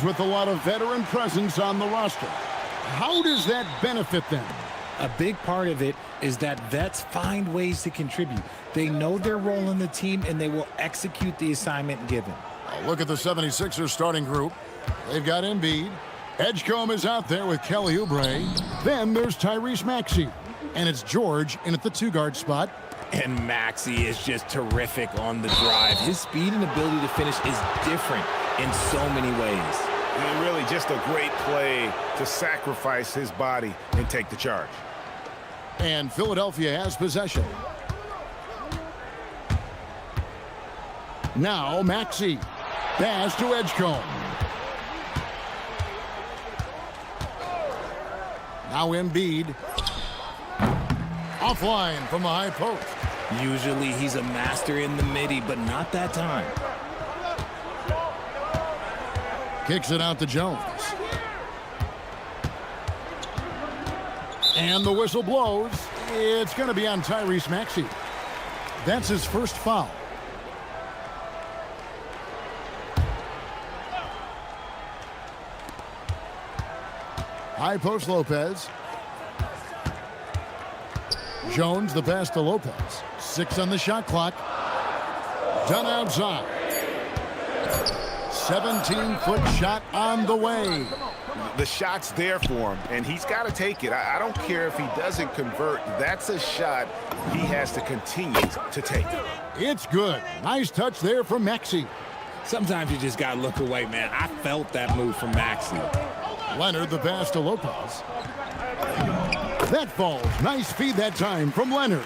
with a lot of veteran presence on the roster. How does that benefit them? A big part of it is that vets find ways to contribute. They know their role in the team, and they will execute the assignment given. Look at the 76ers starting group. They've got Embiid. Edgecombe is out there with Kelly Oubre. Then there's Tyrese Maxey. And it's George in at the two-guard spot. And Maxey is just terrific on the drive. His speed and ability to finish is different in so many ways. And really just a great play to sacrifice his body and take the charge. And Philadelphia has possession. Now Maxey. Pass to Edgecombe. Now Embiid. Offline from the high post. Usually he's a master in the midi, but not that time. Kicks it out to Jones. And the whistle blows. It's going to be on Tyrese Maxey. That's his first foul. High post Lopez. Jones, the pass to Lopez. 6 on the shot clock. Done outside. 17-foot shot on the way. The shot's there for him, and he's got to take it. I don't care if he doesn't convert. That's a shot he has to continue to take. It's good. Nice touch there from Maxey. Sometimes you just got to look away, man. I felt that move from Maxey. Leonard, the pass to Lopez. That falls. Nice feed that time from Leonard.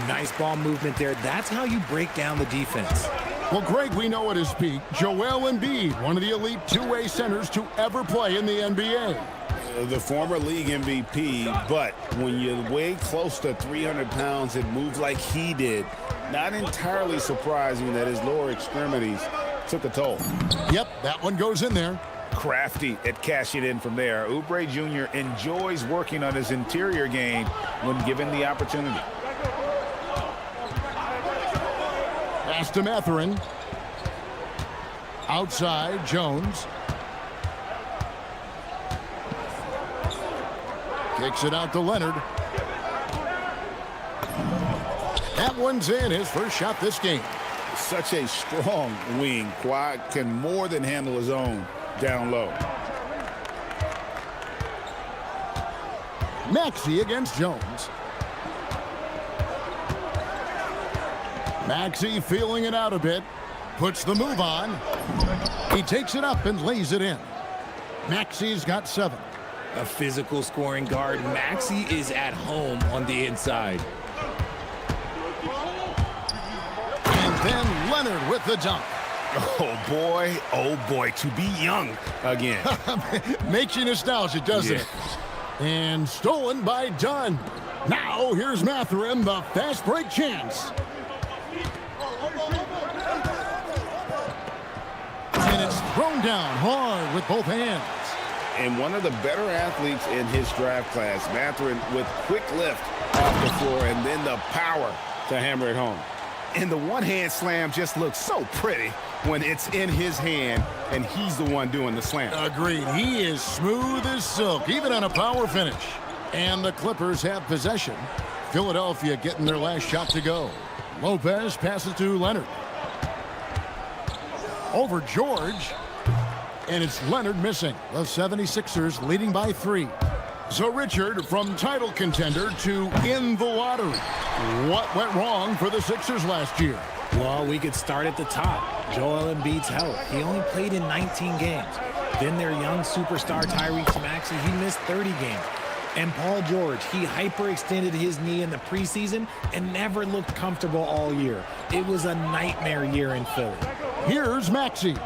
Nice ball movement there. That's how you break down the defense. Well, Greg, we know at his peak, Joel Embiid, one of the elite two-way centers to ever play in the NBA. The former league MVP, but when you weigh close to 300 pounds and move like he did, not entirely surprising that his lower extremities took a toll. Yep, that one goes in there. Crafty at cashing in from there. Oubre Jr. enjoys working on his interior game when given the opportunity. Pass to Mathurin. Outside, Jones. Kicks it out to Leonard. That one's in, his first shot this game. Such a strong wing. Quad can more than handle his own down low. Maxey against Jones. Maxey feeling it out a bit. Puts the move on. He takes it up and lays it in. Maxey's got 7. A physical scoring guard. Maxey is at home on the inside. And then Leonard with the dunk. Oh boy, to be young again. Makes you nostalgic, doesn't it? And stolen by Dunn. Now here's Mathurin, the fast break chance. And it's thrown down hard with both hands. And one of the better athletes in his draft class, Mathurin, with quick lift off the floor and then the power to hammer it home. And the one-hand slam just looks so pretty when it's in his hand and he's the one doing the slam. Agreed. He is smooth as silk, even on a power finish. And the Clippers have possession. Philadelphia getting their last shot to go. Lopez passes to Leonard. Over George. And it's Leonard missing. The 76ers leading by 3. So, Richard, from title contender to in the lottery, what went wrong for the Sixers last year? Well, we could start at the top. Joel Embiid's health. He only played in 19 games. Then their young superstar Tyrese Maxey, he missed 30 games. And Paul George, he hyperextended his knee in the preseason and never looked comfortable all year. It was a nightmare year in Philly. Here's Maxey,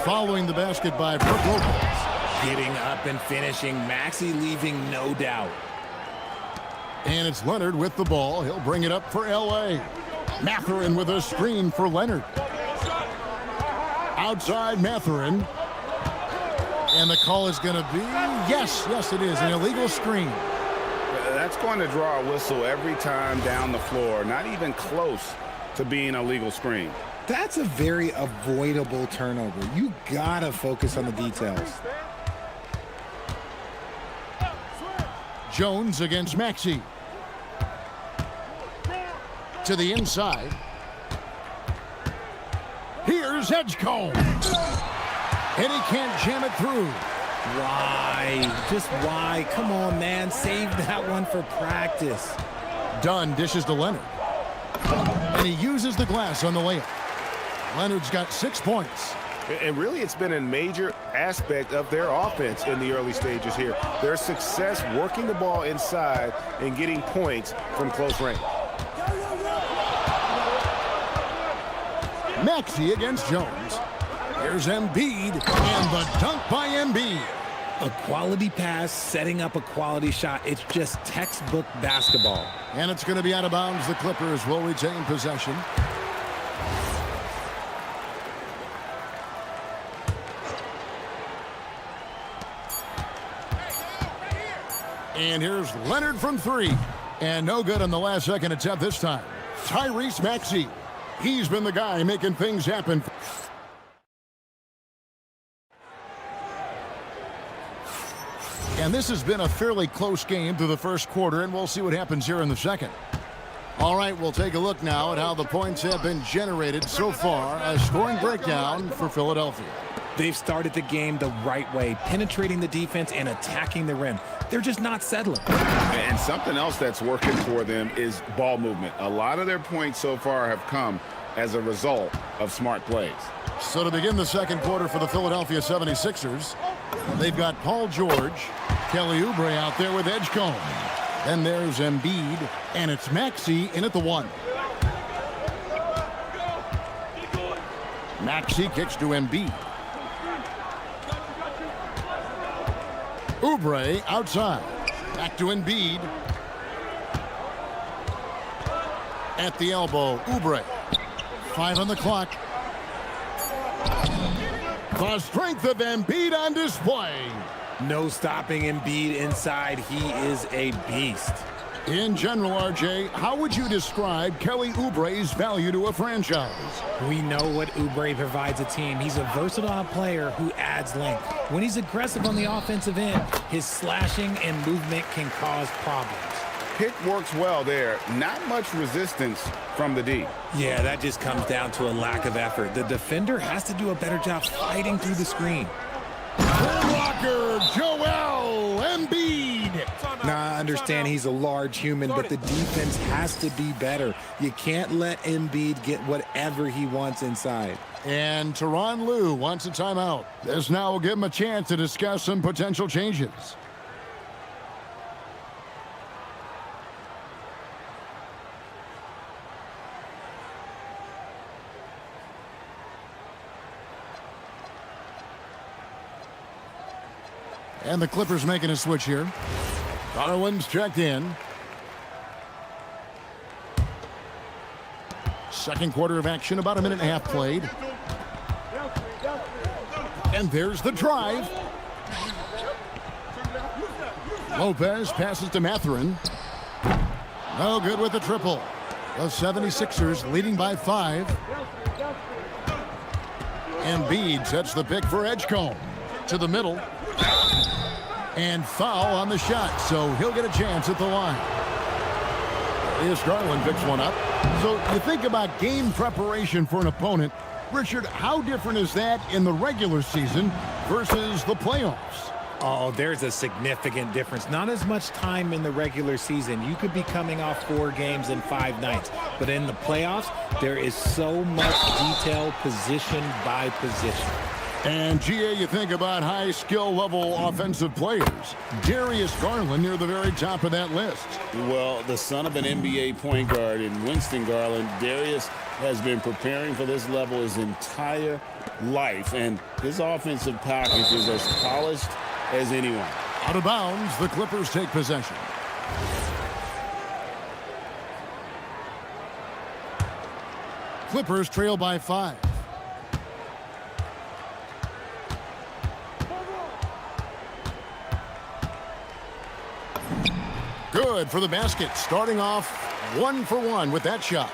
following the basket by Brook Lopez. Getting up and finishing, Maxey leaving no doubt. And it's Leonard with the ball. He'll bring it up for L.A. Mathurin with a screen for Leonard. Outside Mathurin. And the call is going to be, yes, it is, an illegal screen. That's going to draw a whistle every time down the floor. Not even close to being a legal screen. That's a very avoidable turnover. You gotta focus on the details. Jones against Maxey. To the inside. Here's Edgecombe. And he can't jam it through. Why? Just why? Come on, man. Save that one for practice. Dunn dishes to Leonard. And he uses the glass on the layup. Leonard's got 6 points. And really, it's been a major aspect of their offense in the early stages here. Their success working the ball inside and getting points from close range. Maxey against Jones. Here's Embiid, and the dunk by Embiid. A quality pass, setting up a quality shot. It's just textbook basketball. And it's going to be out of bounds. The Clippers will retain possession. And here's Leonard from 3. And no good on the last second attempt this time. Tyrese Maxey. He's been the guy making things happen. And this has been a fairly close game through the first quarter, and we'll see what happens here in the second. All right, we'll take a look now at how the points have been generated so far. A scoring breakdown for Philadelphia. They've started the game the right way, penetrating the defense and attacking the rim. They're just not settling. And something else that's working for them is ball movement. A lot of their points so far have come as a result of smart plays. So to begin the second quarter for the Philadelphia 76ers, they've got Paul George, Kelly Oubre out there with Edgecombe. Then there's Embiid, and it's Maxey in at the 1. Maxey kicks to Embiid. Oubre outside. Back to Embiid. At the elbow, Oubre. 5 on the clock. The strength of Embiid on display. No stopping Embiid inside. He is a beast. In general, RJ, how would you describe Kelly Oubre's value to a franchise? We know what Oubre provides a team. He's a versatile player who adds length. When he's aggressive on the offensive end, his slashing and movement can cause problems. Pick works well there. Not much resistance from the D. Yeah, that just comes down to a lack of effort. The defender has to do a better job fighting through the screen. Blocker, Joel Embiid. Now, I understand he's a large human, but the defense has to be better. You can't let Embiid get whatever he wants inside. And Tyronn Lue wants a timeout. This now will give him a chance to discuss some potential changes. And the Clippers making a switch here. Garland's checked in. Second quarter of action, about a minute and a half played. And there's the drive. Lopez passes to Mathurin. No good with the triple. The 76ers leading by 5. Embiid sets the pick for Edgecombe. To the middle. And foul on the shot, so he'll get a chance at the line. Here's Garland picks one up. So you think about game preparation for an opponent. Richard, how different is that in the regular season versus the playoffs? Oh, there's a significant difference. Not as much time in the regular season. You could be coming off 4 games in 5 nights. But in the playoffs, there is so much detail position by position. And, GA, you think about high skill level offensive players. Darius Garland near the very top of that list. Well, the son of an NBA point guard in Winston Garland, Darius has been preparing for this level his entire life. And his offensive package is as polished as anyone. Out of bounds, the Clippers take possession. Clippers trail by 5. Good for the basket, starting off 1 for 1 with that shot.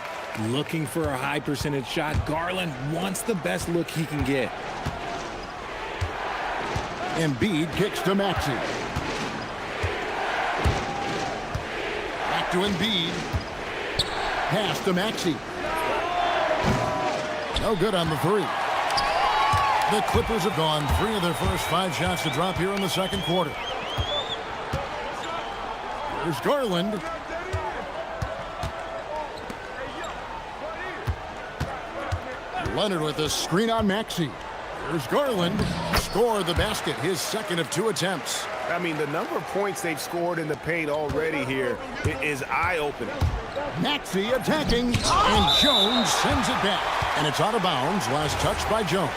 Looking for a high percentage shot. Garland wants the best look he can get. Embiid kicks to Maxey. Back to Embiid. Pass to Maxey. No good on the three. The Clippers have gone 3 of their first 5 shots to drop here in the second quarter. Here's Garland. Leonard with a screen on Maxey. Here's Garland. Scored the basket, his second of 2 attempts. I mean, the number of points they've scored in the paint already here is eye-opening. Maxey attacking, and Jones sends it back. And it's out of bounds, last touch by Jones.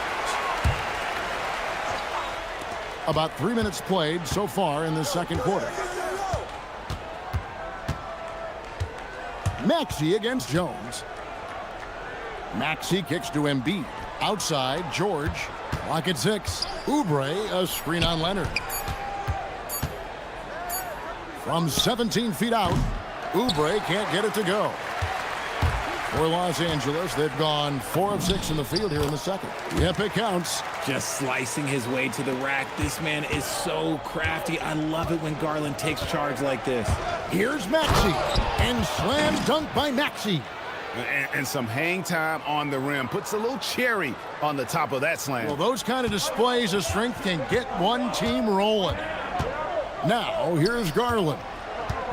About 3 minutes played so far in the second quarter. Maxey against Jones. Maxey kicks to Embiid. Outside, George. Clock at 6. Oubre, a screen on Leonard. From 17 feet out, Oubre can't get it to go. For Los Angeles, they've gone 4 of 6 in the field here in the second. Yep, it counts. Just slicing his way to the rack. This man is so crafty. I love it when Garland takes charge like this. Here's Maxey, and slam dunk by Maxey. And some hang time on the rim. Puts a little cherry on the top of that slam. Well, those kind of displays of strength can get one team rolling. Now, here's Garland.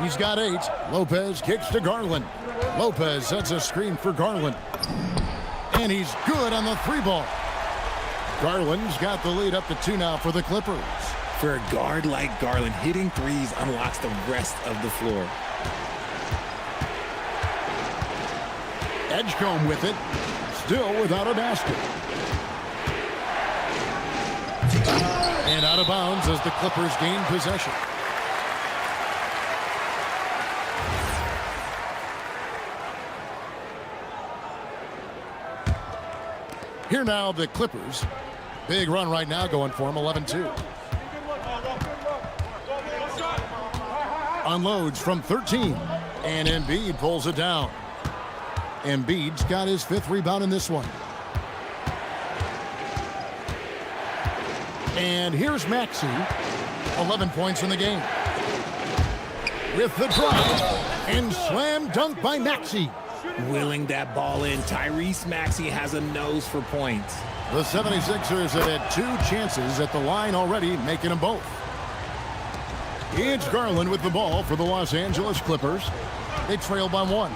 He's got 8. Lopez kicks to Garland. Lopez sets a screen for Garland. And he's good on the 3 ball. Garland's got the lead up to 2 now for the Clippers. For a guard like Garland, hitting threes unlocks the rest of the floor. Edgecombe with it, still without a basket. And out of bounds as the Clippers gain possession. Here now, the Clippers. Big run right now going for them, 11-2. Unloads from 13, and Embiid pulls it down. Embiid's got his 5th rebound in this one. And here's Maxey, 11 points in the game. With the drive, and slam dunk by Maxey. Willing that ball in, Tyrese Maxey has a nose for points. The 76ers have had 2 chances at the line already, making them both. It's Garland with the ball for the Los Angeles Clippers. They trail by 1.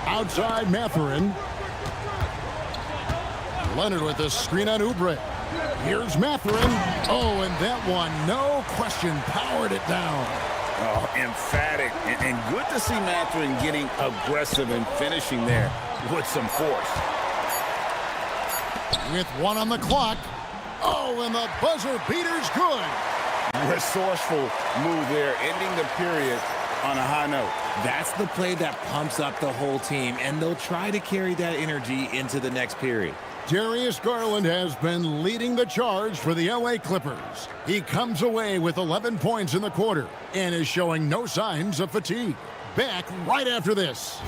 Outside Mathurin. Leonard with a screen on Oubre. Here's Mathurin. Oh, and that one, no question, powered it down. Oh, emphatic. And good to see Mathurin getting aggressive and finishing there with some force. With 1 on the clock. Oh, and the buzzer beater's good. Resourceful move there, ending the period on a high note. That's the play that pumps up the whole team, and they'll try to carry that energy into the next period. Darius Garland has been leading the charge for the LA Clippers. He comes away with 11 points in the quarter and is showing no signs of fatigue. Back right after this.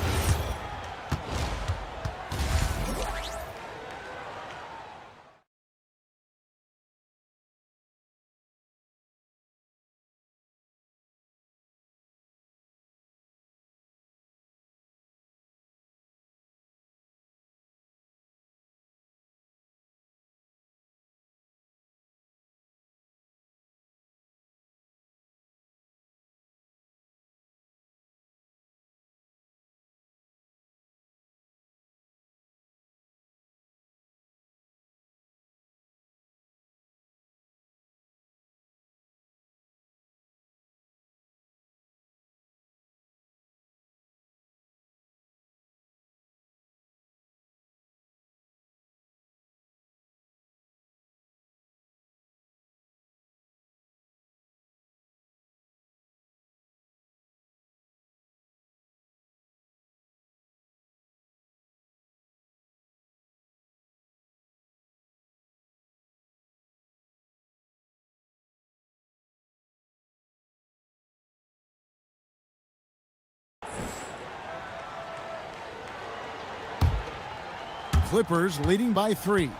Clippers leading by 3.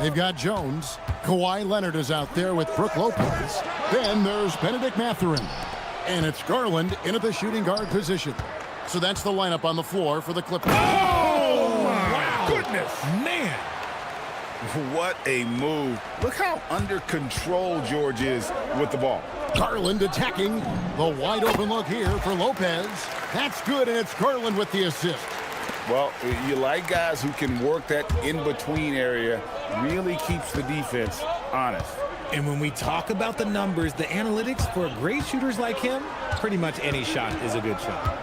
They've got Jones. Kawhi Leonard is out there with Brook Lopez. Then there's Benedict Mathurin. And it's Garland in at the shooting guard position. So that's the lineup on the floor for the Clippers. Oh, my goodness. Man. What a move. Look how under control George is with the ball. Garland attacking. The wide open look here for Lopez. That's good, and it's Garland with the assist. Well, you like guys who can work that in-between area. Really keeps the defense honest. And when we talk about the numbers, the analytics for great shooters like him, pretty much any shot is a good shot.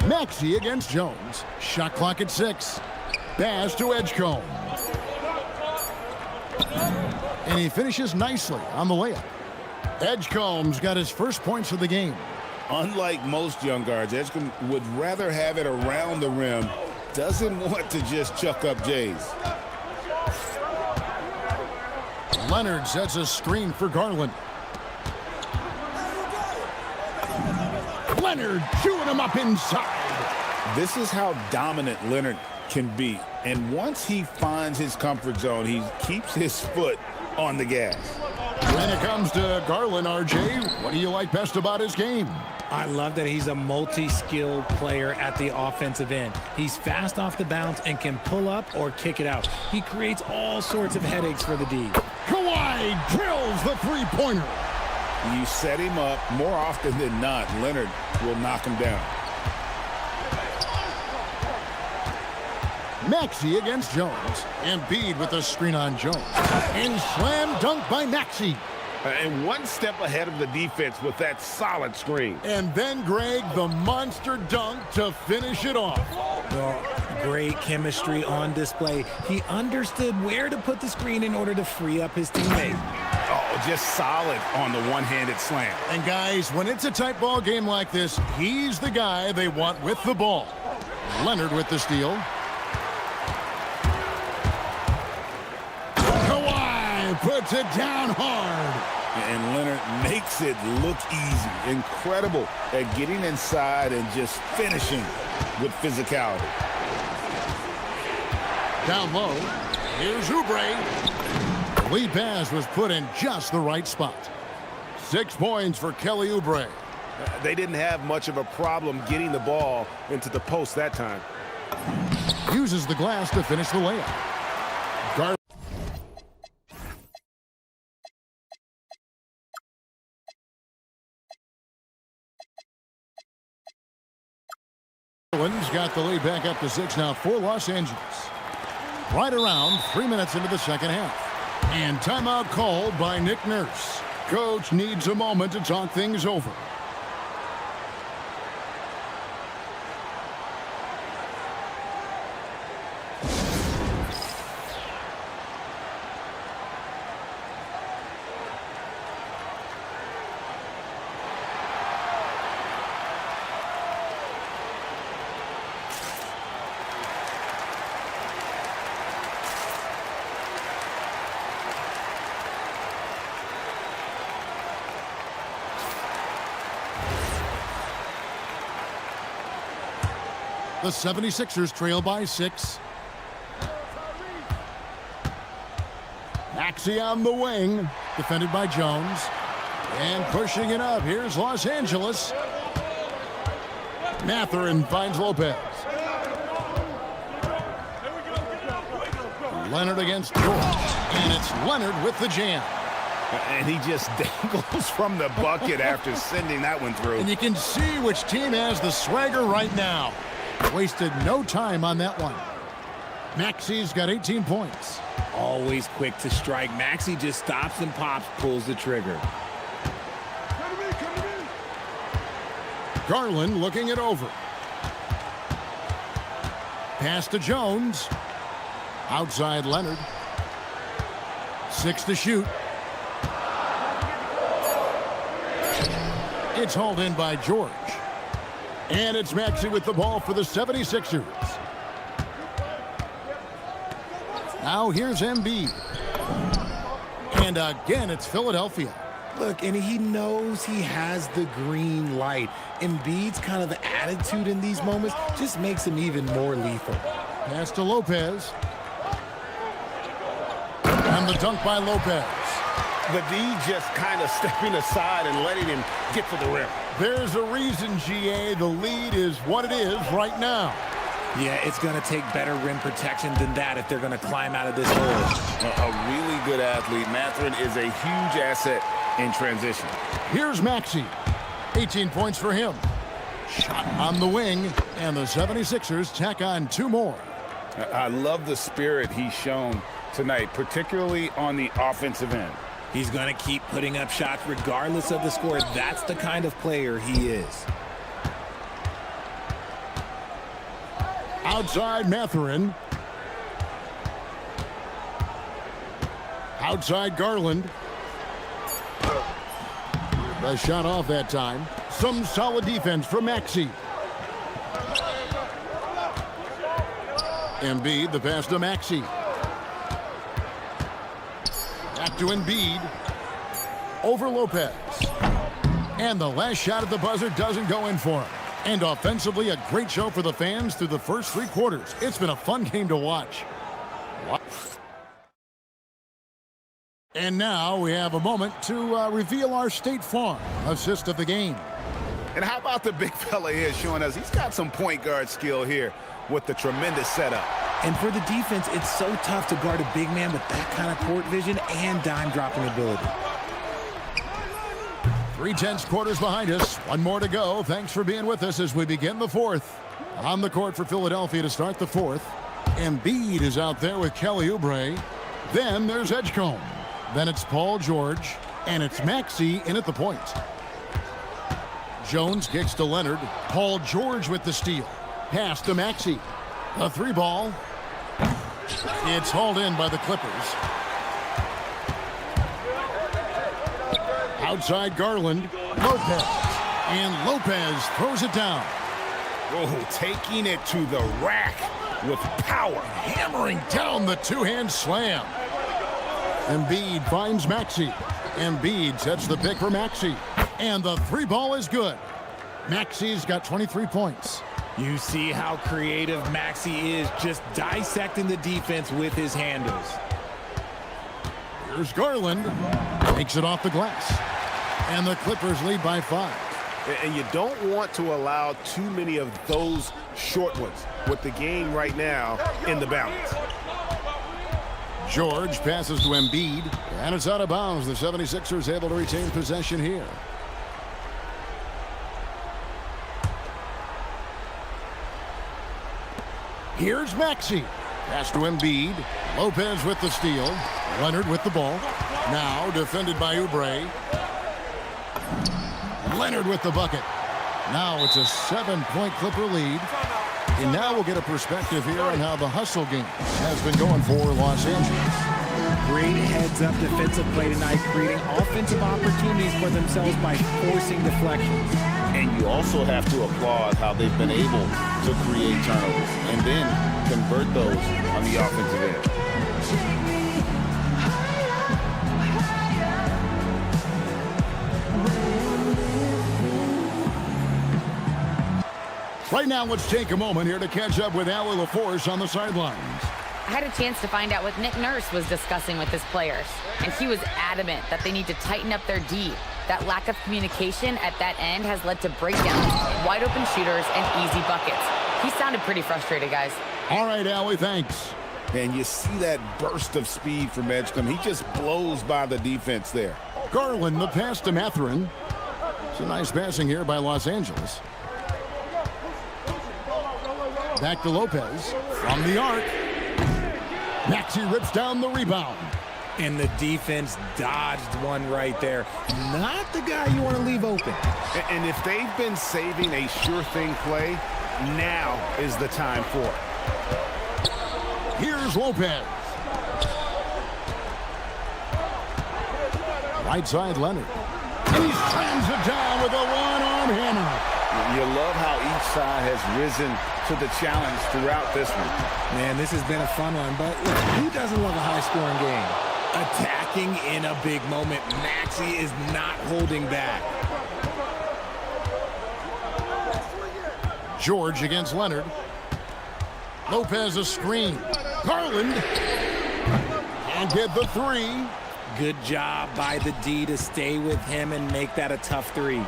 Maxey against Jones. Shot clock at 6. Pass to Edgecombe. And he finishes nicely on the layup. Edgecombe's got his first points of the game. Unlike most young guards, Edgecombe would rather have it around the rim. Doesn't want to just chuck up Jays. Leonard sets a screen for Garland. Leonard chewing him up inside. This is how dominant Leonard can be. And once he finds his comfort zone, he keeps his foot on the gas. When it comes to Garland, RJ, what do you like best about his game? I love that he's a multi-skilled player at the offensive end. He's fast off the bounce and can pull up or kick it out. He creates all sorts of headaches for the D. Kawhi drills the three-pointer. You set him up, more often than not, Leonard will knock him down. Maxey against Jones. Embiid with a screen on Jones. And slam dunk by Maxey. And one step ahead of the defense with that solid screen. And then, Greg, the monster dunk to finish it off. Great chemistry on display. He understood where to put the screen in order to free up his teammate. Oh, just solid on the one-handed slam. And, guys, when it's a tight ball game like this, he's the guy they want with the ball. Leonard with the steal. Kawhi puts it down hard. And Leonard makes it look easy. Incredible at getting inside and just finishing with physicality. Down low, here's Oubre. Lead pass was put in just the right spot. 6 points for Kelly Oubre. They didn't have much of a problem getting the ball into the post that time. Uses the glass to finish the layup. Garland's got the lead back up to 6 now for Los Angeles. Right around 3 minutes into the second half. And timeout called by Nick Nurse. Coach needs a moment to talk things over. The 76ers trail by 6. Maxey on the wing, defended by Jones. And pushing it up, here's Los Angeles. Mathurin finds Lopez. Leonard against George. And it's Leonard with the jam. And he just dangles from the bucket after sending that one through. And you can see which team has the swagger right now. Wasted no time on that one. Maxey's got 18 points. Always quick to strike. Maxey just stops and pops, pulls the trigger. Garland looking it over. Pass to Jones. Outside Leonard. 6 to shoot. It's hauled in by George. And it's Maxey with the ball for the 76ers. Now here's Embiid. And again, it's Philadelphia. Look, and he knows he has the green light. Embiid's kind of attitude in these moments just makes him even more lethal. Pass to Lopez. And the dunk by Lopez. The D just kind of stepping aside and letting him get to the rim. There's a reason, GA, the lead is what it is right now. Yeah, it's going to take better rim protection than that if they're going to climb out of this hole. A really good athlete. Mathurin is a huge asset in transition. Here's Maxey. 18 points for him. Shot on the wing, and the 76ers tack on 2 more. I love the spirit he's shown tonight, particularly on the offensive end. He's going to keep putting up shots regardless of the score. That's the kind of player he is. Outside Mathurin. Outside Garland. The shot off that time. Some solid defense from Maxey. Embiid, the pass to Maxey. Back to Embiid. Over Lopez. And the last shot at the buzzer doesn't go in for him. And offensively, a great show for the fans through the first 3 quarters. It's been a fun game to watch. And now we have a moment to reveal our State Farm assist of the game. And how about the big fella here showing us he's got some point guard skill here with the tremendous setup. And for the defense, it's so tough to guard a big man with that kind of court vision and dime-dropping ability. 3/10 quarters behind us. 1 more to go. Thanks for being with us as we begin the 4th. On the court for Philadelphia to start the 4th. Embiid is out there with Kelly Oubre. Then there's Edgecombe. Then it's Paul George. And it's Maxey in at the point. Jones kicks to Leonard. Paul George with the steal. Pass to Maxey. A 3-ball. It's hauled in by the Clippers. Outside Garland. Lopez. And Lopez throws it down. Oh, taking it to the rack with power. Hammering down the 2-hand slam. Embiid finds Maxey. Embiid sets the pick for Maxey. And the 3-ball is good. Maxey's got 23 points. You see how creative Maxey is, just dissecting the defense with his handles. Here's Garland. Takes it off the glass. And the Clippers lead by 5. And you don't want to allow too many of those short ones with the game right now in the balance. George passes to Embiid. And it's out of bounds. The 76ers able to retain possession here. Here's Maxey. Pass to Embiid. Lopez with the steal. Leonard with the ball. Now defended by Oubre. Leonard with the bucket. Now it's a 7-point Clipper lead. And now we'll get a perspective here on how the hustle game has been going for Los Angeles. Great heads-up defensive play tonight, creating offensive opportunities for themselves by forcing deflections. And you also have to applaud how they've been able to create turnovers and then convert those on the offensive end. Right now, let's take a moment here to catch up with Allie LaForce on the sidelines. I had a chance to find out what Nick Nurse was discussing with his players, and he was adamant that they need to tighten up their D. That lack of communication at that end has led to breakdowns, wide open shooters, and easy buckets. He sounded pretty frustrated, guys. All right, Allie, thanks. And you see that burst of speed from Edgecombe. He just blows by the defense there. Garland, the pass to Mathurin. It's a nice passing here by Los Angeles. Back to Lopez from the arc. Maxey rips down the rebound. And the defense dodged one right there. Not the guy you want to leave open. And if they've been saving a sure thing play, now is the time for it. Here's Lopez. Right side Leonard. And he slams it down with a one-arm hammer. You love how each side has risen to the challenge throughout this one. Man, this has been a fun one, but look, who doesn't love a high-scoring game? Attack attacking in a big moment. Maxey is not holding back. George against Leonard. Lopez a screen. Garland can't get the three. Good job by the D to stay with him and make that a tough three.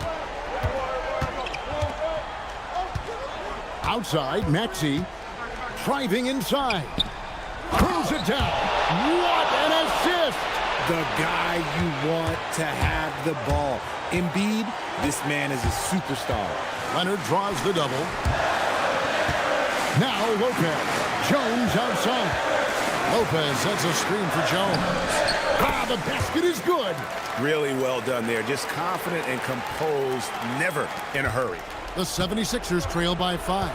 Outside, Maxey driving inside. Throws it down. What an assist! The guy you want to have the ball. Embiid, this man is a superstar. Leonard draws the double. Now Lopez. Jones outside. Lopez sets a screen for Jones. Ah, the basket is good. Really well done there. Just confident and composed, never in a hurry. The 76ers trail by 5.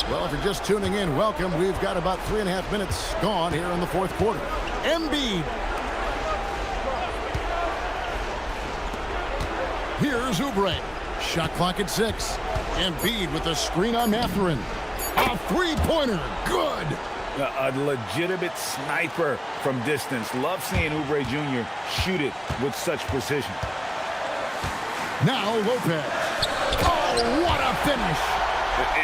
Well, if you're just tuning in, welcome. We've got about 3.5 minutes gone here in the fourth quarter. Embiid. Here's Oubre. Shot clock at 6. Embiid with a screen on Mathurin. A three-pointer. Good. A legitimate sniper from distance. Love seeing Oubre Jr. shoot it with such precision. Now Lopez. Oh, what a finish.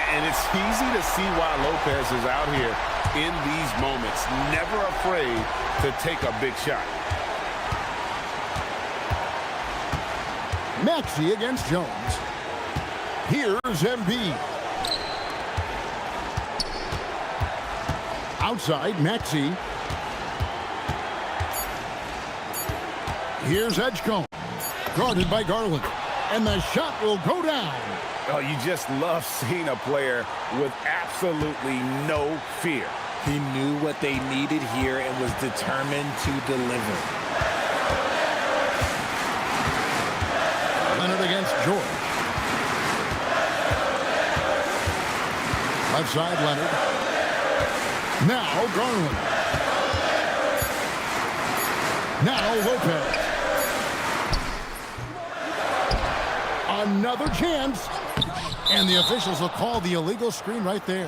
And it's easy to see why Lopez is out here in these moments. Never afraid to take a big shot. Maxey against Jones. Here's Embiid. Outside, Maxey. Here's Edgecombe. Guarded by Garland. And the shot will go down. Oh, you just love seeing a player with absolutely no fear. He knew what they needed here and was determined to deliver. Leonard against George. Left side, Leonard. Now Garland. Now Lopez. Another chance. And the officials will call the illegal screen right there.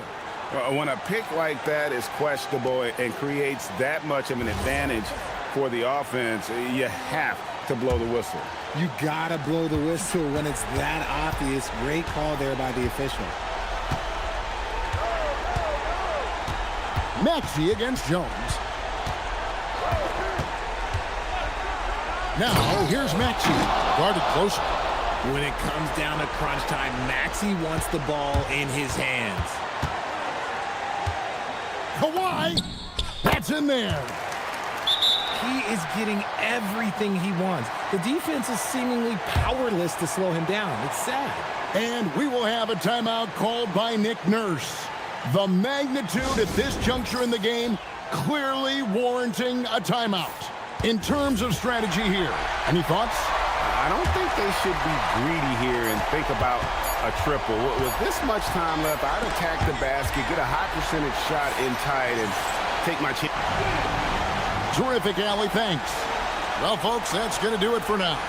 When a pick like that is questionable and creates that much of an advantage for the offense, you have to blow the whistle. You gotta blow the whistle when it's that obvious. Great call there by the official. Maxey against Jones. Now here's Maxey. Guarded closer. When it comes down to crunch time, Maxey wants the ball in his hands. Kawhi. That's in there. He is getting everything he wants. The defense is seemingly powerless to slow him down. It's sad. And we will have a timeout called by Nick Nurse. The magnitude at this juncture in the game clearly warranting a timeout. In terms of strategy here, any thoughts? I don't think they should be greedy here and think about a triple. With this much time left, I'd attack the basket, get a high percentage shot in tight, and take my chance. Terrific, Allie. Thanks. Well, folks, that's going to do it for now.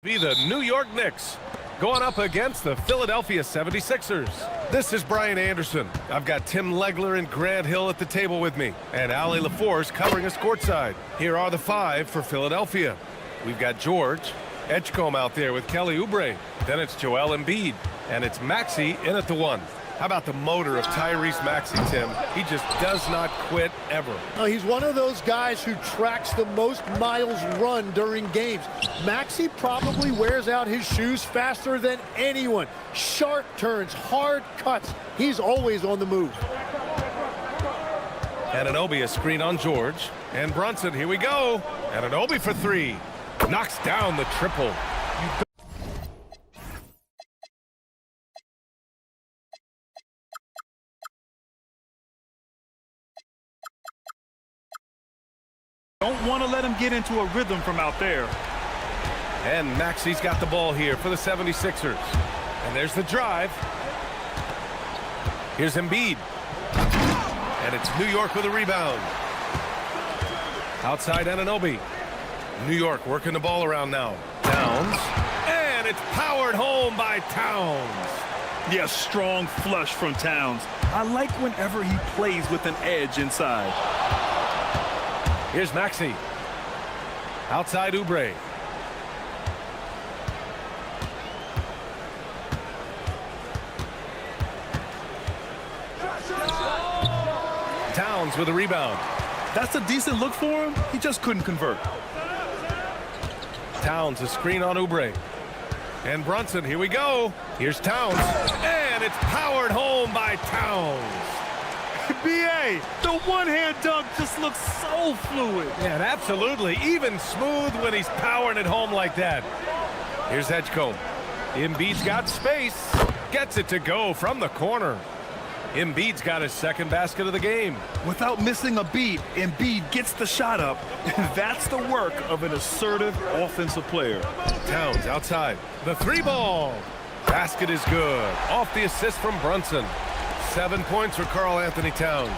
Be the New York Knicks going up against the Philadelphia 76ers. This is Brian Anderson. I've got Tim Legler and Grant Hill at the table with me, and Ali LaForce covering us courtside. Here are the five for Philadelphia. We've got George Edgecombe out there with Kelly Oubre. Then it's Joel Embiid, and it's Maxey in at the one. How about the motor of Tyrese Maxey, Tim? He just does not quit ever. He's one of those guys who tracks the most miles run during games. Maxey probably wears out his shoes faster than anyone. Sharp turns, hard cuts. He's always on the move. Anunoby a screen on George. And Brunson, here we go. Anunoby for three. Knocks down the triple. Don't want to let him get into a rhythm from out there. And Maxey's got the ball here for the 76ers. And there's the drive. Here's Embiid. And it's New York with a rebound. Outside Anunoby. New York working the ball around now. Towns. And it's powered home by Towns. Yeah, strong flush from Towns. I like whenever he plays with an edge inside. Here's Maxey. Outside Oubre. Towns with a rebound. That's a decent look for him. He just couldn't convert. Towns a screen on Oubre. And Brunson, here we go. Here's Towns. And it's powered home by Towns. B.A., the one-hand dunk just looks so fluid. Yeah, and absolutely. Even smooth when he's powering it home like that. Here's Edgecombe. Embiid's got space. Gets it to go from the corner. Embiid's got his second basket of the game. Without missing a beat, Embiid gets the shot up. That's the work of an assertive offensive player. Towns outside. The three ball. Basket is good. Off the assist from Brunson. 7 points for Karl Anthony Towns.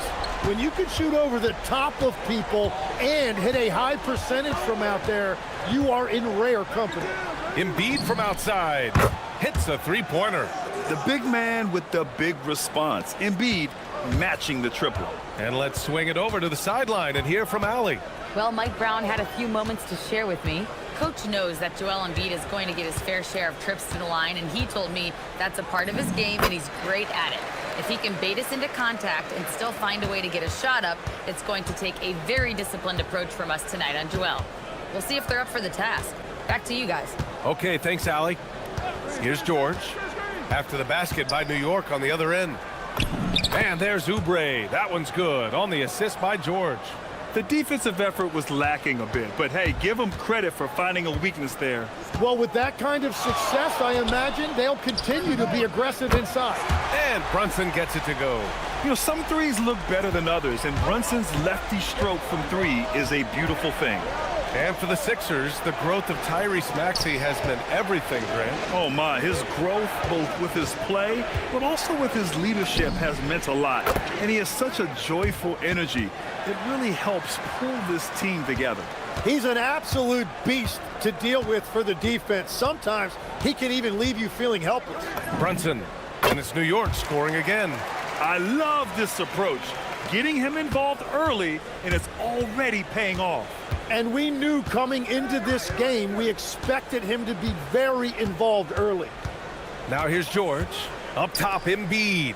When you can shoot over the top of people and hit a high percentage from out there, you are in rare company. Embiid from outside. Hits a three-pointer. The big man with the big response. Embiid matching the triple. And let's swing it over to the sideline and hear from Ali. Well, Mike Brown had a few moments to share with me. Coach knows that Joel Embiid is going to get his fair share of trips to the line, and he told me that's a part of his game, and he's great at it. If he can bait us into contact and still find a way to get a shot up, it's going to take a very disciplined approach from us tonight on Joel. We'll see if they're up for the task. Back to you guys. Okay, thanks, Ali. Here's George. After the basket by New York on the other end. And there's Oubre. That one's good on the assist by George. The defensive effort was lacking a bit, but hey, give them credit for finding a weakness there. Well, with that kind of success, I imagine they'll continue to be aggressive inside. And Brunson gets it to go. You know, some threes look better than others, and Brunson's lefty stroke from three is a beautiful thing. And for the Sixers, the growth of Tyrese Maxey has been everything, Grant. Oh my, his growth both with his play, but also with his leadership has meant a lot. And he has such a joyful energy. It really helps pull this team together. He's an absolute beast to deal with for the defense. Sometimes he can even leave you feeling helpless. Brunson, and it's New York scoring again. I love this approach. Getting him involved early, and it's already paying off. And we knew coming into this game, we expected him to be very involved early. Now here's George. Up top, Embiid.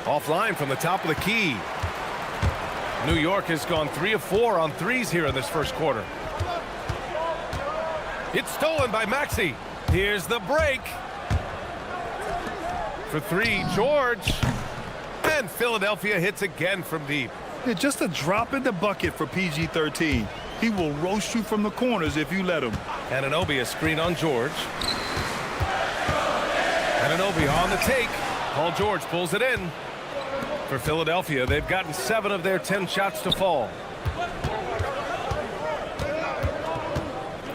Offline from the top of the key. New York has gone 3 of 4 on threes here in this first quarter. It's stolen by Maxey. Here's the break. For three, George. And Philadelphia hits again from deep. Yeah, just a drop in the bucket for PG-13. He will roast you from the corners if you let him. Anunoby a screen on George. Anunoby on the take. Paul George pulls it in. For Philadelphia, they've gotten 7 of their 10 shots to fall.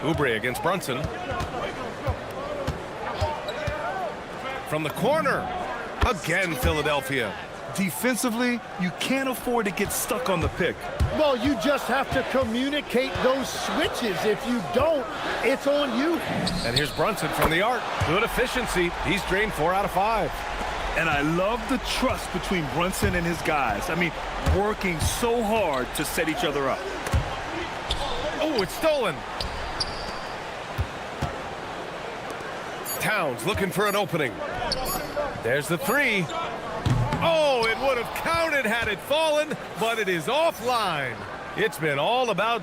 Oubre against Brunson. From the corner. Again, Philadelphia. Defensively, you can't afford to get stuck on the pick. Well, you just have to communicate those switches. If you don't, it's on you. And here's Brunson from the arc. Good efficiency. He's drained 4 out of 5. And I love the trust between Brunson and his guys. I mean, working so hard to set each other up. Oh, it's stolen. Towns looking for an opening. There's the 3. Oh, it would have counted had it fallen, but it is offline. It's been all about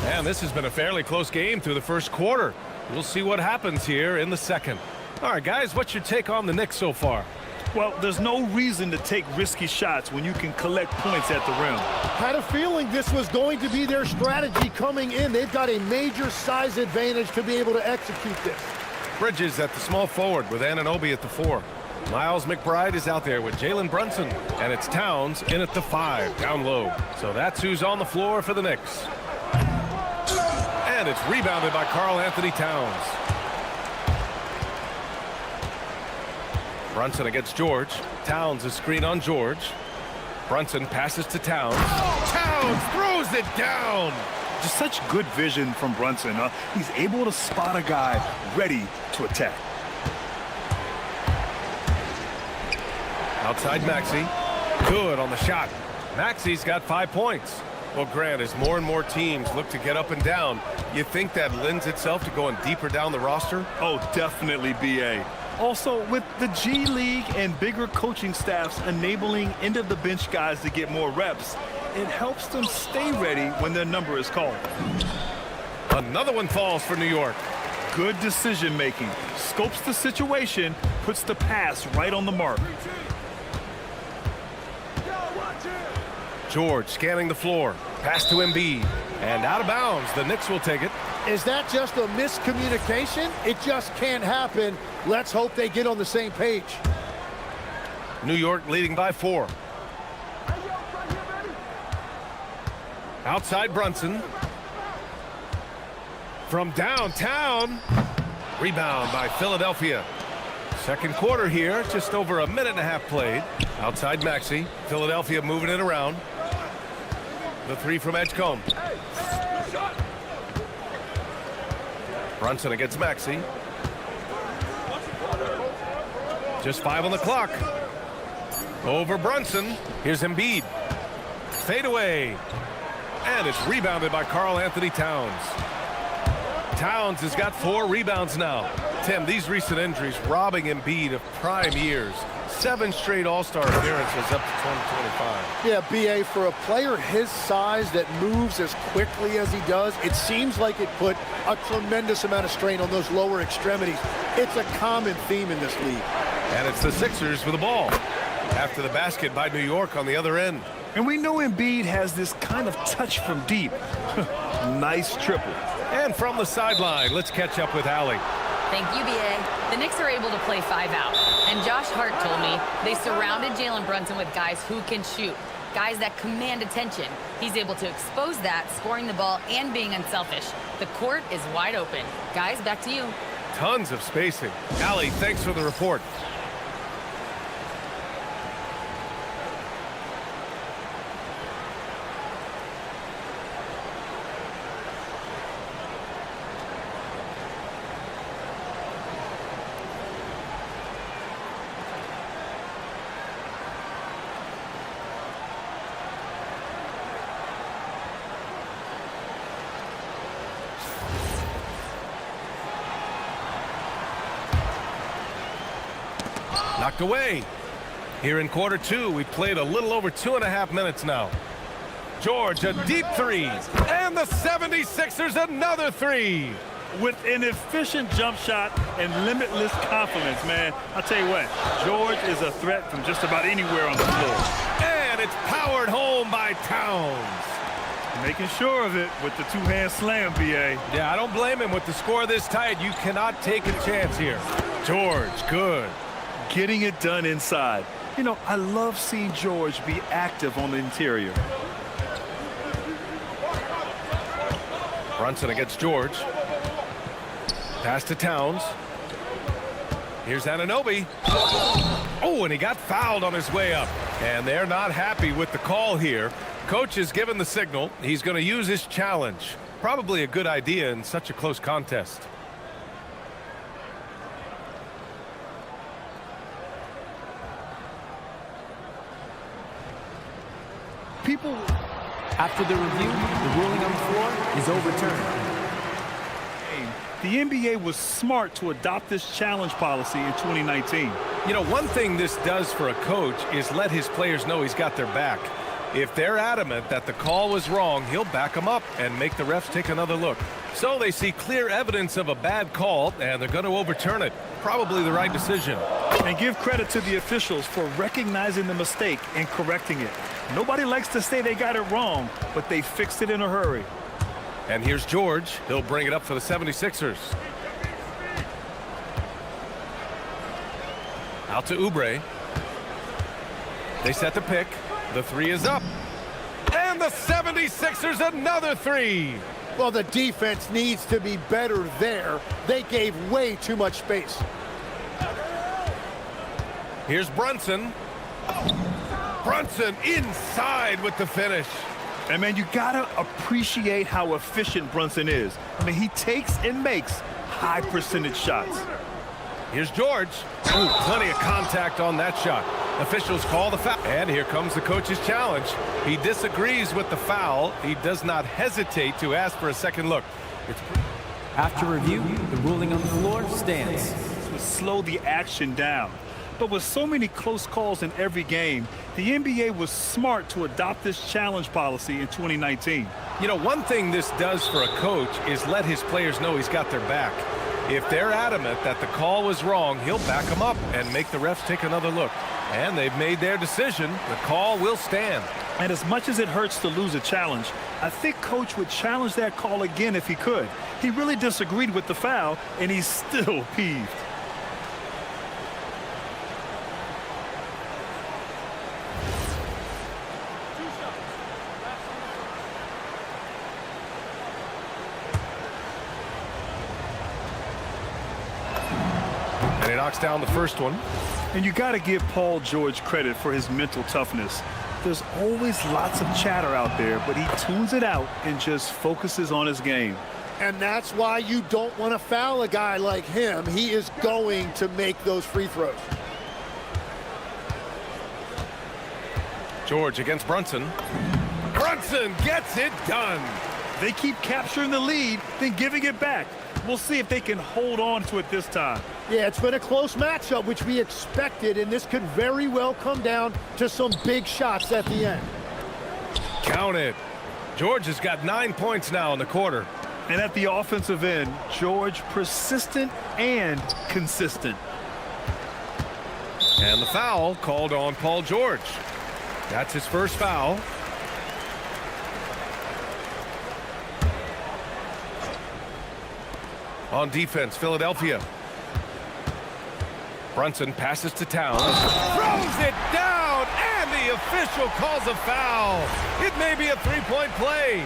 and this has been a fairly close game through the first quarter. We'll see what happens here in the second. All right, guys, what's your take on the Knicks so far? Well, there's no reason to take risky shots when you can collect points at the rim. Had a feeling this was going to be their strategy coming in. They've got a major size advantage to be able to execute this. Bridges at the small forward with Anunoby at the 4. Miles McBride is out there with Jalen Brunson. And it's Towns in at the 5, down low. So that's who's on the floor for the Knicks. And it's rebounded by Karl Anthony Towns. Brunson against George. Towns is screen on George. Brunson passes to Towns. Towns throws it down. Just such good vision from Brunson. He's able to spot a guy ready to attack. Outside Maxey. Good on the shot. Maxey's got 5 points. Well, Grant, as more and more teams look to get up and down, you think that lends itself to going deeper down the roster? Oh, definitely, BA. Also, with the G League and bigger coaching staffs enabling end-of-the-bench guys to get more reps, it helps them stay ready when their number is called. Another one falls for New York. Good decision-making. Scopes the situation, puts the pass right on the mark. George scanning the floor. Pass to Embiid. And out of bounds. The Knicks will take it. Is that just a miscommunication? It just can't happen. Let's hope they get on the same page. New York leading by 4. Outside Brunson. From downtown. Rebound by Philadelphia. Second quarter here, just over a minute and a half played. Outside Maxey. Philadelphia moving it around. The 3 from Edgecombe. Brunson against Maxey. Just 5 on the clock. Over Brunson. Here's Embiid. Fade away. And it's rebounded by Karl Anthony Towns. Towns has got 4 rebounds now. Tim, these recent injuries robbing Embiid of prime years. 7 straight All-Star appearances up to 2025. Yeah, BA, for a player his size that moves as quickly as he does, it seems like it put a tremendous amount of strain on those lower extremities. It's a common theme in this league. And it's the Sixers with the ball. After the basket by New York on the other end. And we know Embiid has this kind of touch from deep. Nice triple. And from the sideline, let's catch up with Allie. Thank you, BA. The Knicks are able to play 5 out. And Josh Hart told me they surrounded Jalen Brunson with guys who can shoot, guys that command attention. He's able to expose that, scoring the ball and being unselfish. The court is wide open. Guys, back to you. Tons of spacing. Allie, thanks for the report. Knocked away. Here in quarter 2, we played a little over 2.5 minutes now. George, a deep 3. And the 76ers, another 3. With an efficient jump shot and limitless confidence, man. I'll tell you what, George is a threat from just about anywhere on the floor. And it's powered home by Towns. Making sure of it with the 2-hand slam, BA. Yeah, I don't blame him. With the score this tight, you cannot take a chance here. George, good. Getting it done inside. You know, I love seeing George be active on the interior. Brunson against George. Pass to Towns. Here's Anunoby. Oh, and he got fouled on his way up. And they're not happy with the call here. Coach has given the signal. He's going to use his challenge. Probably a good idea in such a close contest. People... After the review, the ruling on the floor is overturned. The NBA was smart to adopt this challenge policy in 2019. You know, one thing this does for a coach is let his players know he's got their back. If they're adamant that the call was wrong, he'll back them up and make the refs take another look. So they see clear evidence of a bad call, and they're going to overturn it. Probably the right decision. And give credit to the officials for recognizing the mistake and correcting it. Nobody likes to say they got it wrong, but they fixed it in a hurry. And here's George. He'll bring it up for the 76ers. Out to Oubre. They set the pick. The three is up. And the 76ers another three. Well, the defense needs to be better there. They gave way too much space. Here's Brunson. Brunson inside with the finish. And, man, you got to appreciate how efficient Brunson is. I mean, he takes and makes high-percentage shots. Here's George. Ooh, plenty of contact on that shot. Officials call the foul. And here comes the coach's challenge. He disagrees with the foul. He does not hesitate to ask for a second look. After review, the ruling on the floor stands. This would slow the action down. But with so many close calls in every game, the NBA was smart to adopt this challenge policy in 2019. You know, one thing this does for a coach is let his players know he's got their back. If they're adamant that the call was wrong, he'll back them up and make the refs take another look. And they've made their decision. The call will stand. And as much as it hurts to lose a challenge, I think Coach would challenge that call again if he could. He really disagreed with the foul, and he's still peeved. And he knocks down the first one. And you got to give Paul George credit for his mental toughness. There's always lots of chatter out there, but he tunes it out and just focuses on his game. And that's why you don't want to foul a guy like him. He is going to make those free throws. George against Brunson. Brunson gets it done. They keep capturing the lead, then giving it back. We'll see if they can hold on to it this time. Yeah, it's been a close matchup, which we expected, and this could very well come down to some big shots at the end. Count it. George has got 9 points now in the quarter. And at the offensive end, George persistent and consistent. And the foul called on Paul George. That's his first foul. On defense, Philadelphia. Brunson passes to Towns. Throws it down, and the official calls a foul. It may be a three-point play.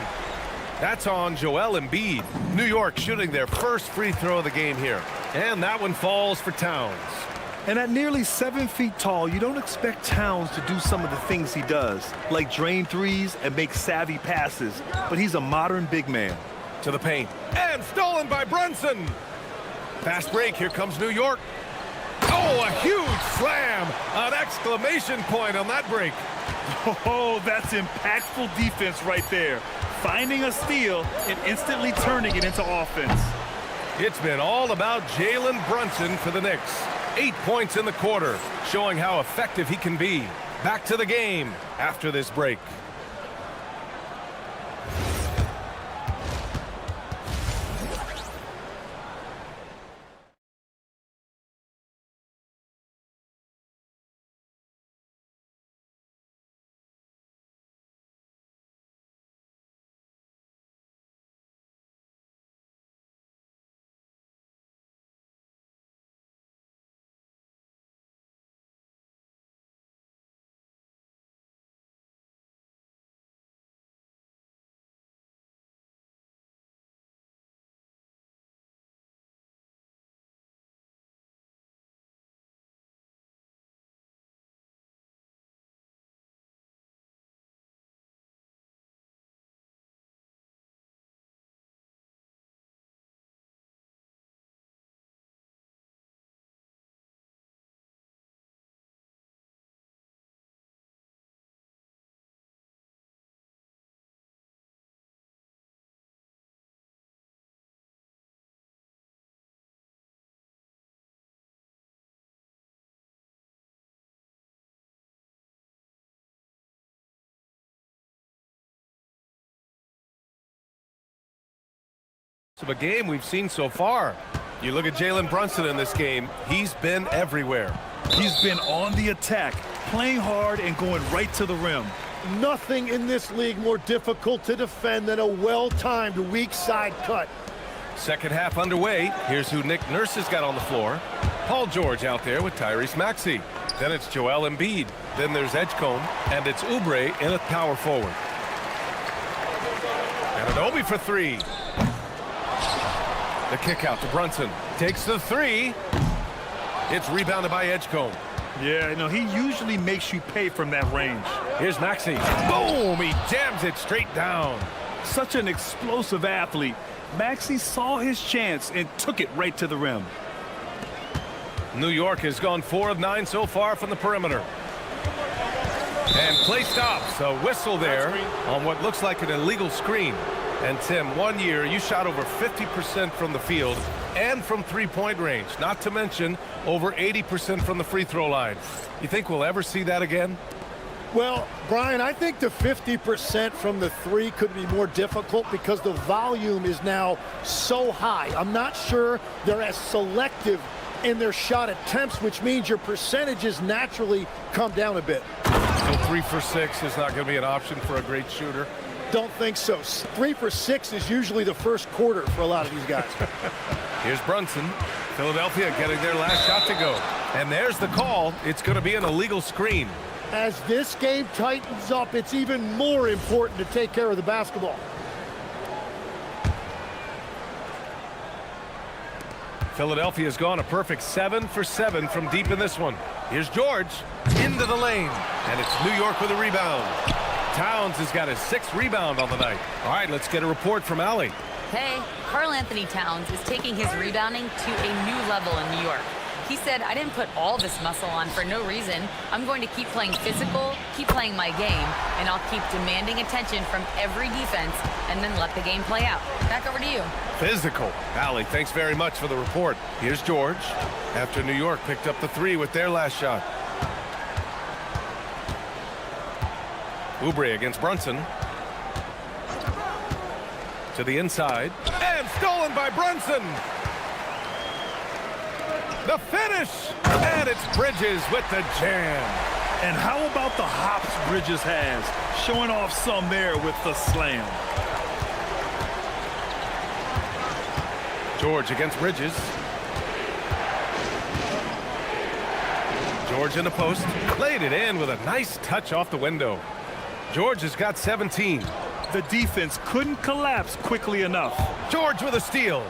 That's on Joel Embiid. New York shooting their first free throw of the game here. And that one falls for Towns. And at nearly 7 feet tall, you don't expect Towns to do some of the things he does, like drain threes and make savvy passes. But he's a modern big man. To the paint. And stolen by Brunson. Fast break. Here comes New York. Oh, a huge slam. An exclamation point on that break. Oh, that's impactful defense right there. Finding a steal and instantly turning it into offense. It's been all about Jalen Brunson for the Knicks. 8 points in the quarter, showing how effective he can be. Back to the game after this break. of a game we've seen so far. You look at Jalen Brunson in this game, he's been everywhere. He's been on the attack, playing hard and going right to the rim. Nothing in this league more difficult to defend than a well-timed weak side cut. Second half underway. Here's who Nick Nurse has got on the floor. Paul George out there with Tyrese Maxey. Then it's Joel Embiid. Then there's Edgecombe, and it's Oubre in at power forward. And Anunoby for three. The kick out to Brunson. Takes the three. It's rebounded by Edgecombe. Yeah, you know, he usually makes you pay from that range. Here's Maxey. Boom! He jams it straight down. Such an explosive athlete. Maxey saw his chance and took it right to the rim. New York has gone 4 of 9 so far from the perimeter. And play stops. A whistle there on what looks like an illegal screen. And Tim, 1 year, you shot over 50% from the field and from three-point range. Not to mention over 80% from the free throw line. You think we'll ever see that again? Well, Brian, I think the 50% from the three could be more difficult because the volume is now so high. I'm not sure they're as selective in their shot attempts, which means your percentages naturally come down a bit. So 3 for 6 is not going to be an option for a great shooter? Don't think so. 3 for 6 is usually the first quarter for a lot of these guys. Here's Brunson. Philadelphia getting their last shot to go. And there's the call. It's going to be an illegal screen. As this game tightens up, it's even more important to take care of the basketball. Philadelphia's gone a perfect 7 for 7 from deep in this one. Here's George into the lane. And it's New York with a rebound. Towns has got his 6th rebound on the night. All right, let's get a report from Allie. Hey, Karl Anthony Towns is taking his rebounding to a new level in New York. He said, I didn't put all this muscle on for no reason. I'm going to keep playing physical, keep playing my game, and I'll keep demanding attention from every defense and then let the game play out. Back over to you. Physical. Allie, thanks very much for the report. Here's George after New York picked up the 3 with their last shot. Oubre against Brunson. To the inside. And stolen by Brunson. The finish. And it's Bridges with the jam. And how about the hops Bridges has? Showing off some there with the slam. George against Bridges. George in the post. Laid it in with a nice touch off the window. George has got 17. The defense couldn't collapse quickly enough. George with a steal.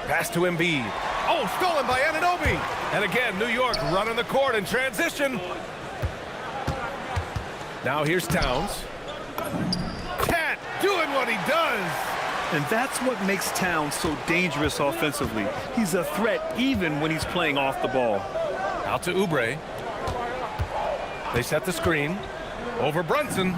Pass to Embiid. Oh, stolen by Anunoby. And again, New York running the court in transition. Now here's Towns. Cat doing what he does. And that's what makes Towns so dangerous offensively. He's a threat even when he's playing off the ball. Out to Oubre. They set the screen. Over Brunson.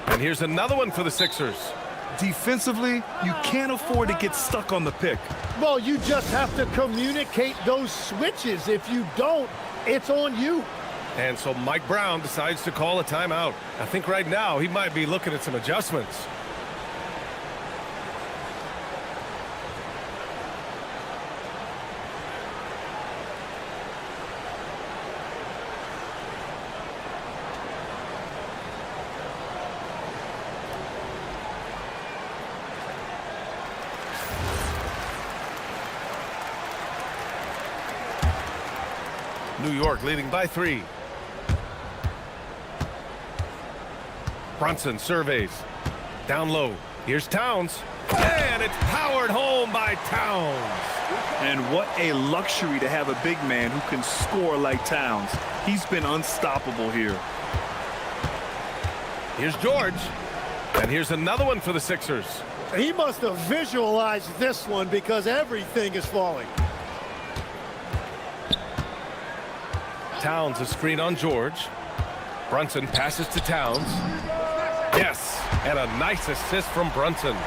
And here's another one for the Sixers. Defensively, you can't afford to get stuck on the pick. Well, you just have to communicate those switches. If you don't, it's on you. And so Mike Brown decides to call a timeout. I think right now he might be looking at some adjustments. New York leading by 3. Brunson surveys. Down low. Here's Towns. And it's powered home by Towns. And what a luxury to have a big man who can score like Towns. He's been unstoppable here. Here's George. And here's another one for the Sixers. He must have visualized this one because everything is falling. Towns a screen on George. Brunson passes to Towns. Yes, and a nice assist from Brunson.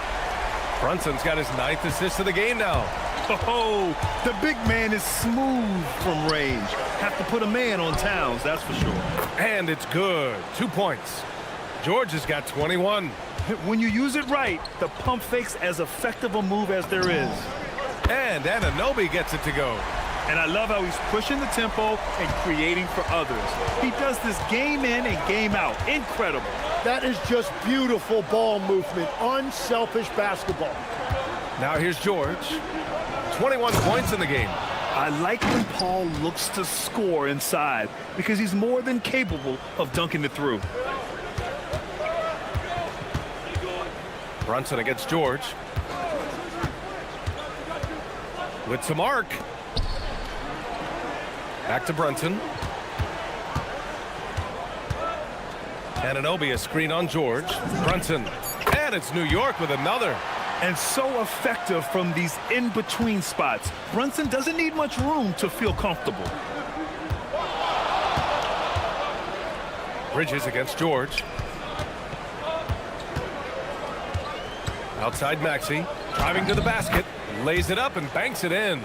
Brunson's got his 9th assist of the game now. Oh, the big man is smooth from range. Have to put a man on Towns, that's for sure. And it's good. 2 points. George has got 21. When you use it right, the pump fake's as effective a move as there is. And Anunoby gets it to go. And I love how he's pushing the tempo and creating for others. He does this game in and game out. Incredible. That is just beautiful ball movement. Unselfish basketball. Now here's George. 21 points in the game. I like when Paul looks to score inside because he's more than capable of dunking it through. Brunson against George. With some arc. Back to Brunson. Anunoby, a screen on George. Brunson. And it's New York with another. And so effective from these in-between spots. Brunson doesn't need much room to feel comfortable. Bridges against George. Outside Maxey. Driving to the basket. Lays it up and banks it in.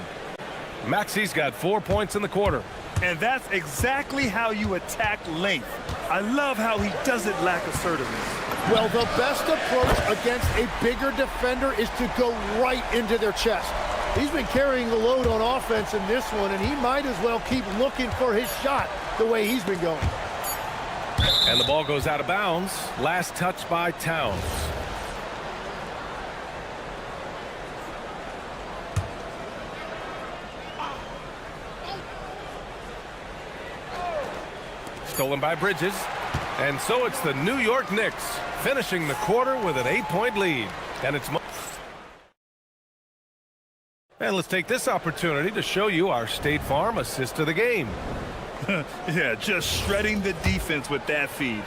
Maxey's got 4 points in the quarter. And that's exactly how you attack length. I love how he doesn't lack assertiveness. Well, the best approach against a bigger defender is to go right into their chest. He's been carrying the load on offense in this one, and he might as well keep looking for his shot the way he's been going. And the ball goes out of bounds. Last touch by Towns. Stolen by Bridges. And so it's the New York Knicks finishing the quarter with an 8-point lead. And it's... And let's take this opportunity to show you our State Farm assist of the game. Yeah, just shredding the defense with that feed.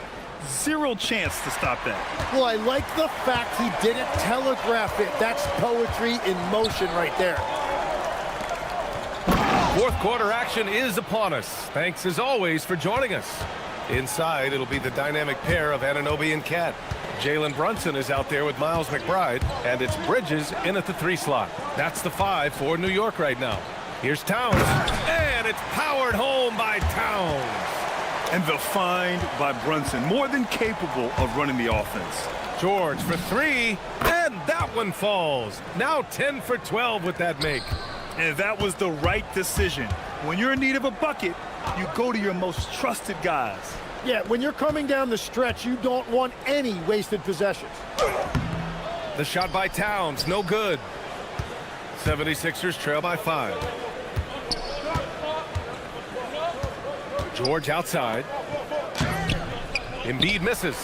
Zero chance to stop that. Well, I like the fact he didn't telegraph it. That's poetry in motion right there. Fourth quarter action is upon us. Thanks as always for joining us. Inside, it'll be the dynamic pair of Anunoby and Cat. Jalen Brunson is out there with Miles McBride, and it's Bridges in at the 3 slot. That's the 5 for New York right now. Here's Towns, and it's powered home by Towns. And the find by Brunson, more than capable of running the offense. George for 3, and that one falls. Now 10 for 12 with that make. And that was the right decision. When you're in need of a bucket, you go to your most trusted guys. Yeah, when you're coming down the stretch, you don't want any wasted possessions. The shot by Towns, no good. 76ers trail by 5. George outside. Embiid misses.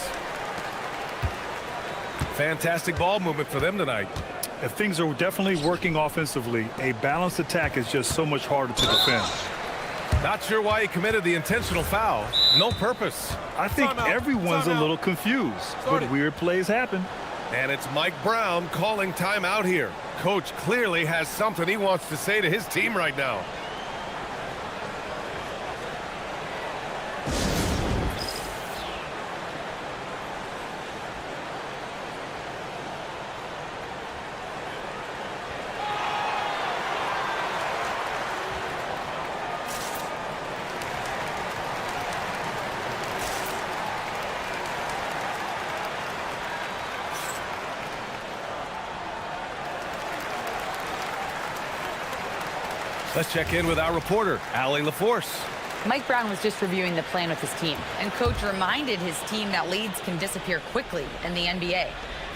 Fantastic ball movement for them tonight. If things are definitely working offensively, a balanced attack is just so much harder to defend. Not sure why he committed the intentional foul. No purpose. I think everyone's a little confused, but weird plays happen. And it's Mike Brown calling timeout here. Coach clearly has something he wants to say to his team right now. Let's check in with our reporter, Allie LaForce. Mike Brown was just reviewing the plan with his team, and coach reminded his team that leads can disappear quickly in the NBA.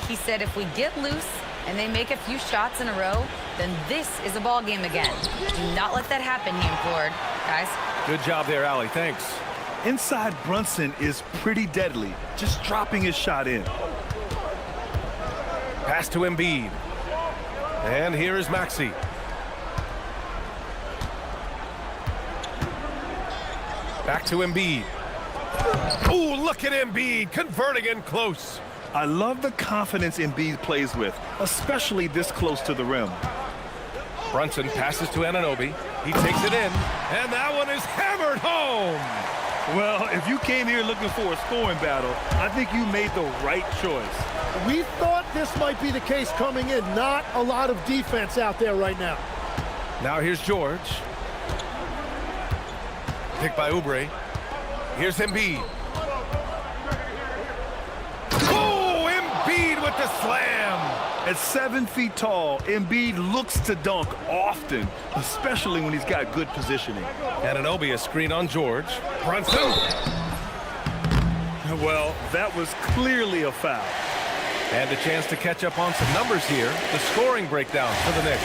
He said if we get loose and they make a few shots in a row, then this is a ball game again. Do not let that happen, he implored. Guys. Good job there, Allie. Thanks. Inside Brunson is pretty deadly, just dropping his shot in. Pass to Embiid. And here is Maxey. Back to Embiid. Ooh, look at Embiid converting in close. I love the confidence Embiid plays with, especially this close to the rim. Brunson passes to Anunoby. He takes it in, and that one is hammered home. Well, if you came here looking for a scoring battle, I think you made the right choice. We thought this might be the case coming in. Not a lot of defense out there right now. Now here's George. Picked by Oubre. Here's Embiid. Oh, Embiid with the slam. At 7 feet tall, Embiid looks to dunk often, especially when he's got good positioning. Anunoby, a screen on George. Brunson. Well, that was clearly a foul. And a chance to catch up on some numbers here. The scoring breakdown for the Knicks.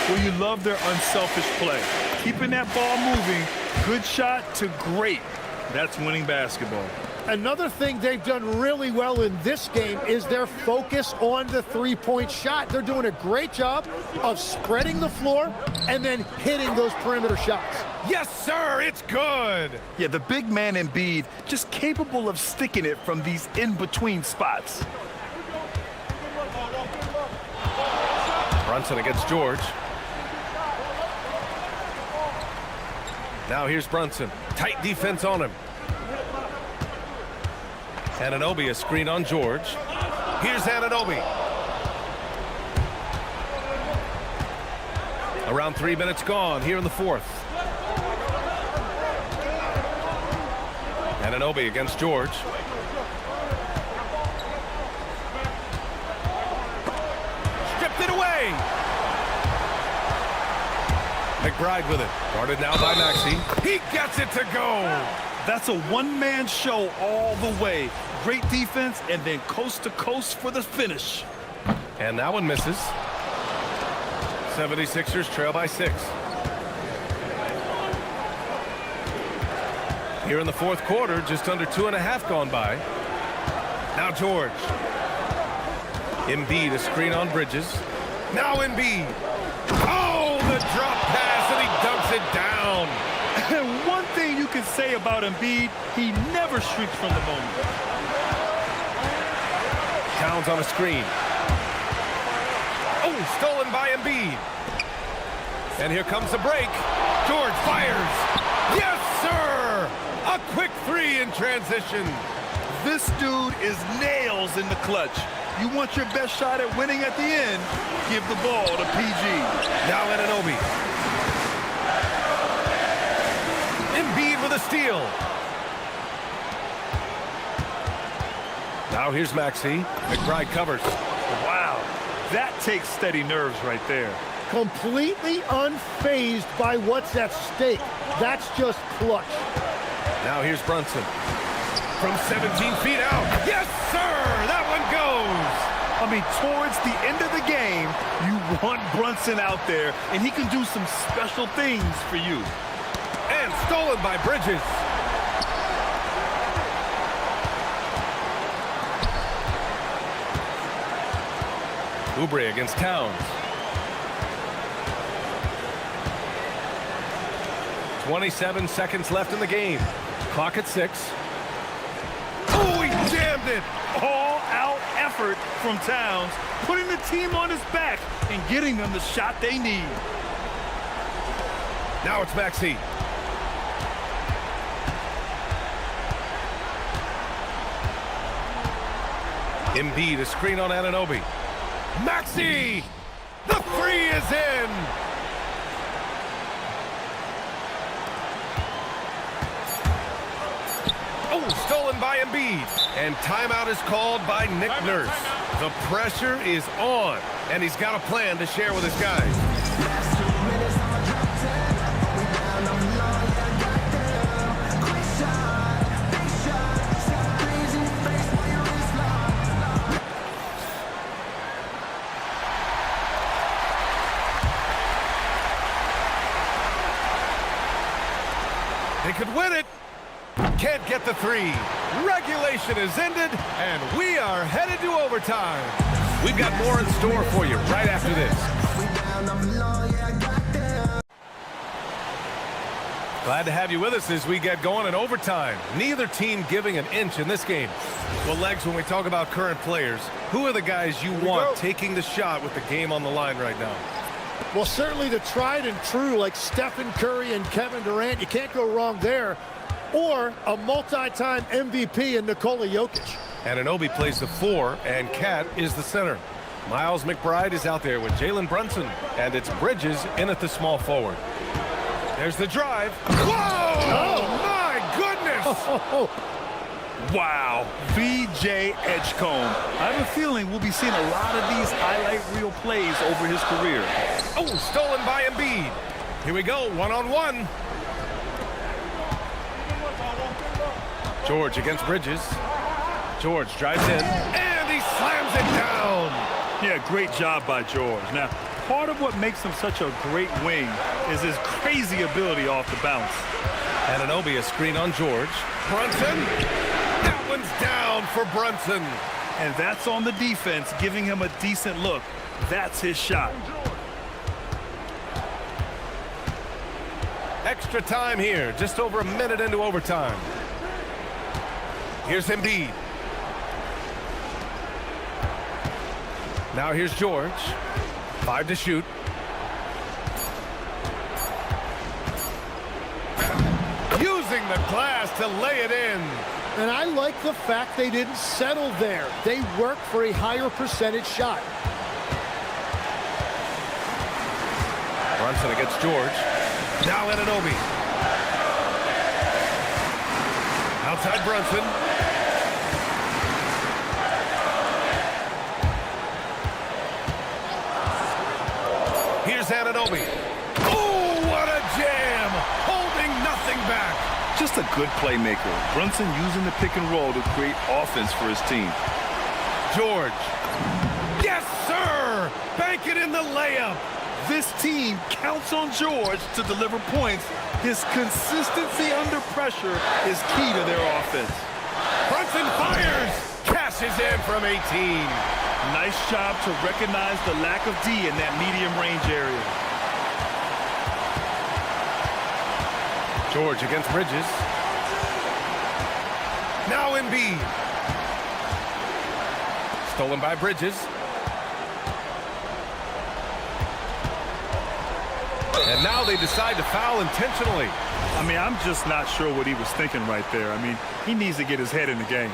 Well, you love their unselfish play. Keeping that ball moving, good shot to great. That's winning basketball. Another thing they've done really well in this game is their focus on the three-point shot. They're doing a great job of spreading the floor and then hitting those perimeter shots. Yes, sir, it's good. Yeah, the big man Embiid just capable of sticking it from these in-between spots. Brunson against George. Now here's Brunson. Tight defense on him. Anunoby, a screen on George. Here's Anunoby. Around 3 minutes gone here in the fourth. Anunoby against George. Stripped it away. McBride with it. Guarded now by Maxey. He gets it to go. That's a one-man show all the way. Great defense and then coast to coast for the finish. And that one misses. 76ers trail by 6. Here in the fourth quarter, just under 2.5 gone by. Now George. Embiid, a screen on Bridges. Now Embiid. Oh, the drop pass, and he dunks it down. And one thing you can say about Embiid, he never shrinks from the moment. Towns on a screen. Oh, stolen by Embiid. And here comes the break. George fires. Yes, sir! A quick three in transition. This dude is nails in the clutch. You want your best shot at winning at the end, give the ball to PG. Now Anunoby. Embiid with a steal. Now here's Maxey. McBride covers. Wow, that takes steady nerves right there. Completely unfazed by what's at stake. That's just clutch. Now here's Brunson. From 17 feet out. Yes, sir! That one goes! I mean, towards the end of the game, you want Brunson out there, and he can do some special things for you. And stolen by Bridges. Oubre against Towns. 27 seconds left in the game. Clock at 6. Oh, he jammed it! All-out effort from Towns, putting the team on his back and getting them the shot they need. Now it's Maxey. Embiid, a screen on Anunoby. Maxey! The three is in! Oh, stolen by Embiid. And timeout is called by Nick Nurse. The pressure is on, and he's got a plan to share with his guys. They could win it. Can't get the three. Regulation is ended, and we are headed to overtime. We've got more in store for you right after this. Glad to have you with us as we get going in overtime. Neither team giving an inch in this game. Well, Legs, when we talk about current players, who are the guys you want taking the shot with the game on the line right now? Well, certainly the tried and true like Stephen Curry and Kevin Durant. You can't go wrong there. Or a multi-time MVP in Nikola Jokic. Anunoby plays the 4, and Cat is the center. Miles McBride is out there with Jalen Brunson, and it's Bridges in at the small forward. There's the drive. Whoa! Oh, my goodness! Wow, VJ Edgecombe. I have a feeling we'll be seeing a lot of these highlight reel plays over his career. Oh, stolen by Embiid. Here we go, one-on-one. George against Bridges. George drives in, and he slams it down. Yeah, great job by George. Now, part of what makes him such a great wing is his crazy ability off the bounce. Anunoby a screen on George. Brunson. That one's down for Brunson. And that's on the defense, giving him a decent look. That's his shot. Extra time here, just over a minute into overtime. Here's Embiid. Now here's George. 5 to shoot. Using the glass to lay it in. And I like the fact they didn't settle there. They worked for a higher percentage shot. Brunson against George. Now Anunoby. Outside Brunson. Here's Anunoby. Oh, what a jam! Holding nothing back. Just a good playmaker. Brunson using the pick and roll to create offense for his team. George. Yes, sir! Bank it in the layup. This team counts on George to deliver points. His consistency under pressure is key to their offense. Brunson fires. Cashes in from 18. Nice job to recognize the lack of D in that medium range area. George against Bridges. Now Embiid. Stolen by Bridges. And now they decide to foul intentionally. I mean, I'm just not sure what he was thinking right there. I mean, he needs to get his head in the game.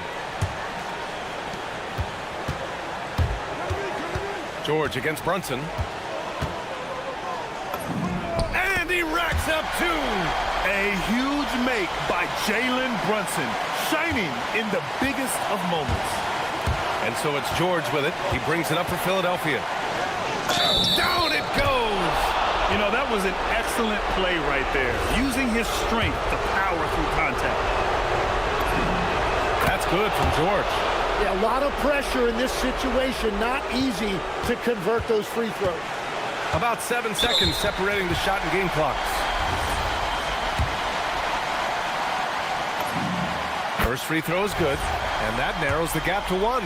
George against Brunson. And he racks up 2. A huge make by Jalen Brunson, shining in the biggest of moments. And so it's George with it. He brings it up for Philadelphia. Down it goes! You know, that was an excellent play right there, using his strength to power through contact. That's good from George. Yeah, a lot of pressure in this situation. Not easy to convert those free throws. About 7 seconds separating the shot and game clocks. First free throw is good, and that narrows the gap to 1.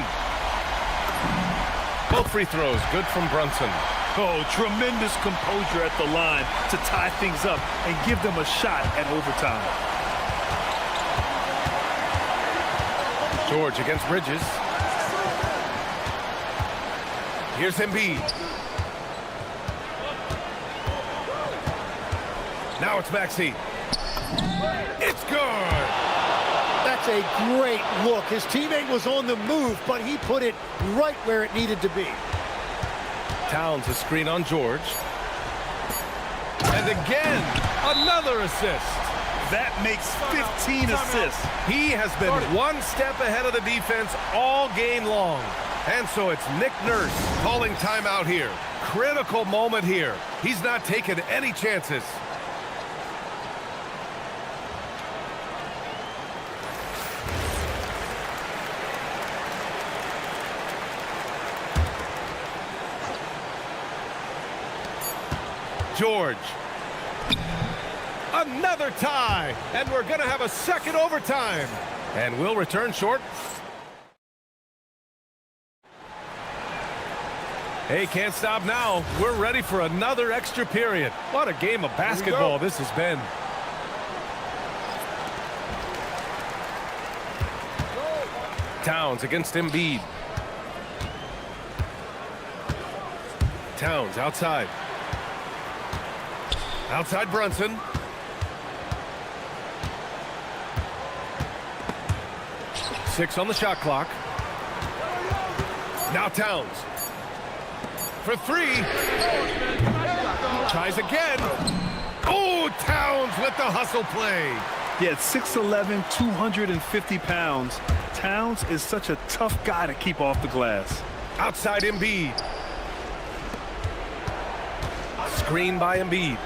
Both free throws good from Brunson. Oh, tremendous composure at the line to tie things up and give them a shot at overtime. George against Bridges. Here's Embiid. Now it's Maxey. It's good. That's a great look. His teammate was on the move, but he put it right where it needed to be. Towns a screen on George. And again, another assist. That makes 15 assists. He has been one step ahead of the defense all game long. And so it's Nick Nurse calling timeout here. Critical moment here. He's not taking any chances. George. Another tie, and we're going to have a second overtime. And we'll return short. Hey, can't stop now. We're ready for another extra period. What a game of basketball this has been. Towns against Embiid. Towns outside. Outside Brunson. Six on the shot clock. Now Towns. for three. Tries again. Oh, Towns with the hustle play. Yeah, at 6'11", 250 pounds, Towns is such a tough guy to keep off the glass. Outside Embiid. Screen by Embiid.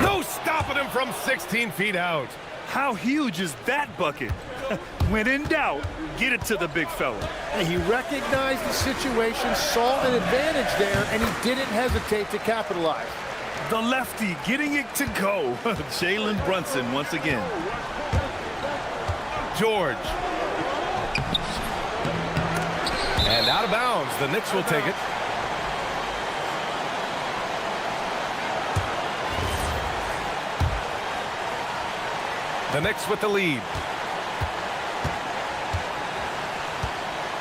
No stopping him from 16 feet out. How huge is that bucket? When in doubt, get it to the big fella. And he recognized the situation, saw an advantage there, and he didn't hesitate to capitalize. The lefty getting it to go. Jalen Brunson once again. George. And out of bounds. The Knicks will take it. The Knicks with the lead.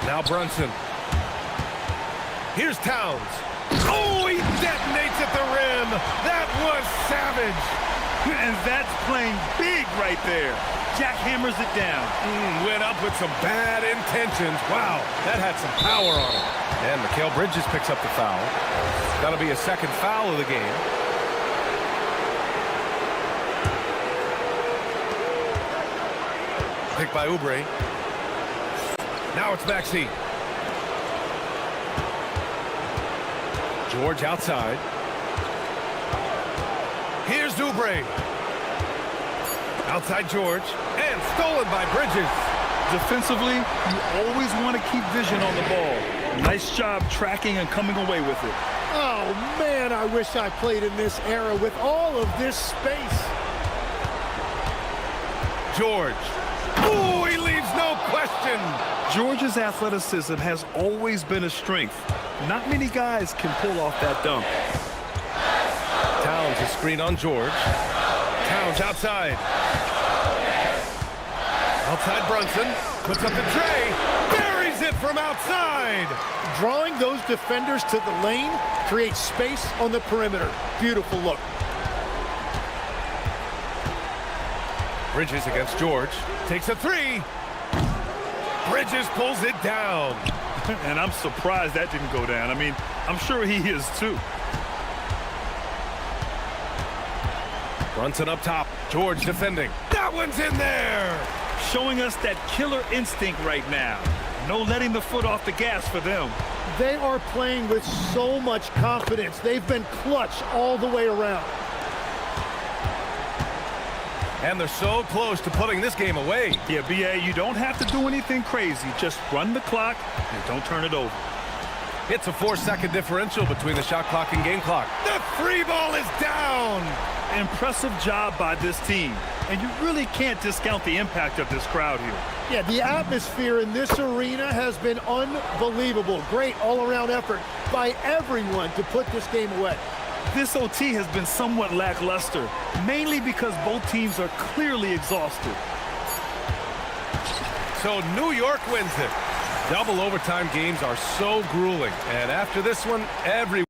Now Brunson. Here's Towns. Oh, he detonates at the rim. That was savage. And that's playing big right there. Jackhammers it down. Went up with some bad intentions. Wow, that had some power on it. And Mikal Bridges picks up the foul. That'll be a second foul of the game. Picked by Oubre. Now it's Maxey. George outside. Here's Oubre. Outside George. And stolen by Bridges. Defensively, you always want to keep vision on the ball. Nice job tracking and coming away with it. Oh, man, I wish I played in this era with all of this space. George. Ooh, he leaves no question. George's athleticism has always been a strength. Not many guys can pull off that dunk. Towns is screen on George. Towns outside. Outside Brunson. Puts up the tray. Buries it from outside. Drawing those defenders to the lane creates space on the perimeter. Beautiful look. Bridges against George. Takes a three. Bridges pulls it down. And I'm surprised that didn't go down. I mean, I'm sure he is too. Brunson up top. George defending. That one's in there. Showing us that killer instinct right now. No letting the foot off the gas for them. They are playing with so much confidence. They've been clutch all the way around. And they're so close to putting this game away. Yeah, B.A., you don't have to do anything crazy. Just run the clock and don't turn it over. It's a 4-second differential between the shot clock and game clock. The free ball is down. Impressive job by this team. And you really can't discount the impact of this crowd here. Yeah, the atmosphere in this arena has been unbelievable. Great all-around effort by everyone to put this game away. This OT has been somewhat lackluster, mainly because both teams are clearly exhausted. So New York wins it. Double overtime games are so grueling. And after this one, everyone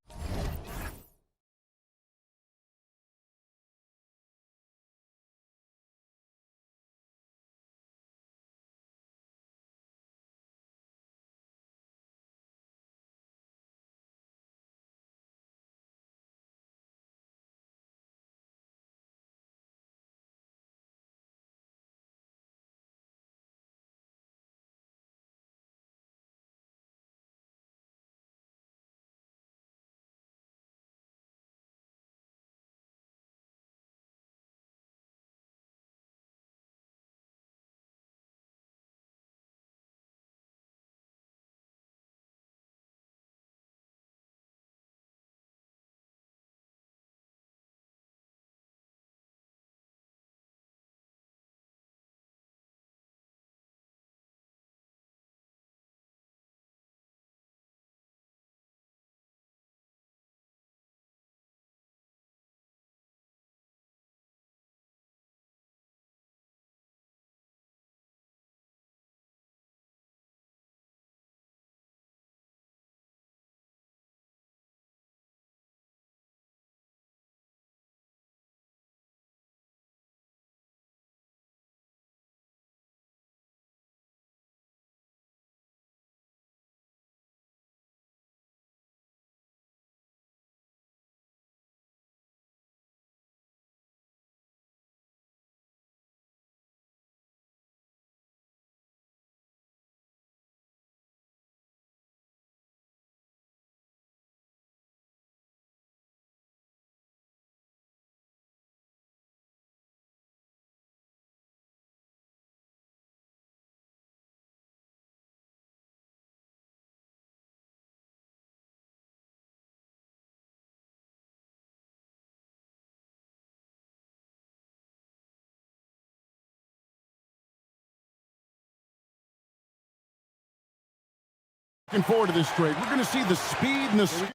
Looking forward to this trade. We're going to see the speed and the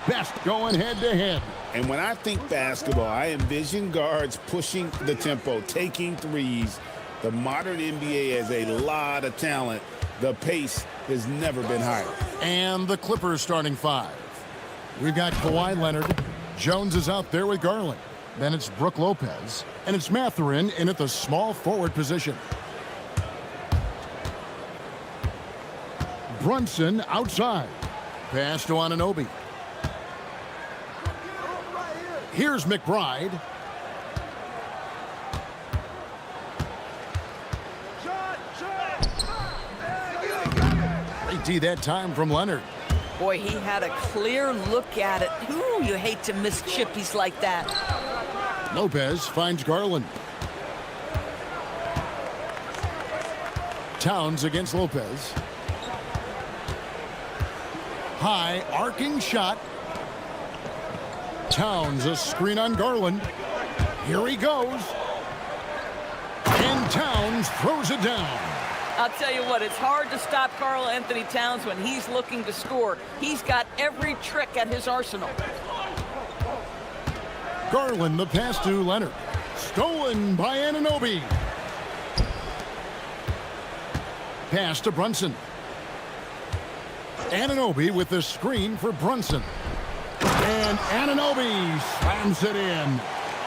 best going head-to-head. And when I think basketball, I envision guards pushing the tempo, taking threes. The modern NBA has a lot of talent. The pace has never been higher. And the Clippers starting five. We've got Kawhi Leonard. Jones is out there with Garland. Then it's Brook Lopez. And it's Mathurin in at the small forward position. Brunson outside. Pass to Anunoby. Here's McBride. Great D that time from Leonard. Boy, he had a clear look at it. Ooh, you hate to miss chippies like that. Lopez finds Garland. Towns against Lopez. High arcing shot. Towns a screen on Garland. Here he goes. And Towns throws it down. I'll tell you what, it's hard to stop Karl Anthony Towns when he's looking to score. He's got every trick at his arsenal. Garland the pass to Leonard. Stolen by Anunoby. Pass to Brunson. Anunoby with the screen for Brunson. And Anunoby slams it in.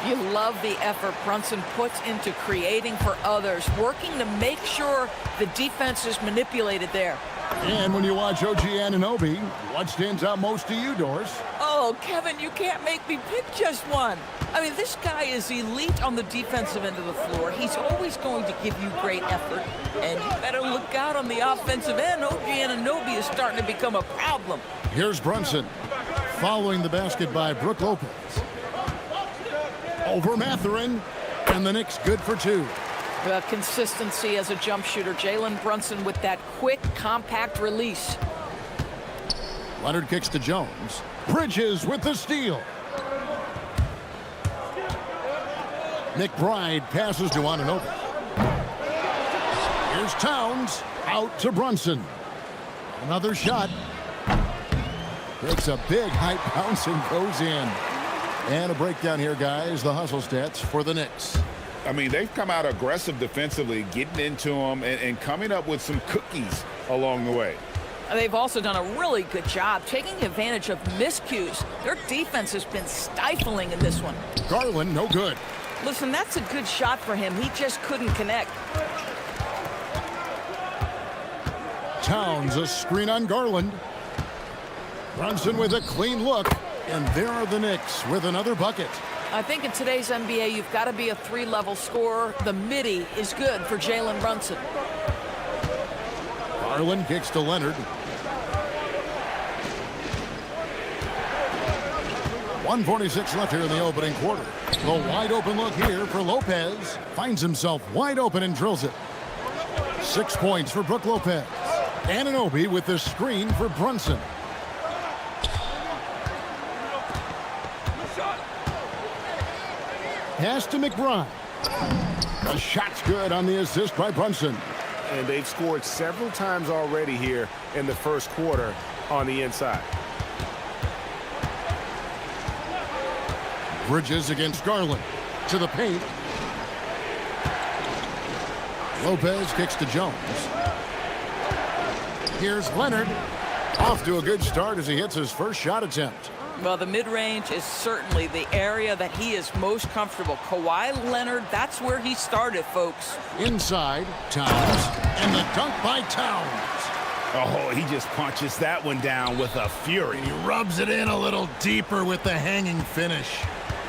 You love the effort Brunson puts into creating for others, working to make sure the defense is manipulated there. And when you watch OG Anunoby, what stands out most to you, Doris? Oh, Kevin, you can't make me pick just one. I mean, this guy is elite on the defensive end of the floor. He's always going to give you great effort. And you better look out on the offensive end. OG Anunoby is starting to become a problem. Here's Brunson, following the basket by Brook Lopez. Over Mathurin, and the Knicks good for two. Consistency as a jump shooter. Jalen Brunson with that quick, compact release. Leonard kicks to Jones. Bridges with the steal. McBride passes to Anunoby. Here's Towns, out to Brunson. Another shot. Takes a big height bounce and goes in. And a breakdown here, guys. The hustle stats for the Knicks. I mean, they've come out aggressive defensively, getting into them and coming up with some cookies along the way. They've also done a really good job taking advantage of miscues. Their defense has been stifling in this one. Garland, no good. Listen, that's a good shot for him. He just couldn't connect. Towns a screen on Garland. Brunson with a clean look. And there are the Knicks with another bucket. I think in today's NBA, you've got to be a three-level scorer. The midi is good for Jalen Brunson. Garland kicks to Leonard. 1:46 left here in the opening quarter. The wide open look here for Lopez. Finds himself wide open and drills it. 6 points for Brook Lopez. Anunoby with the screen for Brunson. Pass to McBride. The shot's good on the assist by Brunson. And they've scored several times already here in the first quarter on the inside. Bridges against Garland. To the paint. Lopez kicks to Jones. Here's Leonard. Off to a good start as he hits his first shot attempt. Well, the mid-range is certainly the area that he is most comfortable. Kawhi Leonard, that's where he started, folks. Inside, Towns, and the dunk by Towns. Oh, he just punches that one down with a fury. He rubs it in a little deeper with the hanging finish.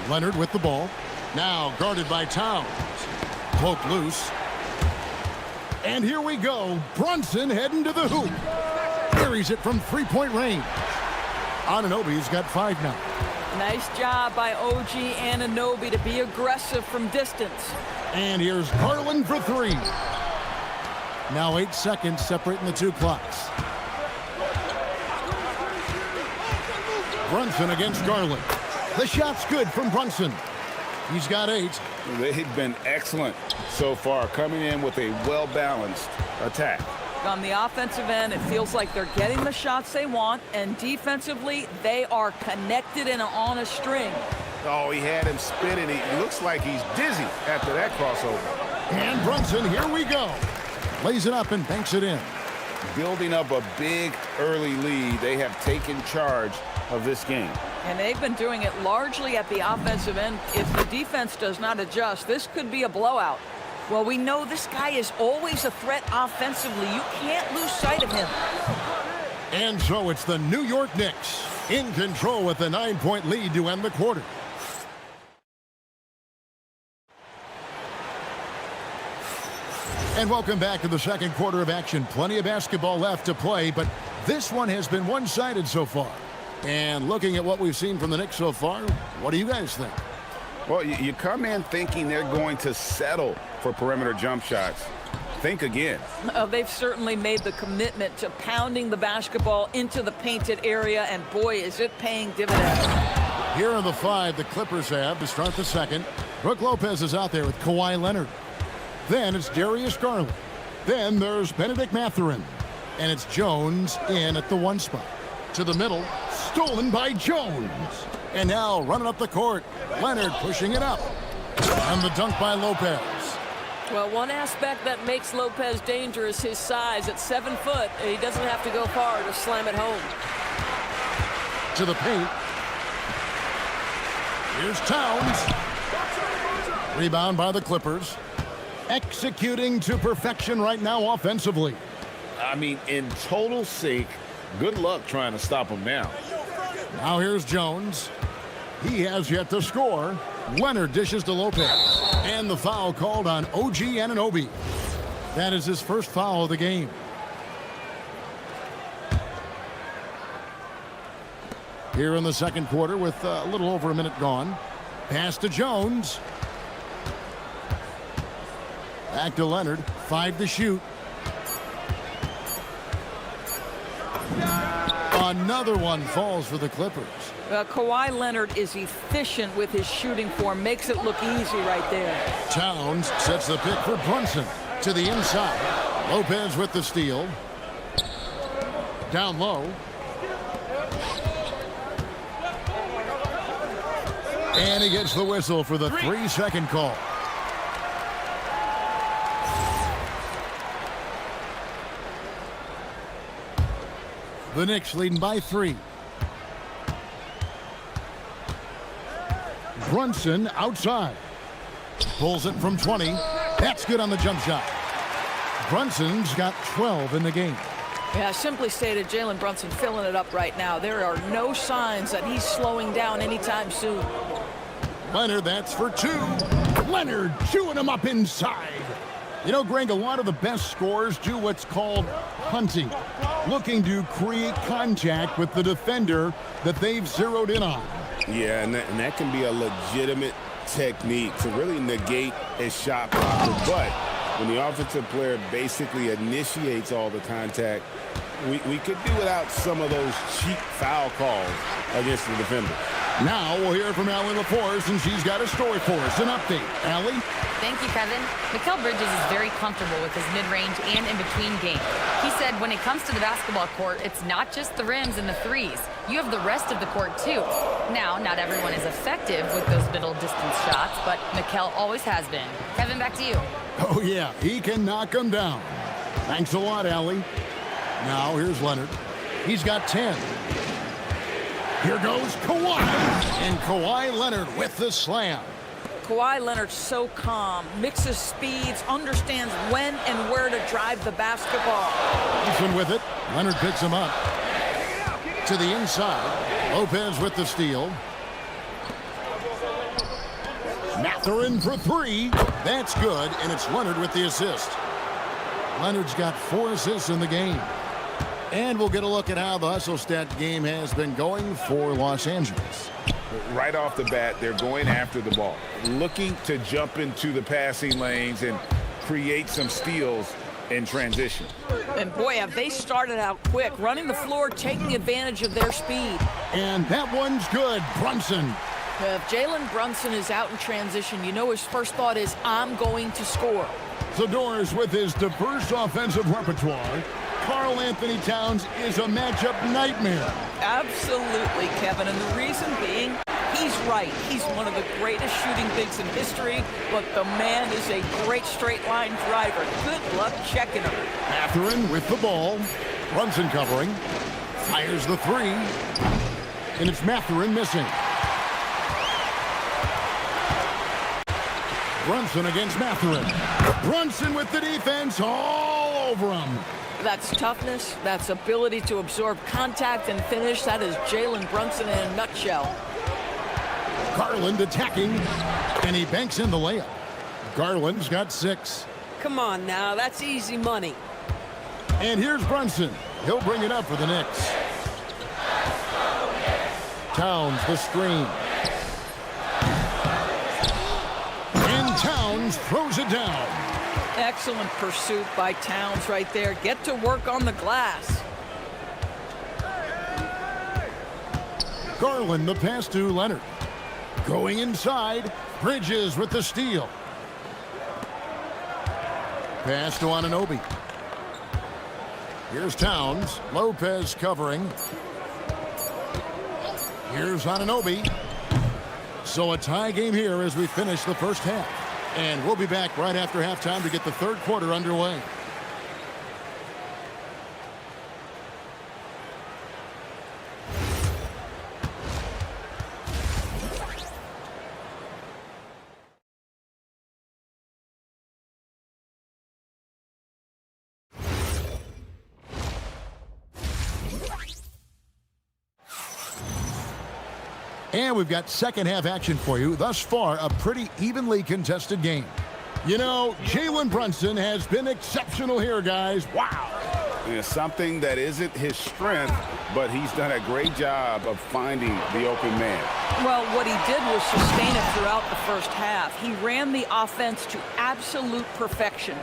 Leonard with the ball. Now guarded by Towns. Cloak loose. And here we go. Brunson heading to the hoop. Buries it from three-point range. Anunoby's got 5 now. Nice job by OG Anunoby to be aggressive from distance. And here's Garland for 3. Now 8 seconds separating the two clocks. Brunson against Garland. The shot's good from Brunson. He's got 8. They've been excellent so far, coming in with a well-balanced attack. On the offensive end, it feels like they're getting the shots they want, and defensively, they are connected and on a string. Oh, he had him spinning. He looks like he's dizzy after that crossover. And Brunson, here we go. Lays it up and banks it in. Building up a big early lead, they have taken charge of this game. And they've been doing it largely at the offensive end. If the defense does not adjust, this could be a blowout. Well, we know this guy is always a threat offensively. You can't lose sight of him. And so it's the New York Knicks in control with a 9-point lead to end the quarter. And welcome back to the second quarter of action. Plenty of basketball left to play, but this one has been one-sided so far. And looking at what we've seen from the Knicks so far, what do you guys think? Well, you come in thinking they're going to settle for perimeter jump shots. Think again. They've certainly made the commitment to pounding the basketball into the painted area, and boy, is it paying dividends. Here are the 5 the Clippers have to start the second. Brook Lopez is out there with Kawhi Leonard. Then it's Darius Garland. Then there's Benedict Mathurin. And it's Jones in at the 1 spot. To the middle, stolen by Jones. And now running up the court, Leonard pushing it up. And the dunk by Lopez. Well, one aspect that makes Lopez dangerous, his size. At 7 foot, he doesn't have to go far to slam it home. To the paint. Here's Towns. Rebound by the Clippers. Executing to perfection right now offensively. I mean, in total sync. Good luck trying to stop him now. Now here's Jones. He has yet to score. Leonard dishes to Lopez. And the foul called on OG Anunoby. That is his first foul of the game. Here in the second quarter with a little over a minute gone. Pass to Jones. Back to Leonard. 5 to shoot. Another one falls for the Clippers. Kawhi Leonard is efficient with his shooting form. Makes it look easy right there. Towns sets the pick for Brunson. To the inside. Lopez with the steal. Down low. And he gets the whistle for the 3-second call. The Knicks leading by 3. Brunson outside. Pulls it from 20. That's good on the jump shot. Brunson's got 12 in the game. Yeah, simply stated, Jalen Brunson filling it up right now. There are no signs that he's slowing down anytime soon. Leonard, that's for 2. Leonard chewing him up inside. You know, Greg, a lot of the best scorers do what's called hunting, looking to create contact with the defender that they've zeroed in on. Yeah, and that can be a legitimate technique to really negate a shot blocker. But when the offensive player basically initiates all the contact, we could do without some of those cheap foul calls against the defender. Now we'll hear from Allie LaForce, and she's got a story for us. An update. Allie? Thank you, Kevin. Mikal Bridges is very comfortable with his mid-range and in-between game. He said when it comes to the basketball court, it's not just the rims and the threes. You have the rest of the court, too. Now, not everyone is effective with those middle-distance shots, but Mikal always has been. Kevin, back to you. Oh, yeah, he can knock them down. Thanks a lot, Allie. Now, here's Leonard. He's got 10. Here goes Kawhi. And Kawhi Leonard with the slam. Kawhi Leonard's so calm, mixes speeds, understands when and where to drive the basketball. Eason with it. Leonard picks him up. To the inside. Lopez with the steal. Mathurin for 3. That's good, and it's Leonard with the assist. Leonard's got 4 assists in the game. And we'll get a look at how the hustle stat game has been going for Los Angeles. Right off the bat, they're going after the ball, looking to jump into the passing lanes and create some steals in transition. And boy, have they started out quick, running the floor, taking advantage of their speed. And that one's good. Brunson. If Jalen Brunson is out in transition, you know his first thought is, I'm going to score. Zador's with his diverse offensive repertoire. Karl Anthony Towns is a matchup nightmare. Absolutely, Kevin. And the reason being, he's right. He's one of the greatest shooting bigs in history, but the man is a great straight-line driver. Good luck checking him. Mathurin with the ball. Brunson covering. Fires the three. And it's Mathurin missing. Brunson against Mathurin. Brunson with the defense all over him. That's toughness. That's ability to absorb contact and finish. That is Jalen Brunson in a nutshell. Garland attacking, and he banks in the layup. Garland's got 6. Come on now, that's easy money. And here's Brunson. He'll bring it up for the Knicks. Towns the screen. And Towns throws it down. Excellent pursuit by Towns right there. Get to work on the glass. Garland the pass to Leonard. Going inside. Bridges with the steal. Pass to Anunoby. Here's Towns. Lopez covering. Here's Anunoby. So a tie game here as we finish the first half. And we'll be back right after halftime to get the third quarter underway. And we've got second half action for you. Thus far, a pretty evenly contested game. You know, Jalen Brunson has been exceptional here, guys. Wow. It's something that isn't his strength, but he's done a great job of finding the open man. Well, what he did was sustain it throughout the first half. He ran the offense to absolute perfection.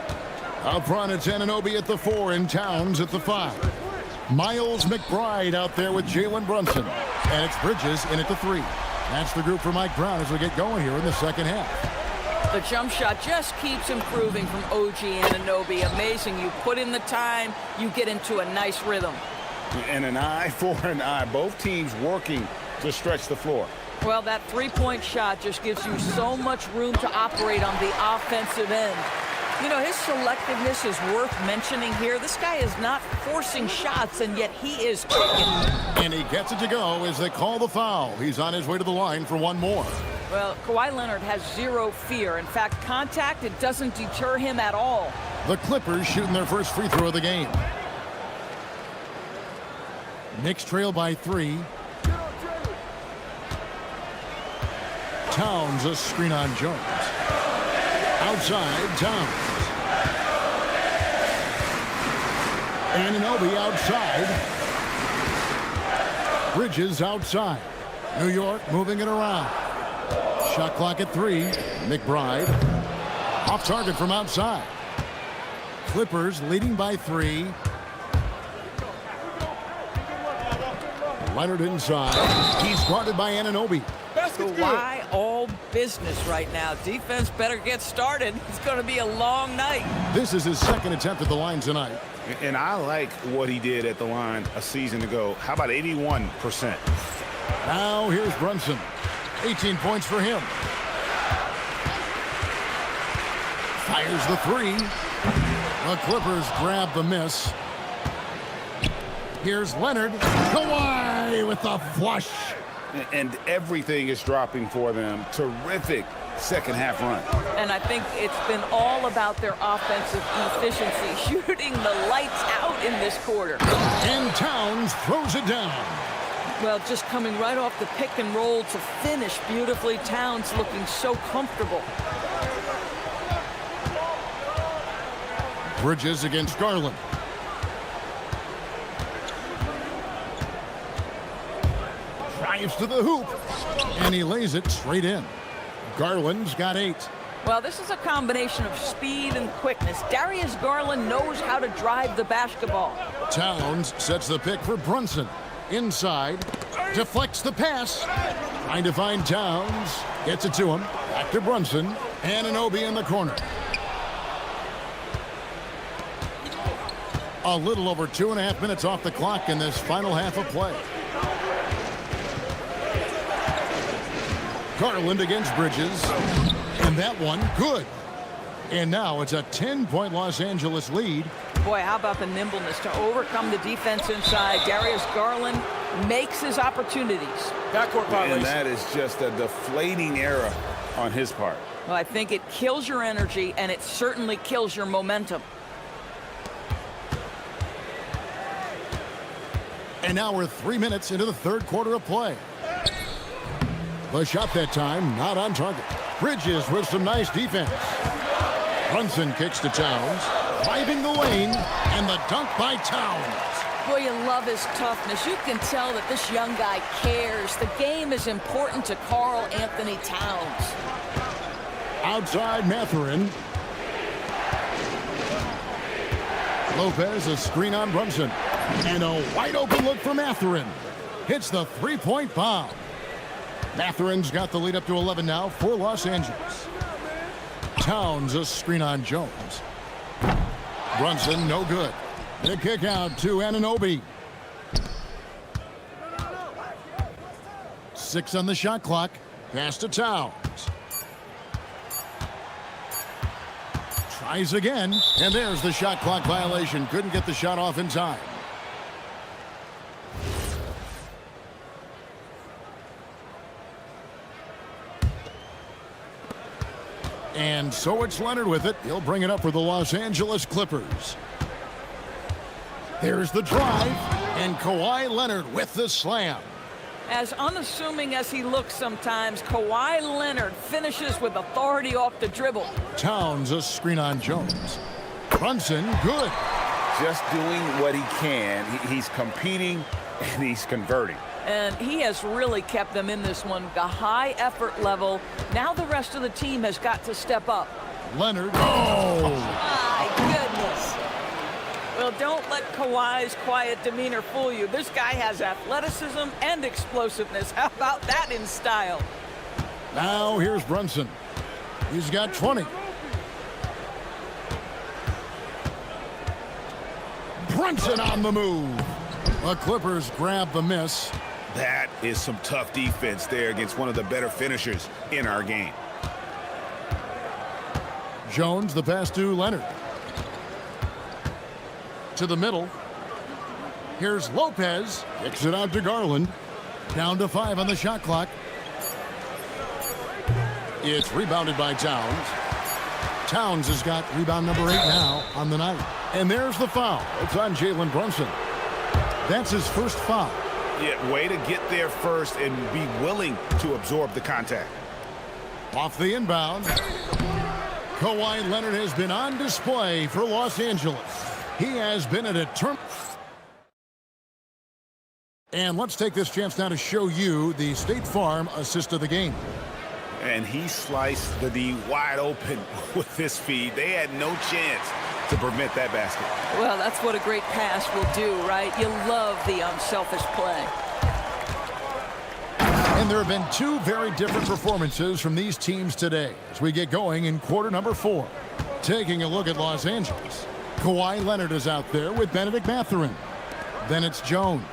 Up front, it's Anunoby at the 4 and Towns at the 5. Miles McBride out there with Jalen Brunson. And it's Bridges in at the 3. That's the group for Mike Brown as we get going here in the second half. The jump shot just keeps improving from OG Anunoby. Amazing. You put in the time, you get into a nice rhythm. And an eye for an eye. Both teams working to stretch the floor. Well, that three-point shot just gives you so much room to operate on the offensive end. You know, his selectiveness is worth mentioning here. This guy is not forcing shots, and yet he is kicking. And he gets it to go as they call the foul. He's on his way to the line for one more. Well, Kawhi Leonard has zero fear. In fact, contact, it doesn't deter him at all. The Clippers shooting their first free throw of the game. Knicks trail by 3. Towns a screen on Jones. Outside, Towns. Anunoby outside. Bridges outside. New York moving it around. Shot clock at 3. McBride. Off target from outside. Clippers leading by 3. Leonard inside. He's guarded by Anunoby. Kawhi all business right now. Defense better get started. It's going to be a long night. This is his second attempt at the line tonight. And I like what he did at the line a season ago. How about 81%? Now here's Brunson. 18 points for him. Fires the 3. The Clippers grab the miss. Here's Leonard. Kawhi with the flush. And everything is dropping for them. Terrific second half run. And I think it's been all about their offensive efficiency, shooting the lights out in this quarter. And Towns throws it down. Well, just coming right off the pick and roll to finish beautifully. Towns looking so comfortable. Bridges against Garland. Drives to the hoop, and he lays it straight in. Garland's got 8. Well, this is a combination of speed and quickness. Darius Garland knows how to drive the basketball. Towns sets the pick for Brunson. Inside, deflects the pass. Trying to find Towns. Gets it to him. Back to Brunson. Anunoby in the corner. A little over 2.5 minutes off the clock in this final half of play. Garland against Bridges. And that one, good. And now it's a 10-point Los Angeles lead. Boy, how about the nimbleness to overcome the defense inside. Darius Garland makes his opportunities. Backcourt violation. And that is just a deflating error on his part. Well, I think it kills your energy, and it certainly kills your momentum. And now we're 3 minutes into the third quarter of play. The shot that time, not on target. Bridges with some nice defense. Brunson kicks to Towns, driving the lane, and the dunk by Towns. Boy, you love his toughness. You can tell that this young guy cares. The game is important to Karl Anthony Towns. Outside Mathurin. Lopez, a screen on Brunson. And a wide open look for Mathurin. Hits the three-point bomb. Mathurin's got the lead up to 11 now for Los Angeles. Towns, a screen on Jones. Brunson, no good. The kick out to Anunoby. 6 on the shot clock. Pass to Towns. Tries again, and there's the shot clock violation. Couldn't get the shot off in time. And so it's Leonard with it. He'll bring it up for the Los Angeles Clippers. There's the drive, and Kawhi Leonard with the slam. As unassuming as he looks sometimes, Kawhi Leonard finishes with authority off the dribble. Towns, a screen on Jones. Brunson, good. Just doing what he can. He's competing, and he's converting. And he has really kept them in this one. The high effort level. Now the rest of the team has got to step up. Leonard. Oh! My goodness. Well, don't let Kawhi's quiet demeanor fool you. This guy has athleticism and explosiveness. How about that in style? Now here's Brunson. He's got 20. Brunson on the move. The Clippers grab the miss. That is some tough defense there against one of the better finishers in our game. Jones, the pass to Leonard. To the middle. Here's Lopez. Kicks it out to Garland. Down to 5 on the shot clock. It's rebounded by Towns. Towns has got rebound number 8 now on the night. And there's the foul. It's on Jalen Brunson. That's his first foul. Yeah, way to get there first and be willing to absorb the contact. Off the inbound. Kawhi Leonard has been on display for Los Angeles. He has been a determined. And let's take this chance now to show you the State Farm assist of the game. And he sliced the D wide open with his feed. They had no chance to prevent that basket. Well, that's what a great pass will do, right? You love the unselfish play. And there have been 2 very different performances from these teams today as we get going in quarter number 4. Taking a look at Los Angeles. Kawhi Leonard is out there with Benedict Mathurin. Then it's Jones.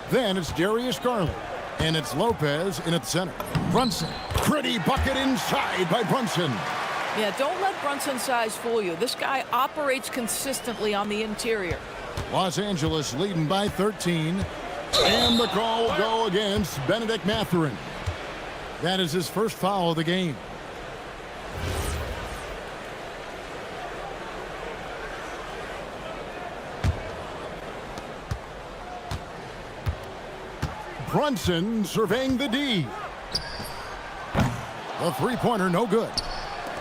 Then it's Darius Garland. And it's Lopez in at center. Brunson. Pretty bucket inside by Brunson. Yeah, don't let Brunson's size fool you. This guy operates consistently on the interior. Los Angeles leading by 13. And the call will go against Benedict Mathurin. That is his first foul of the game. Brunson surveying the D. A three-pointer, no good.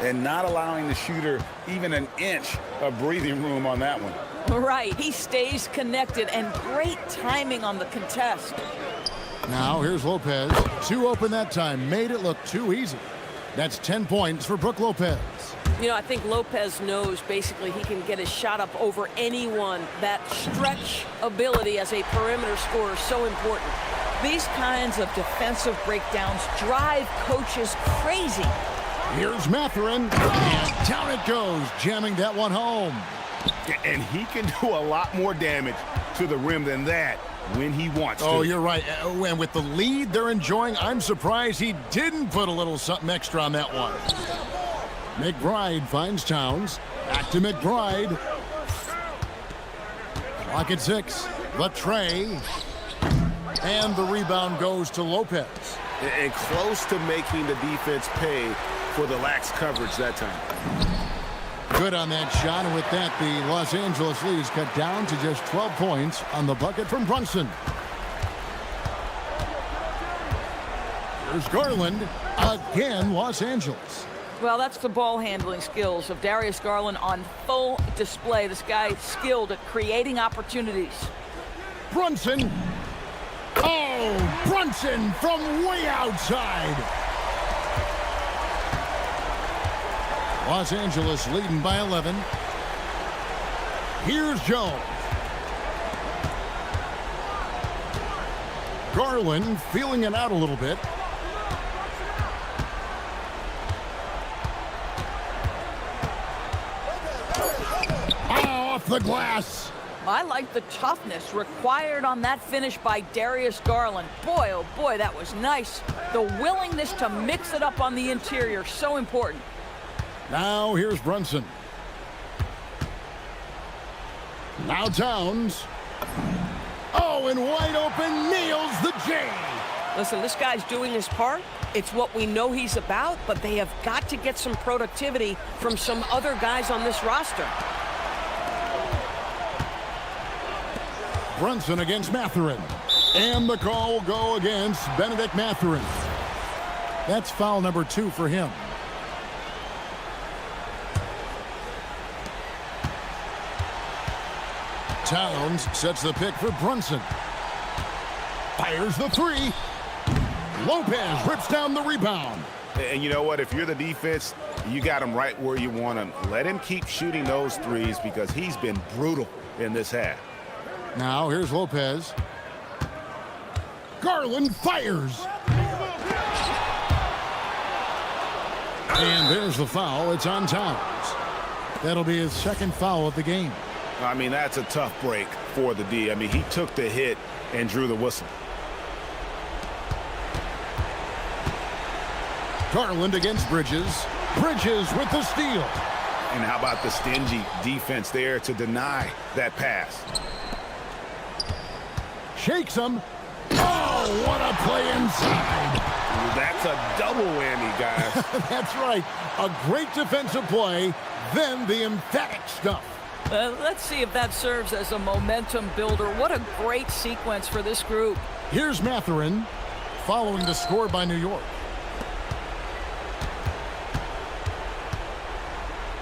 And not allowing the shooter even an inch of breathing room on that one. Right, he stays connected, and great timing on the contest. Now here's Lopez. 2 open that time, made it look too easy. That's 10 points for Brook Lopez. You know, I think Lopez knows basically he can get his shot up over anyone. That stretch ability as a perimeter scorer is so important. These kinds of defensive breakdowns drive coaches crazy. Here's Mathurin, and down it goes, jamming that one home. And he can do a lot more damage to the rim than that when he wants to. Oh, you're right. And with the lead they're enjoying, I'm surprised he didn't put a little something extra on that one. McBride finds Towns. Back to McBride. Clock at 6. Latre. And the rebound goes to Lopez. And close to making the defense pay for the lax coverage that time. Good on that shot, and with that, the Los Angeles lead is cut down to just 12 points on the bucket from Brunson. Here's Garland. Again, Los Angeles. Well, that's the ball handling skills of Darius Garland on full display. This guy skilled at creating opportunities. Brunson. Oh, Brunson from way outside. Los Angeles leading by 11. Here's Jones. Garland feeling it out a little bit. Off the glass. I like the toughness required on that finish by Darius Garland. Boy, oh boy, that was nice. The willingness to mix it up on the interior, so important. Now here's Brunson. Now Towns. Oh, and wide open, nails the J. Listen, this guy's doing his part. It's what we know he's about, but they have got to get some productivity from some other guys on this roster. Brunson against Mathurin. And the call will go against Benedict Mathurin. That's foul number 2 for him. Towns sets the pick for Brunson. Fires the 3. Lopez rips down the rebound. And you know what? If you're the defense, you got him right where you want him. Let him keep shooting those threes because he's been brutal in this half. Now here's Lopez. Garland fires. And there's the foul. It's on Towns. That'll be his second foul of the game. I mean, that's a tough break for the D. I mean, he took the hit and drew the whistle. Garland against Bridges. Bridges with the steal. And how about the stingy defense there to deny that pass? Shakes him. Oh, what a play inside. That's a double whammy, guys. That's right. A great defensive play, then the emphatic stuff. Let's see if that serves as a momentum builder. What a great sequence for this group. Here's Mathurin following the score by New York.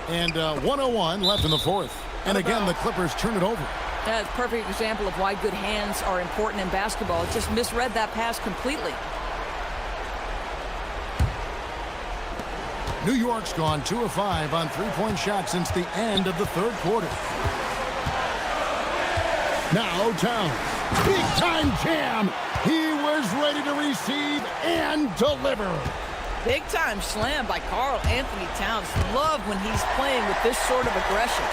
And 1:01 left in the fourth. And again, the Clippers turn it over. That's a perfect example of why good hands are important in basketball. It just misread that pass completely. New York's gone 2 of 5 on three-point shots since the end of the third quarter. Now Towns. Big-time jam. He was ready to receive and deliver. Big-time slam by Karl Anthony Towns. Love when he's playing with this sort of aggression.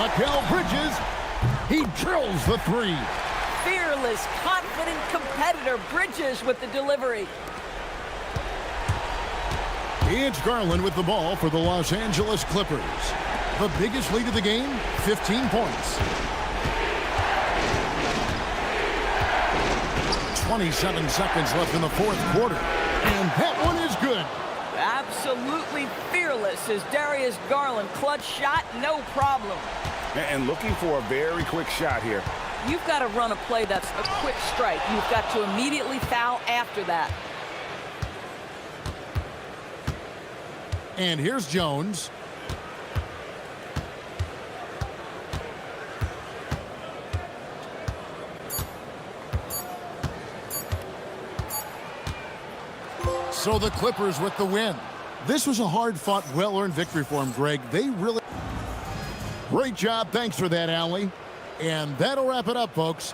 Mikal Bridges. He drills the 3. Fearless, confident competitor. Bridges with the delivery. It's Garland with the ball for the Los Angeles Clippers. The biggest lead of the game, 15 points. 27 seconds left in the fourth quarter. And that one is good. Absolutely fearless is Darius Garland. Clutch shot, no problem. And looking for a very quick shot here. You've got to run a play that's a quick strike. You've got to immediately foul after that. And here's Jones. So the Clippers with the win. This was a hard-fought, well-earned victory for them, Greg. They really... Great job. Thanks for that, Allie. And that'll wrap it up, folks.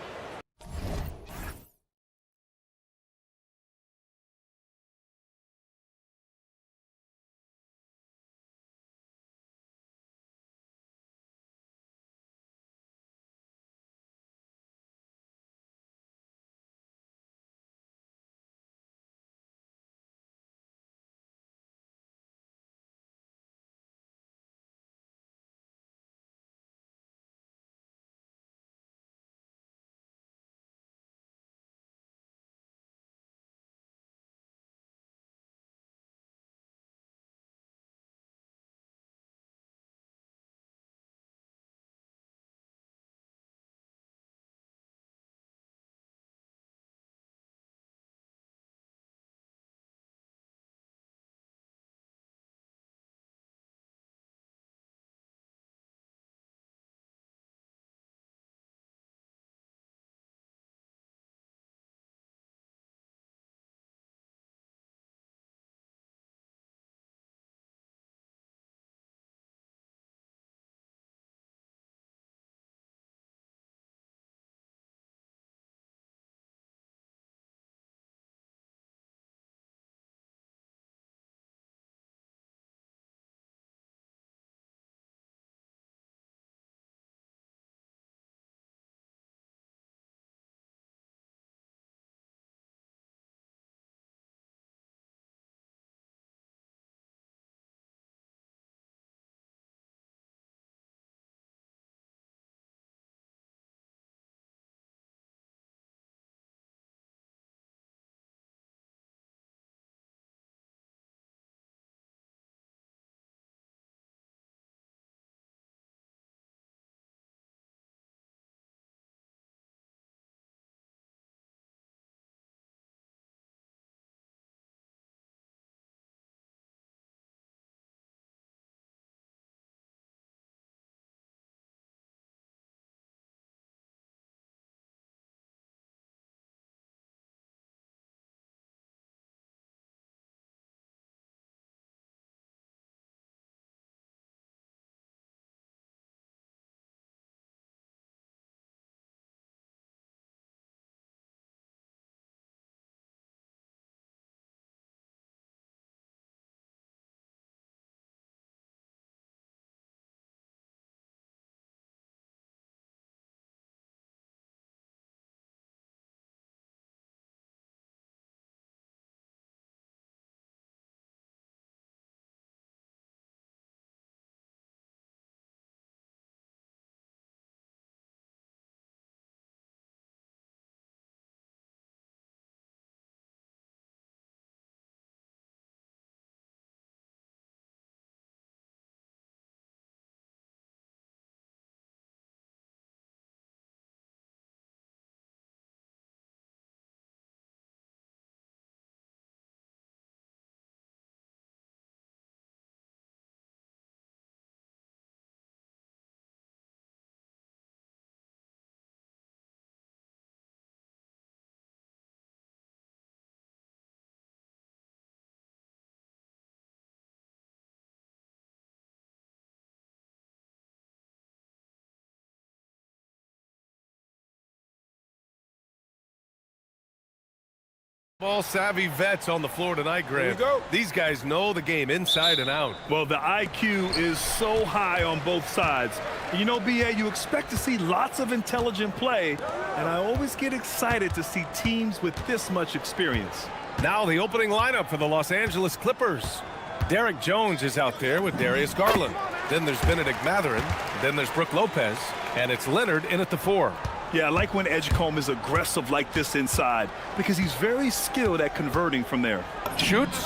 Ball-savvy vets on the floor tonight, Grant. Here we go. These guys know the game inside and out. Well, the IQ is so high on both sides. You know, BA, you expect to see lots of intelligent play, and I always get excited to see teams with this much experience. Now the opening lineup for the Los Angeles Clippers. Derek Jones is out there with Darius Garland. Then there's Benedict Mathurin. Then there's Brook Lopez. And it's Leonard in at the 4. Yeah, I like when Edgecombe is aggressive like this inside because he's very skilled at converting from there. Shoots.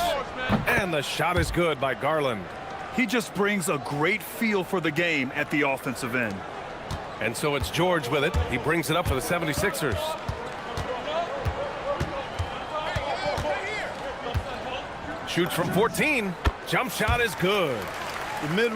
And the shot is good by Garland. He just brings a great feel for the game at the offensive end. And so it's George with it. He brings it up for the 76ers. Shoots from 14. Jump shot is good. The mid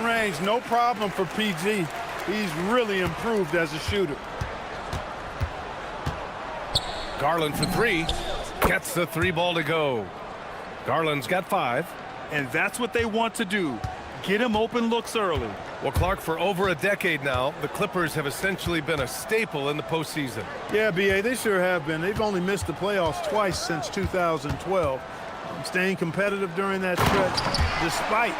range, no problem for PG. He's really improved as a shooter. Garland for 3. Gets the 3 ball to go. Garland's got 5. And that's what they want to do. Get him open looks early. Well, Clark, for over a decade now, the Clippers have essentially been a staple in the postseason. Yeah, BA, they sure have been. They've only missed the playoffs twice since 2012. Staying competitive during that stretch, despite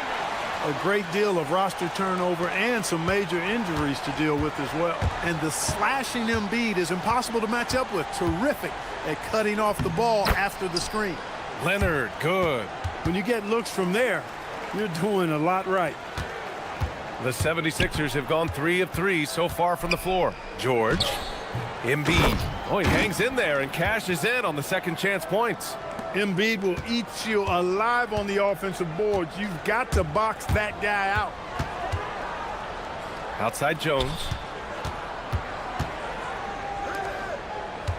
a great deal of roster turnover and some major injuries to deal with as well. And the slashing Embiid is impossible to match up with. Terrific at cutting off the ball after the screen. Leonard, good. When you get looks from there, you're doing a lot right. The 76ers have gone 3 of 3 so far from the floor. George, Embiid. Oh, he hangs in there and cashes in on the second chance points. Embiid will eat you alive on the offensive boards. You've got to box that guy out. Outside Jones.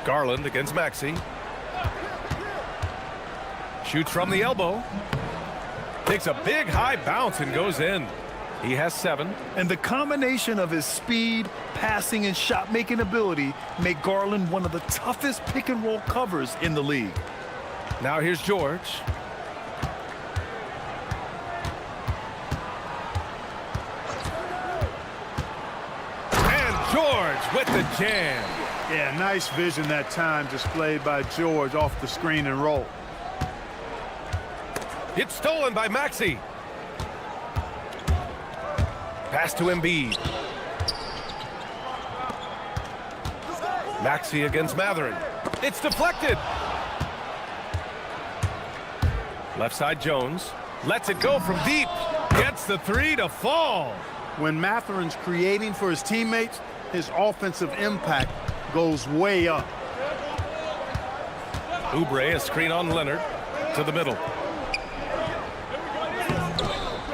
Garland against Maxey. Shoots from the elbow. Takes a big high bounce and goes in. He has 7. And the combination of his speed, passing, and shot-making ability make Garland one of the toughest pick-and-roll covers in the league. Now here's George. And George with the jam. Yeah, nice vision that time displayed by George off the screen and roll. It's stolen by Maxey. Pass to Embiid. Maxey against Mathurin. It's deflected. Left side Jones. Lets it go from deep. Gets the 3 to fall. When Mathurin's creating for his teammates, his offensive impact goes way up. Oubre, a screen on Leonard. To the middle.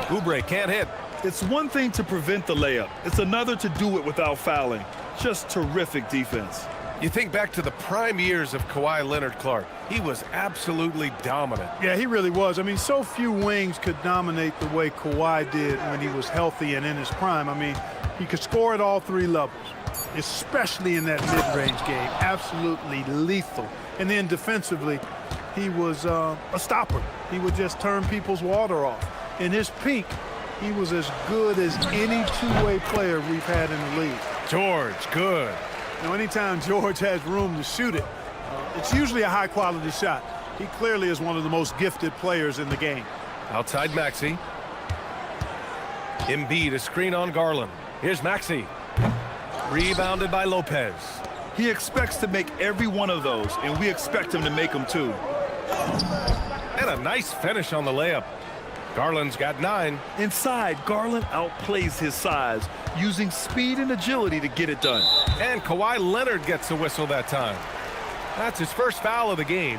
Oubre can't hit. It's one thing to prevent the layup. It's another to do it without fouling. Just terrific defense. You think back to the prime years of Kawhi Leonard, Clark. He was absolutely dominant. Yeah, he really was. I mean, so few wings could dominate the way Kawhi did when he was healthy and in his prime. I mean, he could score at all 3 levels, especially in that mid-range game. Absolutely lethal. And then defensively, he was a stopper. He would just turn people's water off. In his peak, he was as good as any two-way player we've had in the league. George, good. Now, anytime George has room to shoot it, it's usually a high-quality shot. He clearly is one of the most gifted players in the game. Outside Maxey. Embiid, a screen on Garland. Here's Maxey. Rebounded by Lopez. He expects to make every one of those, and we expect him to make them too. And a nice finish on the layup. Garland's got 9. Inside, Garland outplays his size, using speed and agility to get it done. And Kawhi Leonard gets the whistle that time. That's his first foul of the game.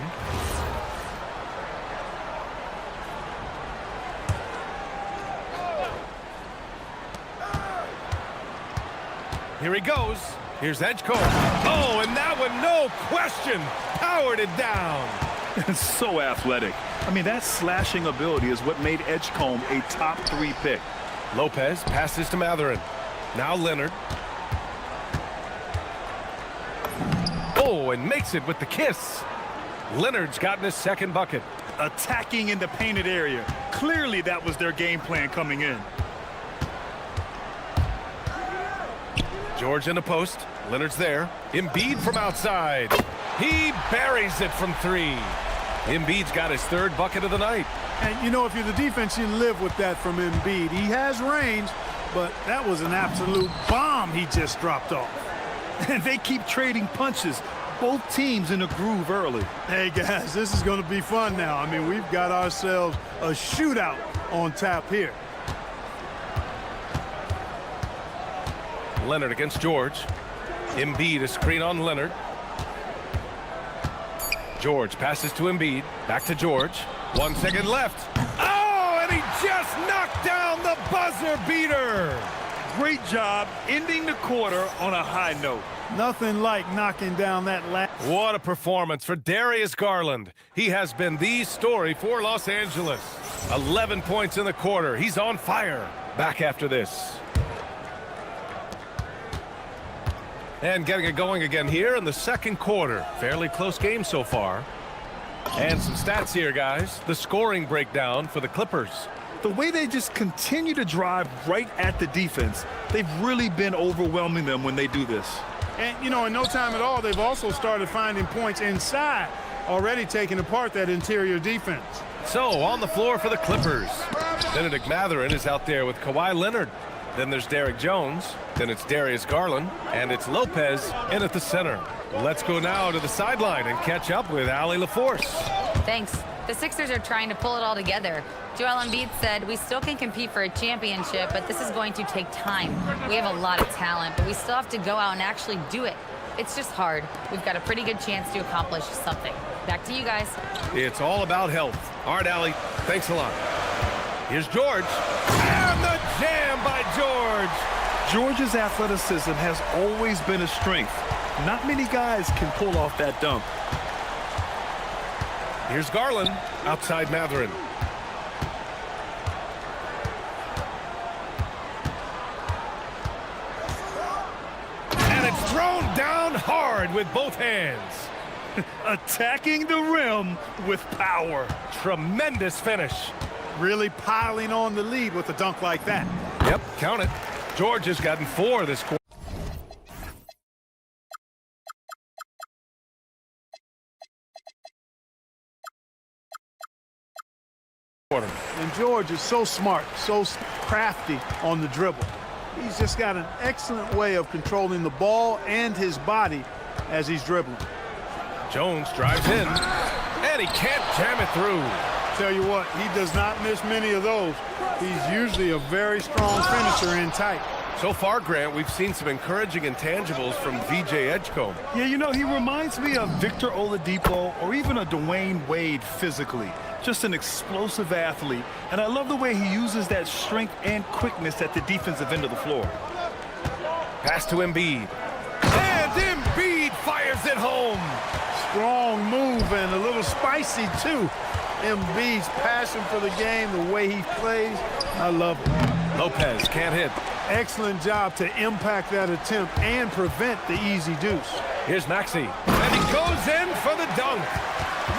Here he goes. Here's Edgecombe. Oh, and that one, no question, powered it down. So athletic. I mean, that slashing ability is what made Edgecombe a top 3 pick. Lopez passes to Mathurin. Now Leonard. Oh, and makes it with the kiss. Leonard's gotten his second bucket. Attacking in the painted area. Clearly that was their game plan coming in. George in the post. Leonard's there. Embiid from outside. He buries it from three. Embiid's got his third bucket of the night. And, you know, if you're the defense, you live with that from Embiid. He has range, but that was an absolute bomb he just dropped off. And they keep trading punches. Both teams in a groove early. Hey, guys, this is going to be fun now. I mean, we've got ourselves a shootout on tap here. Leonard against George. Embiid, a screen on Leonard. George passes to Embiid. Back to George. 1 second left. Oh, and he just knocked down the buzzer beater. Great job ending the quarter on a high note. Nothing like knocking down that last. What a performance for Darius Garland. He has been the story for Los Angeles. 11 points in the quarter. He's on fire. Back after this. And getting it going again here in the second quarter. Fairly close game so far. And some stats here, guys. The scoring breakdown for the Clippers. The way they just continue to drive right at the defense, they've really been overwhelming them when they do this. And, you know, in no time at all, they've also started finding points inside, already taking apart that interior defense. So, on the floor for the Clippers. Benedict Mathurin is out there with Kawhi Leonard. Then there's Derek Jones. Then it's Darius Garland. And it's Lopez in at the center. Let's go now to the sideline and catch up with Allie LaForce. Thanks. The Sixers are trying to pull it all together. Joel Embiid said, "We still can compete for a championship, but this is going to take time. We have a lot of talent, but we still have to go out and actually do it. It's just hard. We've got a pretty good chance to accomplish something." Back to you guys. It's all about health. All right, Allie. Thanks a lot. Here's George. And the jam by George. George's athleticism has always been a strength. Not many guys can pull off that dunk. Here's Garland outside Mathurin. And it's thrown down hard with both hands. Attacking the rim with power. Tremendous finish. Really piling on the lead with a dunk like that. Yep, count it. George has gotten 4 this quarter. And George is so smart, so crafty on the dribble. He's just got an excellent way of controlling the ball and his body as he's dribbling. Jones drives in, and he can't jam it through. Tell you what, he does not miss many of those. He's usually a very strong finisher in tight. So far, Grant, we've seen some encouraging intangibles from VJ Edgecombe. Yeah, you know, he reminds me of Victor Oladipo or even a Dwayne Wade physically. Just an explosive athlete, and I love the way he uses that strength and quickness at the defensive end of the floor. Pass to Embiid. And Embiid fires it home. Strong move and a little spicy, too. Embiid's passion for the game, the way he plays, I love it. Lopez can't hit. Excellent job to impact that attempt and prevent the easy deuce. Here's Maxey, and he goes in for the dunk.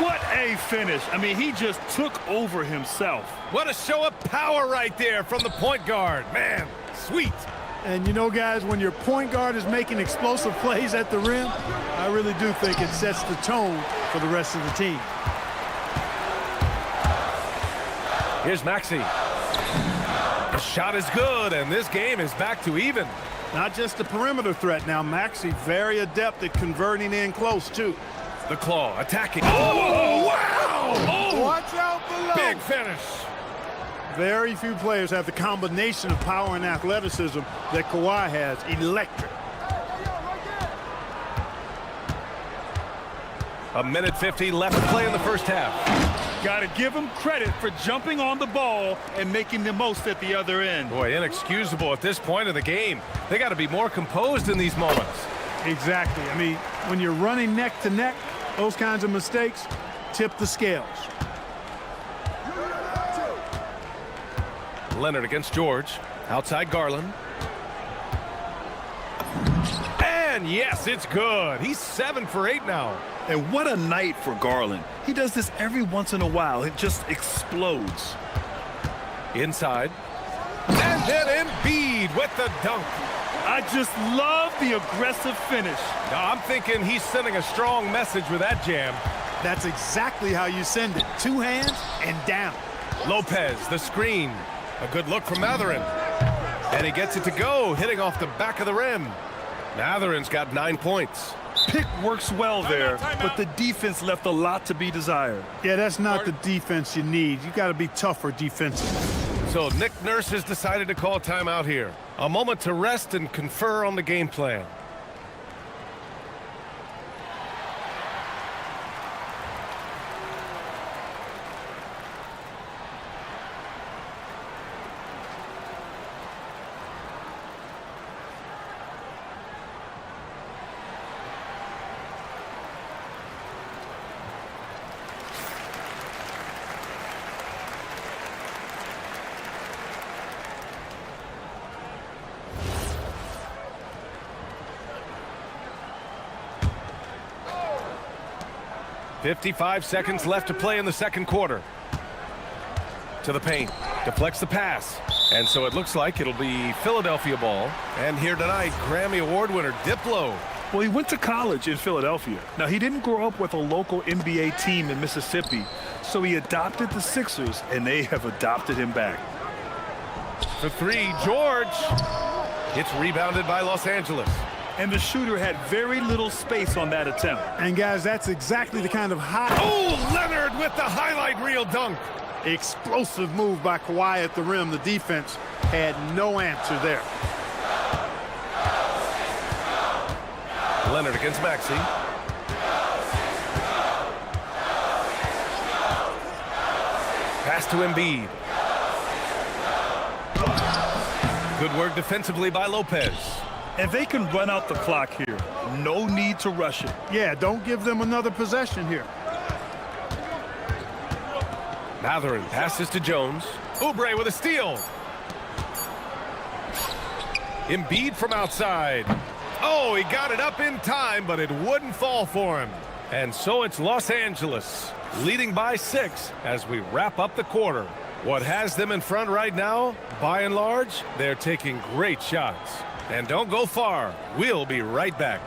What a finish. I mean, he just took over himself. What a show of power right there from the point guard. Man, sweet. And you know, guys, when your point guard is making explosive plays at the rim, I really do think it sets the tone for the rest of the team. Here's Maxey. The shot is good, and this game is back to even. Not just a perimeter threat now. Maxey very adept at converting in close, too. The claw attacking. Oh, wow! Oh, watch out below. Big finish. Very few players have the combination of power and athleticism that Kawhi has. Electric. A minute 50 left to play in the first half. Got to give him credit for jumping on the ball and making the most at the other end. Boy, inexcusable at this point of the game. They got to be more composed in these moments. Exactly. I mean, when you're running neck to neck, those kinds of mistakes tip the scales. Leonard against George. Outside Garland. And yes, it's good. He's 7 for 8 now. And what a night for Garland. He does this every once in a while. It just explodes. Inside. And then Embiid with the dunk. I just love the aggressive finish. Now, I'm thinking he's sending a strong message with that jam. That's exactly how you send it. Two hands and down. Lopez, the screen. A good look from Matherin. And he gets it to go, hitting off the back of the rim. Matherin's got 9 points. Pick works well there, but the defense left a lot to be desired. Yeah, that's not the defense you need. You got to be tougher defensively. So Nick Nurse has decided to call timeout here. A moment to rest and confer on the game plan. .55 seconds left to play in the second quarter. To the paint, deflects the pass. And so it looks like it'll be Philadelphia ball. And here tonight, Grammy Award winner Diplo. Well, he went to college in Philadelphia. Now, he didn't grow up with a local NBA team in Mississippi, so he adopted the Sixers, and they have adopted him back. For three, George. It's rebounded by Los Angeles. And the shooter had very little space on that attempt. And guys, that's exactly the kind of high... Oh, Leonard with the highlight reel dunk. Explosive move by Kawhi at the rim. The defense had no answer there. Leonard against Maxey. Pass to Embiid. Good work defensively by Lopez. And they can run out the clock here. No need to rush it. Yeah, don't give them another possession here. Matherin passes to Jones. Oubre with a steal. Embiid from outside. Oh, he got it up in time, but it wouldn't fall for him. And so it's Los Angeles, leading by 6 as we wrap up the quarter. What has them in front right now, by and large, they're taking great shots. And don't go far. We'll be right back.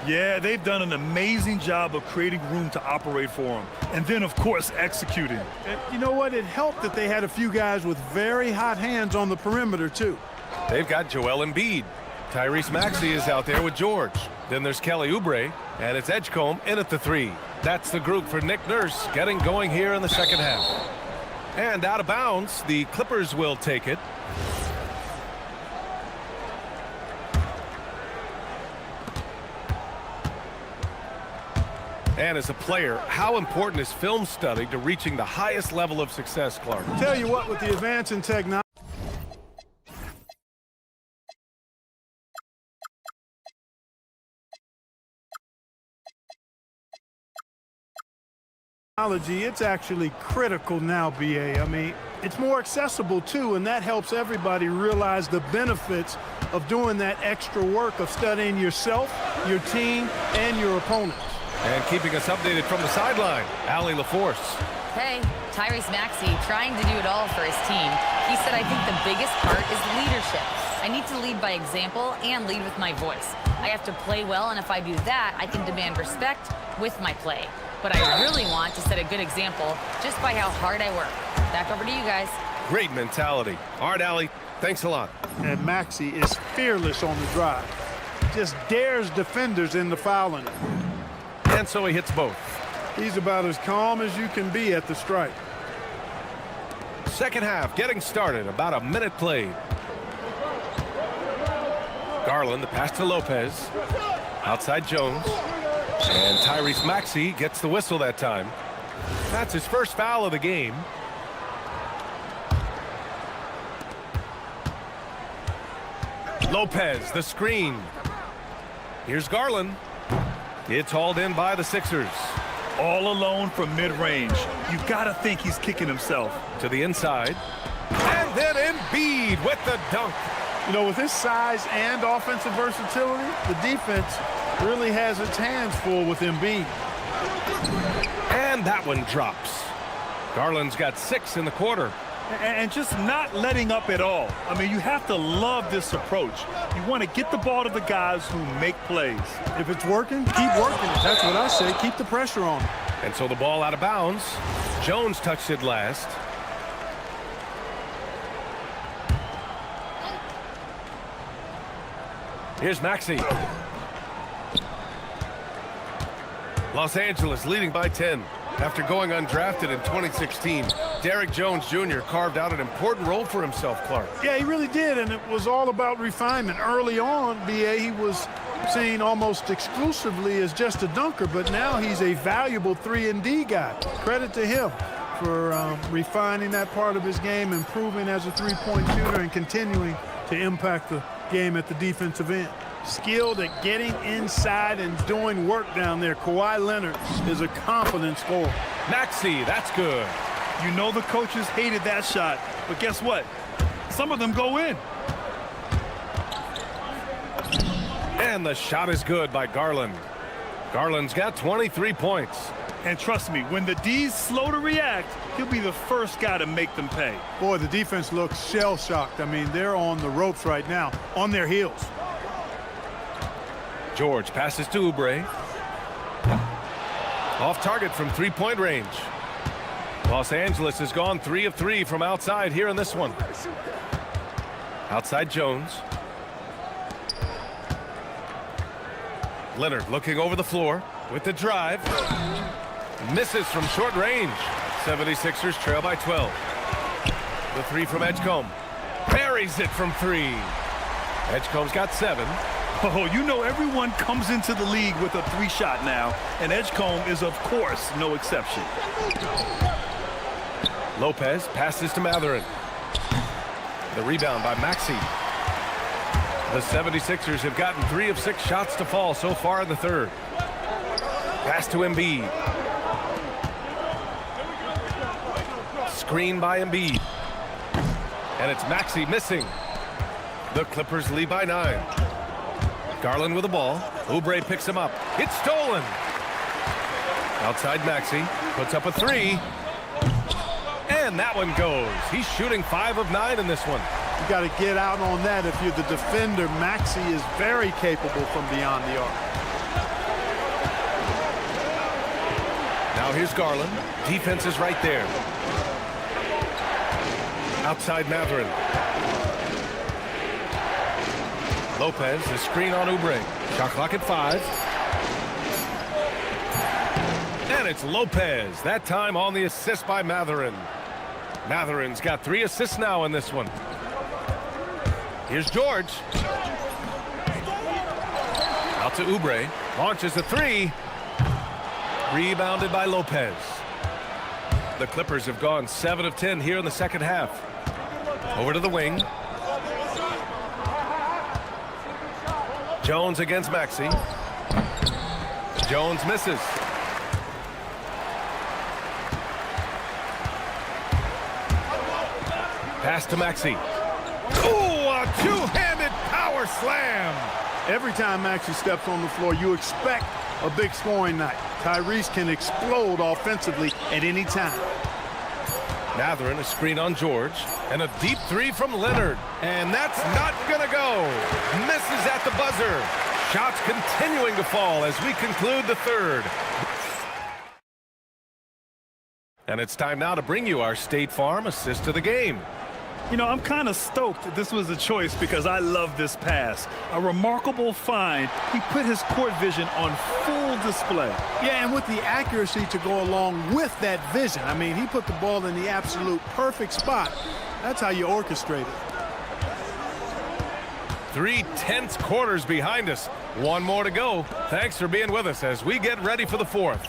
Yeah, they've done an amazing job of creating room to operate for him. And then, of course, executing. And you know what? It helped that they had a few guys with very hot hands on the perimeter, too. They've got Joel Embiid. Tyrese Maxey is out there with George. Then there's Kelly Oubre, and it's Edgecombe in at the 3. That's the group for Nick Nurse getting going here in the second half. And out of bounds, the Clippers will take it. And as a player, how important is film study to reaching the highest level of success, Clark? Tell you what, with the advance in technology, it's actually critical now, BA. I mean, It's more accessible, too, and that helps everybody realize the benefits of doing that extra work of studying yourself, your team, and your opponents. And keeping us updated from the sideline, Allie LaForce. Hey, Tyrese Maxey trying to do it all for his team. He said, I think the biggest part is leadership. I need to lead by example and lead with my voice. I have to play well, and if I do that, I can demand respect with my play. But I really want to set a good example just by how hard I work. Back over to you guys. Great mentality. All right, Allie, thanks a lot. And Maxey is fearless on the drive. Just dares defenders into fouling it. And so he hits both. He's about as calm as you can be at the strike. Second half getting started, about a minute played. Garland, the pass to Lopez. Outside Jones. And Tyrese Maxey gets the whistle that time. That's his first foul of the game. Lopez, the screen. Here's Garland. It's hauled in by the Sixers. All alone from mid-range. You gotta think he's kicking himself. To the inside. And then Embiid with the dunk. You know, with his size and offensive versatility, the defense really has its hands full with Embiid. And that one drops. Garland's got 6 in the quarter. And just not letting up at all. I mean, you have to love this approach. You want to get the ball to the guys who make plays. If it's working, keep working. That's what I say. Keep the pressure on. And so the ball out of bounds. Jones touched it last. Here's Maxey. Los Angeles leading by 10. After going undrafted in 2016, Derrick Jones Jr. carved out an important role for himself, Clark. Yeah, he really did, and it was all about refinement. Early on, B.A., he was seen almost exclusively as just a dunker, but now he's a valuable 3-and-D guy. Credit to him for refining that part of his game, improving as a three-point shooter, and continuing to impact the game at the defensive end. Skilled at getting inside and doing work down there. Kawhi Leonard is a confident scorer. Maxey, that's good. You know the coaches hated that shot, but guess what? Some of them go in. And the shot is good by Garland. Garland's got 23 points. And trust me, when the D's slow to react, he'll be the first guy to make them pay. Boy, the defense looks shell-shocked. I mean, they're on the ropes right now, on their heels. George passes to Oubre. Off target from three-point range. Los Angeles has gone 3 of 3 from outside here in this one. Outside Jones. Leonard looking over the floor with the drive. Misses from short range. 76ers trail by 12. The 3 from Edgecombe. Buries it from 3. Edgecombe's got 7. Oh, you know everyone comes into the league with a 3-shot now, and Edgecombe is, of course, no exception. Lopez passes to Matherin. The rebound by Maxey. The 76ers have gotten 3 of 6 shots to fall so far in the third. Pass to Embiid. Screen by Embiid. And it's Maxey missing. The Clippers lead by 9. Garland with the ball. Oubre picks him up. It's stolen. Outside Maxey. Puts up a 3. And that one goes. He's shooting 5 of 9 in this one. You got to get out on that if you're the defender. Maxey is very capable from beyond the arc. Now here's Garland. Defense is right there. Outside Matherin. Lopez, the screen on Oubre. Shot clock at 5. And it's Lopez. That time on the assist by Matherin. Matherin's got 3 assists now in this one. Here's George. Out to Oubre. Launches a 3. Rebounded by Lopez. The Clippers have gone 7 of 10 here in the second half. Over to the wing. Jones against Maxey. Jones misses. Pass to Maxey. Ooh, a two-handed power slam. Every time Maxey steps on the floor, you expect a big scoring night. Tyrese can explode offensively at any time. Mathurin, a screen on George, and a deep three from Leonard. And that's not gonna go. Misses at the buzzer. Shots continuing to fall as we conclude the third. And it's time now to bring you our State Farm assist of the game. You know, I'm kind of stoked this was a choice because I love this pass. A remarkable find. He put his court vision on full display. Yeah, and with the accuracy to go along with that vision. I mean, he put the ball in the absolute perfect spot. That's how you orchestrate it. 3 tense quarters behind us. One more to go. Thanks for being with us as we get ready for the fourth.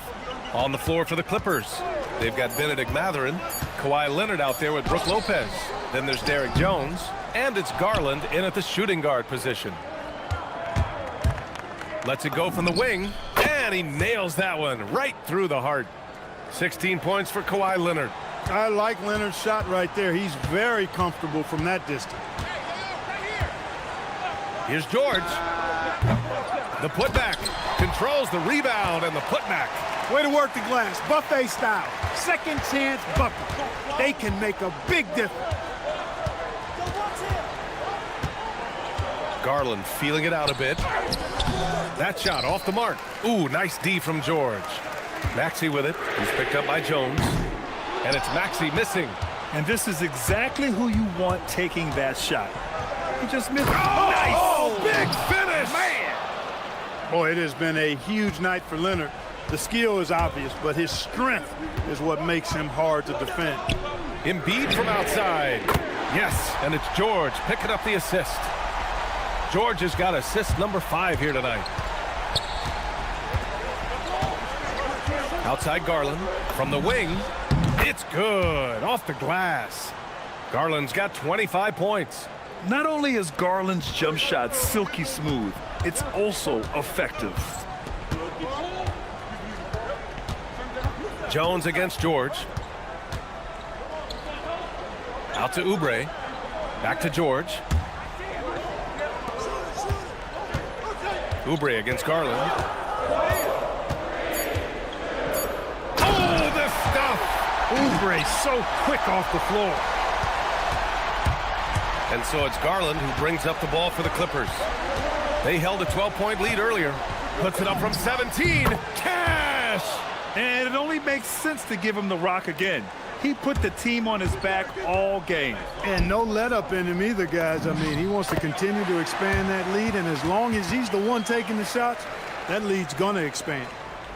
On the floor for the Clippers, they've got Benedict Mathurin, Kawhi Leonard out there with Brook Lopez. Then there's Derrick Jones, and it's Garland in at the shooting guard position. Lets it go from the wing, and he nails that one right through the heart. 16 points for Kawhi Leonard. I like Leonard's shot right there. He's very comfortable from that distance. Here's George. The putback. Controls the rebound and the putback. Way to work the glass. Buffet style. Second chance bucket. They can make a big difference. Garland feeling it out a bit. That shot off the mark. Ooh, nice D from George. Maxey with it. He's picked up by Jones. And it's Maxey missing. And this is exactly who you want taking that shot. He just missed. Oh, nice! Oh, big finish! Man! Boy, it has been a huge night for Leonard. The skill is obvious, but his strength is what makes him hard to defend. Embiid from outside. Yes, and it's George picking up the assist. George has got assist number 5 here tonight. Outside Garland from the wing. It's good off the glass. Garland's got 25 points. Not only is Garland's jump shot silky smooth, it's also effective. Jones against George. Out to Oubre. Back to George. Oubre against Garland. Oh, this stuff! Oubre so quick off the floor. And so it's Garland who brings up the ball for the Clippers. They held a 12-point lead earlier. Puts it up from 17. Cash! And it only makes sense to give him the rock again. He put the team on his back all game. And no let up in him either, guys. I mean, he wants to continue to expand that lead, and as long as he's the one taking the shots, that lead's gonna expand.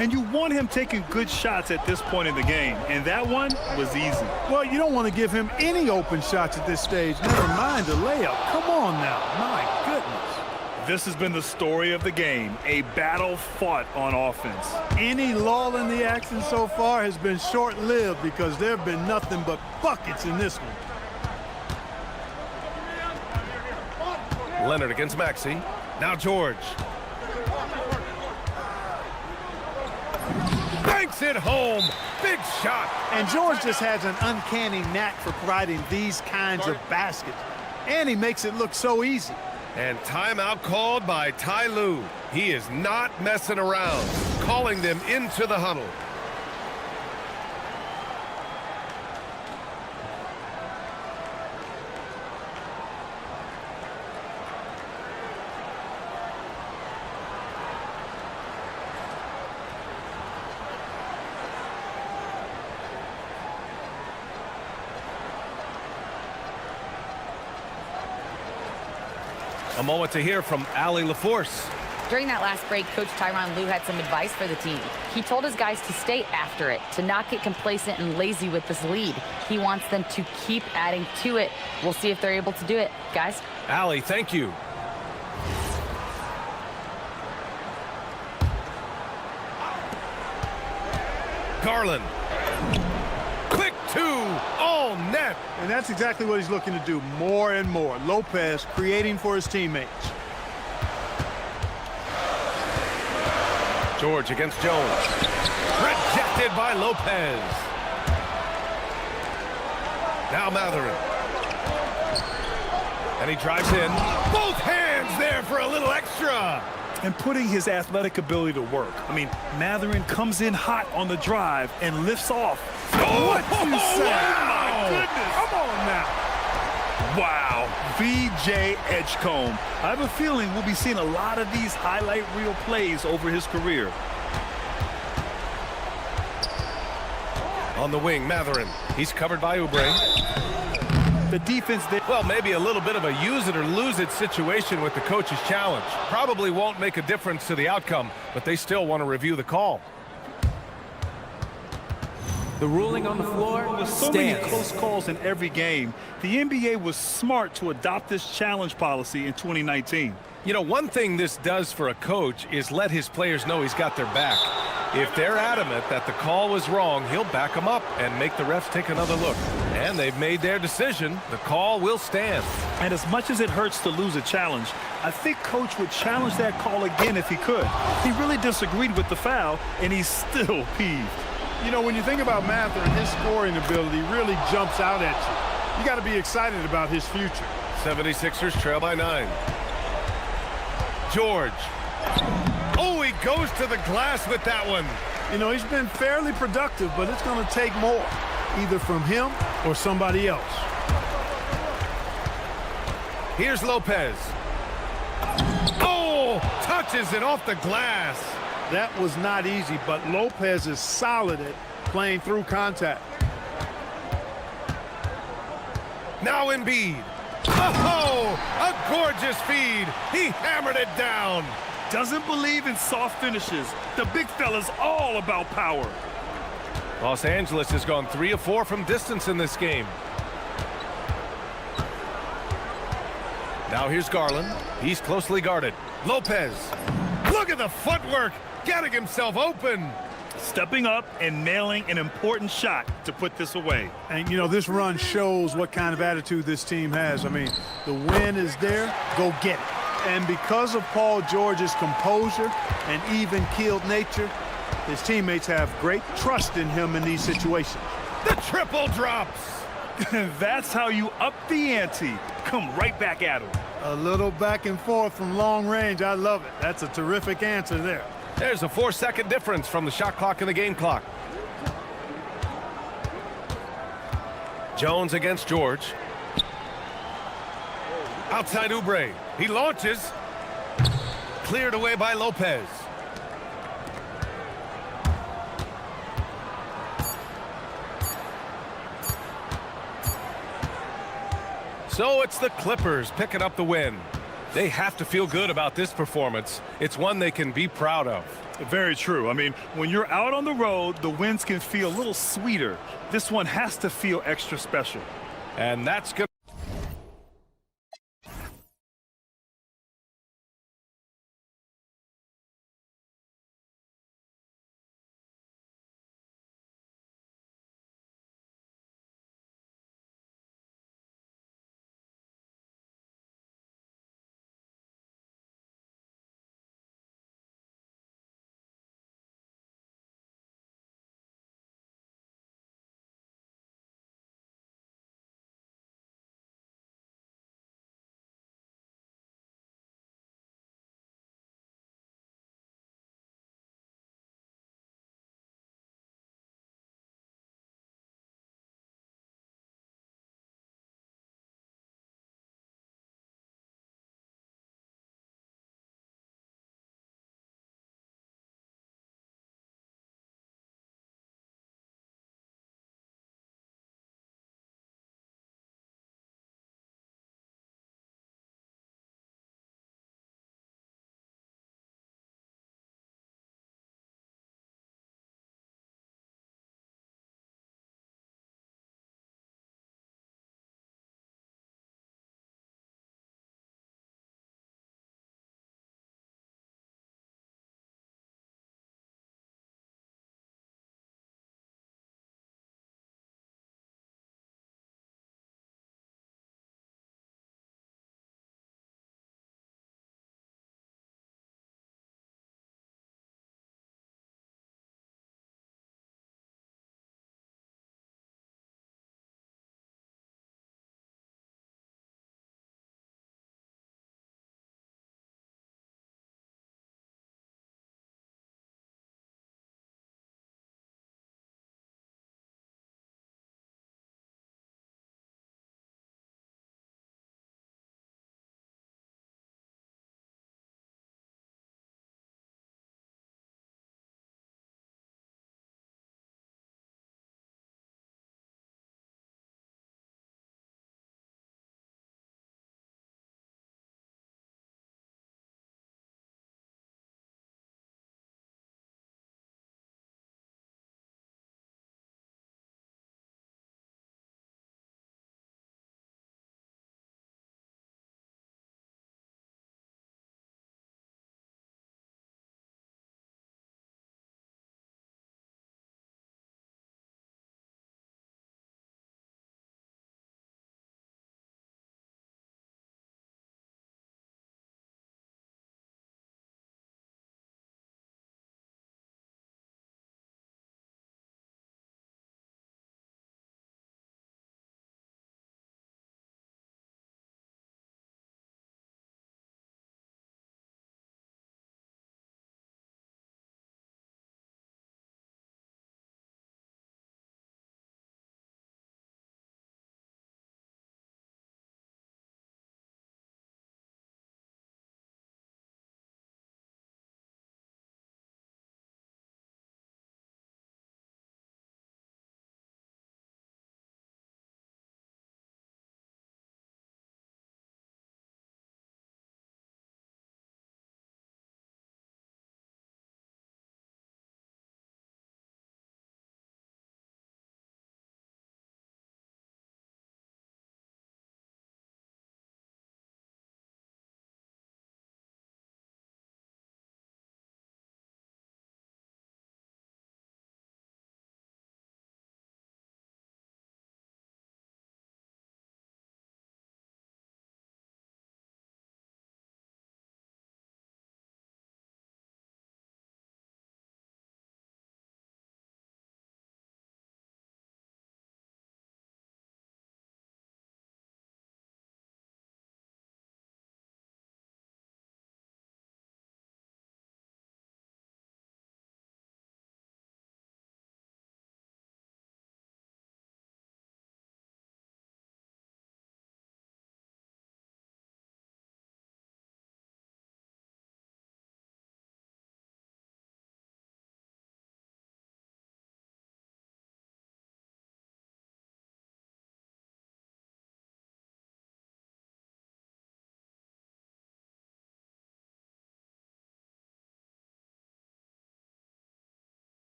And you want him taking good shots at this point in the game, and that one was easy. Well, you don't want to give him any open shots at this stage, never mind a layup. Come on now, my goodness. This has been the story of the game, a battle fought on offense. Any lull in the action so far has been short-lived because there have been nothing but buckets in this one. Leonard against Maxey. Now George. Banks it home. Big shot. And George just has an uncanny knack for providing these kinds of baskets. And he makes it look so easy. And timeout called by Ty Lue. He is not messing around, calling them into the huddle. A moment to hear from Allie LaForce. During that last break, Coach Tyronn Lue had some advice for the team. He told his guys to stay after it, to not get complacent and lazy with this lead. He wants them to keep adding to it. We'll see if they're able to do it. Guys? Allie, thank you. Garland. Quick two, all net. And that's exactly what he's looking to do more and more. Lopez creating for his teammates. George against Jones. Rejected by Lopez. Now Mathurin. And he drives in. Both hands there for a little extra. And putting his athletic ability to work. I mean, Mathurin comes in hot on the drive and lifts off. What you say? Wow. Oh, my goodness. Come on now. Wow, VJ Edgecombe. I have a feeling we'll be seeing a lot of these highlight reel plays over his career. On the wing, Mathurin. He's covered by Oubre. The defense there. Well, maybe a little bit of a use it or lose it situation with the coach's challenge. Probably won't make a difference to the outcome, but they still want to review the call. The ruling on the floor With so many stands. close calls in every game, the NBA was smart to adopt this challenge policy in 2019. You know, one thing this does for a coach is let his players know he's got their back. If they're adamant that the call was wrong, he'll back them up and make the refs take another look. And they've made their decision. The call will stand. And as much as it hurts to lose a challenge, I think Coach would challenge that call again if he could. He really disagreed with the foul, and he's still peeved. You know, when you think about Mathurin, his scoring ability really jumps out at you. You got to be excited about his future. 76ers trail by 9. George. Oh, he goes to the glass with that one. You know, he's been fairly productive, but it's going to take more, either from him or somebody else. Here's Lopez. Oh, touches it off the glass. That was not easy, but Lopez is solid at playing through contact. Now Embiid. Oh, a gorgeous feed. He hammered it down. Doesn't believe in soft finishes. The big fella's all about power. Los Angeles has gone 3 of 4 from distance in this game. Now here's Garland. He's closely guarded. Lopez. Look at the footwork. Getting himself open. Stepping up and nailing an important shot to put this away. And, you know, this run shows what kind of attitude this team has. I mean, the win is there. Go get it. And because of Paul George's composure and even-keeled nature, his teammates have great trust in him in these situations. The triple drops. That's how you up the ante. Come right back at him. A little back and forth from long range. I love it. That's a terrific answer there. There's a 4-second difference from the shot clock and the game clock. Jones against George. Outside Oubre. He launches. Cleared away by Lopez. So it's the Clippers picking up the win. They have to feel good about this performance. It's one they can be proud of. Very true. I mean, when you're out on the road, the wins can feel a little sweeter. This one has to feel extra special. And that's good.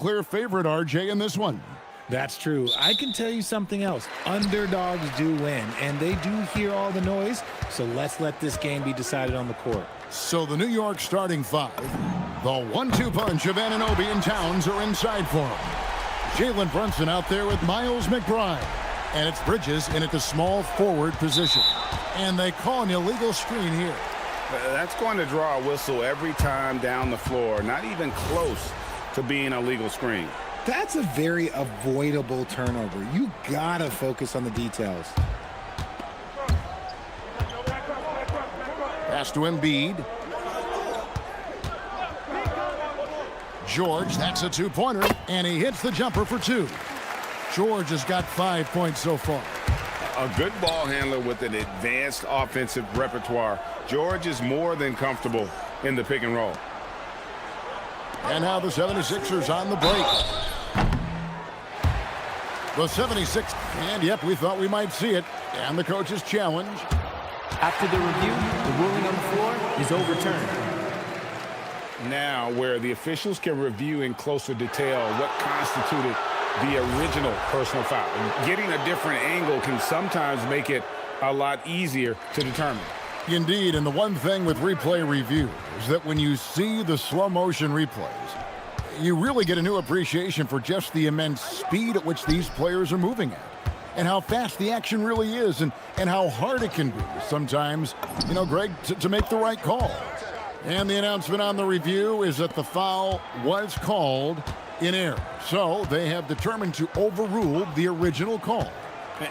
clear favorite, RJ, in this one. That's true. I can tell you something else. Underdogs do win, and they do hear all the noise, so let's let this game be decided on the court. So the New York starting five, the 1-2 punch of Anunoby and Towns are inside for him. Jalen Brunson out there with Miles McBride. And it's Bridges in at the small forward position. And they call an illegal screen here. That's going to draw a whistle every time down the floor. Not even close to being a legal screen. That's a very avoidable turnover. You gotta focus on the details. Pass to Embiid. George, that's a two-pointer, and he hits the jumper for two. George has got 5 points so far. A good ball handler with an advanced offensive repertoire. George is more than comfortable in the pick and roll. And now the 76ers on the break. The 76, and yep, we thought we might see it. And the coach's challenge. After the review, the ruling on the floor is overturned. Now, where the officials can review in closer detail what constituted the original personal foul. Getting a different angle can sometimes make it a lot easier to determine. Indeed, and the one thing with replay review is that when you see the slow motion replays, you really get a new appreciation for just the immense speed at which these players are moving at, and how fast the action really is, and how hard it can be sometimes, you know, Greg, to make the right call. And the announcement on the review is that the foul was called in error. So they have determined to overrule the original call.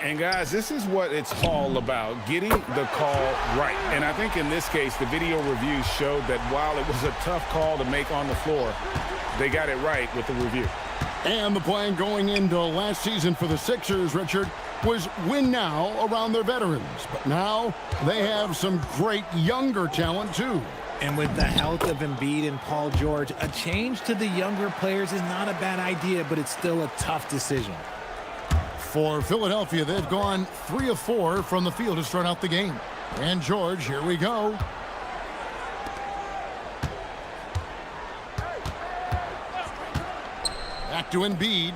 And guys, this is what it's all about, getting the call right. And I think in this case, the video review showed that while it was a tough call to make on the floor, they got it right with the review. And the plan going into last season for the Sixers, Richard, was win now around their veterans. But now they have some great younger talent, too. And with the health of Embiid and Paul George, a change to the younger players is not a bad idea, but it's still a tough decision. For Philadelphia, they've gone 3 of 4 from the field to start out the game. And George, here we go. Back to Embiid.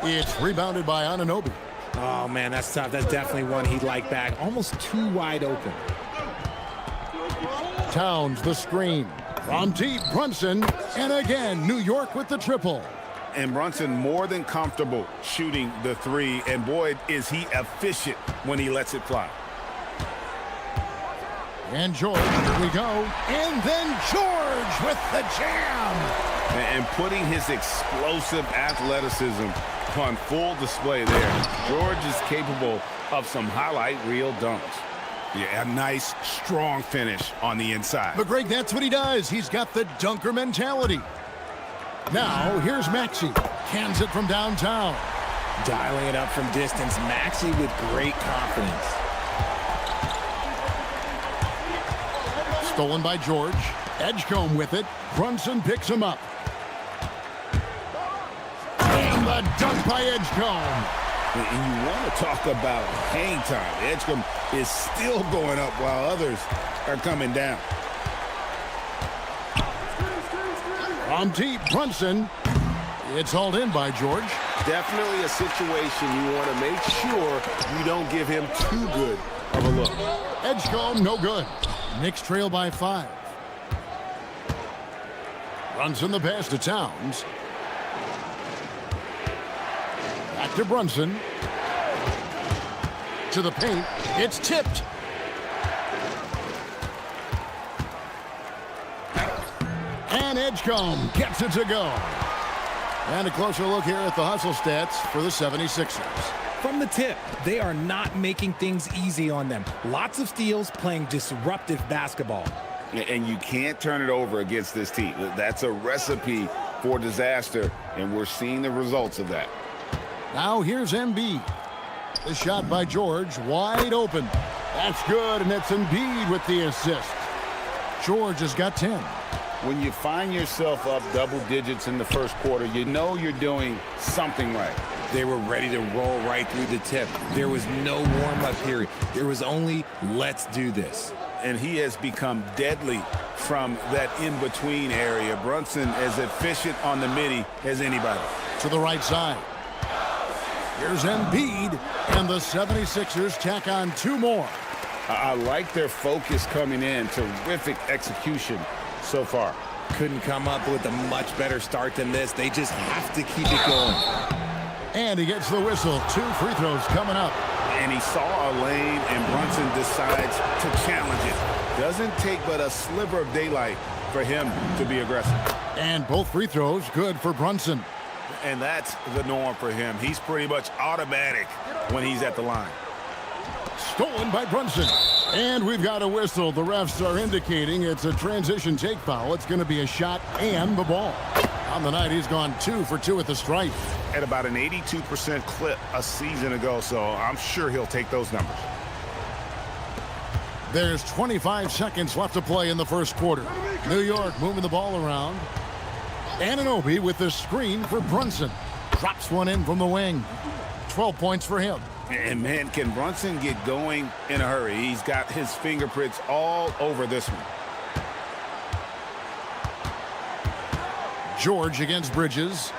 It's rebounded by Anunoby. Oh, man, that's tough. That's definitely one he'd like back. Almost too wide open. Towns, the screen. From deep, Brunson. And again, New York with the triple. And Brunson more than comfortable shooting the three. And boy, is he efficient when he lets it fly. And George, here we go. And then George with the jam. And putting his explosive athleticism on full display there. George is capable of some highlight reel dunks. Yeah, a nice, strong finish on the inside. But Greg, that's what he does. He's got the dunker mentality. Now, here's Maxey. Cans it from downtown. Dialing it up from distance. Maxey with great confidence. Stolen by George. Edgecombe with it. Brunson picks him up. And the dunk by Edgecombe. And you want to talk about hang time. Edgecombe is still going up while others are coming down. From deep, Brunson. It's hauled in by George. Definitely a situation you want to make sure you don't give him too good of a look. Edgecombe, no good. Knicks trail by 5. Runs in the pass to Towns. Back to Brunson. To the paint. It's tipped. And Edgecombe gets it to go. And a closer look here at the hustle stats for the 76ers. From the tip, they are not making things easy on them. Lots of steals, playing disruptive basketball. And you can't turn it over against this team. That's a recipe for disaster, and we're seeing the results of that. Now here's Embiid. The shot by George, wide open. That's good, and it's Embiid with the assist. George has got 10. When you find yourself up double digits in the first quarter, you know you're doing something right. They were ready to roll right through the tip. There was no warm-up period. There was only, let's do this. and he has become deadly from that in-between area. Brunson as efficient on the midi as anybody. To the right side. Here's Embiid, and the 76ers tack on 2 more. I like their focus coming in. Terrific execution so far. Couldn't come up with a much better start than this. They just have to keep it going. And he gets the whistle. 2 free throws coming up. And he saw a lane, and Brunson decides to challenge it. Doesn't take but a sliver of daylight for him to be aggressive. And both free throws good for Brunson. And that's the norm for him. He's pretty much automatic when he's at the line. Stolen by Brunson. And we've got a whistle. The refs are indicating it's a transition take foul. It's going to be a shot and the ball. On the night, he's gone 2 for 2 at the stripe. At about an 82% clip a season ago, so I'm sure he'll take those numbers. There's 25 seconds left to play in the first quarter. New York moving the ball around. Anunoby with the screen for Brunson. Drops one in from the wing. 12 points for him. And, man, can Brunson get going in a hurry? He's got his fingerprints all over this one. George against Bridges.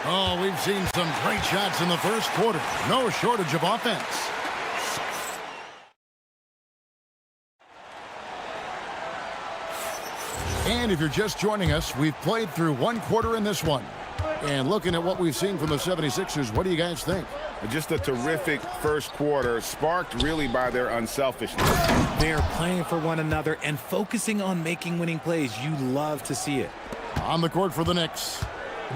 Oh, we've seen some great shots in the first quarter. No shortage of offense. And if you're just joining us, we've played through 1 quarter in this one. And looking at what we've seen from the 76ers, what do you guys think? Just a terrific first quarter, sparked really by their unselfishness. They're playing for one another and focusing on making winning plays. You love to see it. On the court for the Knicks,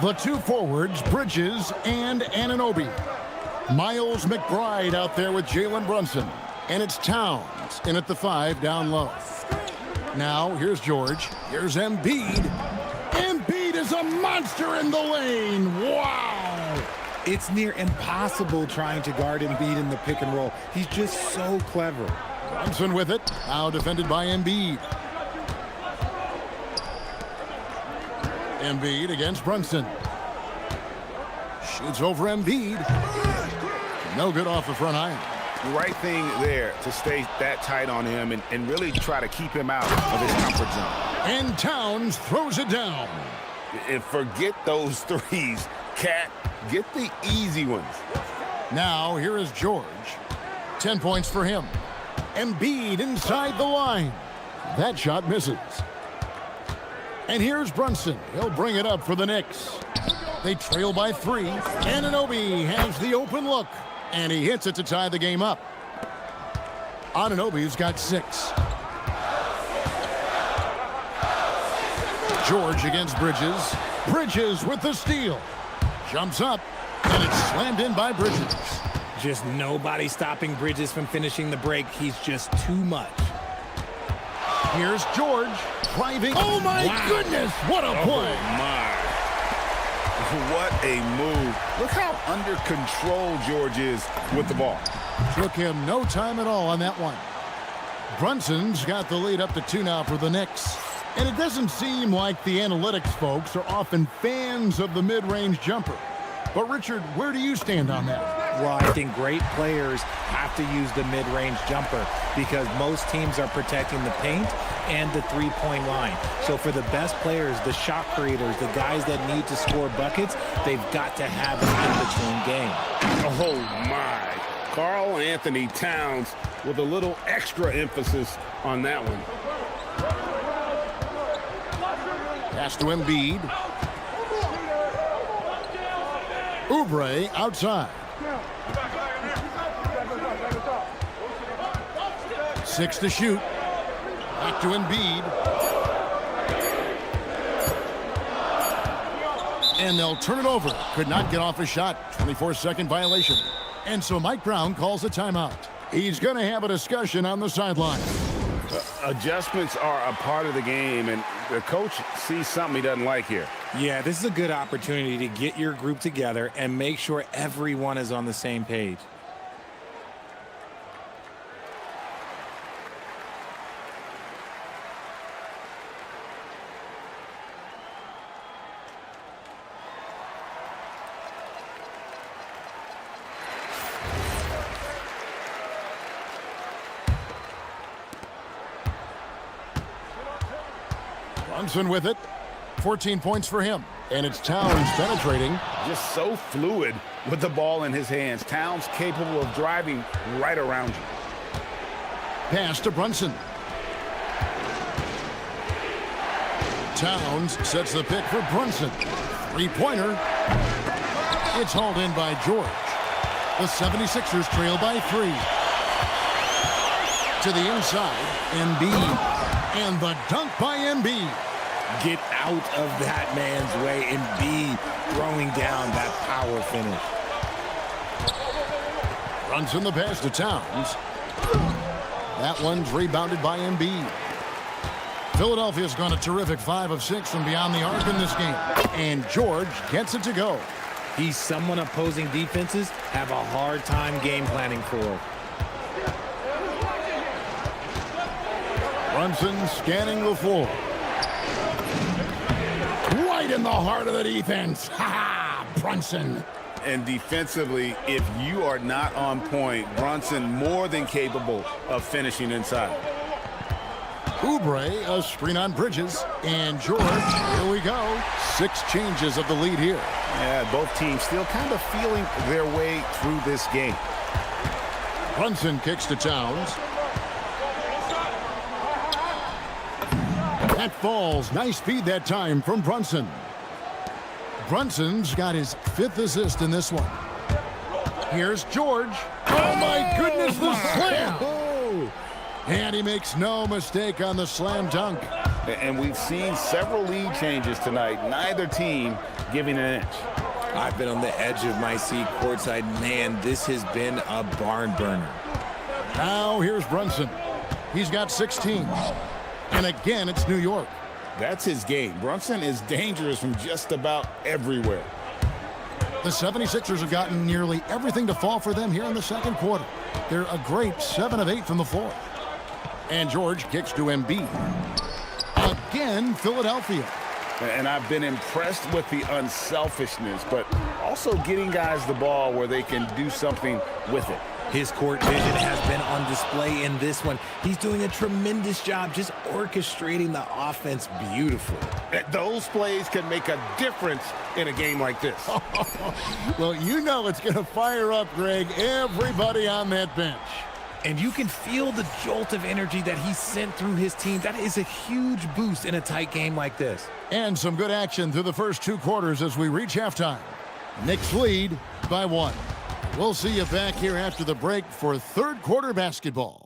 the 2 forwards, Bridges and Anunoby. Miles McBride out there with Jalen Brunson. And it's Towns in at the 5 down low. Now, here's George. Here's Embiid. Embiid is a monster in the lane. Wow! It's near impossible trying to guard Embiid in the pick and roll. He's just so clever. Brunson with it. Now defended by Embiid. Embiid against Brunson. Shoots over Embiid. No good off the front iron. Right thing there to stay that tight on him and really try to keep him out of his comfort zone. And Towns throws it down. And forget those threes. Cat, get the easy ones. Now here is George. 10 points for him. Embiid inside the line. That shot misses. And here's Brunson. He'll bring it up for the Knicks. They trail by 3. Anunoby has the open look. And he hits it to tie the game up. Anunoby's got 6. George against Bridges. Bridges with the steal. Jumps up, and it's slammed in by Bridges. Just nobody stopping Bridges from finishing the break. He's just too much. Here's George driving. Oh, my goodness. What a play. My. What a move. Look how under control George is with the ball. Took him no time at all on that one. Brunson's got the lead up to 2 now for the Knicks. And it doesn't seem like the analytics folks are often fans of the mid-range jumper. But, Richard, where do you stand on that? Well, I think great players have to use the mid-range jumper because most teams are protecting the paint and the three-point line. So for the best players, the shot creators, the guys that need to score buckets, they've got to have an in-between game. Oh, my. Karl Anthony Towns with a little extra emphasis on that one. Pass to Embiid. Oubre outside. 6 to shoot. Back to Embiid. And they'll turn it over. Could not get off a shot. 24-second violation. And so Mike Brown calls a timeout. He's going to have a discussion on the sideline. Adjustments are a part of the game, and the coach sees something he doesn't like here. Yeah, this is a good opportunity to get your group together and make sure everyone is on the same page. Brunson with it. 14 points for him. And it's Towns penetrating. Just so fluid with the ball in his hands. Towns capable of driving right around you. Pass to Brunson. Towns sets the pick for Brunson. Three-pointer. It's hauled in by George. The 76ers trail by 3. To the inside, Embiid. And the dunk by Embiid. Get out of that man's way. Embiid throwing down that power finish. Brunson the pass to Towns. That one's rebounded by Embiid. Philadelphia's gone a terrific 5 of 6 from beyond the arc in this game. And George gets it to go. He's someone opposing defenses have a hard time game planning for. Brunson scanning the floor. Right in the heart of the defense. Ha-ha! Brunson. And defensively, if you are not on point, Brunson more than capable of finishing inside. Oubre, a screen on Bridges. And George, here we go. 6 changes of the lead here. Yeah, both teams still kind of feeling their way through this game. Brunson kicks to Towns. That falls. Nice speed that time from Brunson. Brunson's got his 5th assist in this one. Here's George. Oh, my goodness, the slam! And he makes no mistake on the slam dunk. And we've seen several lead changes tonight. Neither team giving an inch. I've been on the edge of my seat courtside. Man, this has been a barn burner. Now here's Brunson. He's got 16. And again, it's New York. That's his game. Brunson is dangerous from just about everywhere. The 76ers have gotten nearly everything to fall for them here in the second quarter. They're a great 7 of 8 from the floor. And George kicks to Embiid. Again, Philadelphia. And I've been impressed with the unselfishness, but also getting guys the ball where they can do something with it. His court vision has been on display in this one. He's doing a tremendous job just orchestrating the offense beautifully. Those plays can make a difference in a game like this. Well, you know it's going to fire up, Greg, everybody on that bench. And you can feel the jolt of energy that he sent through his team. That is a huge boost in a tight game like this. And some good action through the first 2 quarters as we reach halftime. Knicks lead by 1. We'll see you back here after the break for third quarter basketball.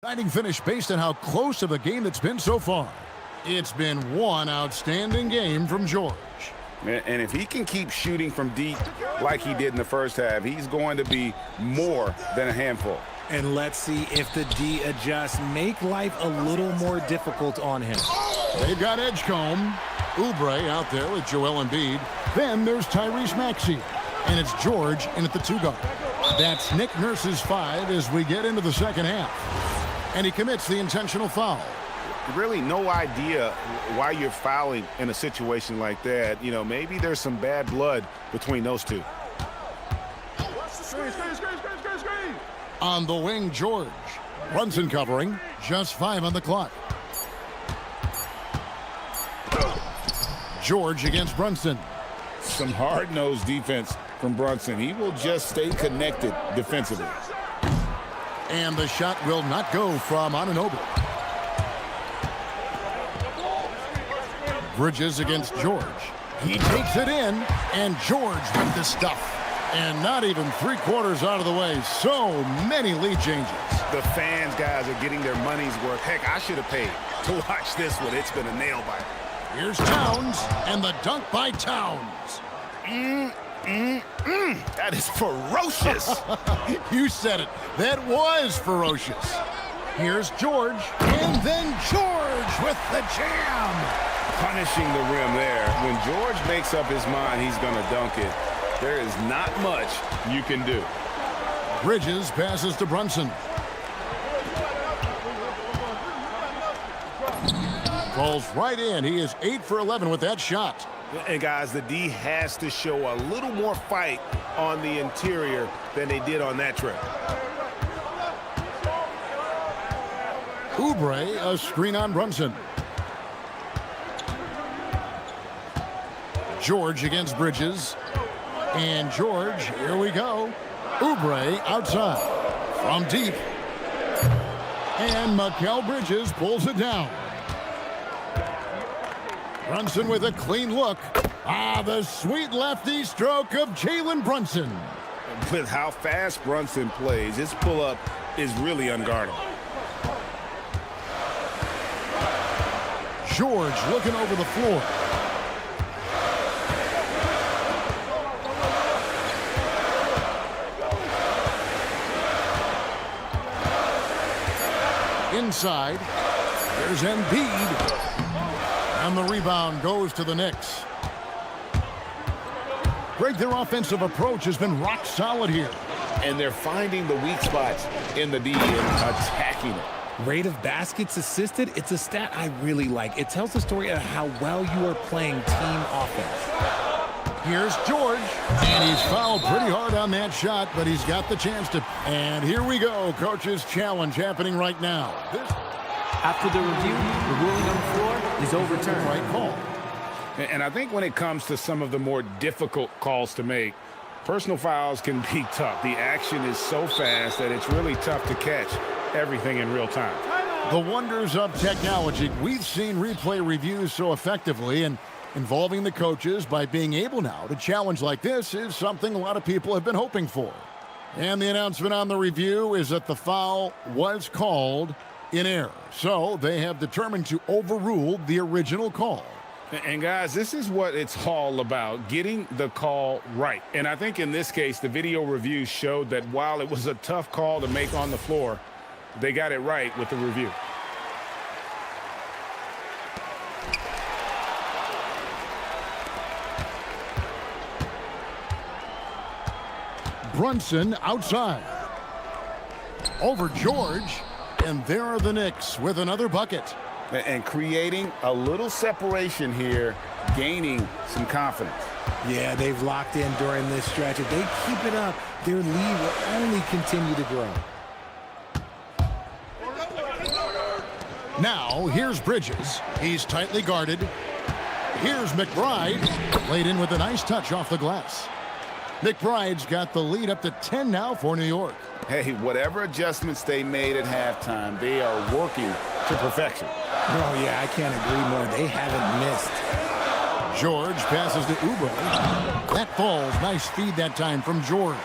Exciting finish based on how close of a game it's been so far. It's been one outstanding game from George. And if he can keep shooting from deep like he did in the first half, he's going to be more than a handful. And let's see if the D adjusts, make life a little more difficult on him. They've got Edgecombe. Oubre out there with Joel Embiid. Then there's Tyrese Maxey. And it's George in at the 2 guard. That's Nick Nurse's 5 as we get into the second half. And he commits the intentional foul. Really no idea why you're fouling in a situation like that. You know, maybe there's some bad blood between those two. On the wing, George. Brunson covering. Just 5 on the clock. George against Brunson. Some hard-nosed defense from Brunson. He will just stay connected defensively. And the shot will not go from Anunoby. Bridges against George. He takes it in, and George with the stuff. And not even 3/4 out of the way. So many lead changes. The fans, guys, are getting their money's worth. Heck, I should have paid to watch this one. It's been a nail-biter. Here's Towns, and the dunk by Towns. That is ferocious. You said it. That was ferocious. Here's George, and then George with the jam. Punishing the rim there. When George makes up his mind he's going to dunk it, there is not much you can do. Bridges passes to Brunson. Falls right in. He is 8 for 11 with that shot. And guys, the D has to show a little more fight on the interior than they did on that trip. Oubre, a screen on Brunson. George against Bridges. And George, here we go. Oubre outside. From deep. And Mikal Bridges pulls it down. Brunson with a clean look. Ah, the sweet lefty stroke of Jalen Brunson. With how fast Brunson plays, his pull-up is really unguardable. George looking over the floor. Inside, there's Embiid. And the rebound goes to the Knicks. Greg, their offensive approach has been rock solid here. And they're finding the weak spots in the D and attacking it. Rate of baskets assisted, it's a stat I really like. It tells the story of how well you are playing team offense. Here's George, and he's fouled pretty hard on that shot, but he's got the chance to. And here we go, coach's challenge happening right now. After the review, the ruling on the floor is overturned. Right call. And I think when it comes to some of the more difficult calls to make, personal fouls can be tough. The action is so fast that it's really tough to catch everything in real time. The wonders of technology. We've seen replay reviews so effectively, and involving the coaches by being able now to challenge like this is something a lot of people have been hoping for. And the announcement on the review is that the foul was called in error. So they have determined to overrule the original call. And guys, this is what it's all about, getting the call right. And I think in this case, the video review showed that while it was a tough call to make on the floor, they got it right with the review. Brunson outside. Over George. And there are the Knicks with another bucket. And creating a little separation here, gaining some confidence. Yeah, they've locked in during this stretch. If they keep it up, their lead will only continue to grow. Now, here's Bridges. He's tightly guarded. Here's McBride. Played in with a nice touch off the glass. McBride's got the lead up to 10 now for New York. Hey, whatever adjustments they made at halftime, they are working to perfection. Oh, yeah, I can't agree more. They haven't missed. George passes to Oubre. That falls. Nice feed that time from George.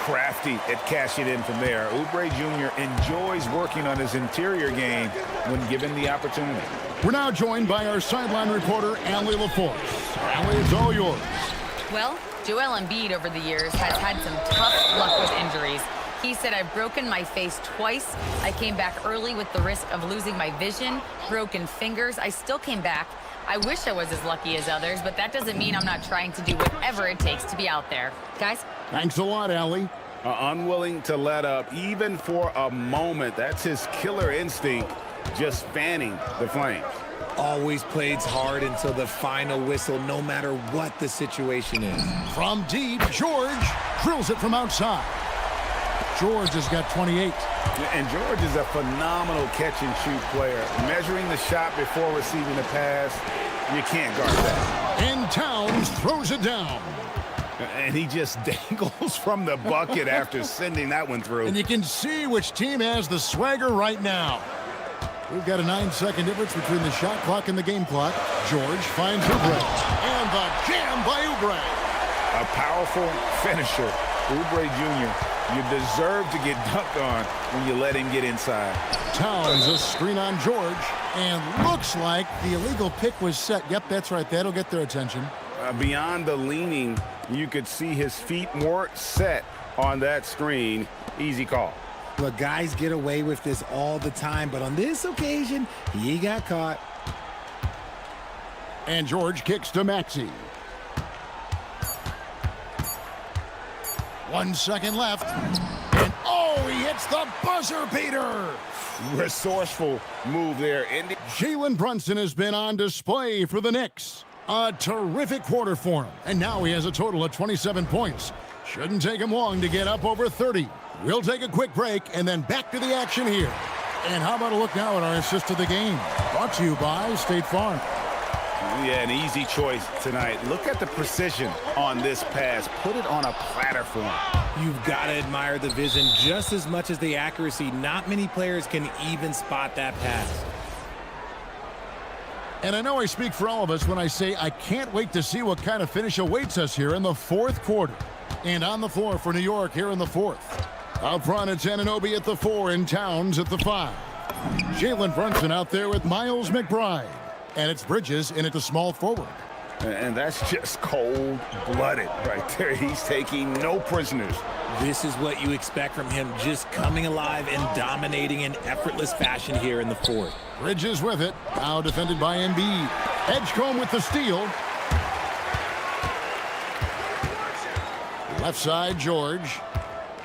Crafty at cashing in from there. Oubre Jr. enjoys working on his interior game when given the opportunity. We're now joined by our sideline reporter, Allie LaForce. Allie, it's all yours. Well, Joel Embiid over the years has had some tough luck with injuries. He said, I've broken my face twice. I came back early with the risk of losing my vision, broken fingers. I still came back. I wish I was as lucky as others, but that doesn't mean I'm not trying to do whatever it takes to be out there. Guys? Thanks a lot, Allie. Unwilling to let up, even for a moment. That's his killer instinct, just fanning the flames. Always plays hard until the final whistle, no matter what the situation is. From deep, George drills it from outside. George has got 28. And George is a phenomenal catch-and-shoot player. Measuring the shot before receiving the pass, you can't guard that. And Towns throws it down. And he just dangles from the bucket after sending that one through. And you can see which team has the swagger right now. We've got a 9-second difference between the shot clock and the game clock. George finds Oubre. And the jam by Oubre. A powerful finisher. Oubre Jr., you deserve to get dunked on when you let him get inside. Towns, a screen on George. And looks like the illegal pick was set. Yep, that's right. That'll get their attention. Beyond the leaning, you could see his feet more set on that screen. Easy call. Look, guys get away with this all the time, but on this occasion, he got caught. And George kicks to Maxey. 1 second left. And oh, he hits the buzzer beater. Resourceful move there. Jalen Brunson has been on display for the Knicks. A terrific quarter for him. And now he has a total of 27 points. Shouldn't take him long to get up over 30. We'll take a quick break and then back to the action here. And how about a look now at our assist of the game? Brought to you by State Farm. Yeah, an easy choice tonight. Look at the precision on this pass. Put it on a platter for him. You've got to admire the vision just as much as the accuracy. Not many players can even spot that pass. And I know I speak for all of us when I say I can't wait to see what kind of finish awaits us here in the fourth quarter. And on the floor for New York here in the fourth. Out front, it's Anunoby at the 4 and Towns at the 5. Jalen Brunson out there with Miles McBride. And it's Bridges in at the small forward. And that's just cold-blooded right there. He's taking no prisoners. This is what you expect from him, just coming alive and dominating in effortless fashion here in the fourth. Bridges with it. Now defended by Embiid. Edgecombe with the steal. Left side, George.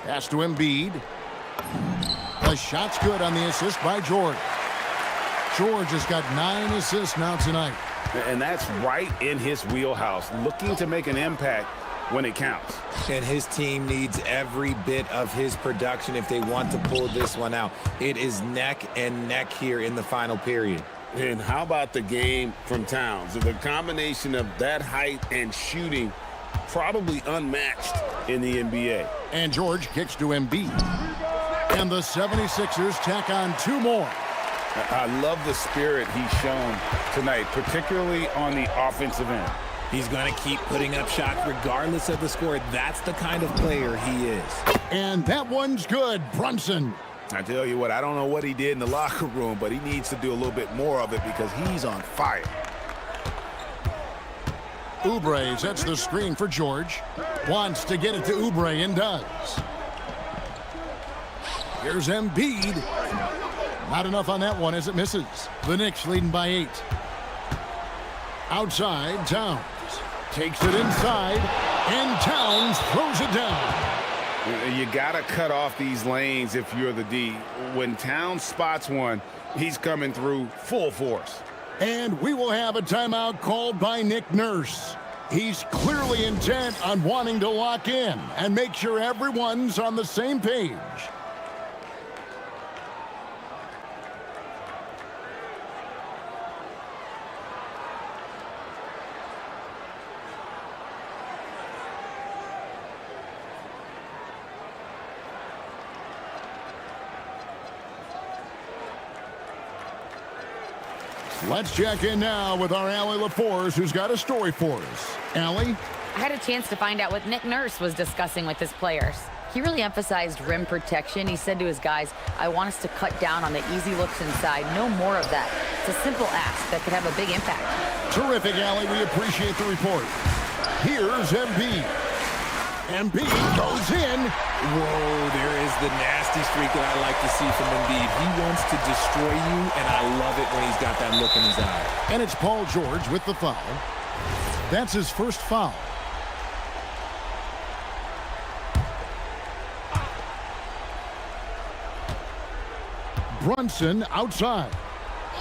Pass to Embiid. The shot's good on the assist by George. George has got 9 assists now tonight. And that's right in his wheelhouse, looking to make an impact when it counts. And his team needs every bit of his production if they want to pull this one out. It is neck and neck here in the final period. And how about the game from Towns? The combination of that height and shooting, probably unmatched in the NBA. And George kicks to Embiid. And the 76ers tack on 2 more. I love the spirit he's shown tonight, particularly on the offensive end. He's going to keep putting up shots regardless of the score. That's the kind of player he is. And that one's good, Brunson. I tell you what, I don't know what he did in the locker room, but he needs to do a little bit more of it because he's on fire. Oubre sets the screen for George. Wants to get it to Oubre and does. Here's Embiid. Not enough on that one as it misses. The Knicks leading by 8. Outside, Towns. Takes it inside, and Towns throws it down. You got to cut off these lanes if you're the D. When Towns spots one, he's coming through full force. And we will have a timeout called by Nick Nurse. He's clearly intent on wanting to lock in and make sure everyone's on the same page. Let's check in now with our Allie LaForce, who's got a story for us. Allie? I had a chance to find out what Nick Nurse was discussing with his players. He really emphasized rim protection. He said to his guys, I want us to cut down on the easy looks inside. No more of that. It's a simple ask that could have a big impact. Terrific, Allie. We appreciate the report. Here's Embiid. Embiid goes in. Whoa, there is the nasty streak that I like to see from Embiid. He wants to destroy you, and I love it when he's got that look in his eye. And it's Paul George with the foul. That's his first foul. Brunson outside.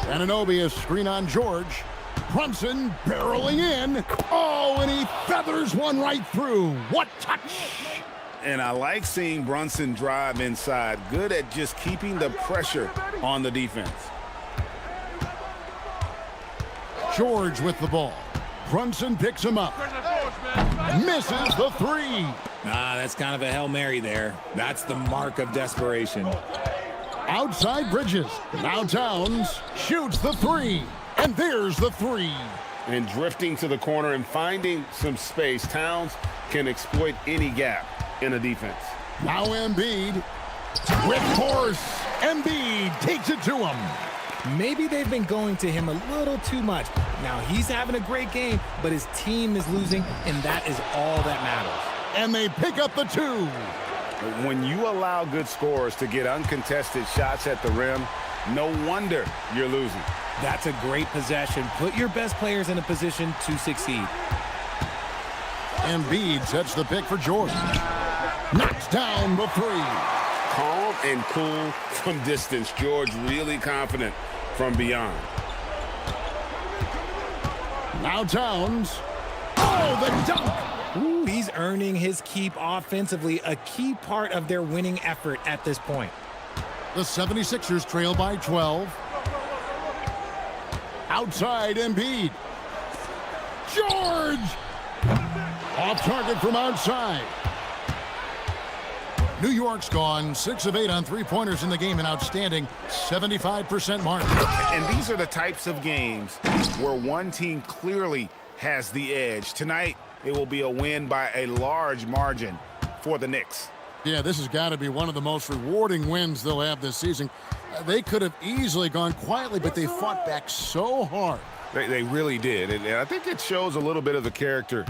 Anunoby a screen on George. Brunson barreling in. Oh, and he feathers one right through. What touch! And I like seeing Brunson drive inside. Good at just keeping the pressure on the defense. George with the ball. Brunson picks him up. Misses the three. That's kind of a Hail Mary there. That's the mark of desperation. Outside Bridges. Now Towns shoots the three. And there's the three. And drifting to the corner and finding some space, Towns can exploit any gap in a defense. Now Embiid with force. Embiid takes it to him. Maybe they've been going to him a little too much. Now he's having a great game, but his team is losing, and that is all that matters. And they pick up the two. When you allow good scorers to get uncontested shots at the rim, no wonder you're losing. That's a great possession. Put your best players in a position to succeed. Embiid sets the pick for George. Knocks down the three. Calm and cool from distance. George really confident from beyond. Now Towns. Oh, the dunk. Ooh, he's earning his keep offensively, a key part of their winning effort at this point. The 76ers trail by 12. Outside Embiid. George! Off target from outside. New York's gone 6 of 8 on three-pointers in the game, an outstanding 75% mark. And these are the types of games where one team clearly has the edge. Tonight, it will be a win by a large margin for the Knicks. Yeah, this has got to be one of the most rewarding wins they'll have this season. They could have easily gone quietly, but they fought back so hard. They really did, and I think it shows a little bit of the character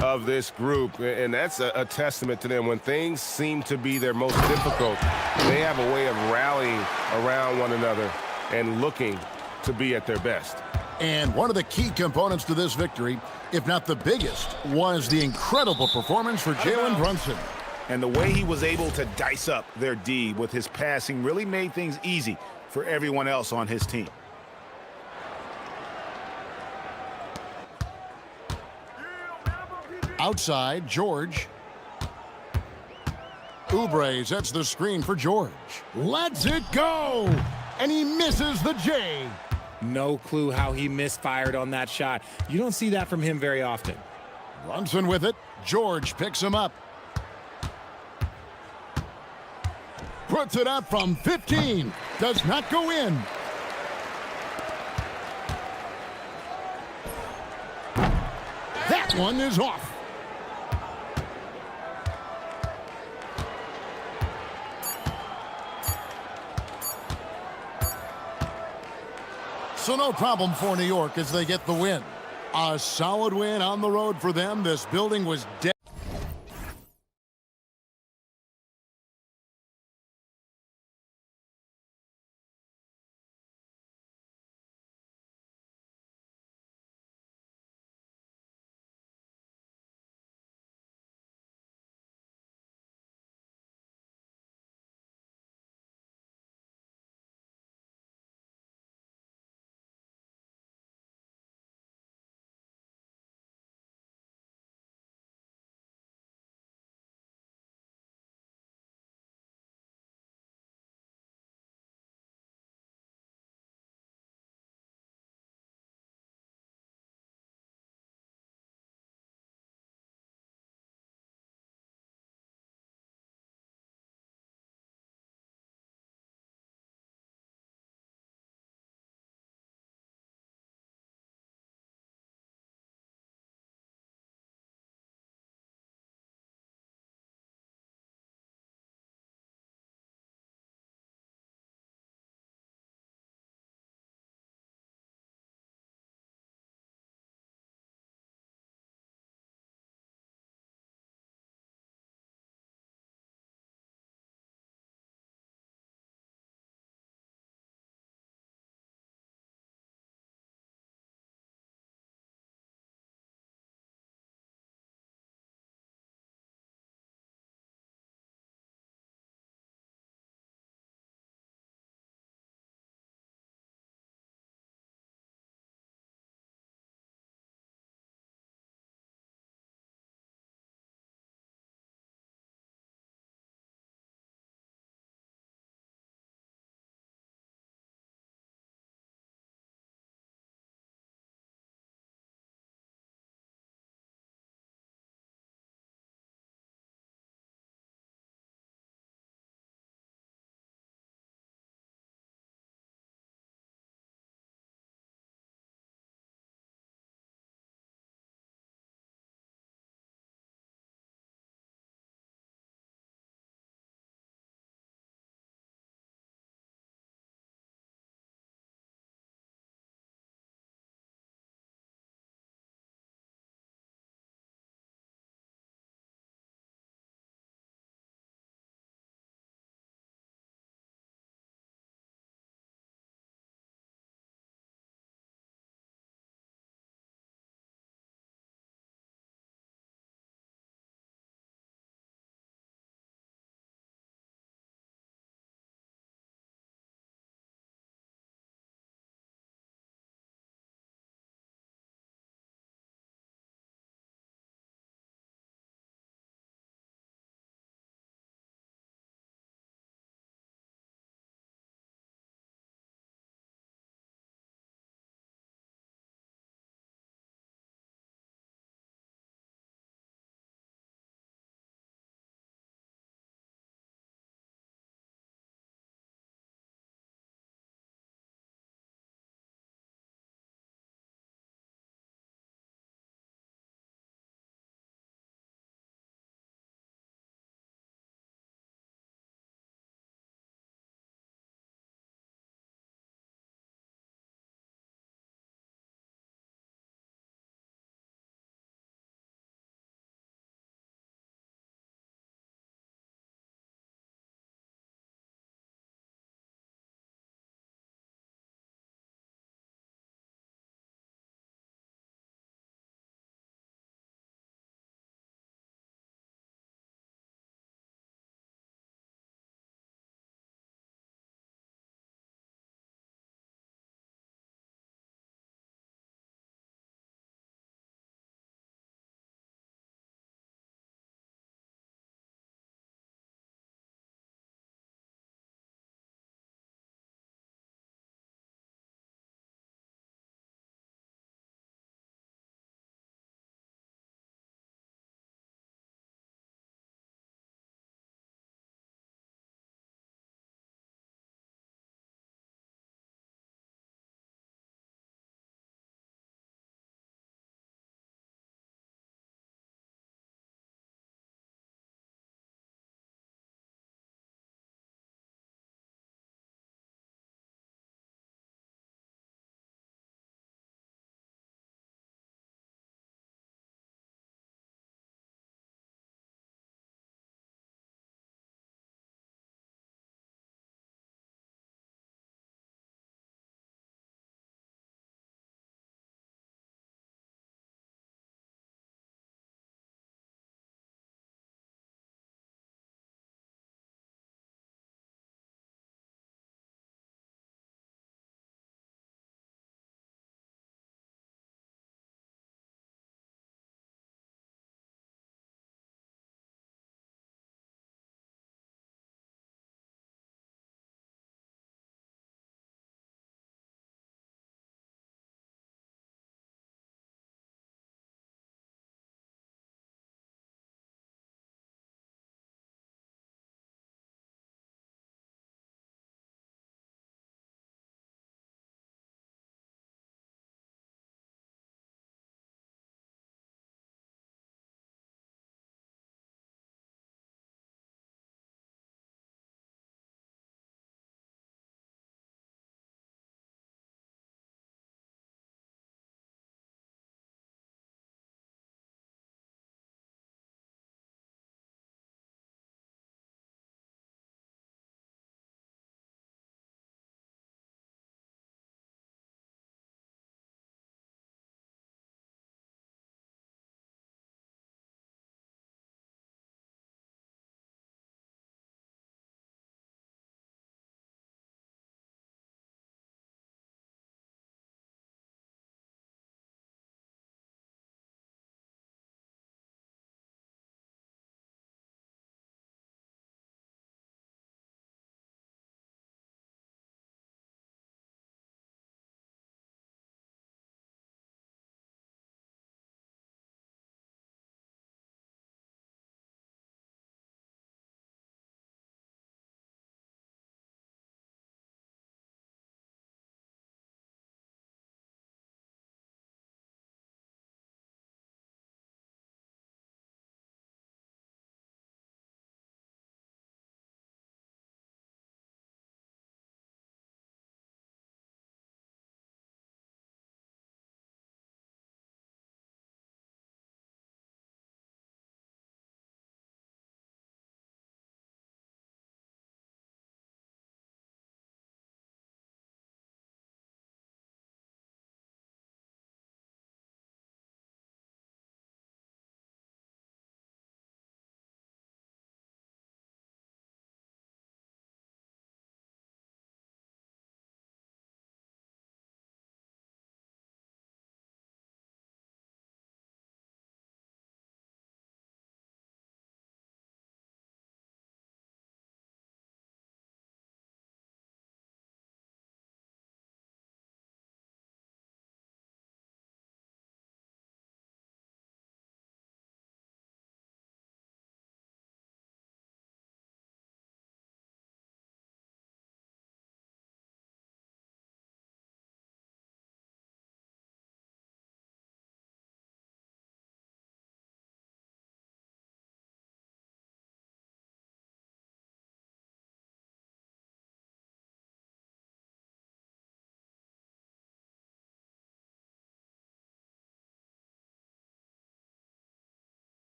of this group, and that's a testament to them. When things seem to be their most difficult, they have a way of rallying around one another and looking to be at their best. And one of the key components to this victory, if not the biggest, was the incredible performance for Jalen Brunson. And the way he was able to dice up their D with his passing really made things easy for everyone else on his team. Outside, George. Oubre sets the screen for George. Lets it go! And he misses the J. No clue how he misfired on that shot. You don't see that from him very often. Brunson with it. George picks him up. Puts it up from 15. Does not go in. That one is off. So no problem for New York as they get the win. A solid win on the road for them. This building was dead.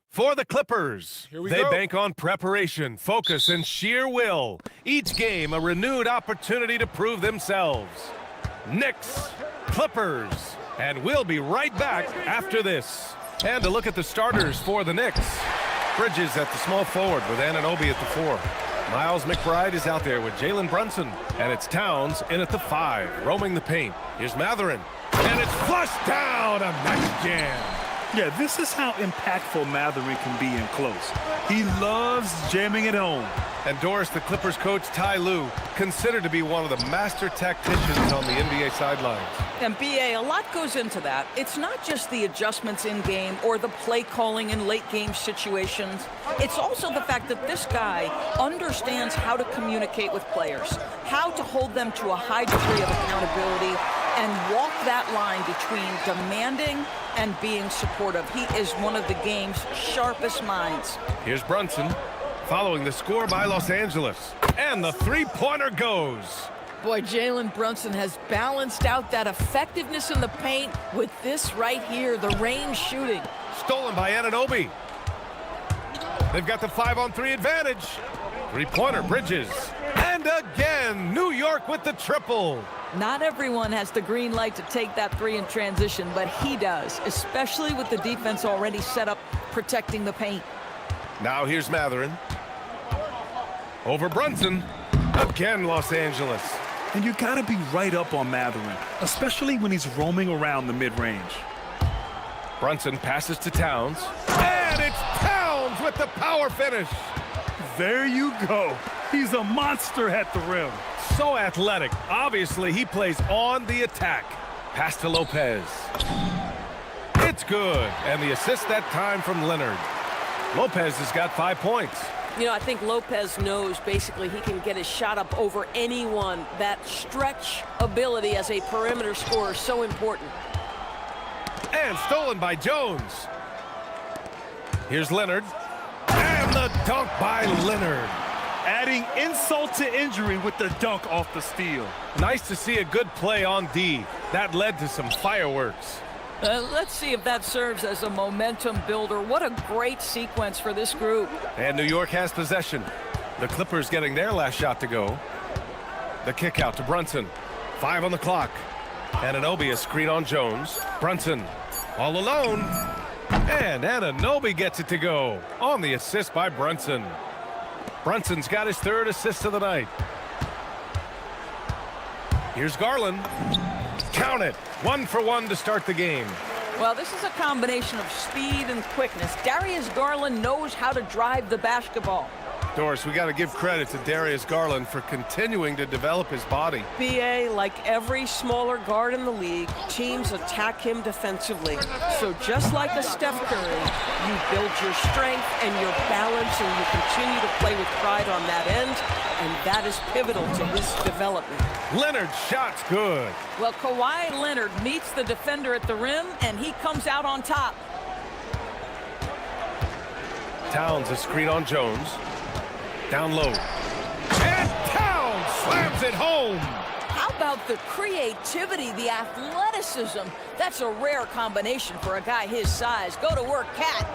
For the Clippers, they bank on preparation, focus, and sheer will. Each game a renewed opportunity to prove themselves. Knicks, Clippers, and we'll be right back after this. And to look at the starters for the Knicks. Bridges at the small forward with Anunoby at the 4. Miles McBride is out there with Jalen Brunson. And it's Towns in at the 5, roaming the paint. Here's Matherin. And it's flushed down, a nice jam. Yeah, this is how impactful Matherin can be in close. He loves jamming it home. And Doris, the Clippers coach Ty Lue, considered to be one of the master tacticians on the NBA sidelines. And BA, a lot goes into that. It's not just the adjustments in game or the play calling in late game situations. It's also the fact that this guy understands how to communicate with players, how to hold them to a high degree of accountability, and walk that line between demanding and being supportive. He is one of the game's sharpest minds. Here's Brunson, following the score by Los Angeles. And the three-pointer goes. Boy, Jalen Brunson has balanced out that effectiveness in the paint with this right here, the range shooting. Stolen by Anunoby. They've got the 5-on-3 advantage. Three-pointer, Bridges. And again, New York with the triple. Not everyone has the green light to take that 3 in transition, but he does, especially with the defense already set up protecting the paint. Now here's Matherin. Over Brunson. Again, Los Angeles. And you gotta be right up on Matherin, especially when he's roaming around the mid-range. Brunson passes to Towns. And it's Towns with the power finish. There you go. He's a monster at the rim. So athletic. Obviously, he plays on the attack. Pass to Lopez. It's good. And the assist that time from Leonard. Lopez has got 5 points. You know, I think Lopez knows basically he can get his shot up over anyone. That stretch ability as a perimeter scorer is so important. And stolen by Jones. Here's Leonard. And the dunk by Leonard. Adding insult to injury with the dunk off the steal. Nice to see a good play on D. That led to some fireworks. Let's see if that serves as a momentum builder. What a great sequence for this group. And New York has possession. The Clippers getting their last shot to go. The kick out to Brunson. 5 on the clock. Anunoby a screen on Jones. Brunson all alone. And Anunoby gets it to go on the assist by Brunson. Brunson's got his 3rd assist of the night. Here's Garland. Count it. 1 for 1 to start the game. Well, this is a combination of speed and quickness. Darius Garland knows how to drive the basketball. Doris, we got to give credit to Darius Garland for continuing to develop his body. BA, like every smaller guard in the league, teams attack him defensively. So just like a Steph Curry, you build your strength and your balance, and you continue to play with pride on that end, and that is pivotal to his development. Leonard's shot's good. Well, Kawhi Leonard meets the defender at the rim, and he comes out on top. Towns a screen on Jones. Down low. And Towns slams it home. How about the creativity, the athleticism? That's a rare combination for a guy his size. Go to work, Cat.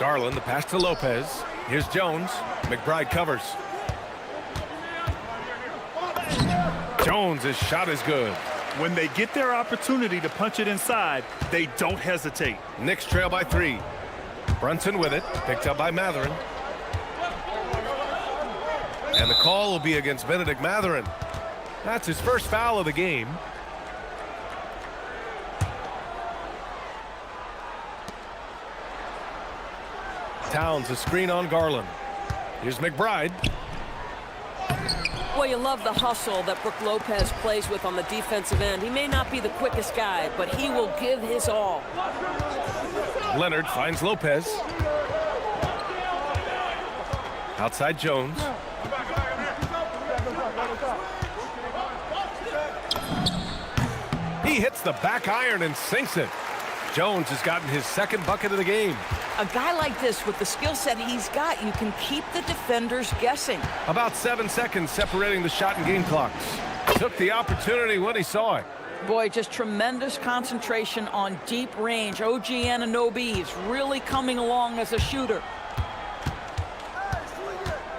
Garland, the pass to Lopez. Here's Jones. McBride covers. Jones, his shot is good. When they get their opportunity to punch it inside, they don't hesitate. Knicks trail by 3. Brunson with it, picked up by Matherin. And the call will be against Benedict Matherin. That's his first foul of the game. Towns a screen on Garland. Here's McBride. Well, you love the hustle that Brook Lopez plays with on the defensive end. He may not be the quickest guy, but he will give his all. Leonard finds Lopez. Outside Jones. He hits the back iron and sinks it. Jones has gotten his 2nd bucket of the game. A guy like this, with the skill set he's got, you can keep the defenders guessing. About 7 seconds separating the shot and game clocks. Took the opportunity when he saw it. Boy, just tremendous concentration on deep range. OG Anunoby is really coming along as a shooter.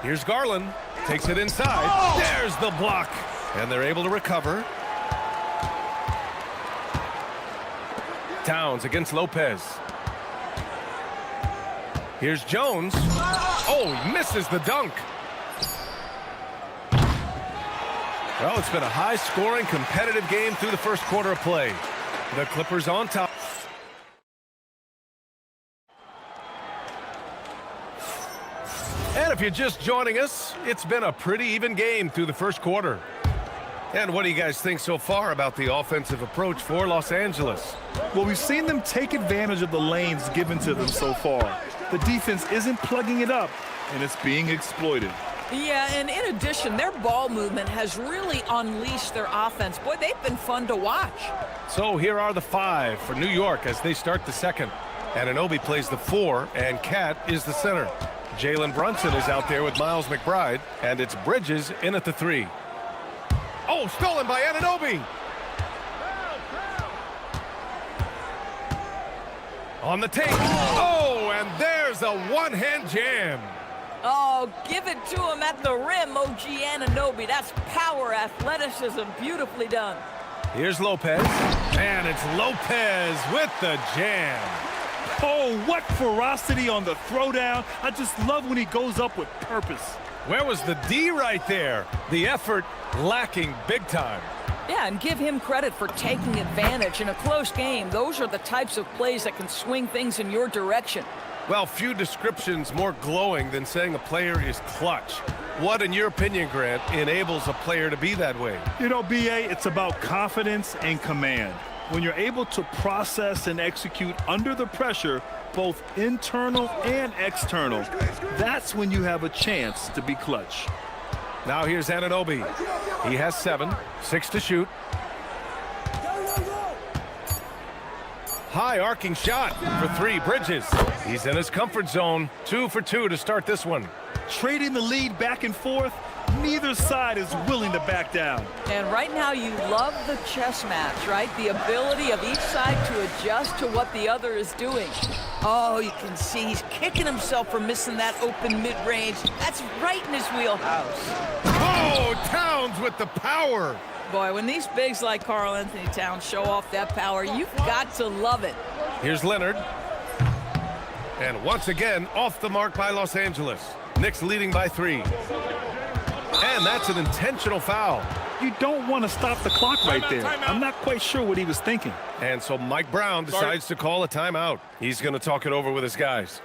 Here's Garland. Takes it inside. There's the block. And they're able to recover. Towns against Lopez. Here's Jones. Oh, he misses the dunk. Well, it's been a high-scoring, competitive game through the first quarter of play. The Clippers on top. And if you're just joining us, it's been a pretty even game through the first quarter. And what do you guys think so far about the offensive approach for Los Angeles? Well, we've seen them take advantage of the lanes given to them so far. The defense isn't plugging it up, and it's being exploited. Yeah, and in addition, their ball movement has really unleashed their offense. Boy, they've been fun to watch. So here are the 5 for New York as they start the second. Anunoby plays the 4, and Cat is the center. Jalen Brunson is out there with Miles McBride, and it's Bridges in at the 3. Oh, stolen by Anunoby. On the take. Oh, and there's a one-hand jam. Oh, give it to him at the rim, OG Anunoby. That's power, athleticism, beautifully done. Here's Lopez, and it's Lopez with the jam. Oh, what ferocity on the throwdown. I just love when he goes up with purpose. Where was the D right there? The effort lacking big time. Yeah, and give him credit for taking advantage in a close game. Those are the types of plays that can swing things in your direction. Well, few descriptions more glowing than saying a player is clutch. What, in your opinion, Grant, enables a player to be that way? You know, BA, it's about confidence and command. When you're able to process and execute under the pressure, both internal and external, that's when you have a chance to be clutch. Now here's Anunoby. He has 7, 6 to shoot. High arcing shot for 3, Bridges. He's in his comfort zone. 2 for 2 to start this one. Trading the lead back and forth, neither side is willing to back down. And right now you love the chess match, right? The ability of each side to adjust to what the other is doing. Oh, you can see he's kicking himself for missing that open mid-range. That's right in his wheelhouse. Oh, Towns with the power. Boy, when these bigs like Karl Anthony Towns show off that power, you've got to love it. Here's Leonard. And once again, off the mark by Los Angeles. Knicks leading by 3. And that's an intentional foul. You don't want to stop the clock right there. I'm not quite sure what he was thinking. And so Mike Brown decides to call a timeout. He's going to talk it over with his guys.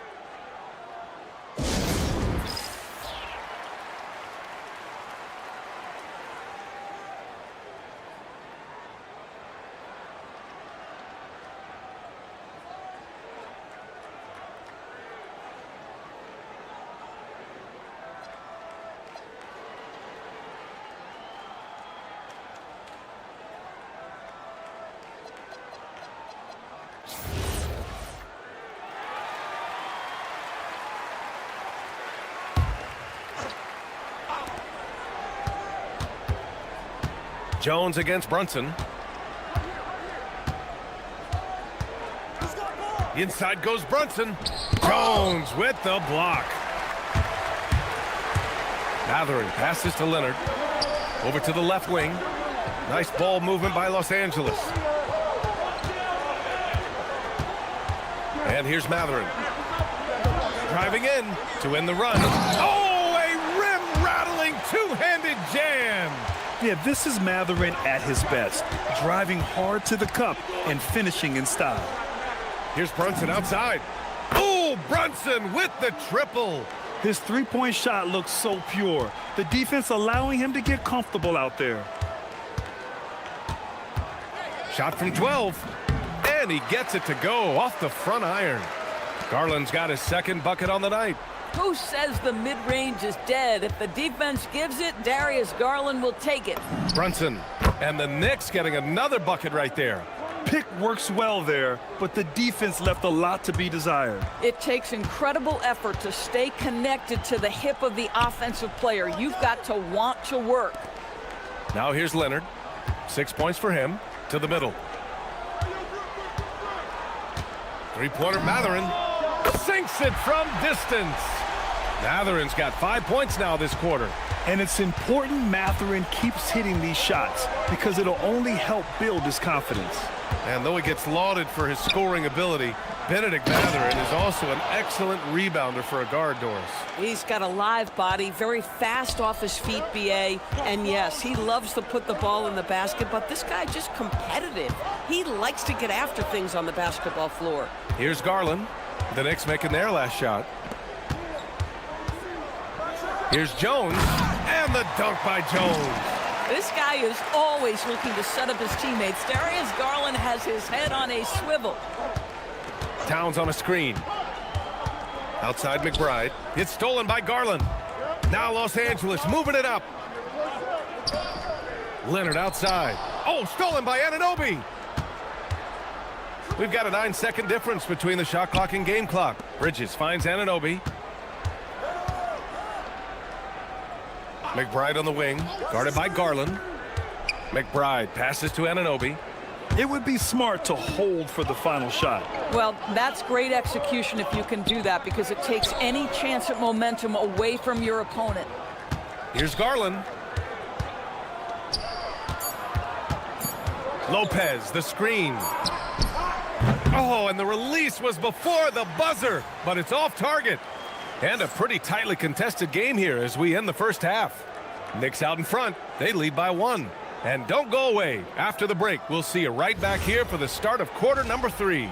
Jones against Brunson. Inside goes Brunson. Jones with the block. Matherin passes to Leonard. Over to the left wing. Nice ball movement by Los Angeles. And here's Matherin. Driving in to win the run. Oh, a rim-rattling two-handed jam. Yeah, this is Matherin at his best, driving hard to the cup and finishing in style. Here's Brunson outside. Oh, Brunson with the triple. His three-point shot looks so pure. The defense allowing him to get comfortable out there. Shot from 12, and he gets it to go off the front iron. Garland's got his second bucket on the night. Who says the mid-range is dead? If the defense gives it, Darius Garland will take it. Brunson, and the Knicks getting another bucket right there. Pick works well there, but the defense left a lot to be desired. It takes incredible effort to stay connected to the hip of the offensive player. You've got to want to work. Now here's Leonard. 6 points for him. To the middle. Three-pointer Mathurin sinks it from distance. Mathurin's got 5 points now this quarter. And it's important Mathurin keeps hitting these shots because it'll only help build his confidence. And though he gets lauded for his scoring ability, Benedict Mathurin is also an excellent rebounder for a guard, Doris. He's got a live body, very fast off his feet, BA. And yes, he loves to put the ball in the basket, but this guy just competitive. He likes to get after things on the basketball floor. Here's Garland. The Knicks making their last shot. Here's Jones, and the dunk by Jones. This guy is always looking to set up his teammates. Darius Garland has his head on a swivel. Towns on a screen. Outside McBride. It's stolen by Garland. Now Los Angeles moving it up. Leonard outside. Oh, stolen by Anunoby. We've got a 9-second difference between the shot clock and game clock. Bridges finds Anunoby. McBride on the wing, guarded by Garland. McBride passes to Anunoby. It would be smart to hold for the final shot. Well, that's great execution if you can do that, because it takes any chance at momentum away from your opponent. Here's Garland. Lopez, the screen. Oh, and the release was before the buzzer, but it's off target. And a pretty tightly contested game here as we end the first half. Knicks out in front. They lead by 1. And don't go away. After the break, we'll see you right back here for the start of quarter number 3.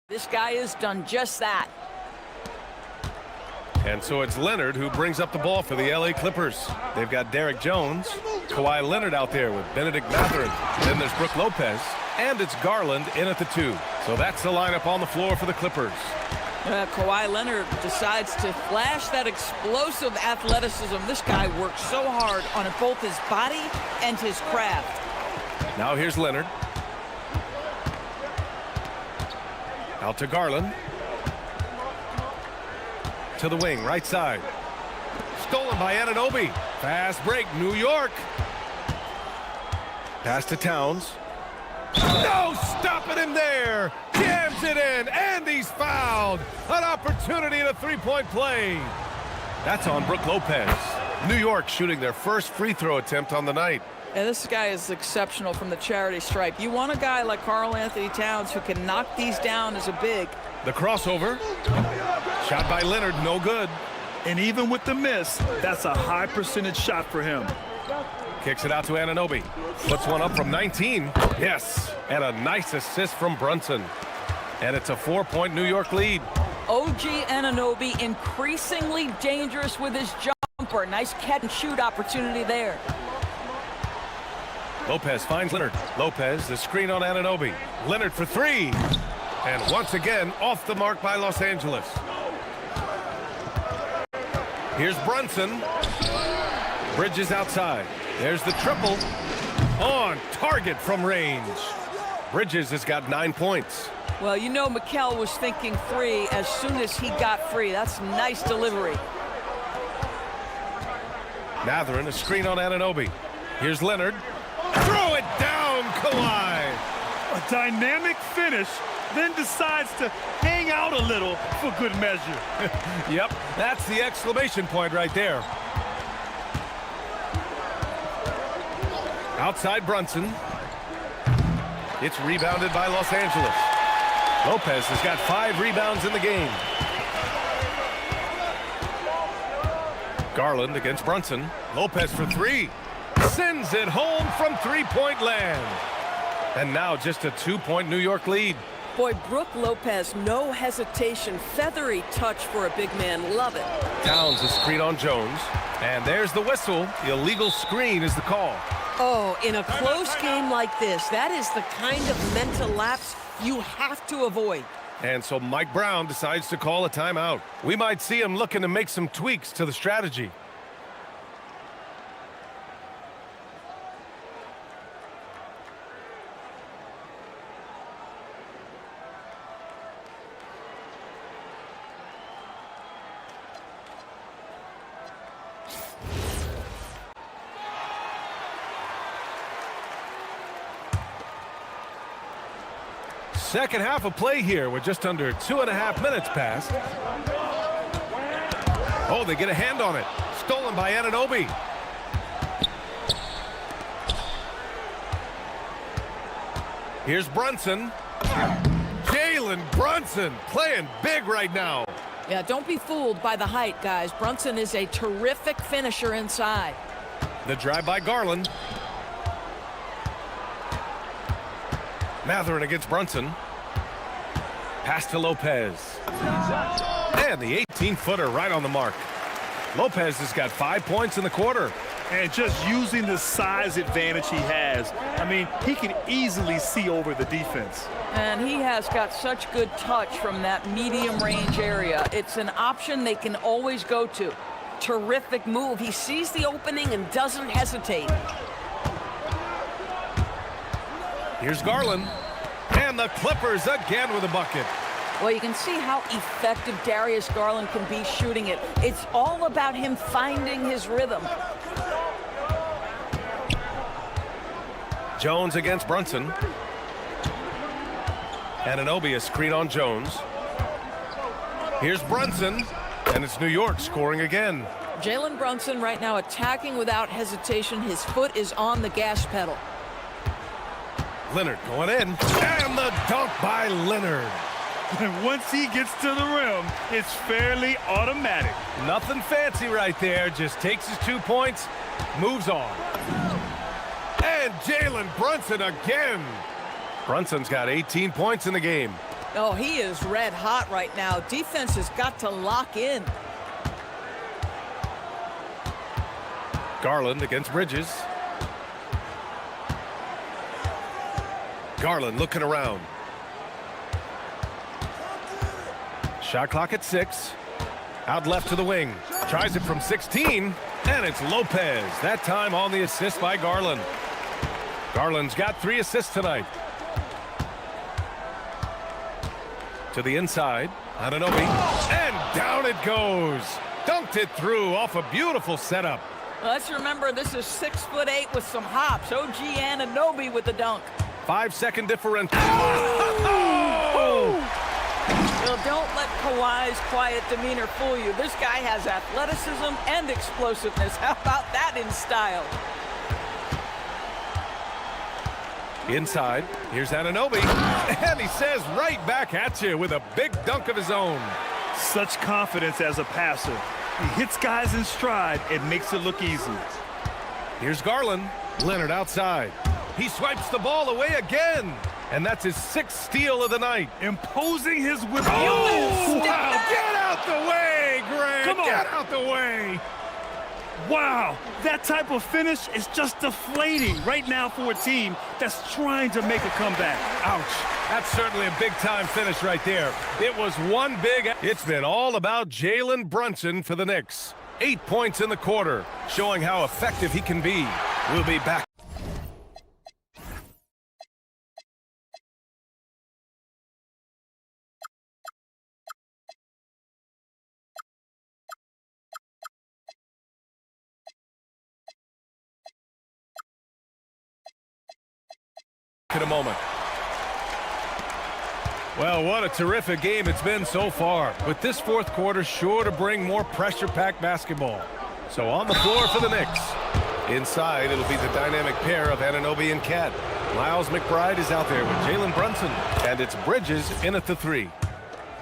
This guy has done just that. And so it's Leonard who brings up the ball for the LA Clippers. They've got Derek Jones, Kawhi Leonard out there with Benedict Mathurin. Then there's Brook Lopez, and it's Garland in at the 2. So that's the lineup on the floor for the Clippers. Kawhi Leonard decides to flash that explosive athleticism. This guy works so hard on both his body and his craft. Now here's Leonard. Out to Garland. To the wing, right side. Stolen by Anunoby. Fast break, New York. Pass to Towns. No stopping him there. Jams it in, and he's fouled. An opportunity in a three-point play. That's on Brook Lopez. New York shooting their first free throw attempt on the night. And this guy is exceptional from the charity stripe. You want a guy like Karl Anthony Towns who can knock these down as a big. The crossover. Shot by Leonard, no good. And even with the miss, that's a high percentage shot for him. Kicks it out to Anunoby. Puts one up from 19. Yes. And a nice assist from Brunson. And it's a 4-point New York lead. OG Anunoby increasingly dangerous with his jumper. Nice catch and shoot opportunity there. Lopez finds Leonard. Lopez, the screen on Anunoby. Leonard for 3. And once again, off the mark by Los Angeles. Here's Brunson. Bridges outside. There's the triple. On target from range. Bridges has got 9 points. Well, you know Mikal was thinking 3 as soon as he got free. That's nice delivery. Mathurin, a screen on Anunoby. Here's Leonard. Throw it down, Kawhi. A dynamic finish, then decides to hang out a little for good measure. Yep, that's the exclamation point right there. Outside Brunson. It's rebounded by Los Angeles. Lopez has got 5 rebounds in the game. Garland against Brunson. Lopez for 3. Sends it home from three-point land. And now just a 2-point New York lead. Boy, Brooke Lopez, no hesitation. Feathery touch for a big man. Love it. Downs is screen on Jones. And there's the whistle. The illegal screen is the call. Oh, in a close game like this, that is the kind of mental lapse you have to avoid. And so Mike Brown decides to call a timeout. We might see him looking to make some tweaks to the strategy. Second half of play here with just under 2.5 minutes passed. Oh, they get a hand on it. Stolen by Anunoby. Here's Brunson. Jalen Brunson playing big right now. Yeah, don't be fooled by the height, guys. Brunson is a terrific finisher inside. The drive by Garland. Matherin against Brunson. Pass to Lopez. And the 18-footer right on the mark. Lopez has got 5 points in the quarter. And just using the size advantage he has, I mean, he can easily see over the defense. And he has got such good touch from that medium range area. It's an option they can always go to. Terrific move. He sees the opening and doesn't hesitate. Here's Garland. And the Clippers again with a bucket. Well, you can see how effective Darius Garland can be shooting it. It's all about him finding his rhythm. Jones against Brunson. Anunoby, a screen on Jones. Here's Brunson. And it's New York scoring again. Jalen Brunson right now attacking without hesitation. His foot is on the gas pedal. Leonard going in, and the dunk by Leonard. And once he gets to the rim, it's fairly automatic. Nothing fancy right there, just takes his 2 points, moves on. And Jalen Brunson again. Brunson's got 18 points in the game. Oh, he is red hot right now. Defense has got to lock in. Garland against Bridges. Garland looking around. Shot clock at 6. Out left to the wing. Tries it from 16. And it's Lopez. That time on the assist by Garland. Garland's got 3 assists tonight. To the inside. Anunoby. And down it goes. Dunked it through off a beautiful setup. Let's remember this is 6'8" with some hops. OG Anunoby with the dunk. 5-second differential. Well, don't let Kawhi's quiet demeanor fool you. This guy has athleticism and explosiveness. How about that in style? Inside, here's Anunoby. And he says right back at you with a big dunk of his own. Such confidence as a passer. He hits guys in stride and makes it look easy. Here's Garland. Leonard outside. He swipes the ball away again. And that's his 6th steal of the night. Imposing his will. Oh, wow. Get out the way, Greg. Come on. Get out the way. Wow. That type of finish is just deflating right now for a team that's trying to make a comeback. Ouch. That's certainly a big-time finish right there. It was one big... It's been all about Jalen Brunson for the Knicks. 8 points in the quarter, showing how effective he can be. We'll be back. In a moment. Well, what a terrific game it's been so far, with this fourth quarter sure to bring more pressure-packed basketball. So on the floor for the Knicks. Inside, it'll be the dynamic pair of Anunoby and Cat. Miles McBride is out there with Jalen Brunson, and it's Bridges in at the 3.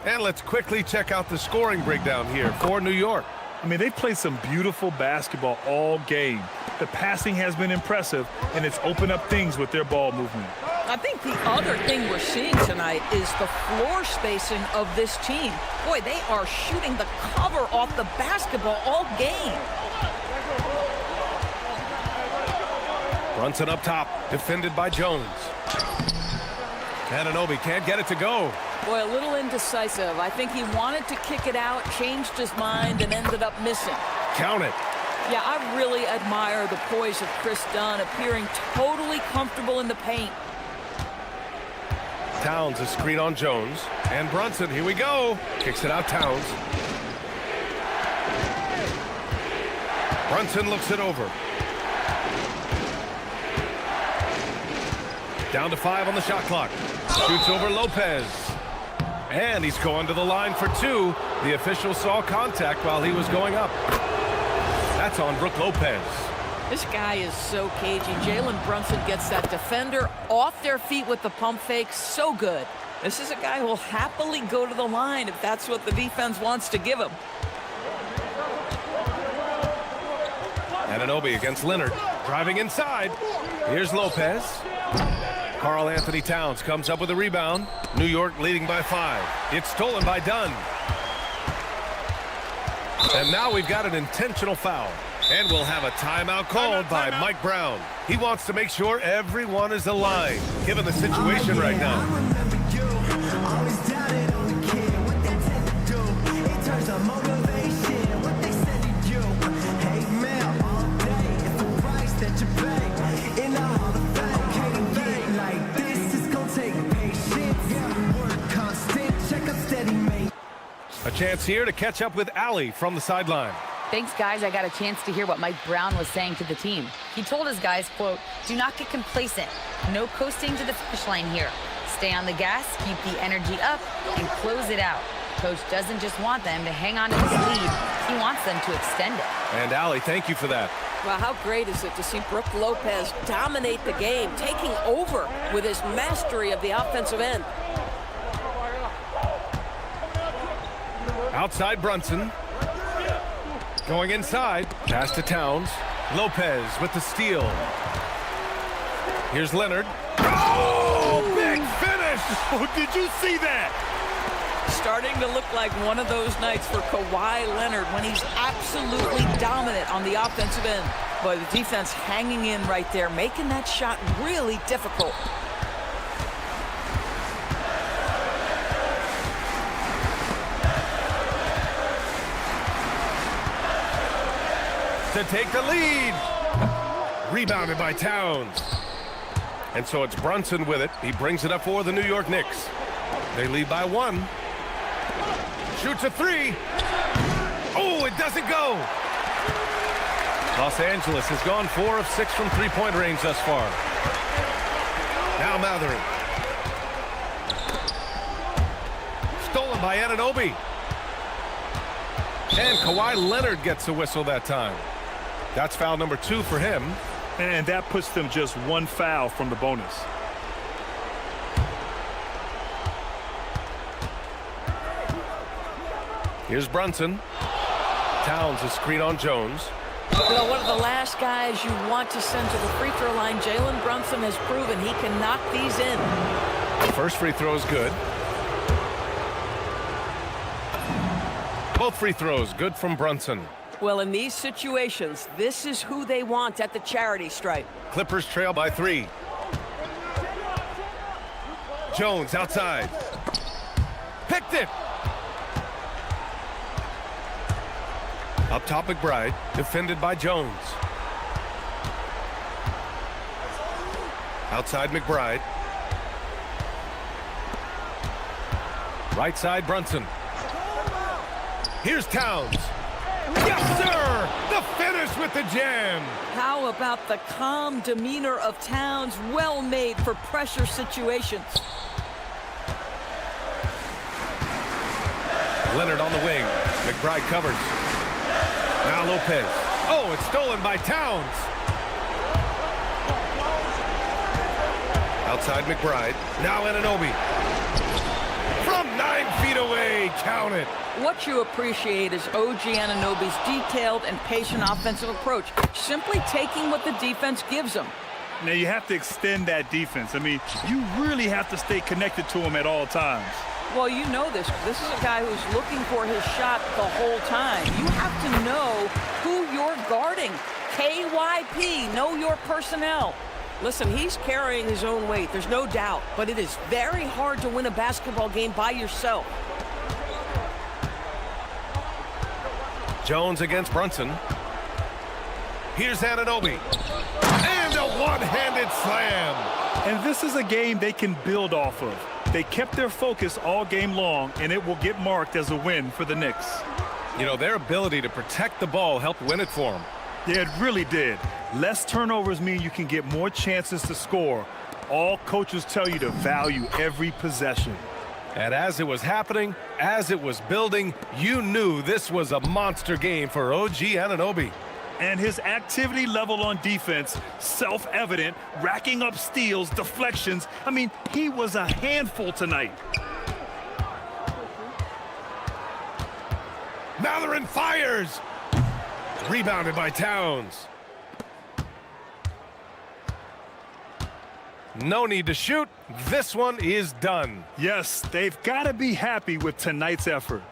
And let's quickly check out the scoring breakdown here for New York. I mean, they've played some beautiful basketball all game. The passing has been impressive, and it's opened up things with their ball movement. I think the other thing we're seeing tonight is the floor spacing of this team. Boy, they are shooting the cover off the basketball all game. Brunson up top, defended by Jones. Anunoby can't get it to go. Boy, a little indecisive. I think he wanted to kick it out, changed his mind, and ended up missing. Count it. Yeah, I really admire the poise of Chris Dunn, appearing totally comfortable in the paint. Towns a screen on Jones. And Brunson, here we go. Kicks it out, Towns. Brunson looks it over. Down to 5 on the shot clock. Shoots over Lopez. And he's going to the line for 2. The official saw contact while he was going up. That's on Brook Lopez. This guy is so cagey. Jalen Brunson gets that defender off their feet with the pump fake. So good. This is a guy who will happily go to the line if that's what the defense wants to give him. Anunoby against Leonard. Driving inside. Here's Lopez. Karl Anthony Towns comes up with a rebound. New York leading by 5. It's stolen by Dunn. And now we've got an intentional foul. And we'll have a timeout called by Mike Brown. He wants to make sure everyone is aligned, given the situation right now. A chance here to catch up with Allie from the sideline. Thanks, guys. I got a chance to hear what Mike Brown was saying to the team. He told his guys, quote, "Do not get complacent. No coasting to the finish line here. Stay on the gas, keep the energy up, and close it out." Coach doesn't just want them to hang on to this lead. He wants them to extend it. And Allie, thank you for that. Well, how great is it to see Brook Lopez dominate the game, taking over with his mastery of the offensive end. Outside Brunson. Going inside. Pass to Towns. Lopez with the steal. Here's Leonard. Oh, big finish! Oh, did you see that? Starting to look like one of those nights for Kawhi Leonard when he's absolutely dominant on the offensive end. Boy, the defense hanging in right there, making that shot really difficult. To take the lead. Rebounded by Towns. And so it's Brunson with it. He brings it up for the New York Knicks. They lead by 1. Shoots a 3. Oh, it doesn't go. Los Angeles has gone 4 of 6 from three-point range thus far. Now Matherin. Stolen by Anunoby. And Kawhi Leonard gets a whistle that time. That's foul number 2 for him. And that puts them just 1 foul from the bonus. Here's Brunson. Towns a screen on Jones. Well, one of the last guys you want to send to the free throw line, Jalen Brunson has proven he can knock these in. First free throw is good. Both free throws good from Brunson. Well, in these situations, this is who they want at the charity stripe. Clippers trail by 3. Jones outside. Picked it. Up top McBride, defended by Jones. Outside McBride. Right side Brunson. Here's Towns. Yes, sir! The finish with the jam. How about the calm demeanor of Towns? Well made for pressure situations. Leonard on the wing. McBride covers. Now Lopez. Oh, it's stolen by Towns. Outside McBride. Now Anunoby. From 9 feet away. Count it. What you appreciate is OG Anunoby's detailed and patient offensive approach, simply taking what the defense gives him. Now you have to extend that defense. I mean, you really have to stay connected to him at all times. Well, you know this. This is a guy who's looking for his shot the whole time. You have to know who you're guarding. KYP, know your personnel. Listen, he's carrying his own weight, there's no doubt, but it is very hard to win a basketball game by yourself. Jones against Brunson. Here's Anunoby. And a one-handed slam. And this is a game they can build off of. They kept their focus all game long, and it will get marked as a win for the Knicks. You know, their ability to protect the ball helped win it for them. Yeah, it really did. Less turnovers mean you can get more chances to score. All coaches tell you to value every possession. And as it was happening, as it was building, you knew this was a monster game for OG Anunoby. And his activity level on defense, self-evident, racking up steals, deflections. I mean, he was a handful tonight. Mallorin fires. Rebounded by Towns. No need to shoot. This one is done. Yes, they've got to be happy with tonight's effort.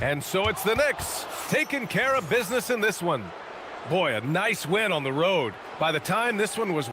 And so it's the Knicks taking care of business in this one. Boy, a nice win on the road. By the time this one was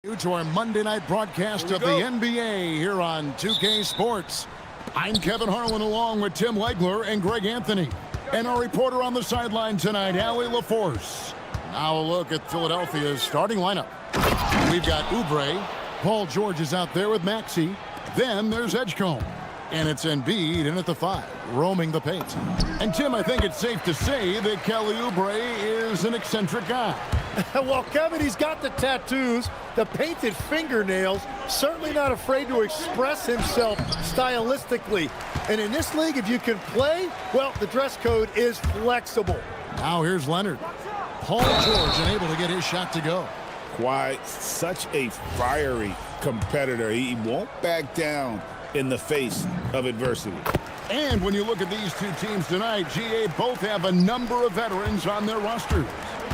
To our Monday night broadcast of the NBA here on 2K Sports. I'm Kevin Harlan along with Tim Legler and Greg Anthony. And our reporter on the sideline tonight, Allie LaForce. Now a look at Philadelphia's starting lineup. We've got Oubre. Paul George is out there with Maxey. Then there's Edgecombe. And it's Embiid in at the 5, roaming the paint. And Tim, I think it's safe to say that Kelly Oubre is an eccentric guy. Well, Kevin, he's got the tattoos, the painted fingernails, certainly not afraid to express himself stylistically. And in this league, if you can play, well, the dress code is flexible. Now here's Leonard. Paul George unable to get his shot to go. Kawhi, such a fiery competitor. He won't back down in the face of adversity. And when you look at these two teams tonight, GA both have a number of veterans on their roster.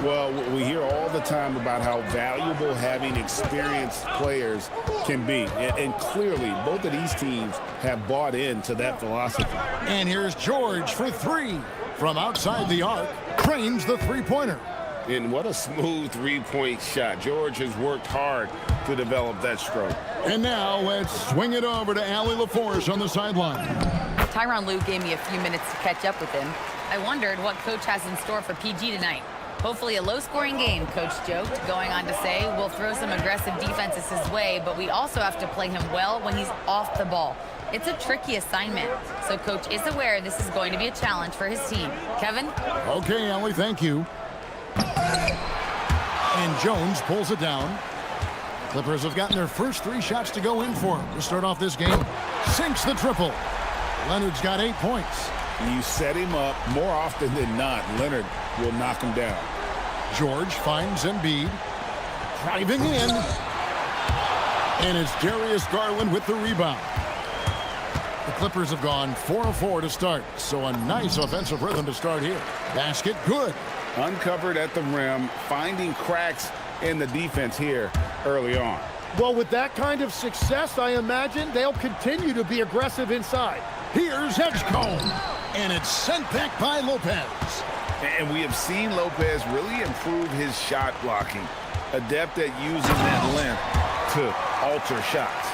Well, we hear all the time about how valuable having experienced players can be. And clearly, both of these teams have bought into that philosophy. And here's George for 3. From outside the arc, trains the three-pointer. And what a smooth three-point shot. George has worked hard to develop that stroke. And now let's swing it over to Allie LaForce on the sideline. Tyronn Lue gave me a few minutes to catch up with him. I wondered what Coach has in store for PG tonight. Hopefully a low-scoring game, Coach joked, going on to say, we'll throw some aggressive defenses his way, but we also have to play him well when he's off the ball. It's a tricky assignment, so Coach is aware this is going to be a challenge for his team. Kevin? Okay, Allie, thank you. And Jones pulls it down. Clippers have gotten their first 3 shots to go in for him to start off this game. Sinks the triple. Leonard's got 8 points. You set him up more often than not. Leonard will knock him down. George finds Embiid. Driving in. And it's Darius Garland with the rebound. The Clippers have gone 4 of 4 to start, so a nice offensive rhythm to start here. Basket good. Uncovered at the rim, finding cracks in the defense here early on. Well, with that kind of success, I imagine they'll continue to be aggressive inside. Here's Edgecombe. And it's sent back by Lopez. And we have seen Lopez really improve his shot blocking. Adept at using that length to alter shots.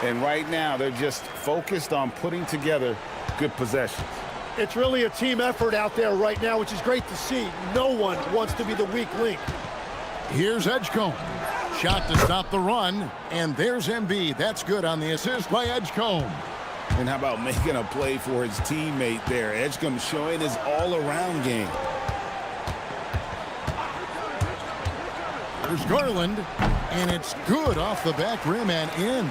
And right now, they're just focused on putting together good possessions. It's really a team effort out there right now, which is great to see. No one wants to be the weak link. Here's Edgecombe. Shot to stop the run. And there's Embiid. That's good on the assist by Edgecombe. And how about making a play for his teammate there? Edgecombe showing his all-around game. There's Garland. And it's good off the back rim and in.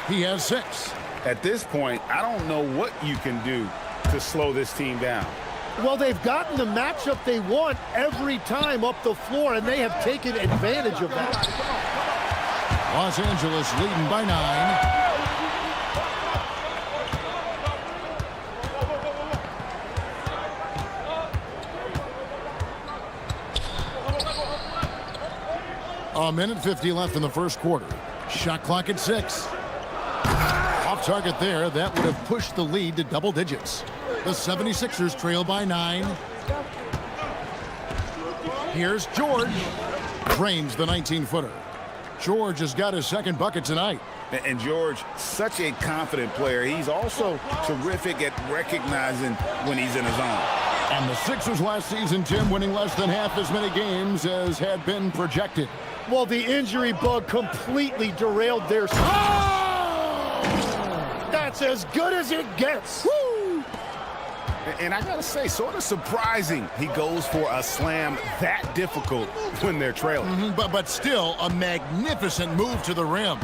He has 6. At this point, I don't know what you can do to slow this team down. Well, they've gotten the matchup they want every time up the floor, and they have taken advantage of that. Los Angeles leading by 9. A minute 50 left in the first quarter. Shot clock at 6. Off target there. That would have pushed the lead to double digits. The 76ers trail by 9. Here's George. Drains the 19-footer. George has got his second bucket tonight. And George, such a confident player. He's also terrific at recognizing when he's in his zone. And the Sixers last season, Tim, winning less than half as many games as had been projected. Well, the injury bug completely derailed their season. Oh! That's as good as it gets. Woo! And I gotta say, sort of surprising he goes for a slam that difficult when they're trailing. But still a magnificent move to the rim.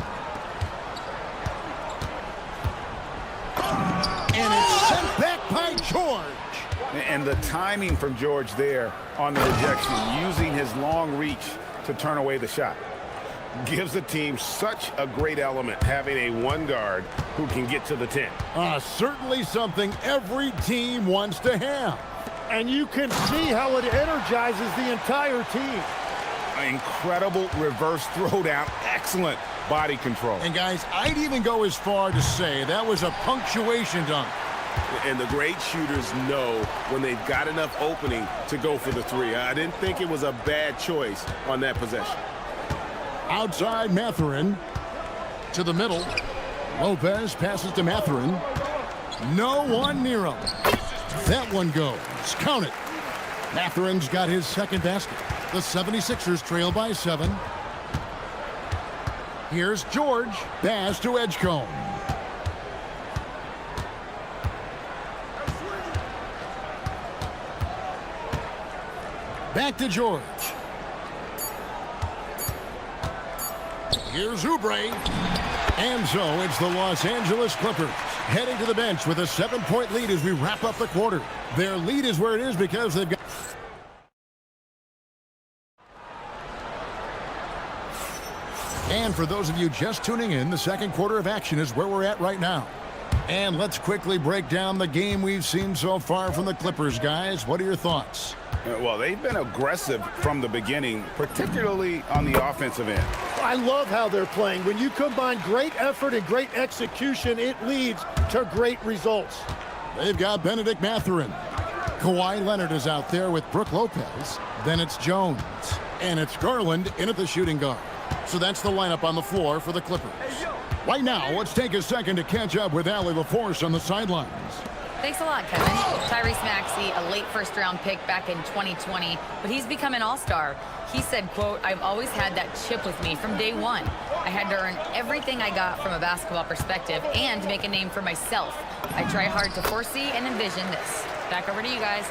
And it's sent back by George. And the timing from George there on the rejection, using his long reach to turn away the shot. Gives the team such a great element, having a one guard who can get to the 10. Certainly something every team wants to have. And you can see how it energizes the entire team. Incredible reverse throwdown. Excellent body control. And guys, I'd even go as far to say that was a punctuation dunk. And the great shooters know when they've got enough opening to go for the 3. I didn't think it was a bad choice on that possession. Outside Mathurin. To the middle. Lopez passes to Mathurin. No one near him. That one goes. Count it. Mathurin's got his second basket. The 76ers trail by 7. Here's George. Pass to Edgecombe. Back to George. Here's Oubre. And so it's the Los Angeles Clippers heading to the bench with a 7-point lead as we wrap up the quarter. Their lead is where it is because they've got... And for those of you just tuning in, the second quarter of action is where we're at right now. And let's quickly break down the game we've seen so far from the Clippers, guys. What are your thoughts? Well, they've been aggressive from the beginning, particularly on the offensive end. I love how they're playing. When you combine great effort and great execution, it leads to great results. They've got Benedict Mathurin. Kawhi Leonard is out there with Brook Lopez. Then it's Jones. And it's Garland in at the shooting guard. So that's the lineup on the floor for the Clippers. Right now, let's take a second to catch up with Allie LaForce on the sidelines. Thanks a lot, Kevin. Tyrese Maxey, a late first-round pick back in 2020, but he's become an all-star. He said, quote, "I've always had that chip with me from day one. I had to earn everything I got from a basketball perspective and make a name for myself. I try hard to foresee and envision this." Back over to you guys.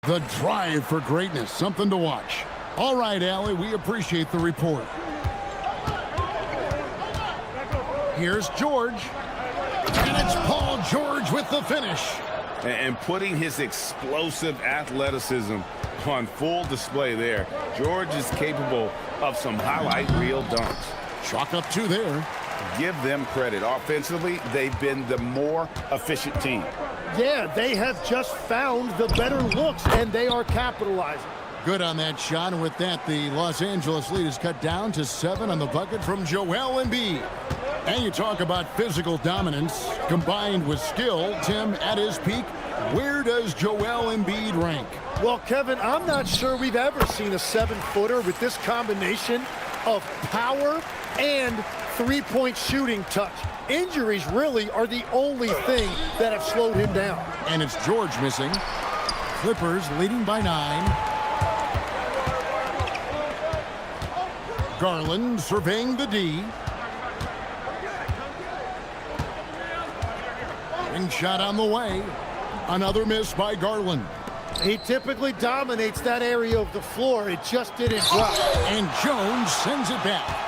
The drive for greatness, something to watch. All right, Allie, we appreciate the report. Here's George. And it's Paul George with the finish. And putting his explosive athleticism on full display there. George is capable of some highlight reel dunks. Chalk up 2 there. Give them credit. Offensively, they've been the more efficient team. Yeah, they have just found the better looks, and they are capitalizing. Good on that shot, and with that, the Los Angeles lead is cut down to 7 on the bucket from Joel Embiid. And you talk about physical dominance combined with skill. Tim, at his peak, where does Joel Embiid rank? Well, Kevin, I'm not sure we've ever seen a 7-footer with this combination of power and three-point shooting touch. Injuries really are the only thing that have slowed him down. And it's George missing. Clippers leading by 9. Garland surveying the D. Ring shot on the way. Another miss by Garland. He typically dominates that area of the floor. It just didn't drop. And Jones sends it back.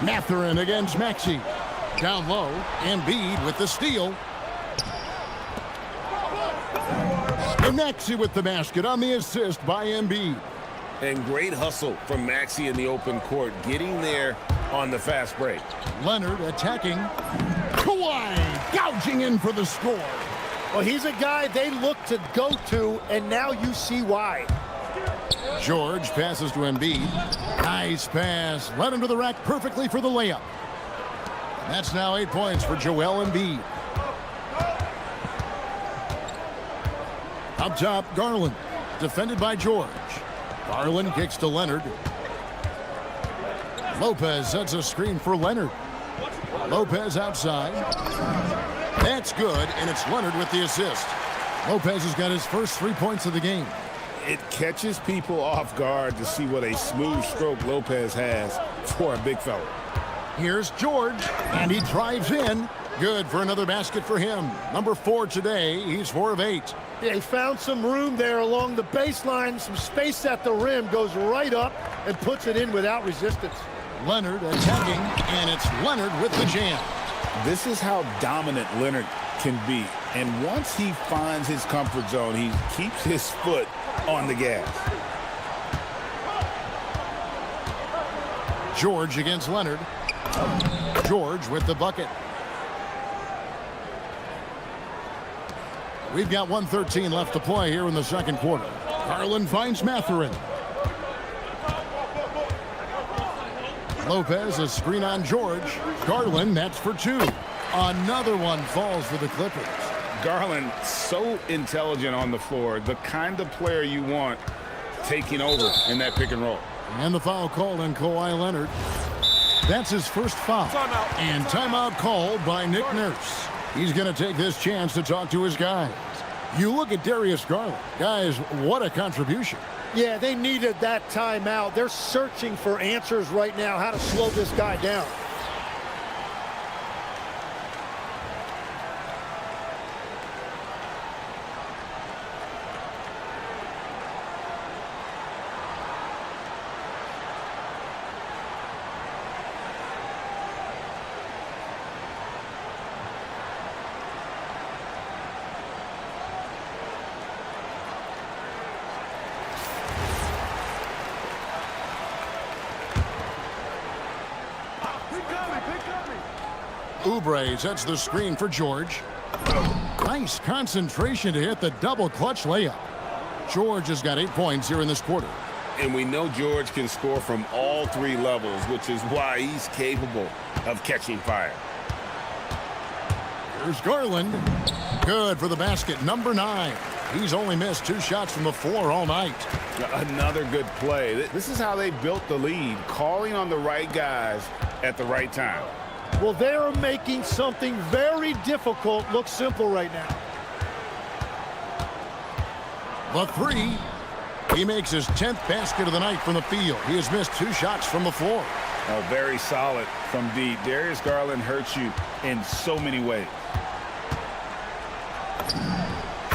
Mathurin against Maxey. Down low. Embiid with the steal. And Maxey with the basket on the assist by Embiid. And great hustle from Maxey in the open court, getting there on the fast break. Leonard attacking. Kawhi gouging in for the score. Well, he's a guy they look to go to, and now you see why. George passes to Embiid. Nice pass. Led him to the rack perfectly for the layup. That's now 8 points for Joel Embiid. Up top, Garland. Defended by George. Garland kicks to Leonard. Lopez sets a screen for Leonard. Lopez outside. That's good, and it's Leonard with the assist. Lopez has got his first 3 points of the game. It catches people off guard to see what a smooth stroke Lopez has for a big fella. Here's George, and he drives in. Good for another basket for him. Number 4 today. He's 4 of 8. Yeah, he found some room there along the baseline, some space at the rim, goes right up and puts it in without resistance. Leonard attacking, and it's Leonard with the jam. This is how dominant Leonard can be. And once he finds his comfort zone, he keeps his foot on the gas. George against Leonard. George with the bucket. We've got 1:13 left to play here in the second quarter. Garland finds Mathurin. Lopez, a screen on George. Garland, that's for two. Another one falls for the Clippers. Garland, so intelligent on the floor, the kind of player you want taking over in that pick and roll. And the foul called on Kawhi Leonard. That's his first foul. And timeout called by Nick Nurse. He's going to take this chance to talk to his guys. You look at Darius Garland. Guys, what a contribution. Yeah, they needed that timeout. They're searching for answers right now, how to slow this guy down. Oubre sets the screen for George. Nice concentration to hit the double clutch layup. George has got 8 points here in this quarter. And we know George can score from all three levels, which is why he's capable of catching fire. Here's Garland. Good for the basket, number 9. He's only missed 2 shots from the floor all night. Another good play. This is how they built the lead, calling on the right guys at the right time. Well, they're making something very difficult look simple right now. The 3. He makes his 10th basket of the night from the field. He has missed 2 shots from the floor. Oh, very solid from deep. Darius Garland hurts you in so many ways.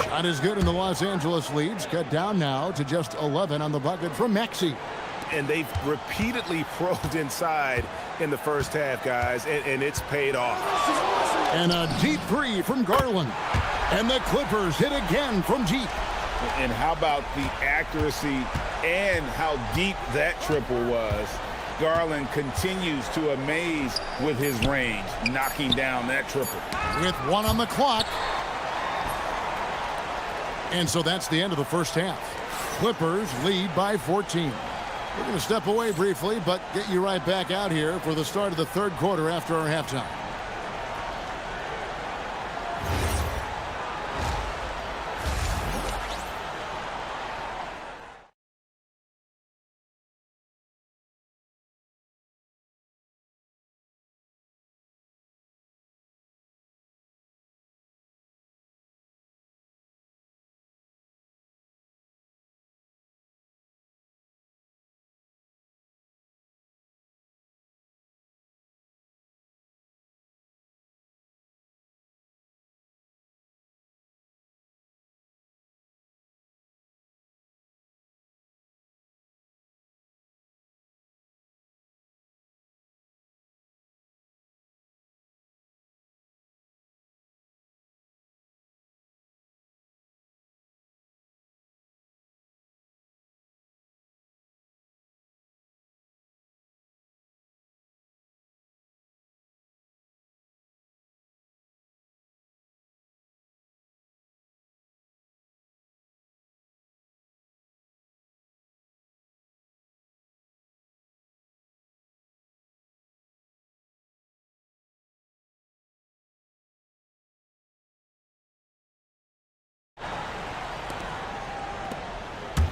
Shot is good, and the Los Angeles leads cut down now to just 11 on the bucket from Maxey. And they've repeatedly probed inside in the first half, guys, and it's paid off. And a deep 3 from Garland. And the Clippers hit again from deep. And how about the accuracy and how deep that triple was? Garland continues to amaze with his range, knocking down that triple. With 1 on the clock. And so that's the end of the first half. Clippers lead by 14. We're going to step away briefly, but get you right back out here for the start of the third quarter after our halftime.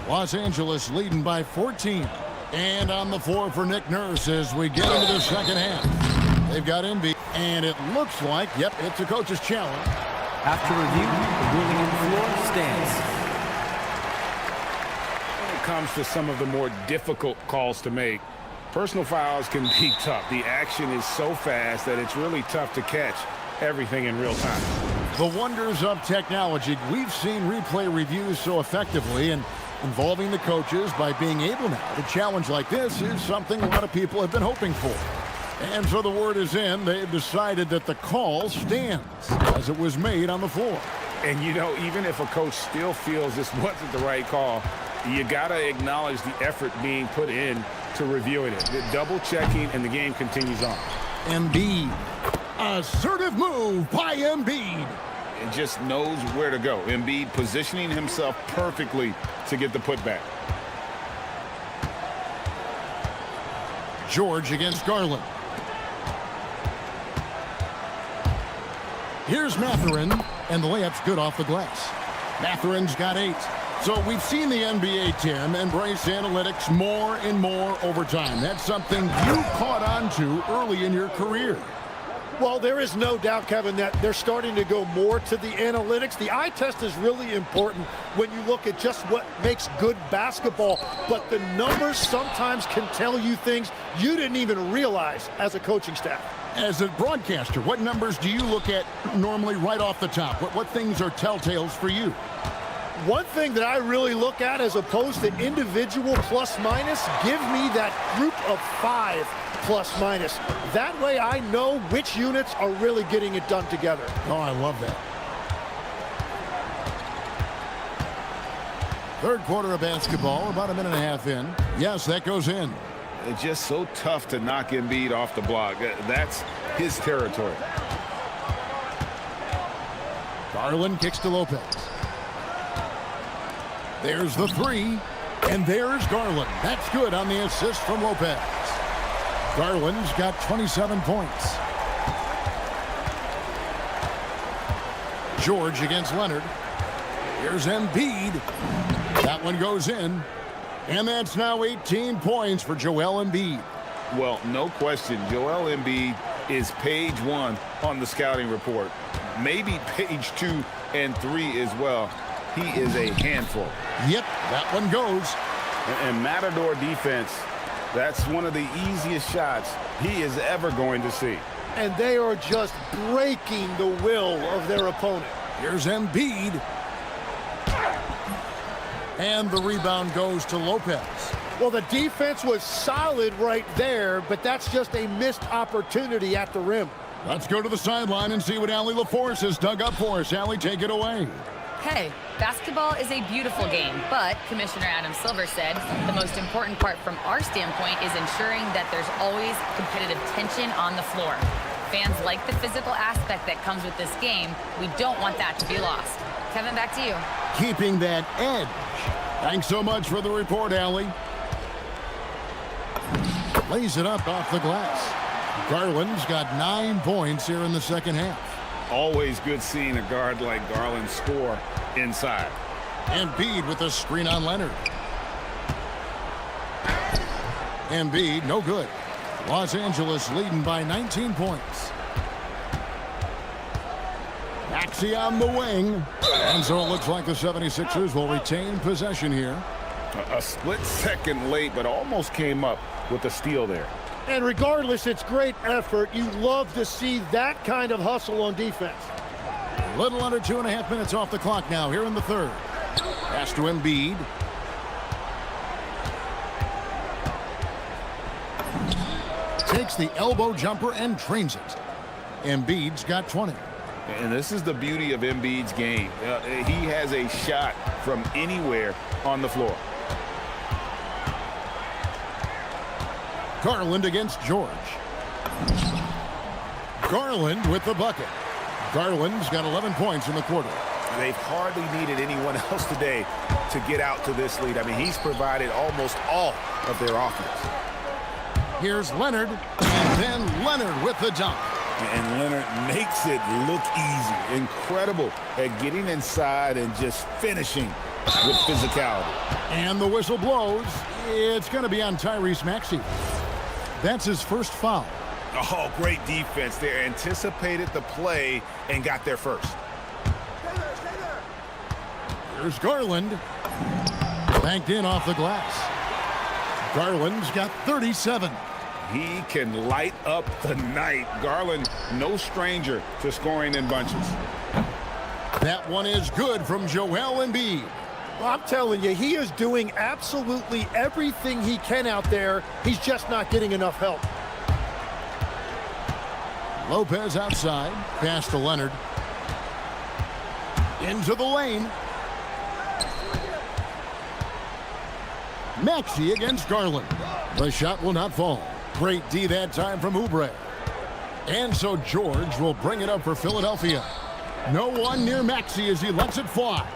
Los Angeles leading by 14. And on the floor for Nick Nurse as we get into the second half. They've got Embiid, and it looks like, yep, it's a coach's challenge. After review, the ruling on the floor stands. When it comes to some of the more difficult calls to make, personal fouls can be tough. The action is so fast that it's really tough to catch everything in real time. The wonders of technology. We've seen replay reviews so effectively, and involving the coaches by being able now to challenge like this is something a lot of people have been hoping for. And so the word is in. They've decided that the call stands as it was made on the floor. And, you know, even if a coach still feels this wasn't the right call, you got to acknowledge the effort being put in to reviewing it. The double checking, and the game continues on. Embiid. Assertive move by Embiid. and just knows where to go. Embiid positioning himself perfectly to get the putback. George against Garland. Here's Mathurin, and the layup's good off the glass. Mathurin's got 8. So we've seen the NBA, Tim, embrace analytics more and more over time. That's something you caught on to early in your career. Well, there is no doubt, Kevin, that they're starting to go more to the analytics. The eye test is really important when you look at just what makes good basketball, but the numbers sometimes can tell you things you didn't even realize as a coaching staff. As a broadcaster, what numbers do you look at normally right off the top? What things are telltales for you? One thing that I really look at as opposed to individual plus minus, give me that group of 5 plus minus. That way I know which units are really getting it done together. Oh, I love that. Third quarter of basketball, about a minute and a half in. Yes, that goes in. It's just so tough to knock Embiid off the block. That's his territory. Garland kicks to Lopez. There's the 3, and there's Garland. That's good on the assist from Lopez. Garland's got 27 points. George against Leonard. Here's Embiid. That one goes in. And that's now 18 points for Joel Embiid. Well, no question, Joel Embiid is page 1 on the scouting report. Maybe page 2 and 3 as well. He is a handful. Yep, that one goes. And Matador defense, that's one of the easiest shots he is ever going to see. And they are just breaking the will of their opponent. Here's Embiid. And the rebound goes to Lopez. Well, the defense was solid right there, but that's just a missed opportunity at the rim. Let's go to the sideline and see what Allie LaForce has dug up for us. Allie, take it away. Hey, basketball is a beautiful game, but Commissioner Adam Silver said the most important part from our standpoint is ensuring that there's always competitive tension on the floor. Fans like the physical aspect that comes with this game. We don't want that to be lost. Kevin, back to you. Keeping that edge. Thanks so much for the report, Allie. Lays it up off the glass. Garland's got 9 points here in the second half. Always good seeing a guard like Garland score inside. Embiid with a screen on Leonard. Embiid, no good. Los Angeles leading by 19 points. Maxey on the wing. And so it looks like the 76ers will retain possession here. A split second late, but almost came up with a steal there. And regardless, it's great effort. You love to see that kind of hustle on defense. A little under 2.5 minutes off the clock now here in the third. Pass to Embiid. Takes the elbow jumper and trains it. Embiid's got 20. And this is the beauty of Embiid's game. He has a shot from anywhere on the floor. Garland against George. Garland with the bucket. Garland's got 11 points in the quarter. They've hardly needed anyone else today to get out to this lead. I mean, he's provided almost all of their offense. Here's Leonard, and then Leonard with the dunk. And Leonard makes it look easy. Incredible at getting inside and just finishing with physicality. And the whistle blows. It's going to be on Tyrese Maxey. That's his first foul. Oh, great defense there. Anticipated the play and got there first. Here's Garland. Banked in off the glass. Garland's got 37. He can light up the night. Garland, no stranger to scoring in bunches. That one is good from Joel Embiid. Well, I'm telling you, he is doing absolutely everything he can out there. He's just not getting enough help. Lopez outside. Pass to Leonard. Into the lane. Maxey against Garland. The shot will not fall. Great D that time from Oubre. And so George will bring it up for Philadelphia. No one near Maxey as he lets it fly.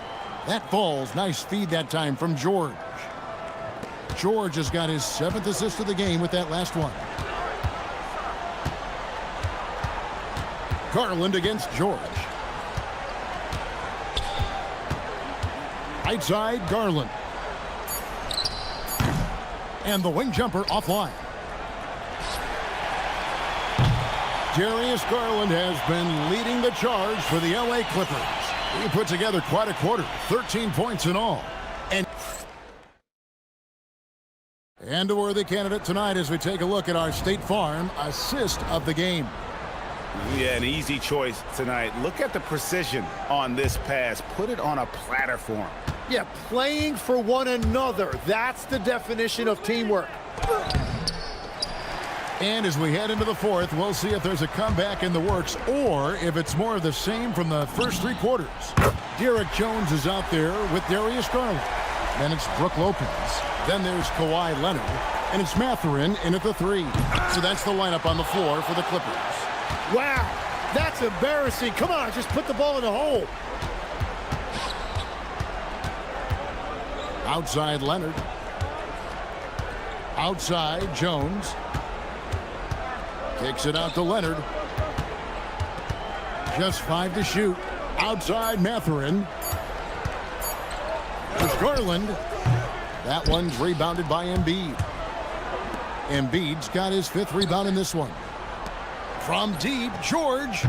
That falls. Nice feed that time from George. George has got his 7th assist of the game with that last one. Garland against George. Right side, Garland. And the wing jumper offline. Darius Garland has been leading the charge for the LA Clippers. He put together quite a quarter, 13 points in all. And a worthy candidate tonight as we take a look at our State Farm assist of the game. Yeah, an easy choice tonight. Look at the precision on this pass. Put it on a platter for him. Yeah, playing for one another. That's the definition of teamwork. And as we head into the fourth, we'll see if there's a comeback in the works or if it's more of the same from the first 3 quarters. Derek Jones is out there with Darius Garland. Then it's Brook Lopez. Then there's Kawhi Leonard. And it's Mathurin in at the 3. So that's the lineup on the floor for the Clippers. Wow, that's embarrassing. Come on, just put the ball in the hole. Outside Leonard. Outside Jones. Kicks it out to Leonard. Just 5 to shoot. Outside Mathurin. There's Garland. That one's rebounded by Embiid. Embiid's got his 5th rebound in this one. From deep, George.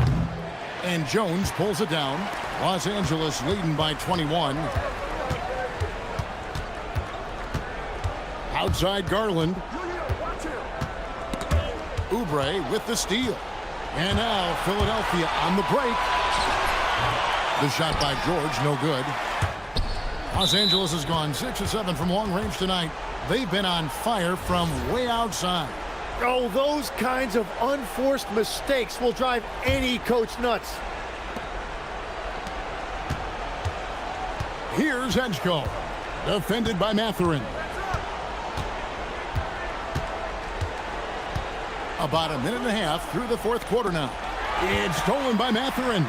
And Jones pulls it down. Los Angeles leading by 21. Outside Garland. Oubre with the steal. And now Philadelphia on the break. The shot by George, no good. Los Angeles has gone 6 of 7 from long range tonight. They've been on fire from way outside. Oh, those kinds of unforced mistakes will drive any coach nuts. Here's Edgecombe. Defended by Mathurin. About a minute and a half through the 4th quarter now. It's stolen by Mathurin.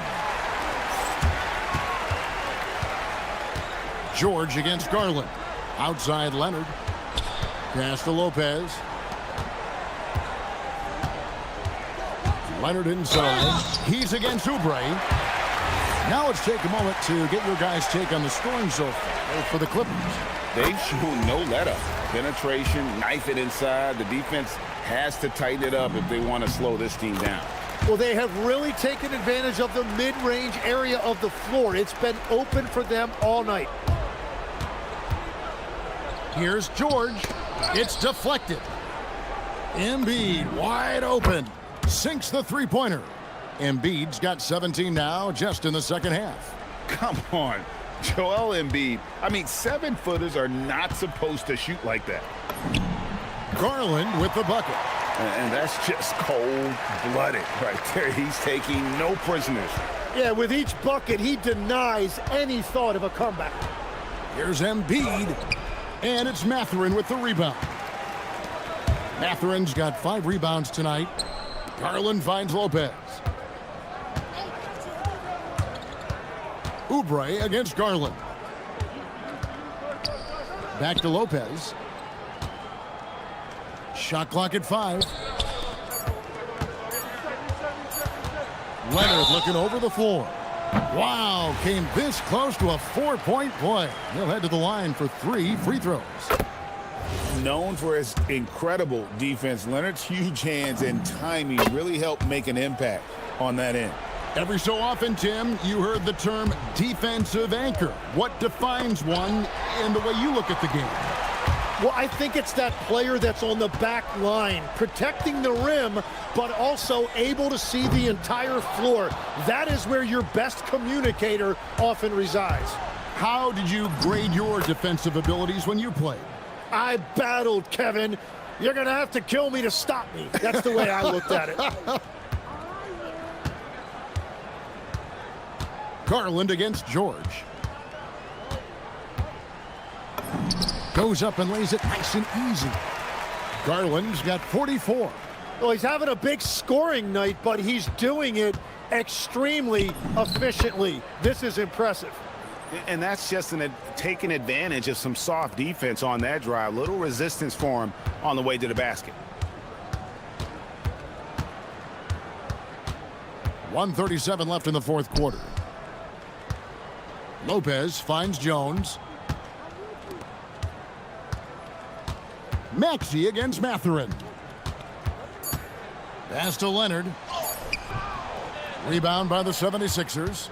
George against Garland. Outside Leonard. Pass to Lopez. Leonard inside. He's against Oubre. Now let's take a moment to get your guys' take on the scoring so far for the Clippers. They've shown no let-up. Penetration, knife it inside. The defense has to tighten it up if they want to slow this team down. Well, they have really taken advantage of the mid-range area of the floor. It's been open for them all night. Here's George. It's deflected. Embiid wide open. Sinks the 3-pointer. Embiid's got 17 now just in the second half. Come on. Joel Embiid. I mean, 7-footers are not supposed to shoot like that. Garland with the bucket. And that's just cold-blooded right there. He's taking no prisoners. Yeah, with each bucket, he denies any thought of a comeback. Here's Embiid. And it's Mathurin with the rebound. Mathurin's got 5 rebounds tonight. Garland finds Lopez. Oubre against Garland. Back to Lopez. Shot clock at 5. Leonard looking over the floor. Wow, came this close to a 4-point play. He'll head to the line for 3 free throws. Known for his incredible defense, Leonard's huge hands and timing really helped make an impact on that end. Every so often, Tim, you heard the term defensive anchor. What defines one in the way you look at the game? Well, I think it's that player that's on the back line, protecting the rim, but also able to see the entire floor. That is where your best communicator often resides. How did you grade your defensive abilities when you played? I battled, Kevin. You're going to have to kill me to stop me. That's the way I looked at it. Garland against George. Goes up and lays it nice and easy. Garland's got 44. Well, he's having a big scoring night, but he's doing it extremely efficiently. This is impressive. And that's just taking advantage of some soft defense on that drive. Little resistance for him on the way to the basket. 1:37 left in the fourth quarter. Lopez finds Jones. Maxey against Mathurin. Pass to Leonard. Rebound by the 76ers.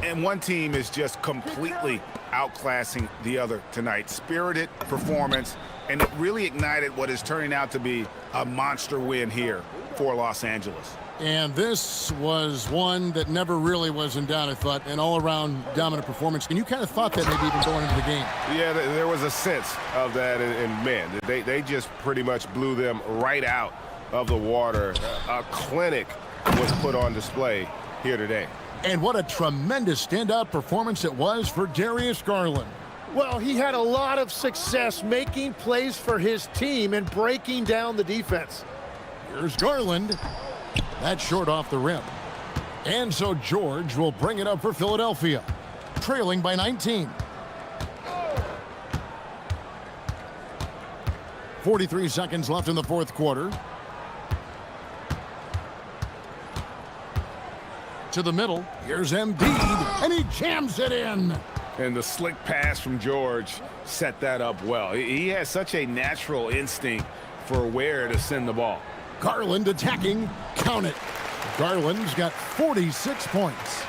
And one team is just completely outclassing the other tonight. Spirited performance, and it really ignited what is turning out to be a monster win here for Los Angeles. And this was one that never really was in doubt, I thought, an all-around dominant performance. And you kind of thought that maybe even going into the game. Yeah, there was a sense of that, and man, they just pretty much blew them right out of the water. A clinic was put on display here today. And what a tremendous standout performance it was for Darius Garland. Well, he had a lot of success making plays for his team and breaking down the defense. Here's Garland. That's short off the rim. And so George will bring it up for Philadelphia, trailing by 19. 43 seconds left in the fourth quarter. To the middle. Here's Embiid, and he jams it in. And the slick pass from George set that up well. He has such a natural instinct for where to send the ball. Garland attacking. Count it. Garland's got 46 points.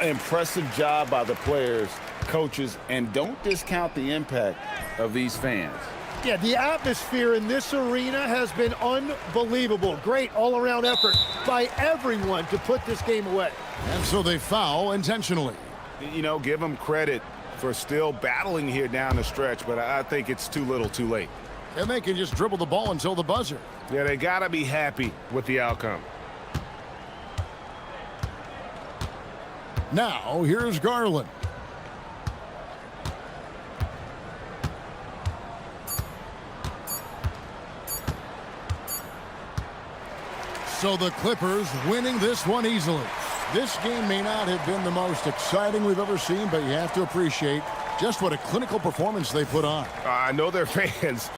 Impressive job by the players, coaches, and don't discount the impact of these fans. Yeah, the atmosphere in this arena has been unbelievable. Great all-around effort by everyone to put this game away. And so they foul intentionally. You know, give them credit for still battling here down the stretch, but I think it's too little too late. And they can just dribble the ball until the buzzer. Yeah, they got to be happy with the outcome. Now, here's Garland. So the Clippers winning this one easily. This game may not have been the most exciting we've ever seen, but you have to appreciate just what a clinical performance they put on. I know their fans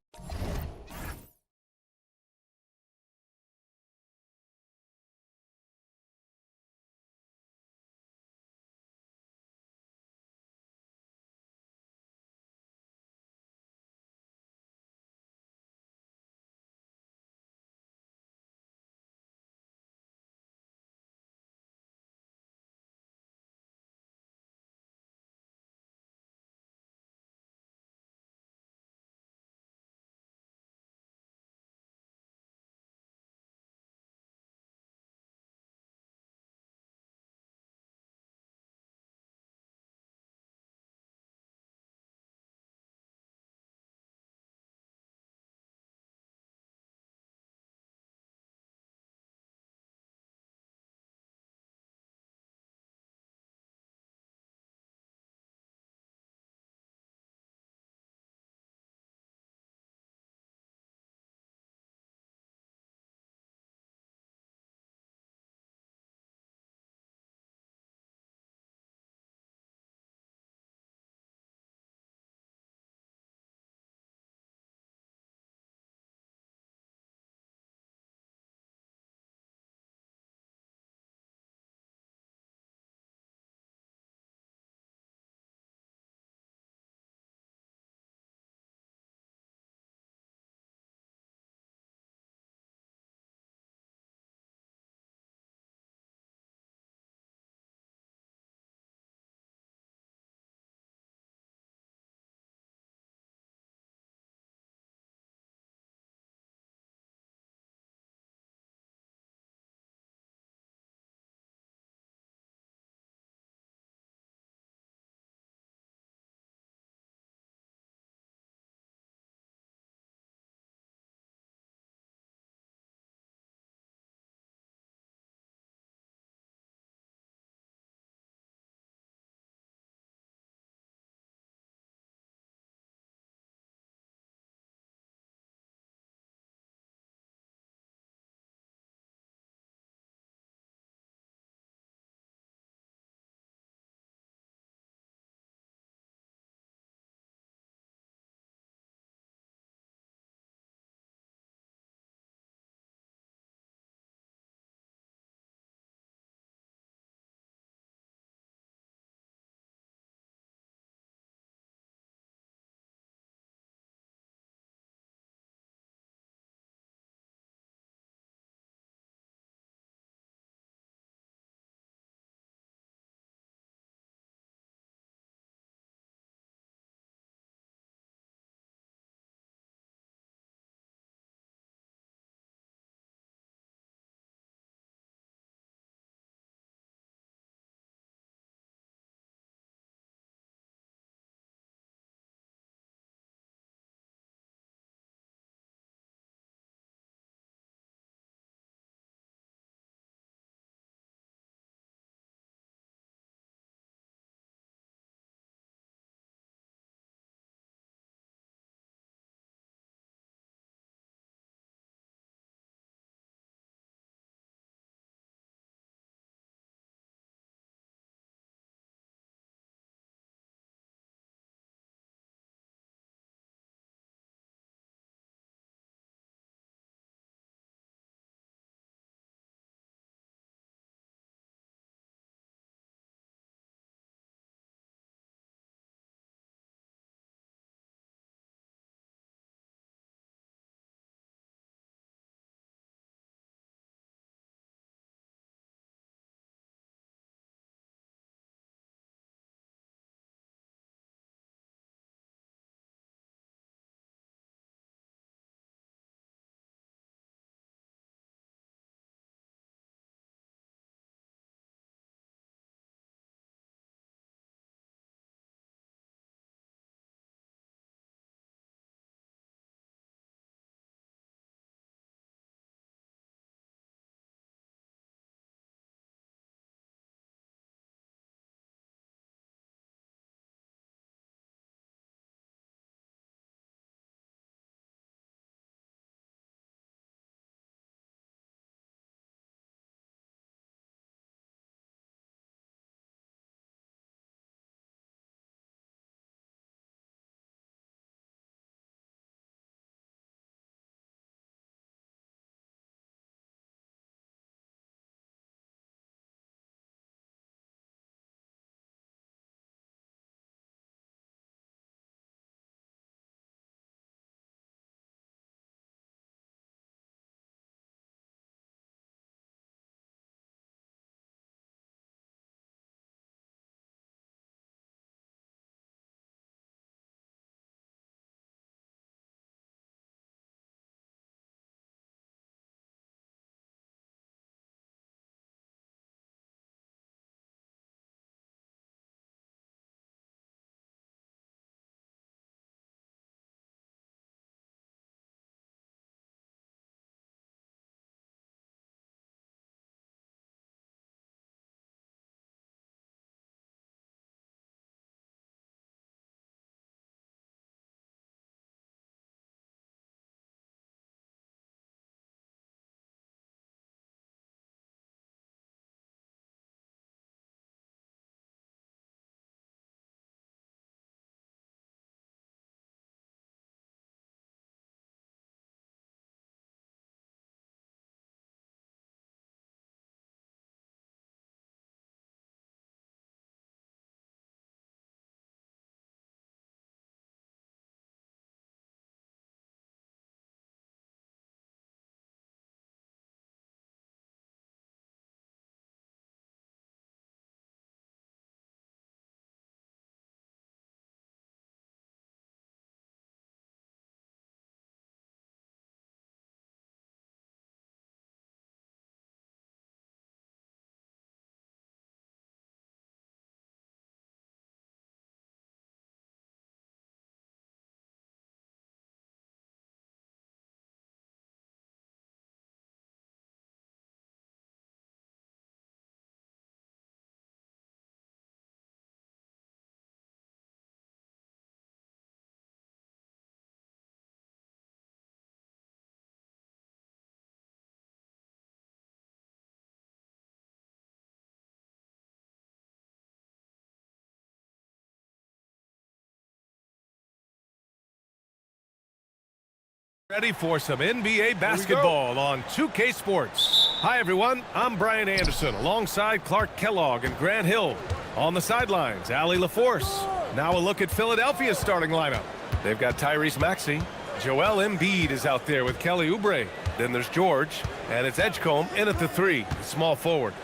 Ready for some NBA basketball on 2K Sports. Hi, everyone. I'm Brian Anderson alongside Clark Kellogg and Grant Hill. On the sidelines, Allie LaForce. Now a look at Philadelphia's starting lineup. They've got Tyrese Maxey. Joel Embiid is out there with Kelly Oubre. Then there's George, and it's Edgecombe in at the 3, small forward.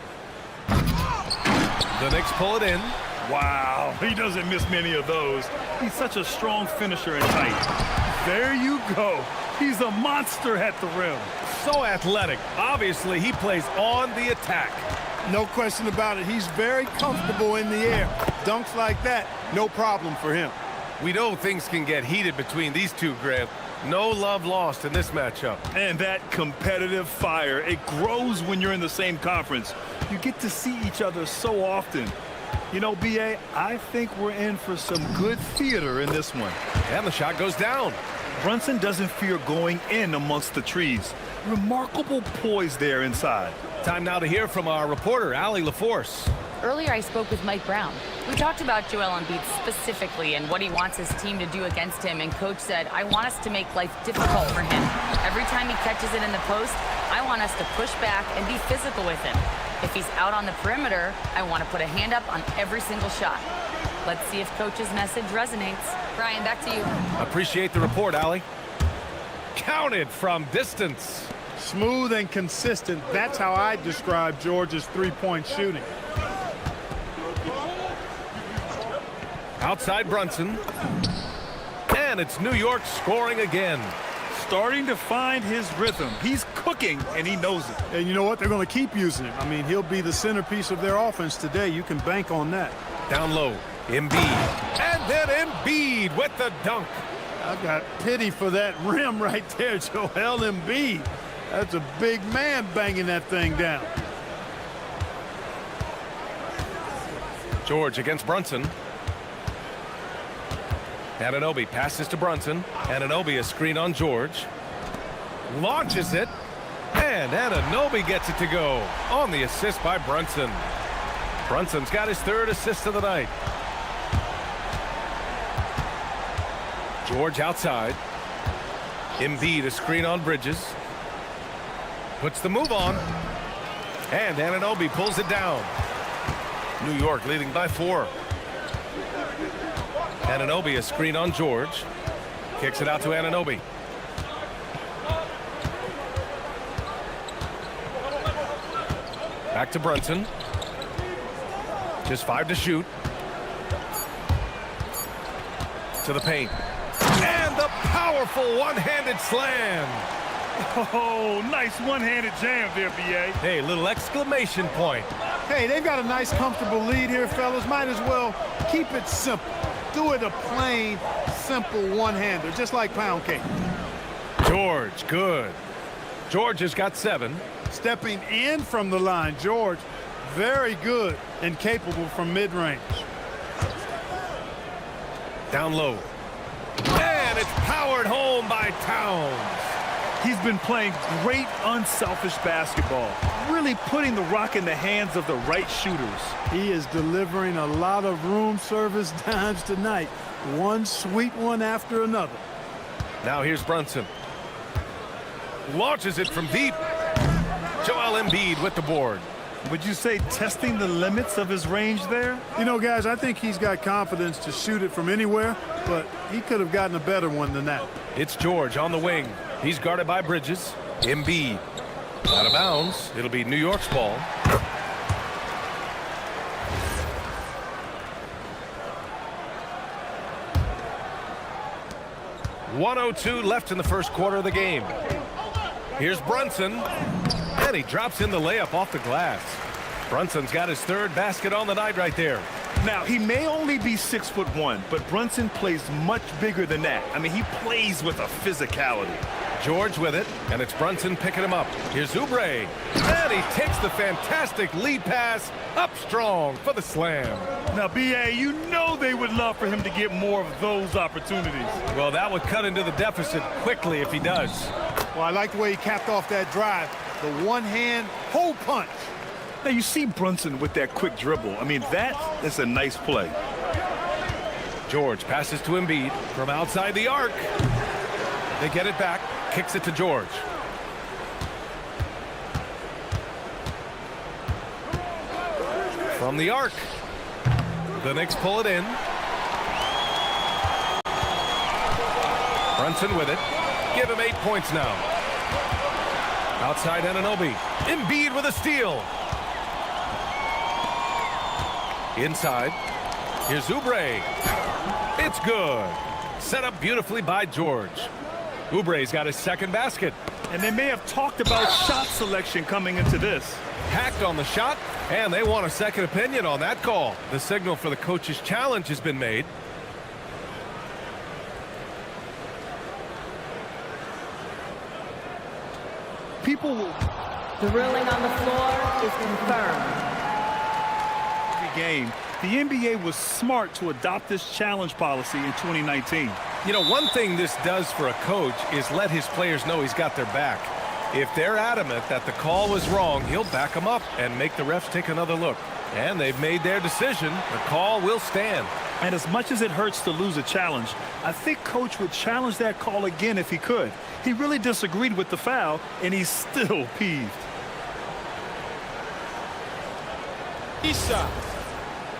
The Knicks pull it in. Wow, he doesn't miss many of those. He's such a strong finisher and tight. There you go. He's a monster at the rim. So athletic. Obviously, he plays on the attack. No question about it. He's very comfortable in the air. Dunks like that, no problem for him. We know things can get heated between these two, Grant. No love lost in this matchup. And that competitive fire, it grows when you're in the same conference. You get to see each other so often. You know, B.A., I think we're in for some good theater in this one. And the shot goes down. Brunson doesn't fear going in amongst the trees. Remarkable poise there inside. Time now to hear from our reporter, Allie LaForce. Earlier, I spoke with Mike Brown. We talked about Joel Embiid specifically and what he wants his team to do against him, and Coach said, I want us to make life difficult for him. Every time he catches it in the post, I want us to push back and be physical with him. If he's out on the perimeter, I want to put a hand up on every single shot. Let's see if Coach's message resonates. Brian, back to you. Appreciate the report, Allie. Counted from distance. Smooth and consistent. That's how I describe George's three-point shooting. Outside Brunson. And it's New York scoring again. Starting to find his rhythm. He's cooking, and he knows it. And you know what? They're going to keep using him. I mean, he'll be the centerpiece of their offense today. You can bank on that. Down low, Embiid. And then Embiid with the dunk. I've got pity for that rim right there, Joel Embiid. That's a big man banging that thing down. George against Brunson. Anunoby passes to Brunson. Anunoby a screen on George. Launches it. And Anunoby gets it to go on the assist by Brunson. Brunson's got his third assist of the night. George outside. Embiid a screen on Bridges. Puts the move on. And Anunoby pulls it down. New York leading by 4. Anunoby a screen on George. Kicks it out to Anunoby. Back to Brunson. Just 5 to shoot. To the paint. And the powerful one-handed slam. Oh, nice one-handed jam there, B.A. Hey, little exclamation point. Hey, they've got a nice, comfortable lead here, fellas. Might as well keep it simple. Do it a plain, simple one-hander, just like pound cake. George, good. George has got 7. Stepping in from the line, George, very good and capable from mid-range. Down low. And it's powered home by Towns. He's been playing great unselfish basketball, really putting the rock in the hands of the right shooters. He is delivering a lot of room service dimes tonight. One sweet one after another. Now here's Brunson. Launches it from deep. Joel Embiid with the board. Would you say testing the limits of his range there? You know, guys, I think he's got confidence to shoot it from anywhere, but he could have gotten a better one than that. It's George on the wing. He's guarded by Bridges. Embiid. Out of bounds. It'll be New York's ball. .102 left in the first quarter of the game. Here's Brunson. And he drops in the layup off the glass. Brunson's got his third basket on the night right there. Now, he may only be 6'1", but Brunson plays much bigger than that. I mean, he plays with a physicality. George with it, and it's Brunson picking him up. Here's Oubre. And he takes the fantastic lead pass up strong for the slam. Now, B.A., you know they would love for him to get more of those opportunities. Well, that would cut into the deficit quickly if he does. Well, I like the way he capped off that drive. The one-hand hole punch. Now, you see Brunson with that quick dribble. I mean, that is a nice play. George passes to Embiid from outside the arc. They get it back. Kicks it to George. From the arc. The Knicks pull it in. Brunson with it. Give him 8 points now. Outside Anunoby. Embiid with a steal. Inside. Here's Oubre. It's good. Set up beautifully by George. Oubre's got his second basket. And they may have talked about shot selection coming into this. Hacked on the shot, and they want a second opinion on that call. The signal for the coach's challenge has been made. People will... The ruling on the floor is confirmed. Game. The NBA was smart to adopt this challenge policy in 2019. You know, one thing this does for a coach is let his players know he's got their back. If they're adamant that the call was wrong, he'll back them up and make the refs take another look. And they've made their decision. The call will stand. And as much as it hurts to lose a challenge, I think Coach would challenge that call again if he could. He really disagreed with the foul, and he's still peeved.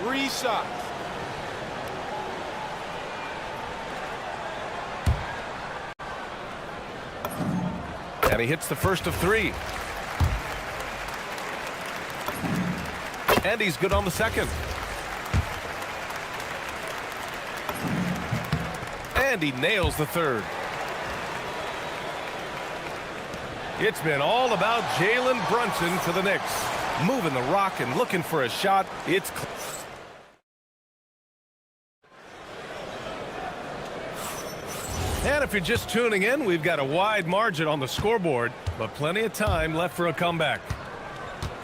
Three shots. And he hits the first of 3. And he's good on the second. And he nails the third. It's been all about Jalen Brunson to the Knicks. Moving the rock and looking for a shot. It's and if you're just tuning in, we've got a wide margin on the scoreboard, but plenty of time left for a comeback.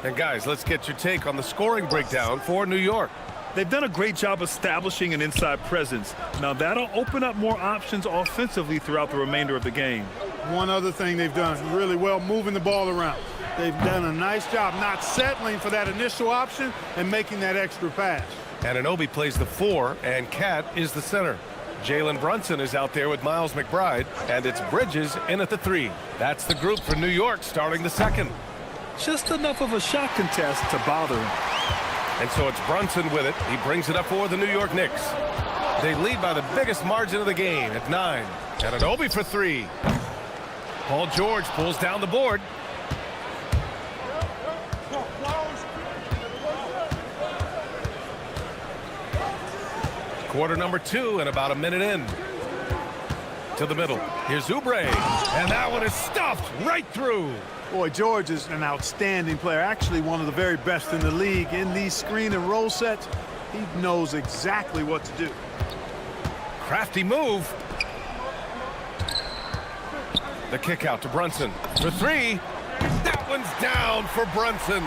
And guys, let's get your take on the scoring breakdown for New York. They've done a great job establishing an inside presence. Now that'll open up more options offensively throughout the remainder of the game. One other thing they've done really well, moving the ball around. They've done a nice job not settling for that initial option and making that extra pass. Anunoby plays the 4, and Cat is the center. Jalen Brunson is out there with Miles McBride, and it's Bridges in at the 3. That's the group for New York starting the second. Just enough of a shot contest to bother him. And so it's Brunson with it. He brings it up for the New York Knicks. They lead by the biggest margin of the game at 9. Anunoby for 3. Paul George pulls down the board. Quarter number 2 and about a minute in. To the middle. Here's Oubre. And that one is stuffed right through. Boy, George is an outstanding player. Actually, one of the very best in the league. In these screen and roll sets, he knows exactly what to do. Crafty move. The kick out to Brunson for 3. That one's down for Brunson.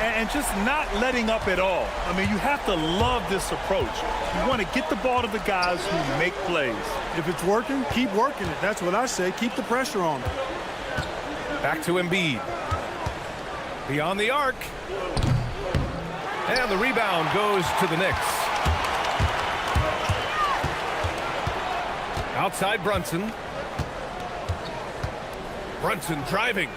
And just not letting up at all. I mean, you have to love this approach. You want to get the ball to the guys who make plays. If it's working, keep working it. That's what I say. Keep the pressure on them. Back to Embiid. Beyond the arc. And the rebound goes to the Knicks. Outside Brunson. Brunson driving.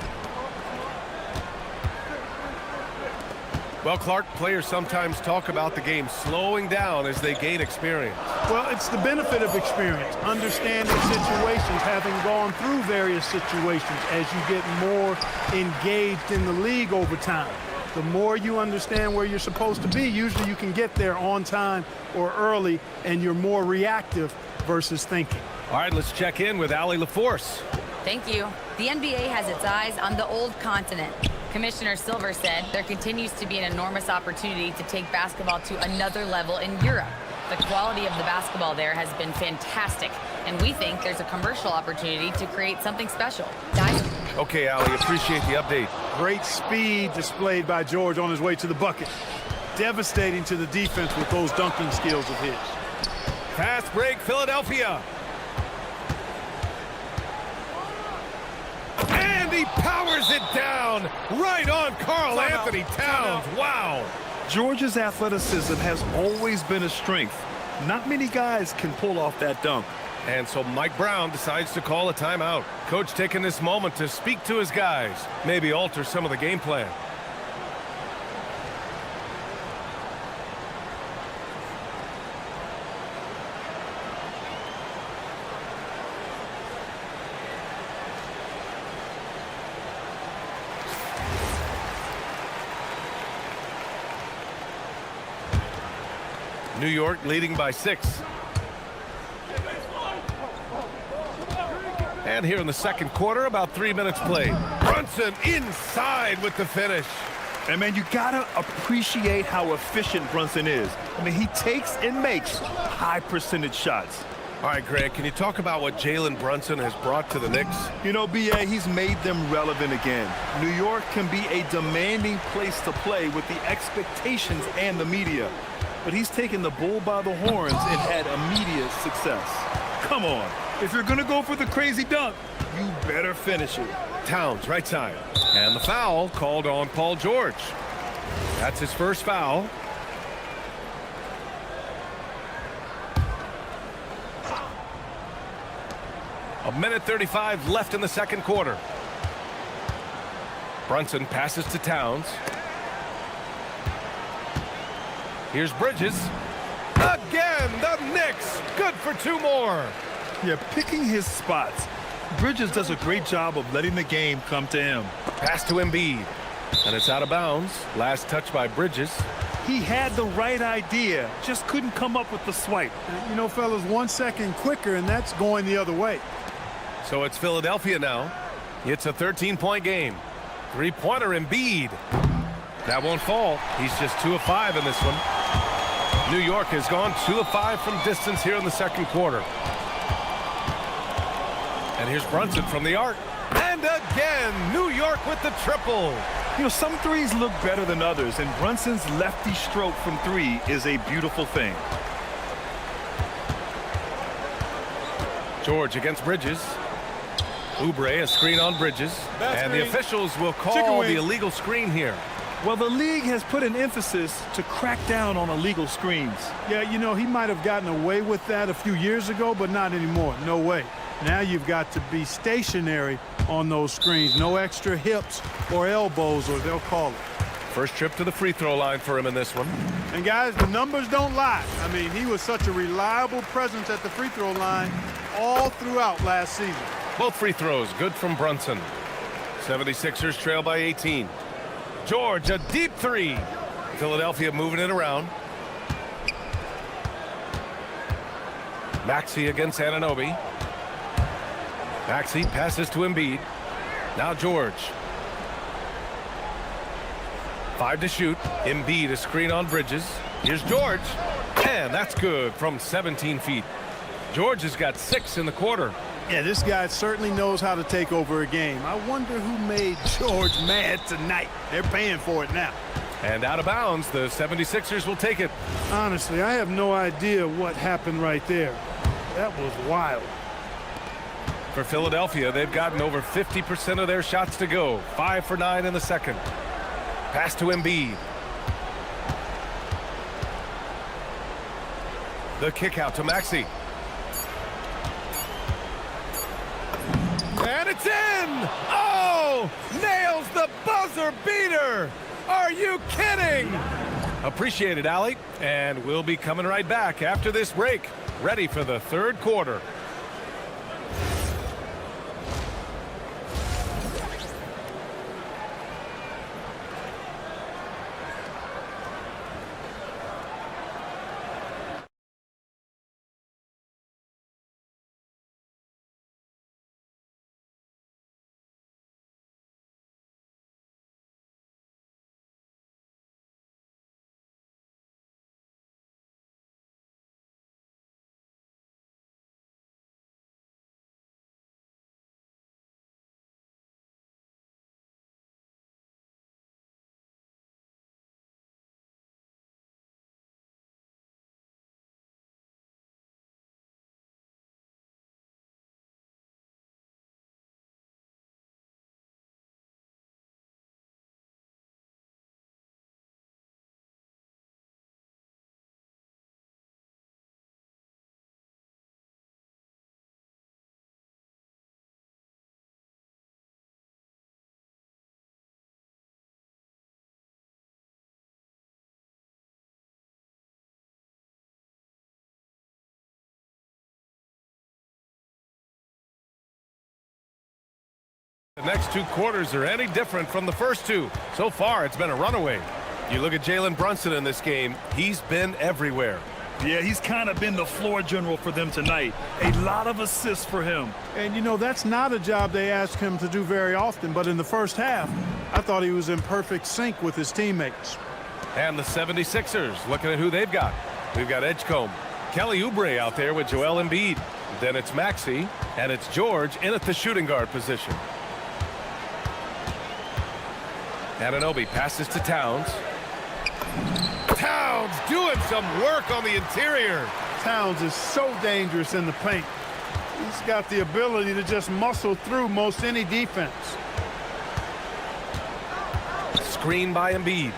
Well, Clark, players sometimes talk about the game slowing down as they gain experience. Well, it's the benefit of experience, understanding situations, having gone through various situations as you get more engaged in the league over time. The more you understand where you're supposed to be, usually you can get there on time or early, and you're more reactive versus thinking. All right, let's check in with Allie LaForce. Thank you. The NBA has its eyes on the old continent. Commissioner Silver said there continues to be an enormous opportunity to take basketball to another level in Europe. The quality of the basketball there has been fantastic, and we think there's a commercial opportunity to create something special. Guys? Okay, Allie, appreciate the update. Great speed displayed by George on his way to the bucket. Devastating to the defense with those dunking skills of his. Fast break, Philadelphia. And he powers it down right on Karl Anthony Towns. Wow. George's athleticism has always been a strength. Not many guys can pull off that dunk. And so Mike Brown decides to call a timeout. Coach taking this moment to speak to his guys, maybe alter some of the game plan. New York leading by 6. And here in the second quarter, about 3 minutes played. Brunson inside with the finish. And, man, you got to appreciate how efficient Brunson is. I mean, he takes and makes high-percentage shots. All right, Grant, can you talk about what Jalen Brunson has brought to the Knicks? You know, B.A., he's made them relevant again. New York can be a demanding place to play with the expectations and the media. But he's taken the bull by the horns and had immediate success. Come on. If you're going to go for the crazy dunk, you better finish it. Towns, right side. And the foul called on Paul George. That's his first foul. A minute 35 left in the second quarter. Brunson passes to Towns. Here's Bridges. Again, the Knicks. Good for 2 more. Yeah, picking his spots. Bridges does a great job of letting the game come to him. Pass to Embiid. And it's out of bounds. Last touch by Bridges. He had the right idea, just couldn't come up with the swipe. You know, fellas, 1 second quicker, and that's going the other way. So it's Philadelphia now. It's a 13-point game. 3-pointer Embiid. That won't fall. He's just 2 of 5 in this one. New York has gone 2 of 5 from distance here in the second quarter. And here's Brunson from the arc. And again, New York with the triple. You know, some threes look better than others, and Brunson's lefty stroke from 3 is a beautiful thing. George against Bridges. Oubre, a screen on Bridges. And the officials will call the illegal screen here. Well, the league has put an emphasis to crack down on illegal screens. Yeah, you know, he might have gotten away with that a few years ago, but not anymore. No way. Now you've got to be stationary on those screens. No extra hips or elbows, or they'll call it. First trip to the free throw line for him in this one. And, guys, the numbers don't lie. I mean, he was such a reliable presence at the free throw line all throughout last season. Both free throws good from Brunson. 76ers trail by 18. George, a deep 3. Philadelphia moving it around. Maxey against Anunoby. Maxey passes to Embiid. Now George. 5 to shoot. Embiid, a screen on Bridges. Here's George. And that's good from 17 feet. George has got 6 in the quarter. Yeah, this guy certainly knows how to take over a game. I wonder who made George mad tonight. They're paying for it now. And out of bounds, the 76ers will take it. Honestly, I have no idea what happened right there. That was wild. For Philadelphia, they've gotten over 50% of their shots to go. 5 for 9 in the second. Pass to Embiid. The kick out to Maxey. And it's in! Oh! Nails the buzzer beater! Are you kidding? Appreciate it, Allie. And we'll be coming right back after this break. Ready for the third quarter. The next two quarters are any different from the first two. So far, it's been a runaway. You look at Jalen Brunson in this game, he's been everywhere. Yeah, he's kind of been the floor general for them tonight. A lot of assists for him. And, you know, that's not a job they ask him to do very often, but in the first half, I thought he was in perfect sync with his teammates. And the 76ers, looking at who they've got. We've got Edgecombe, Kelly Oubre out there with Joel Embiid. Then it's Maxey, and it's George in at the shooting guard position. Anunoby passes to Towns. Towns doing some work on the interior. Towns is so dangerous in the paint. He's got the ability to just muscle through most any defense. Screen by Embiid.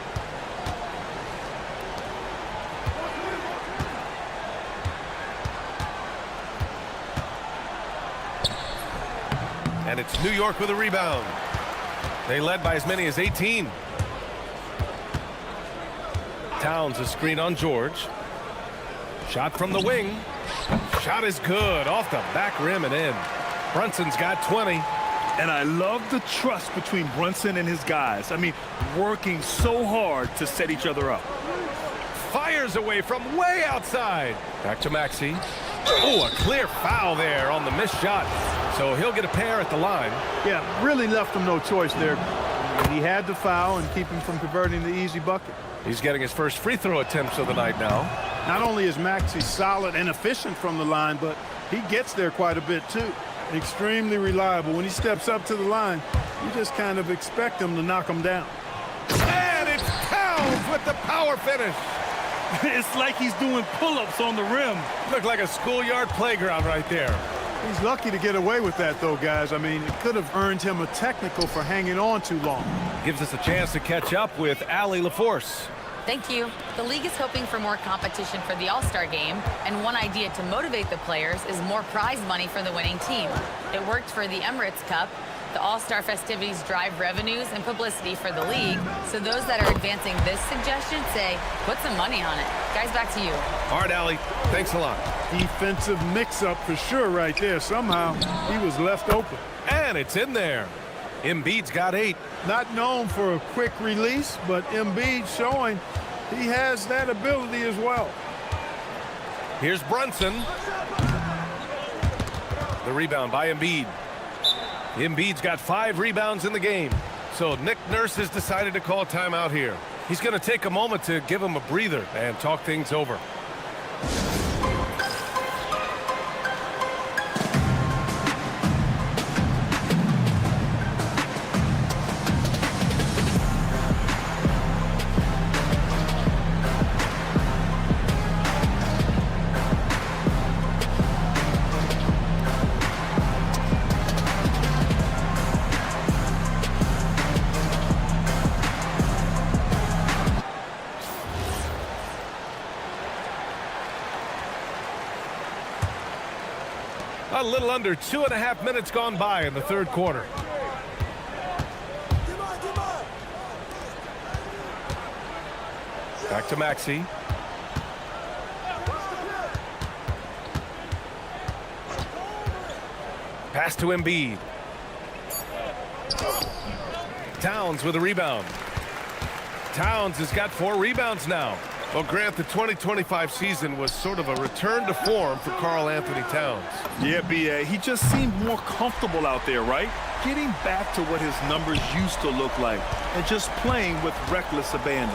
And it's New York with a rebound. They led by as many as 18. Towns a screen on George. Shot from the wing. Shot is good off the back rim and in. Brunson's got 20. And I love the trust between Brunson and his guys. I mean, working so hard to set each other up. Fires away from way outside. Back to Maxey. Oh, a clear foul there on the missed shot. So he'll get a pair at the line. Yeah, really left him no choice there. He had to foul and keep him from converting the easy bucket. He's getting his first free throw attempts of the night now. Not only is Maxey solid and efficient from the line, but he gets there quite a bit too. Extremely reliable. When he steps up to the line, you just kind of expect him to knock him down. And it's Towns with the power finish. It's like he's doing pull-ups on the rim. Looked like a schoolyard playground right there. He's lucky to get away with that, though, guys. I mean, it could have earned him a technical for hanging on too long. Gives us a chance to catch up with Allie LaForce. Thank you. The league is hoping for more competition for the All-Star game, and one idea to motivate the players is more prize money for the winning team. It worked for the Emirates Cup. The All-Star festivities drive revenues and publicity for the league, so those that are advancing this suggestion say, put some money on it. Guys, back to you. All right, Allie. Thanks a lot. Defensive mix-up for sure right there. Somehow, he was left open. And it's in there. Embiid's got 8. Not known for a quick release, but Embiid showing he has that ability as well. Here's Brunson. The rebound by Embiid. Embiid's got 5 rebounds in the game. So Nick Nurse has decided to call timeout here. He's going to take a moment to give him a breather and talk things over. A little under 2.5 minutes gone by in the third quarter. Back to Maxey. Pass to Embiid. Towns with a rebound. Towns has got 4 rebounds now. Well, Grant, the 2025 season was sort of a return to form for Karl Anthony Towns. Yeah, B.A. He just seemed more comfortable out there, right? Getting back to what his numbers used to look like and just playing with reckless abandon.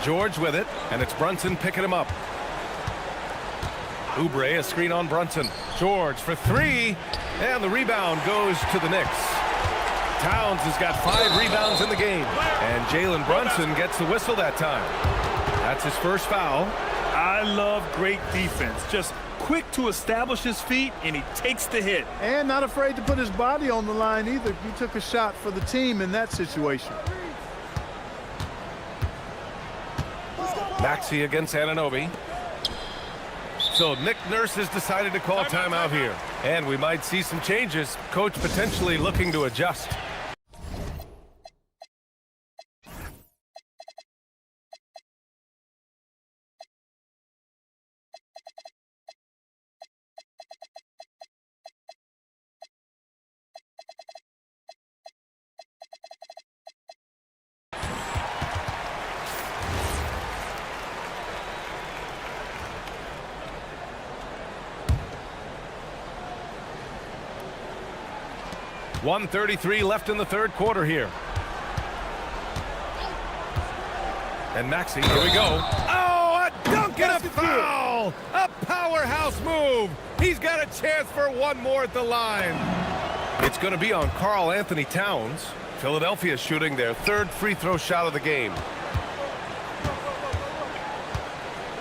George with it, and it's Brunson picking him up. Oubre, a screen on Brunson. George for 3, and the rebound goes to the Knicks. Towns has got 5 rebounds in the game, and Jalen Brunson gets the whistle that time. That's his first foul. I love great defense. Just quick to establish his feet, and he takes the hit. And not afraid to put his body on the line either. He took a shot for the team in that situation. Maxey against Anunoby. So Nick Nurse has decided to call timeout here, and we might see some changes. Coach potentially looking to adjust. 1:33 left in the third quarter here. And Maxey, here we go. Oh, a dunk and a foul! A powerhouse move. He's got a chance for one more at the line. It's going to be on Karl Anthony Towns. Philadelphia shooting their third free throw shot of the game.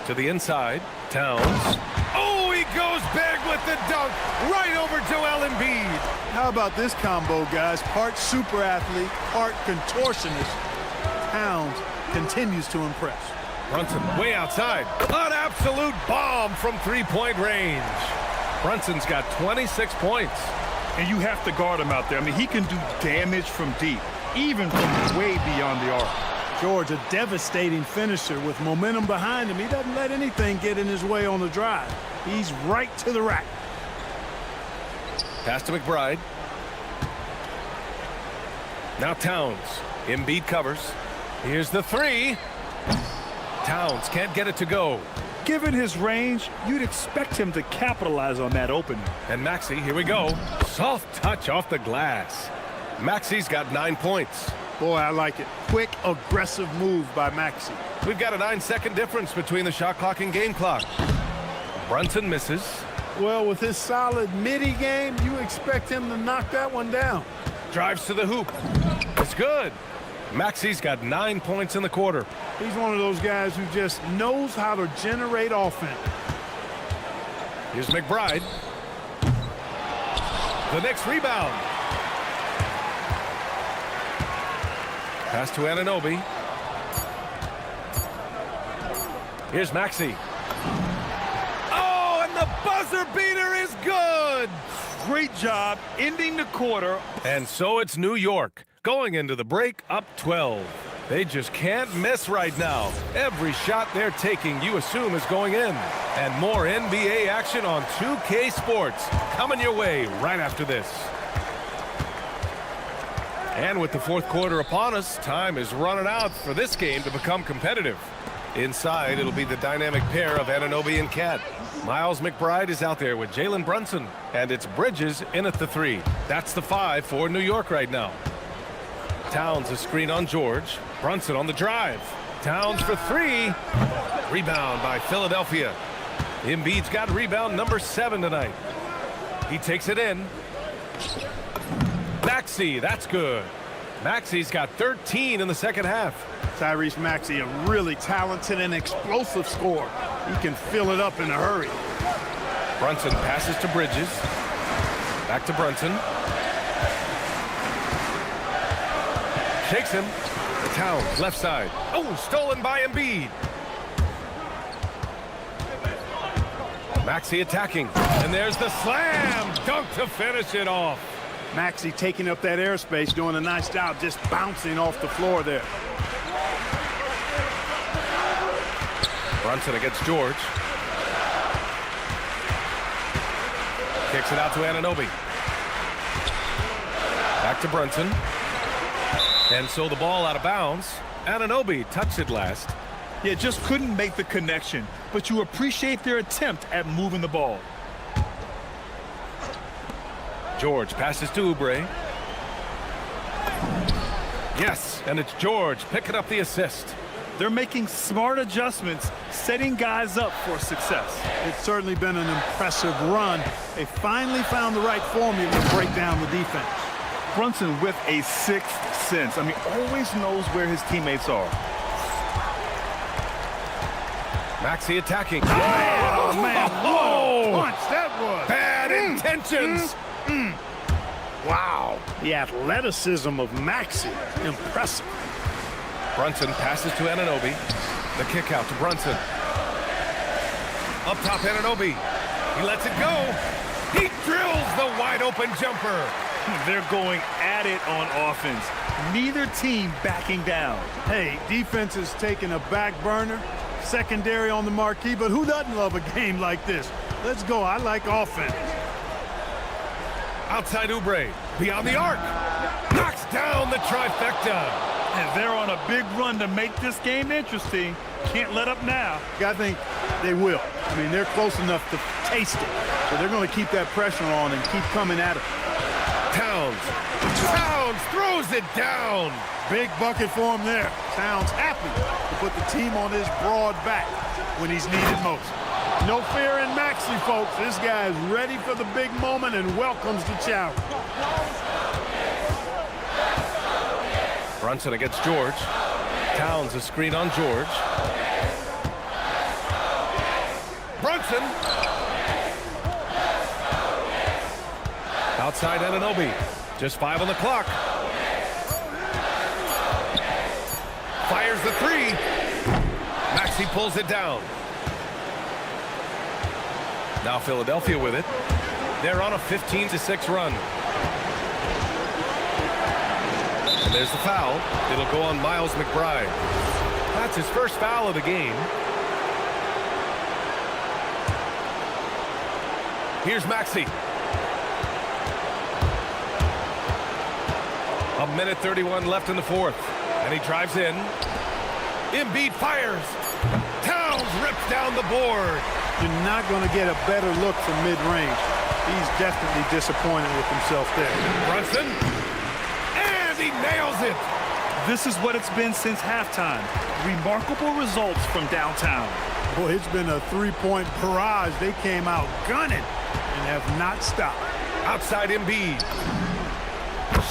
To the inside, Towns. Oh, he goes big with the dunk right over Joel Embiid. How about this combo, guys? Part super athlete, part contortionist. Towns continues to impress. Brunson way outside. An absolute bomb from three-point range. Brunson's got 26 points. And you have to guard him out there. I mean, he can do damage from deep, even from way beyond the arc. George, a devastating finisher with momentum behind him. He doesn't let anything get in his way on the drive. He's right to the rack. Pass to McBride. Now Towns. Embiid covers. Here's the three. Towns can't get it to go. Given his range, you'd expect him to capitalize on that opening. And Maxey, here we go. Soft touch off the glass. Maxey's got 9 points. Boy, I like it. Quick, aggressive move by Maxey. We've got a 9-second difference between the shot clock and game clock. Brunson misses. Well, with his solid midi game, you expect him to knock that one down. Drives to the hoop. It's good. Maxey's got 9 points in the quarter. He's one of those guys who just knows how to generate offense. Here's McBride. The Knicks rebound. Pass to Anunoby. Here's Maxey. Oh, and the buzzer beater is good. Great job ending the quarter. And so it's New York going into the break up 12. They just can't miss right now. Every shot they're taking, you assume, is going in. And more NBA action on 2K Sports coming your way right after this. And with the fourth quarter upon us, time is running out for this game to become competitive. Inside, it'll be the dynamic pair of Anunoby and Cat. Miles McBride is out there with Jalen Brunson, and it's Bridges in at the three. That's the 5 for New York right now. Towns a screen on George. Brunson on the drive. Towns for three. Rebound by Philadelphia. Embiid's got rebound number 7 tonight. He takes it in. Maxey, that's good. Maxey's got 13 in the second half. Tyrese Maxey, a really talented and explosive scorer. He can fill it up in a hurry. Brunson passes to Bridges. Back to Brunson. Shakes him. Towns, left side. Oh, stolen by Embiid. Maxey attacking. And there's the slam. Dunk to finish it off. Maxey taking up that airspace, doing a nice job just bouncing off the floor there. Brunson against George. Kicks it out to Anunoby. Back to Brunson. And so the ball out of bounds. Anunoby touched it last. Yeah, just couldn't make the connection. But you appreciate their attempt at moving the ball. George passes to Oubre. Yes, and it's George picking up the assist. They're making smart adjustments, setting guys up for success. It's certainly been an impressive run. They finally found the right formula to break down the defense. Brunson with a sixth sense. I mean, always knows where his teammates are. Maxey attacking. Oh, man, what a punch that was. Bad intentions. Wow. The athleticism of Maxey, impressive. Brunson passes to Anunoby. The kick out to Brunson. Up top, Anunoby. He lets it go. He drills the wide open jumper. They're going at it on offense. Neither team backing down. Hey, defense is taking a back burner. Secondary on the marquee, but who doesn't love a game like this? Let's go. I like offense. Outside Oubre. Beyond the arc. Knocks down the trifecta. And they're on a big run to make this game interesting. Can't let up now. I think they will. I mean, they're close enough to taste it. So they're going to keep that pressure on and keep coming at it. Towns throws it down. Big bucket for him there. Towns happy to put the team on his broad back when he's needed most. No fear in Maxey, folks. This guy is ready for the big moment and welcomes the challenge. Brunson against George. Towns a screen on George. Brunson. Outside Anunoby. Just 5 on the clock. Fires the three. Maxey pulls it down. Now Philadelphia with it. They're on a 15-6 run. And there's the foul. It'll go on Miles McBride. That's his first foul of the game. Here's Maxey. A minute 31 left in the fourth. And he drives in. Embiid fires. Towns rips down the board. You're not going to get a better look from mid-range. He's definitely disappointed with himself there. Brunson. And he nails it. This is what it's been since halftime. Remarkable results from downtown. Boy, it's been a three-point barrage. They came out gunning and have not stopped. Outside Embiid.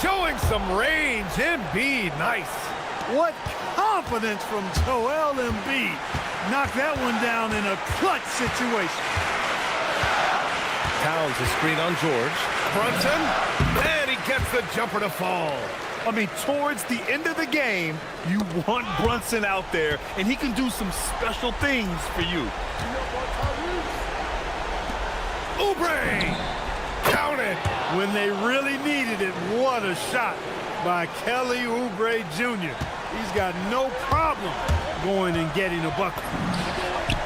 Showing some range. Embiid, nice. What confidence from Joel Embiid. Knocked that one down in a clutch situation. Towns a screen on George. Brunson. And he gets the jumper to fall. I mean, towards the end of the game, you want Brunson out there, and he can do some special things for you. Oubre! Count it! When they really needed it, what a shot by Kelly Oubre Jr. He's got no problem going and getting a bucket.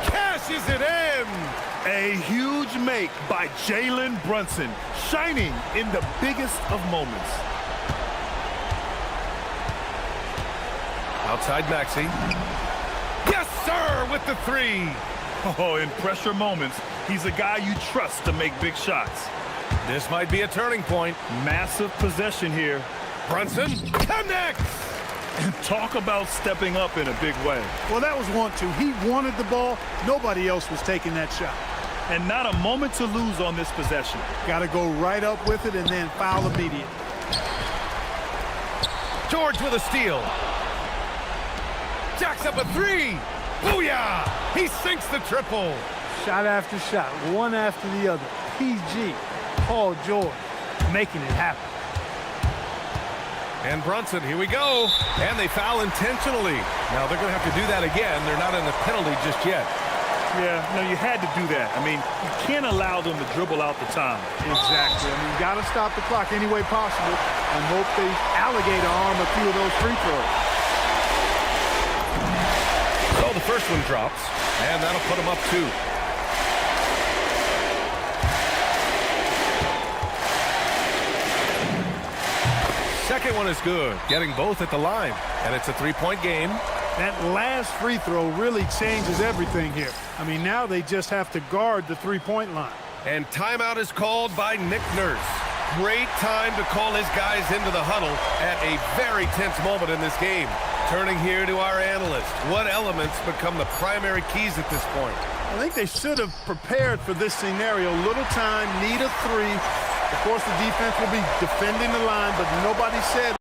Cashes it in! A huge make by Jalen Brunson, shining in the biggest of moments. Outside Maxey. Yes, sir, with the three. Oh, in pressure moments, he's a guy you trust to make big shots. This might be a turning point. Massive possession here. Brunson connects. And talk about stepping up in a big way. Well, that was 1-2. He wanted the ball. Nobody else was taking that shot. And not a moment to lose on this possession. Got to go right up with it and then foul immediately. George with a steal. Jacks up a three. Booyah! He sinks the triple. Shot after shot, one after the other. PG, Paul George, making it happen. And Brunson, here we go. And they foul intentionally. Now they're going to have to do that again. They're not in the penalty just yet. Yeah, no, you had to do that. I mean, you can't allow them to dribble out the time. Exactly. I mean, you got to stop the clock any way possible and hope they alligator arm a few of those free throws. So the first one drops, and that'll put them up 2. Second one is good, getting both at the line, and it's a 3-point game. That last free throw really changes everything here. I mean, now they just have to guard the three-point line. And timeout is called by Nick Nurse. Great time to call his guys into the huddle at a very tense moment in this game. Turning here to our analyst. What elements become the primary keys at this point? I think they should have prepared for this scenario. Little time, need a three. Of course, the defense will be defending the line, but nobody said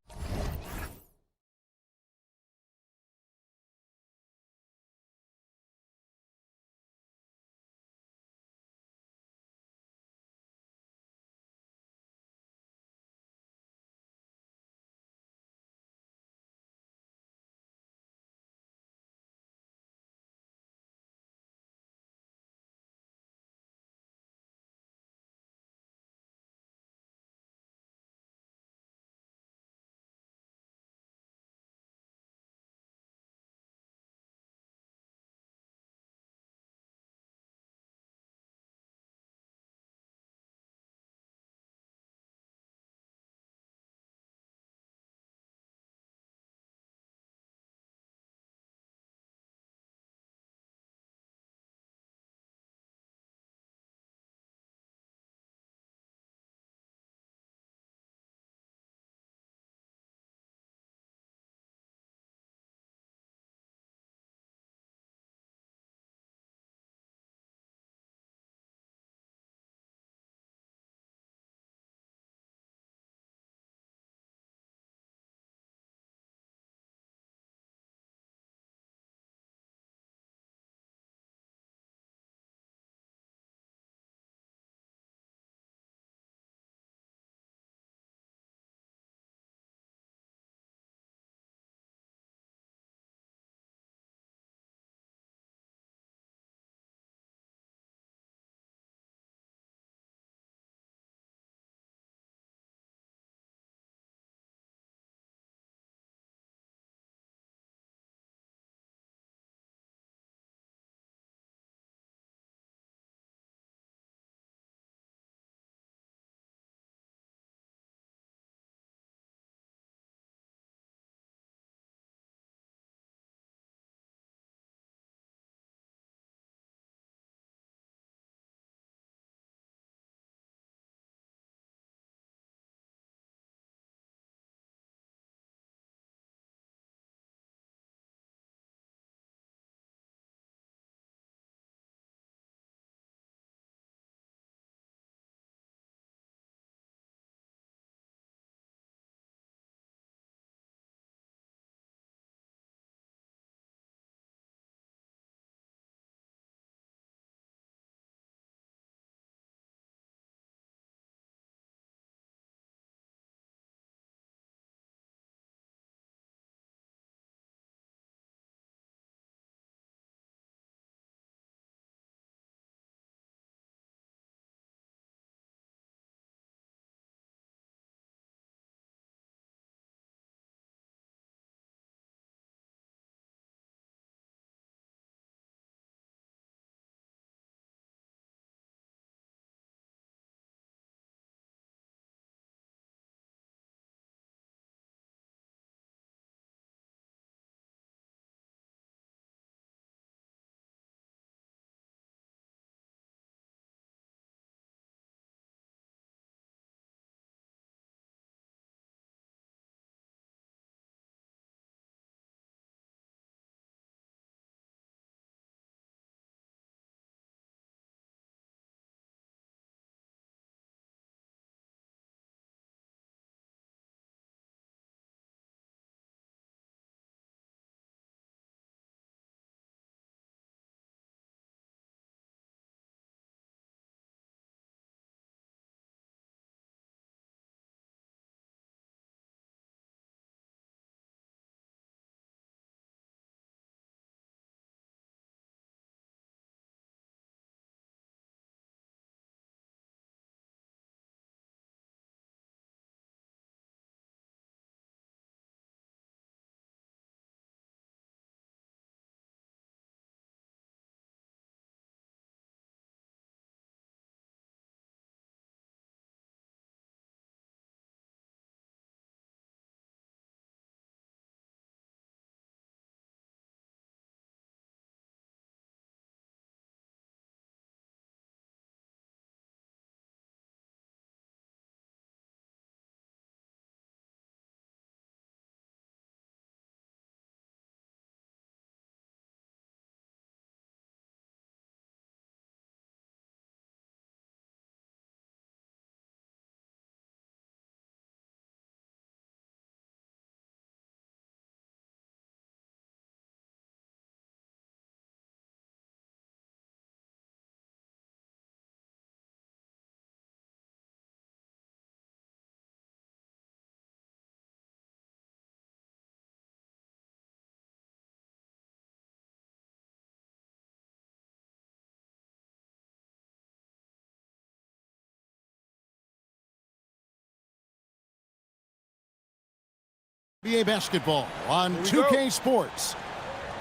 NBA basketball on 2K Sports.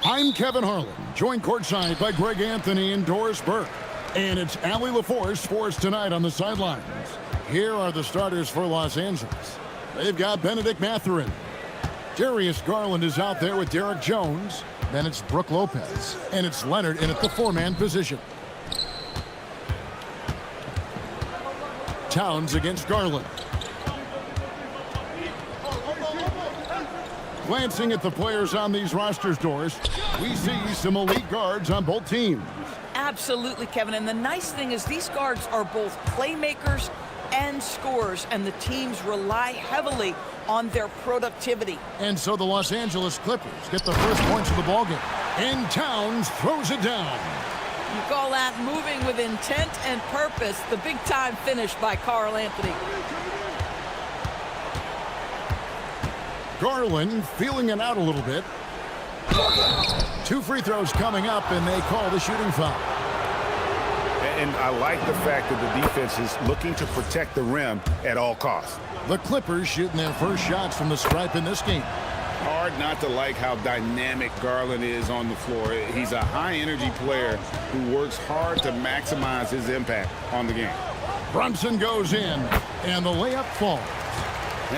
I'm Kevin Harlan, joined courtside by Greg Anthony and Doris Burke. And it's Allie LaForce for us tonight on the sidelines. Here are the starters for Los Angeles. They've got Benedict Mathurin. Darius Garland is out there with Derek Jones. Then it's Brooke Lopez. And it's Leonard in at the four-man position. Towns against Garland. Glancing at the players on these rosters, Doris, we see some elite guards on both teams. Absolutely, Kevin. And the nice thing is these guards are both playmakers and scorers, and the teams rely heavily on their productivity. And so the Los Angeles Clippers get the first points of the ballgame. And Towns throws it down. You call that moving with intent and purpose. The big-time finish by Karl Anthony. Garland feeling it out a little bit. 2 free throws coming up, and they call the shooting foul. And I like the fact that the defense is looking to protect the rim at all costs. The Clippers shooting their first shots from the stripe in this game. Hard not to like how dynamic Garland is on the floor. He's a high-energy player who works hard to maximize his impact on the game. Brunson goes in, and the layup falls.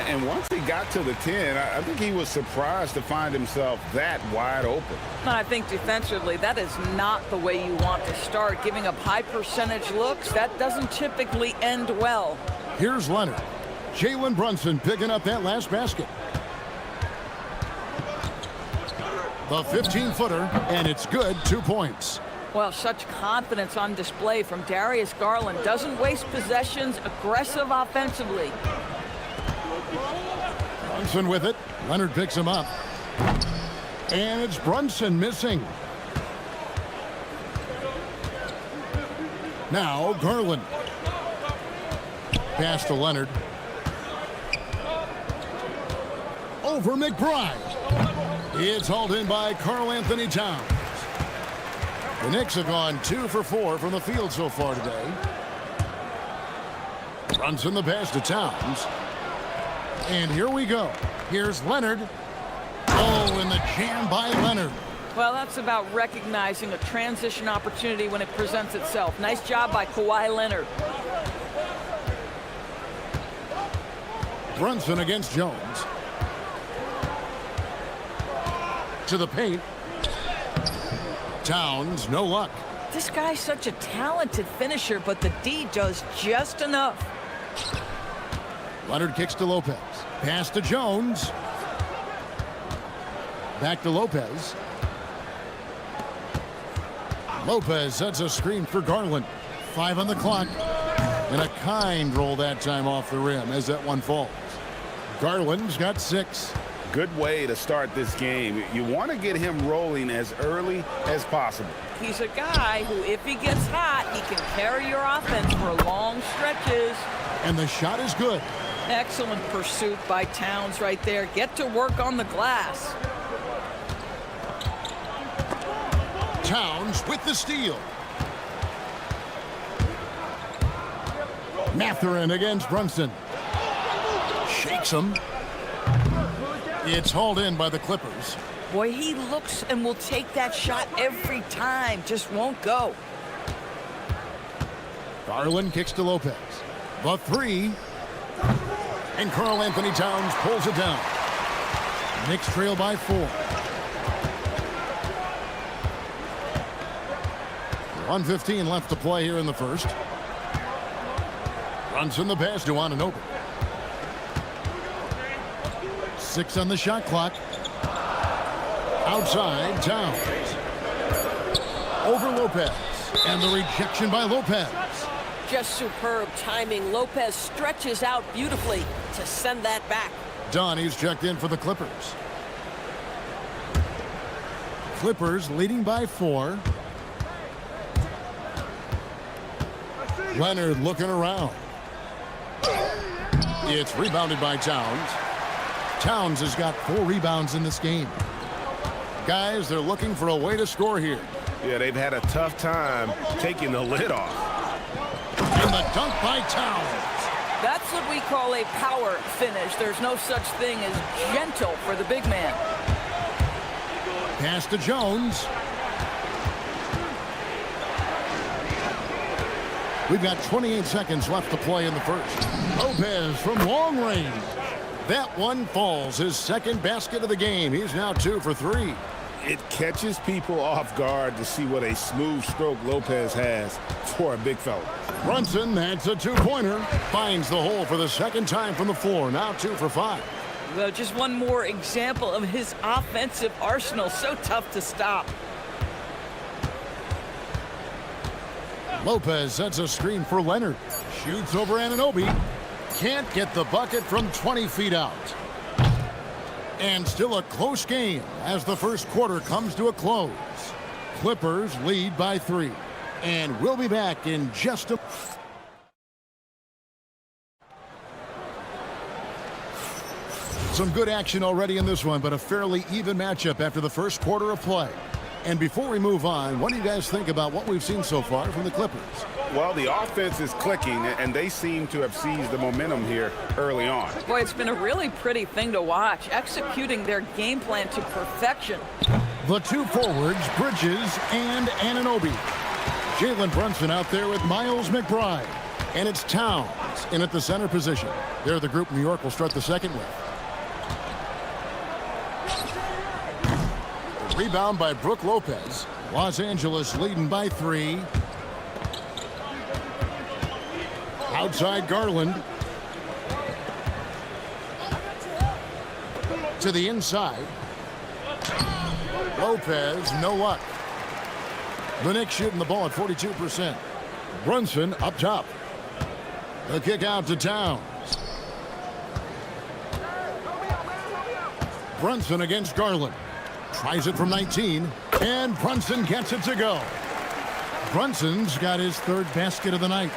And once he got to the 10, I think he was surprised to find himself that wide open. I think defensively, that is not the way you want to start. Giving up high percentage looks, that doesn't typically end well. Here's Leonard. Jalen Brunson picking up that last basket. The 15-footer, and it's good, 2 points. Well, such confidence on display from Darius Garland. Doesn't waste possessions, aggressive offensively. Brunson with it. Leonard picks him up. And it's Brunson missing. Now Garland. Pass to Leonard. Over McBride. It's hauled in by Karl Anthony Towns. The Knicks have gone 2 for 4 from the field so far today. Brunson the pass to Towns. And here we go. Here's Leonard. Oh, and the jam by Leonard. Well, that's about recognizing a transition opportunity when it presents itself. Nice job by Kawhi Leonard. Brunson against Jones. To the paint. Towns, no luck. This guy's such a talented finisher, but the D does just enough. Leonard kicks to Lopez. Pass to Jones. Back to Lopez. Lopez sets a screen for Garland. 5 on the clock. And a kind roll that time off the rim as that one falls. Garland's got 6. Good way to start this game. You want to get him rolling as early as possible. He's a guy who, if he gets hot, he can carry your offense for long stretches. And the shot is good. Excellent pursuit by Towns right there. Get to work on the glass. Towns with the steal. Mathurin against Brunson. Shakes him. It's hauled in by the Clippers. Boy, he looks and will take that shot every time. Just won't go. Garland kicks to Lopez. The 3. And Karl Anthony Towns pulls it down. Knicks trail by 4. 1:15 left to play here in the first. Brunson the pass to Anunoby. 6 on the shot clock. Outside, Towns. Over Lopez. And the rejection by Lopez. Just superb timing. Lopez stretches out beautifully to send that back. Donnie's checked in for the Clippers. Clippers leading by 4. Leonard looking around. It's rebounded by Towns. Towns has got 4 rebounds in this game. Guys, they're looking for a way to score here. Yeah, they've had a tough time taking the lid off. And the dunk by Towns. That's what we call a power finish. There's no such thing as gentle for the big man. Pass to Jones. We've got 28 seconds left to play in the first. Lopez from long range. That one falls. His second basket of the game. He's now 2 for 3. It catches people off guard to see what a smooth stroke Lopez has for a big fella. Brunson, that's a two-pointer. Finds the hole for the second time from the floor. Now 2 for 5. Well, just one more example of his offensive arsenal. So tough to stop. Lopez sets a screen for Leonard. Shoots over Anunoby. Can't get the bucket from 20 feet out. And still a close game as the first quarter comes to a close. Clippers lead by 3. And we'll be back in just a... Some good action already in this one, but a fairly even matchup after the first quarter of play. And before we move on, what do you guys think about what we've seen so far from the Clippers? Well, the offense is clicking, and they seem to have seized the momentum here early on. Boy, it's been a really pretty thing to watch, executing their game plan to perfection. The two forwards, Bridges and Anunoby. Jalen Brunson out there with Miles McBride. And it's Towns in at the center position. They're the group New York will start the second with. Rebound by Brook Lopez. Los Angeles leading by 3. Outside Garland. To the inside. Lopez, no luck. The Knicks shooting the ball at 42%. Brunson up top. The kick out to Towns. Brunson against Garland. Tries it from 19, and Brunson gets it to go. Brunson's got his third basket of the night.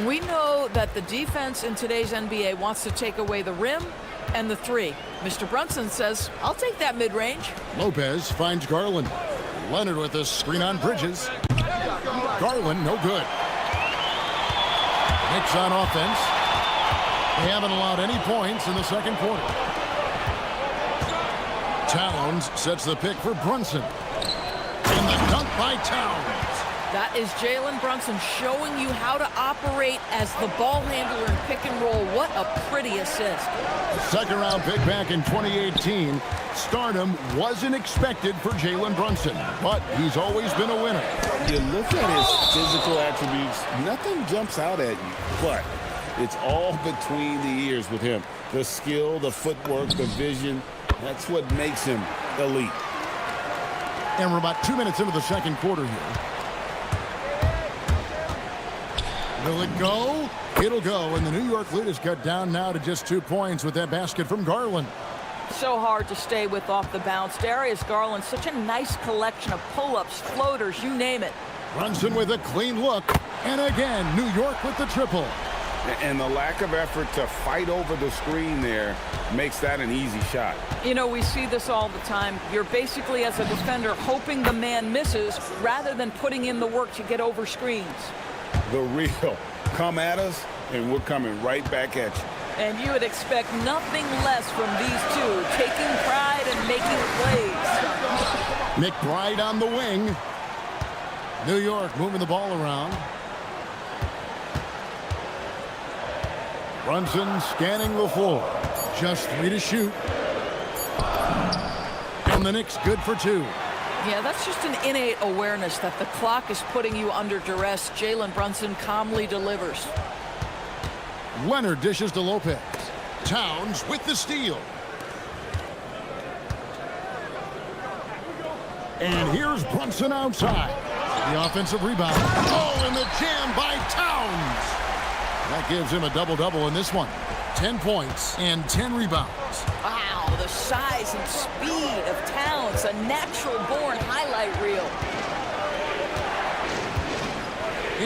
We know that the defense in today's NBA wants to take away the rim and the 3. Mr. Brunson says, I'll take that mid-range. Lopez finds Garland. Leonard with a screen on Bridges. Garland, no good. Knicks on offense. They haven't allowed any points in the second quarter. Towns sets the pick for Brunson. And the dunk by Towns. That is Jalen Brunson showing you how to operate as the ball handler in pick and roll. What a pretty assist. Second round pick back in 2018. Stardom wasn't expected for Jalen Brunson, but he's always been a winner. You look at his physical attributes, nothing jumps out at you, but it's all between the ears with him. The skill, the footwork, the vision. That's what makes him elite. And we're about 2 minutes into the second quarter here. Will it go? It'll go, and the New York lead is cut down now to just 2 points with that basket from Garland. So hard to stay with off the bounce. Darius Garland, such a nice collection of pull-ups, floaters, you name it. Brunson with a clean look, and again, New York with the triple. And the lack of effort to fight over the screen there makes that an easy shot. You know, we see this all the time. You're basically, as a defender, hoping the man misses rather than putting in the work to get over screens. The real come at us, and we're coming right back at you. And you would expect nothing less from these two, taking pride and making plays. McBride on the wing. New York moving the ball around. Brunson scanning the floor. Just 3 to shoot. And the Knicks good for 2. Yeah, that's just an innate awareness that the clock is putting you under duress. Jalen Brunson calmly delivers. Leonard dishes to Lopez. Towns with the steal. And here's Brunson outside. The offensive rebound. Oh, and the jam by Towns. That gives him a double-double in this one. 10 points and 10 rebounds. Wow, the size and speed of Towns, a natural-born highlight reel.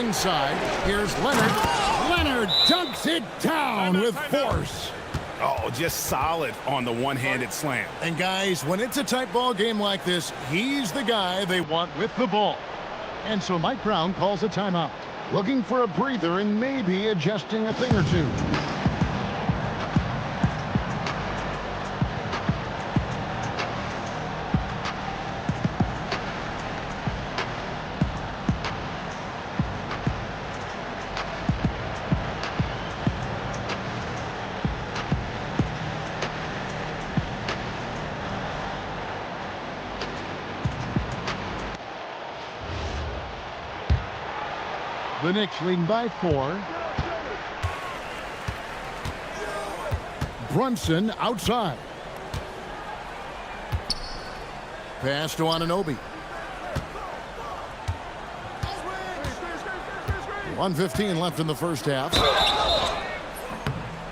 Inside, here's Leonard. Leonard dunks it down with force. Oh, just solid on the one-handed slam. And guys, when it's a tight ball game like this, he's the guy they want with the ball. And so Mike Brown calls a timeout. looking for a breather and maybe adjusting a thing or two. The Knicks leading by 4. Brunson outside. Pass to Anunoby. 1:15 left in the first half.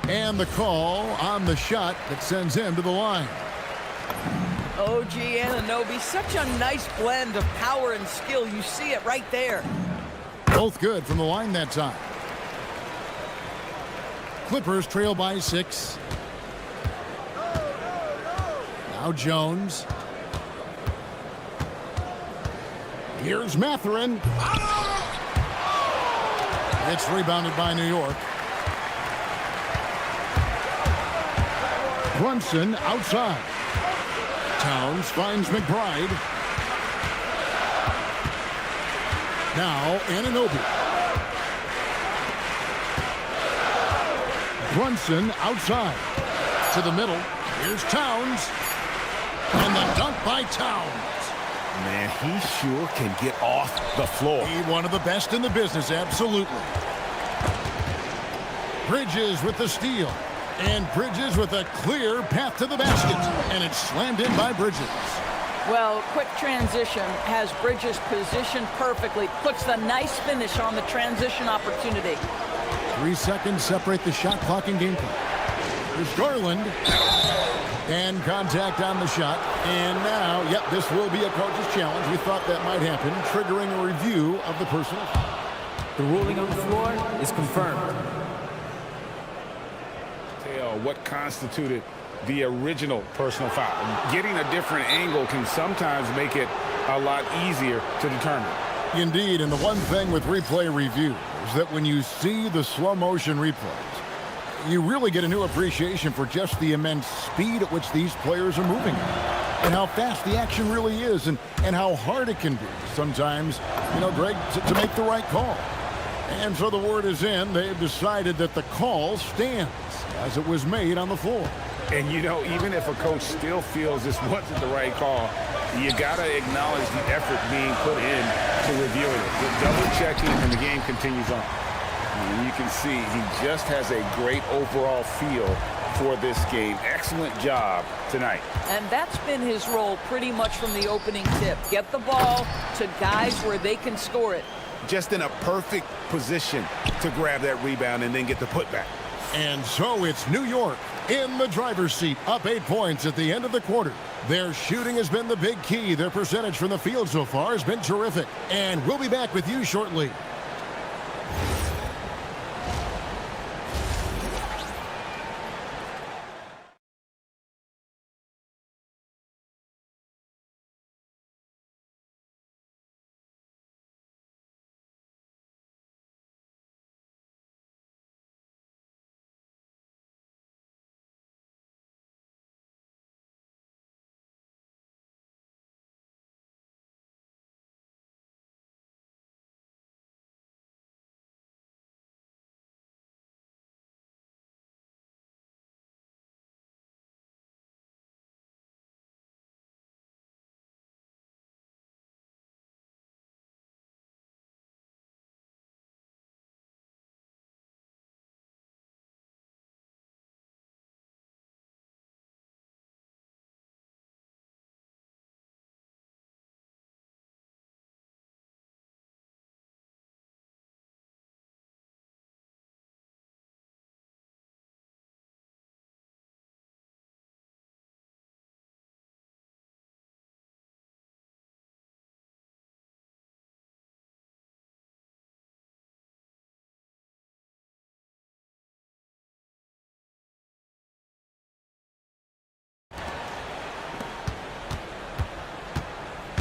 And the call on the shot that sends him to the line. OG Anunoby, such a nice blend of power and skill. You see it right there. Both good from the line that time. Clippers trail by 6. Now Jones. Here's Mathurin. It's rebounded by New York. Brunson outside. Towns finds McBride. Now Anunoby. Brunson outside. To the middle. Here's Towns. And the dunk by Towns. Man, he sure can get off the floor. He one of the best in the business, absolutely. Bridges with the steal. And Bridges with a clear path to the basket. And it's slammed in by Bridges. Well, quick transition has Bridges positioned perfectly. Puts the nice finish on the transition opportunity. 3 seconds separate the shot clock and game clock. Here's Garland. And contact on the shot. And now, yep, this will be a coach's challenge. We thought that might happen, triggering a review of the personal foul. The ruling on the floor is confirmed. Tell what constituted the original personal foul. Getting a different angle can sometimes make it a lot easier to determine. Indeed, and the one thing with replay review is that when you see the slow motion replays, you really get a new appreciation for just the immense speed at which these players are moving and how fast the action really is and how hard it can be sometimes, Greg, to make the right call. And so the word is in. They've decided that the call stands as it was made on the floor. And, even if a coach still feels this wasn't the right call, you got to acknowledge the effort being put in to reviewing it. The double-checking, and the game continues on. And you can see he just has a great overall feel for this game. Excellent job tonight. And that's been his role pretty much from the opening tip. Get the ball to guys where they can score it. Just in a perfect position to grab that rebound and then get the putback. And so it's New York in the driver's seat, up 8 points at the end of the quarter. Their shooting has been the big key. Their percentage from the field so far has been terrific. And we'll be back with you shortly.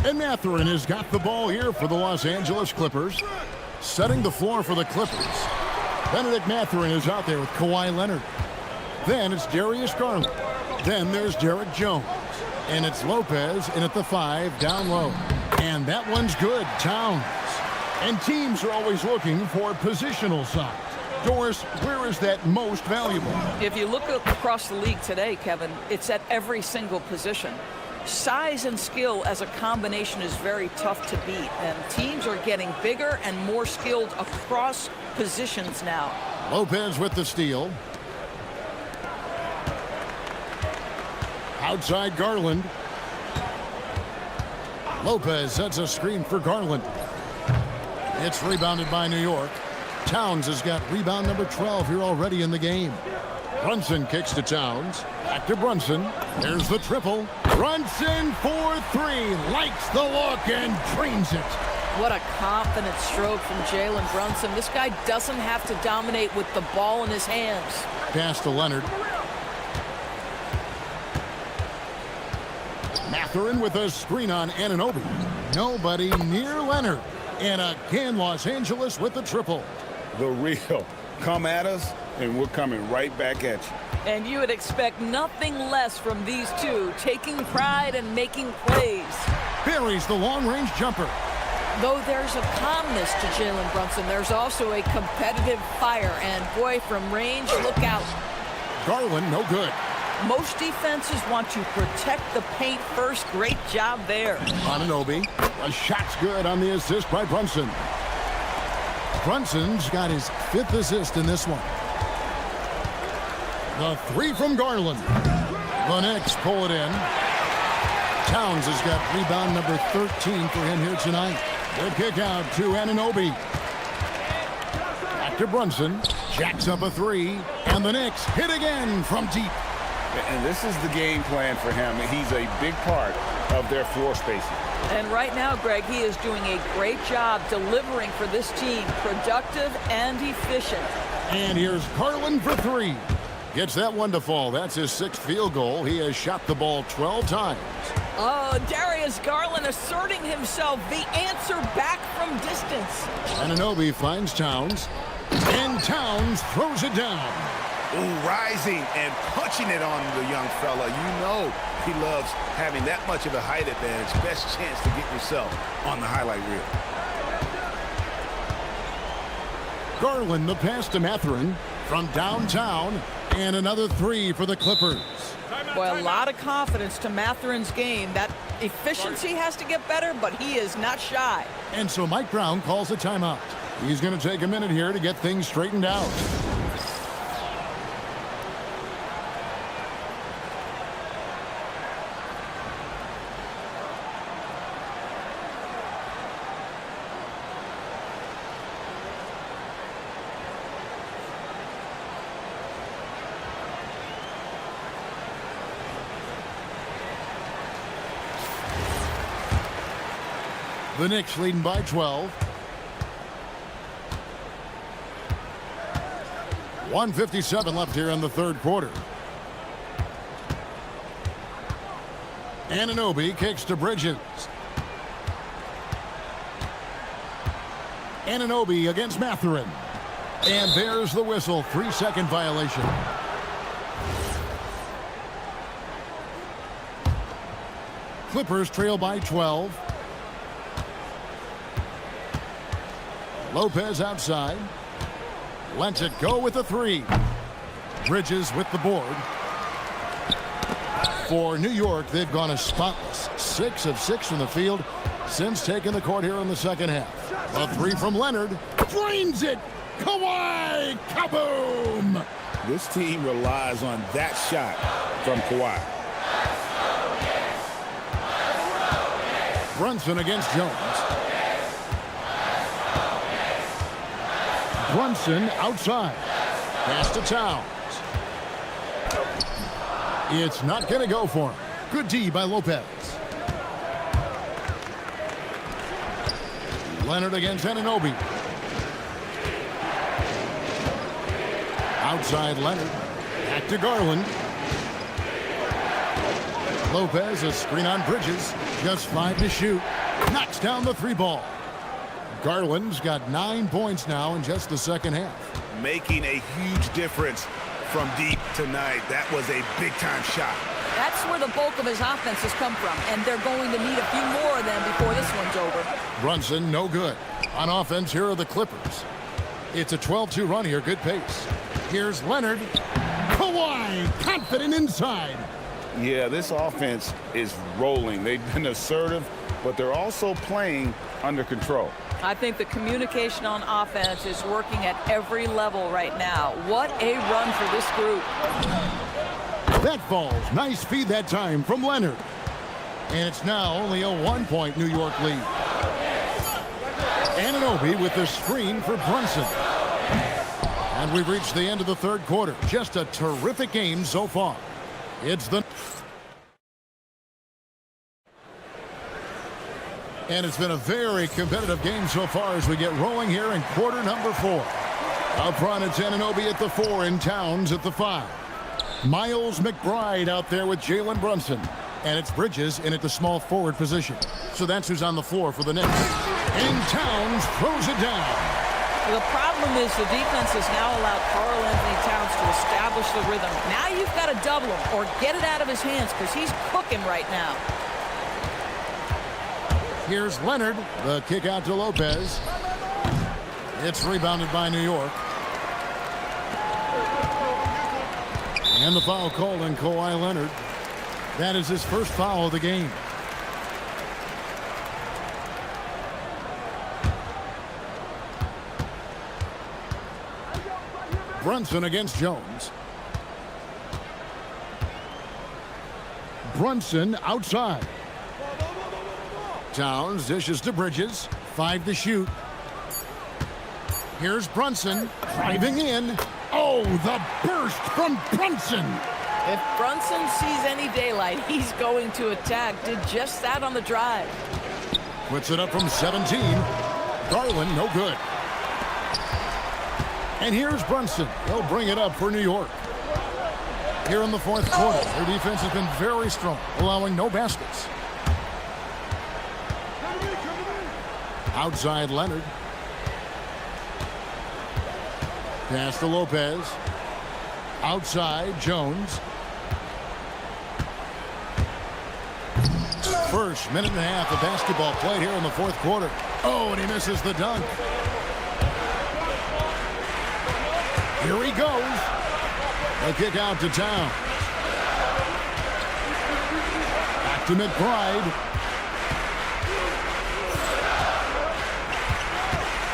And Mathurin has got the ball here for the Los Angeles Clippers. Setting the floor for the Clippers. Benedict Mathurin is out there with Kawhi Leonard. Then it's Darius Garland. Then there's Derek Jones. And it's Lopez in at the 5, down low. And that one's good, Towns. And teams are always looking for positional size. Doris, where is that most valuable? If you look across the league today, Kevin, it's at every single position. Size and skill as a combination is very tough to beat, and teams are getting bigger and more skilled across positions now. Lopez with the steal. Outside Garland. Lopez sets a screen for Garland. It's rebounded by New York. Towns has got rebound number 12 here already in the game. Brunson kicks to Towns. Back to Brunson. There's the triple. Brunson for 3. Likes the look and drains it. What a confident stroke from Jalen Brunson. This guy doesn't have to dominate with the ball in his hands. Pass to Leonard. Mathurin with a screen on Anunoby. Nobody near Leonard. And again, Los Angeles with the triple. The real. Come at us, and we're coming right back at you. And you would expect nothing less from these two, taking pride and making plays. Buries the long-range jumper. Though there's a calmness to Jalen Brunson, there's also a competitive fire. And boy, from range, look out. Garland, no good. Most defenses want to protect the paint first. Great job there. Anunoby. A shot's good on the assist by Brunson. Brunson's got his 5th assist in this one. The 3 from Garland. The Knicks pull it in. Towns has got rebound number 13 for him here tonight. The kick out to Anunoby. Back to Brunson. Jacks up a 3. And the Knicks hit again from deep. And this is the game plan for him. He's a big part of their floor spacing. And right now, Greg, he is doing a great job delivering for this team. Productive and efficient. And here's Garland for 3. Gets that one to fall. That's his 6th field goal. He has shot the ball 12 times. Oh, Darius Garland asserting himself. The answer back from distance. Anunoby finds Towns. And Towns throws it down. Ooh, rising and punching it on the young fella. You know he loves having that much of a height advantage. Best chance to get yourself on the highlight reel. Garland, the pass to Mathurin from downtown. And another 3 for the Clippers. Boy, a lot of confidence to Mathurin's game. That efficiency has to get better, but he is not shy. And so Mike Brown calls a timeout. He's going to take a minute here to get things straightened out. The Knicks leading by 12. 1:57 left here in the 3rd quarter. Anunoby kicks to Bridges. Anunoby against Mathurin. And there's the whistle. 3-second violation. Clippers trail by 12. Lopez outside. Lets it go with a 3. Bridges with the board. For New York, they've gone a spotless 6 of 6 from the field since taking the court here in the second half. A 3 from Leonard. Drains it. Kawhi. Kaboom. This team relies on that shot from Kawhi. Brunson against Jones. Brunson outside. Pass to Towns. It's not going to go for him. Good D by Lopez. Leonard against Anunoby. Outside Leonard. Back to Garland. Lopez, a screen on Bridges. Just 5 to shoot. Knocks down the 3 ball. Garland's got 9 points now in just the second half. Making a huge difference from deep tonight. That was a big-time shot. That's where the bulk of his offense has come from, and they're going to need a few more of them before this one's over. Brunson, no good. On offense, here are the Clippers. It's a 12-2 run here, good pace. Here's Leonard. Kawhi, confident inside. Yeah, this offense is rolling. They've been assertive, but they're also playing under control. I think the communication on offense is working at every level right now. What a run for this group. That falls. Nice feed that time from Leonard. And it's now only a 1-point New York lead. Anunoby with the screen for Brunson. And we've reached the end of the third quarter. Just a terrific game so far. It's the... And it's been a very competitive game so far as we get rolling here in quarter number 4. Up front, it's Anunoby at the 4 and Towns at the 5. Miles McBride out there with Jalen Brunson. And it's Bridges in at the small forward position. So that's who's on the floor for the Knicks. And Towns throws it down. Well, the problem is the defense has now allowed Karl Anthony Towns to establish the rhythm. Now you've got to double him or get it out of his hands because he's cooking right now. Here's Leonard. The kick out to Lopez. It's rebounded by New York. And the foul called on Kawhi Leonard. That is his first foul of the game. Brunson against Jones. Brunson outside. Towns dishes to Bridges. 5 to shoot. Here's Brunson driving in. Oh, the burst from Brunson. If Brunson sees any daylight, he's going to attack. Did just that on the drive. Puts it up from 17. Garland, no good. And here's Brunson. He'll bring it up for New York. Here in the fourth quarter, their defense has been very strong, allowing no baskets. Outside Leonard. Pass to Lopez. Outside Jones. First minute and a half of basketball played here in the fourth quarter. Oh, and he misses the dunk. Here he goes. A kick out to Town. Back to McBride.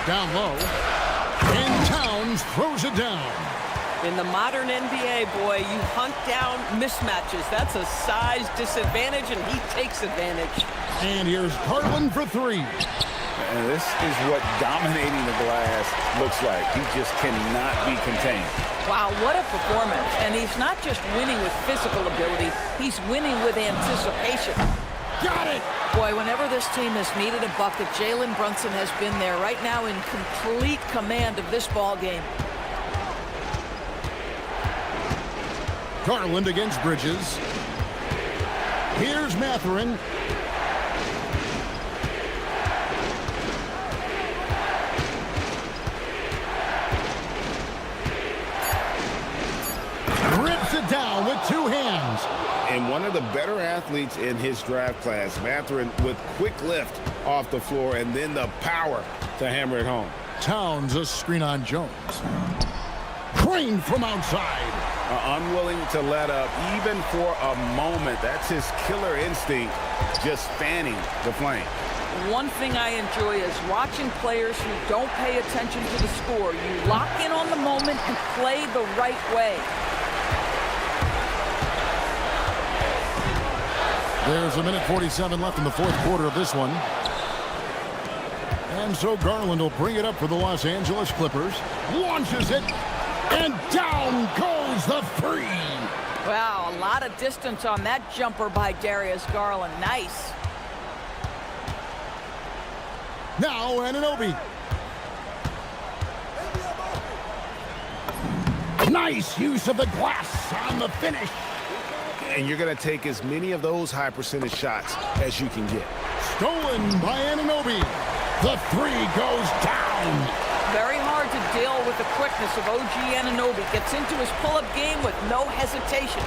Down low. And Towns throws it down. In the modern NBA, boy, you hunt down mismatches. That's a size disadvantage, and he takes advantage. And here's Garland for 3. And this is what dominating the glass looks like. He just cannot be contained. Wow, what a performance. And he's not just winning with physical ability, he's winning with anticipation. Got it! Boy, whenever this team has needed a bucket, Jalen Brunson has been there right now in complete command of this ball game. Garland against Bridges. Here's Mathurin. Rips it down with 2 hands. And one of the better athletes in his draft class, Mathurin, with quick lift off the floor and then the power to hammer it home. Towns a screen on Jones. Crane from outside. Unwilling to let up even for a moment. That's his killer instinct, just fanning the flame. One thing I enjoy is watching players who don't pay attention to the score. You lock in on the moment and play the right way. There's 1:47 left in the fourth quarter of this one. And so Garland will bring it up for the Los Angeles Clippers. Launches it. And down goes the 3. Wow, a lot of distance on that jumper by Darius Garland. Nice. Now Anunoby. Nice use of the glass on the finish. And you're going to take as many of those high percentage shots as you can get. Stolen by Anunoby. The three goes down. Very hard to deal with the quickness of OG Anunoby. Gets into his pull-up game with no hesitation.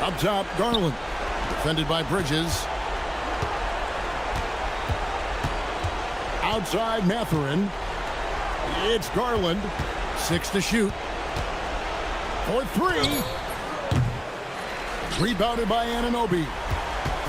Up top, Garland. Defended by Bridges. Outside, Mathurin. It's Garland. 6 to shoot. For 3. Rebounded by Anunoby.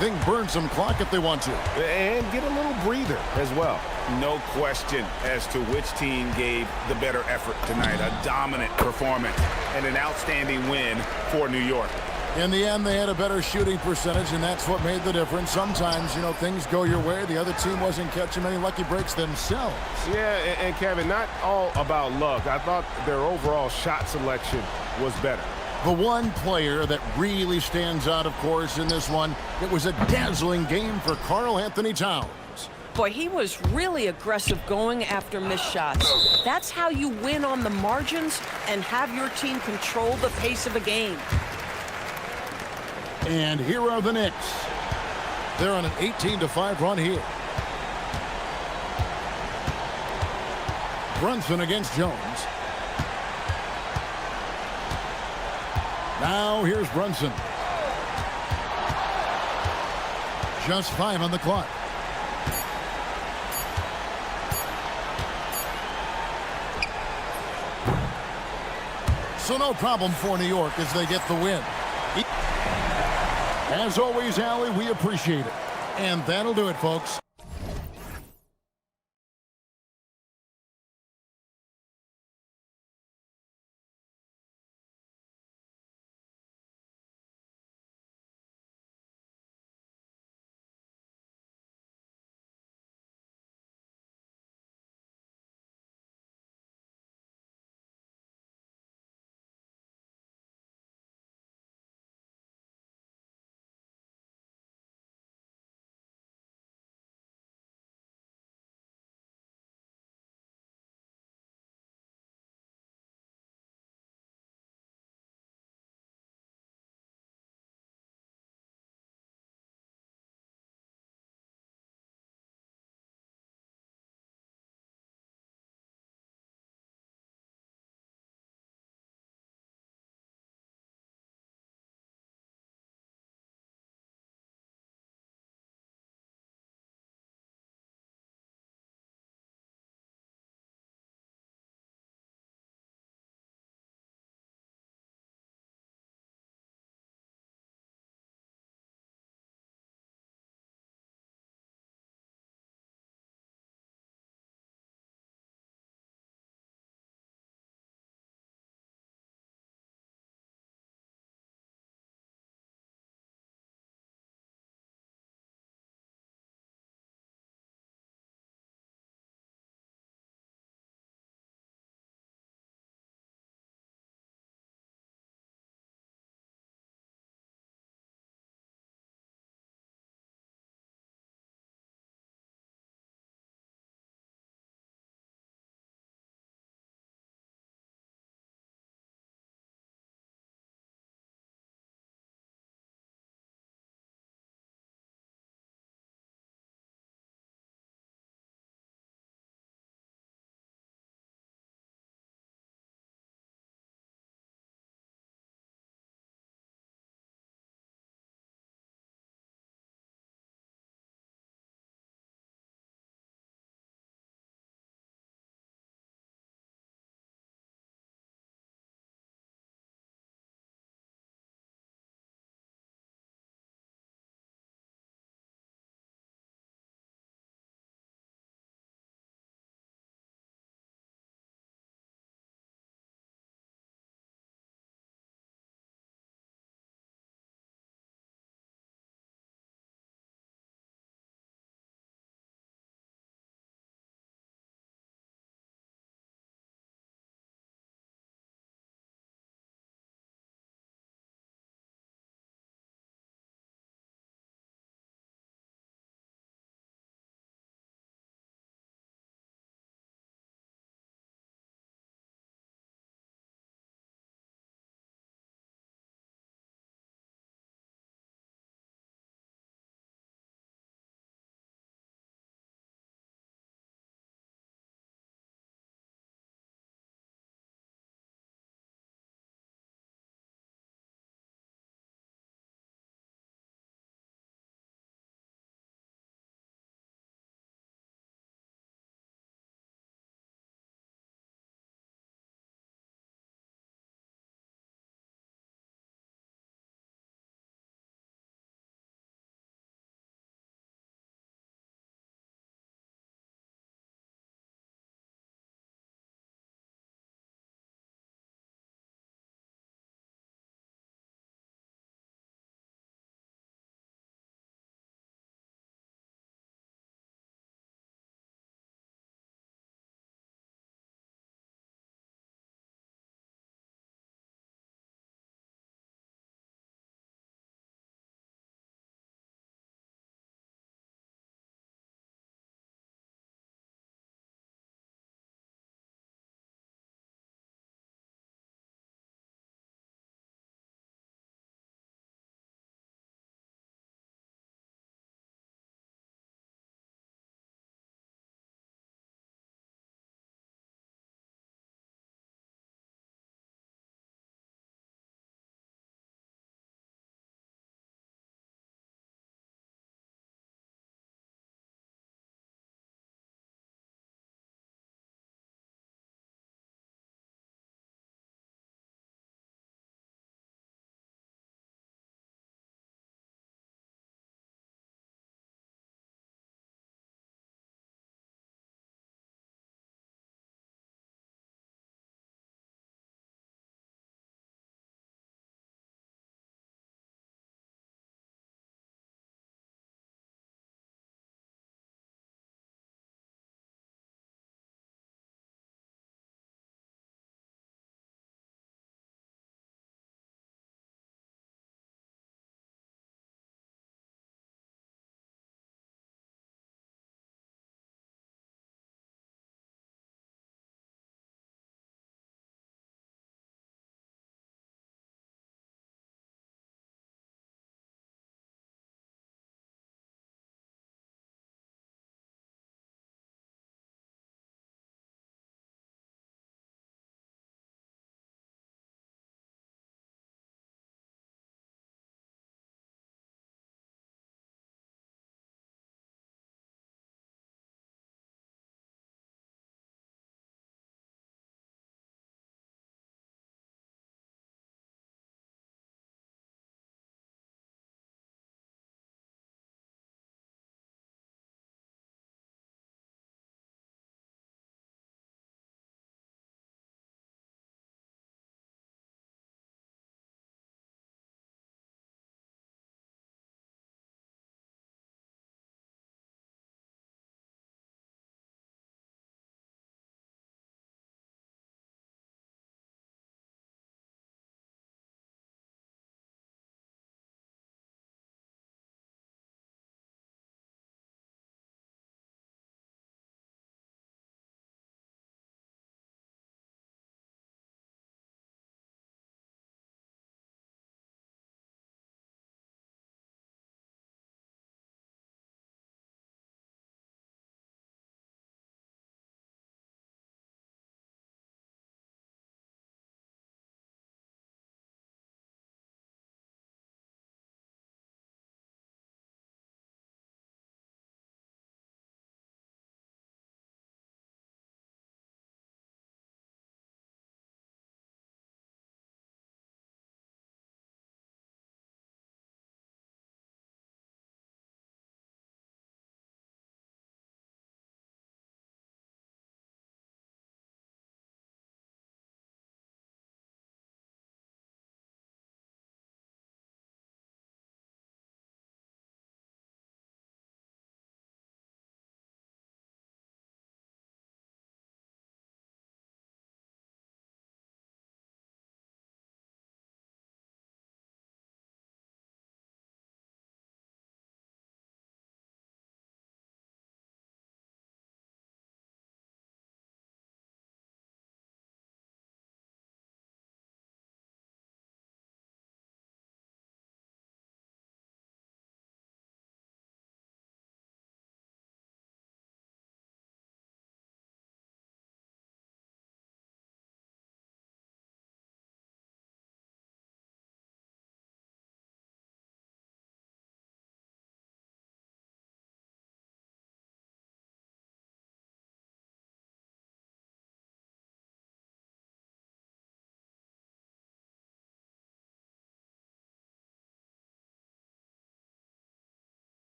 They can burn some clock if they want to. And get a little breather as well. No question as to which team gave the better effort tonight. A dominant performance and an outstanding win for New York. In the end, they had a better shooting percentage, and that's what made the difference. Sometimes, you know, things go your way. The other team wasn't catching many lucky breaks themselves. Yeah, and Kevin, not all about luck. I thought their overall shot selection was better. The one player that really stands out, of course, in this one, it was a dazzling game for Karl Anthony Towns. Boy, he was really aggressive going after missed shots. That's how you win on the margins and have your team control the pace of a game. And here are the Knicks. They're on an 18-5 run here. Brunson against Jones. Now here's Brunson. Just 5 on the clock. So no problem for New York as they get the win. As always, Allie, we appreciate it. And that'll do it, folks.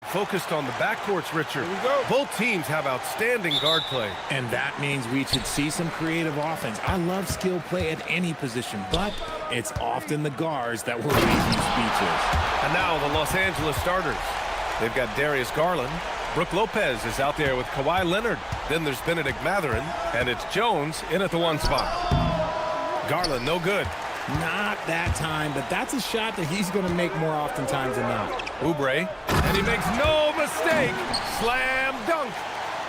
Focused on the backcourts, Richard. Both teams have outstanding guard play. And that means we should see some creative offense. I love skill play at any position, but it's often the guards that will raise you speeches. And now the Los Angeles starters. They've got Darius Garland. Brooke Lopez is out there with Kawhi Leonard. Then there's Benedict Mathurin, and it's Jones in at the 1 spot. Garland, no good. Not that time, but that's a shot that he's going to make more oftentimes than not. Oubre, and he makes no mistake. Slam dunk.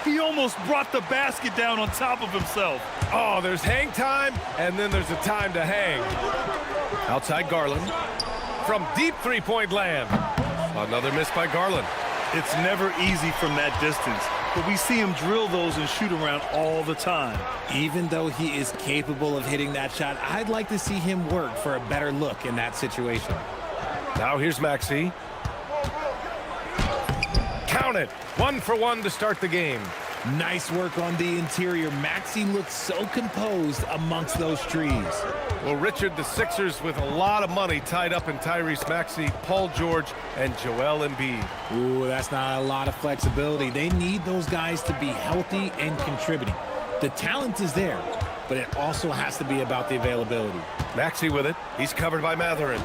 He almost brought the basket down on top of himself. Oh, there's hang time, and then there's a time to hang. Outside Garland. From deep three-point land. Another miss by Garland. It's never easy from that distance, but we see him drill those and shoot around all the time. Even though he is capable of hitting that shot, I'd like to see him work for a better look in that situation. Now here's Maxey. Count it. 1 for 1 to start the game. Nice work on the interior. Maxey looks so composed amongst those trees. Well, Richard, the Sixers with a lot of money tied up in Tyrese Maxey, Paul George, and Joel Embiid. Ooh, that's not a lot of flexibility. They need those guys to be healthy and contributing. The talent is there, but it also has to be about the availability. Maxey with it. He's covered by Mathurin.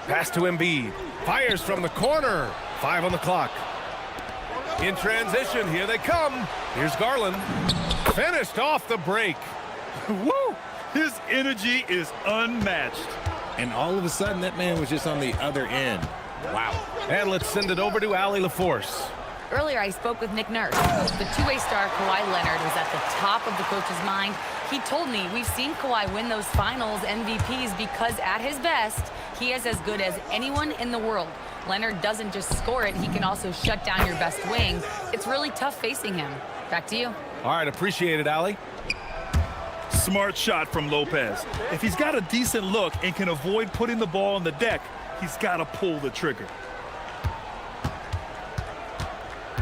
Pass to Embiid. Fires from the corner. 5 on the clock. In transition, here they come. Here's Garland. Finished off the break. Woo! His energy is unmatched. And all of a sudden, that man was just on the other end. Wow. And let's send it over to Allie LaForce. Earlier, I spoke with Nick Nurse. The two-way star Kawhi Leonard was at the top of the coach's mind. He told me we've seen Kawhi win those finals MVPs because at his best, he is as good as anyone in the world. Leonard doesn't just score it, he can also shut down your best wing. It's really tough facing him. Back to you. All right, appreciate it, Allie. Smart shot from Lopez. If he's got a decent look and can avoid putting the ball on the deck, he's got to pull the trigger.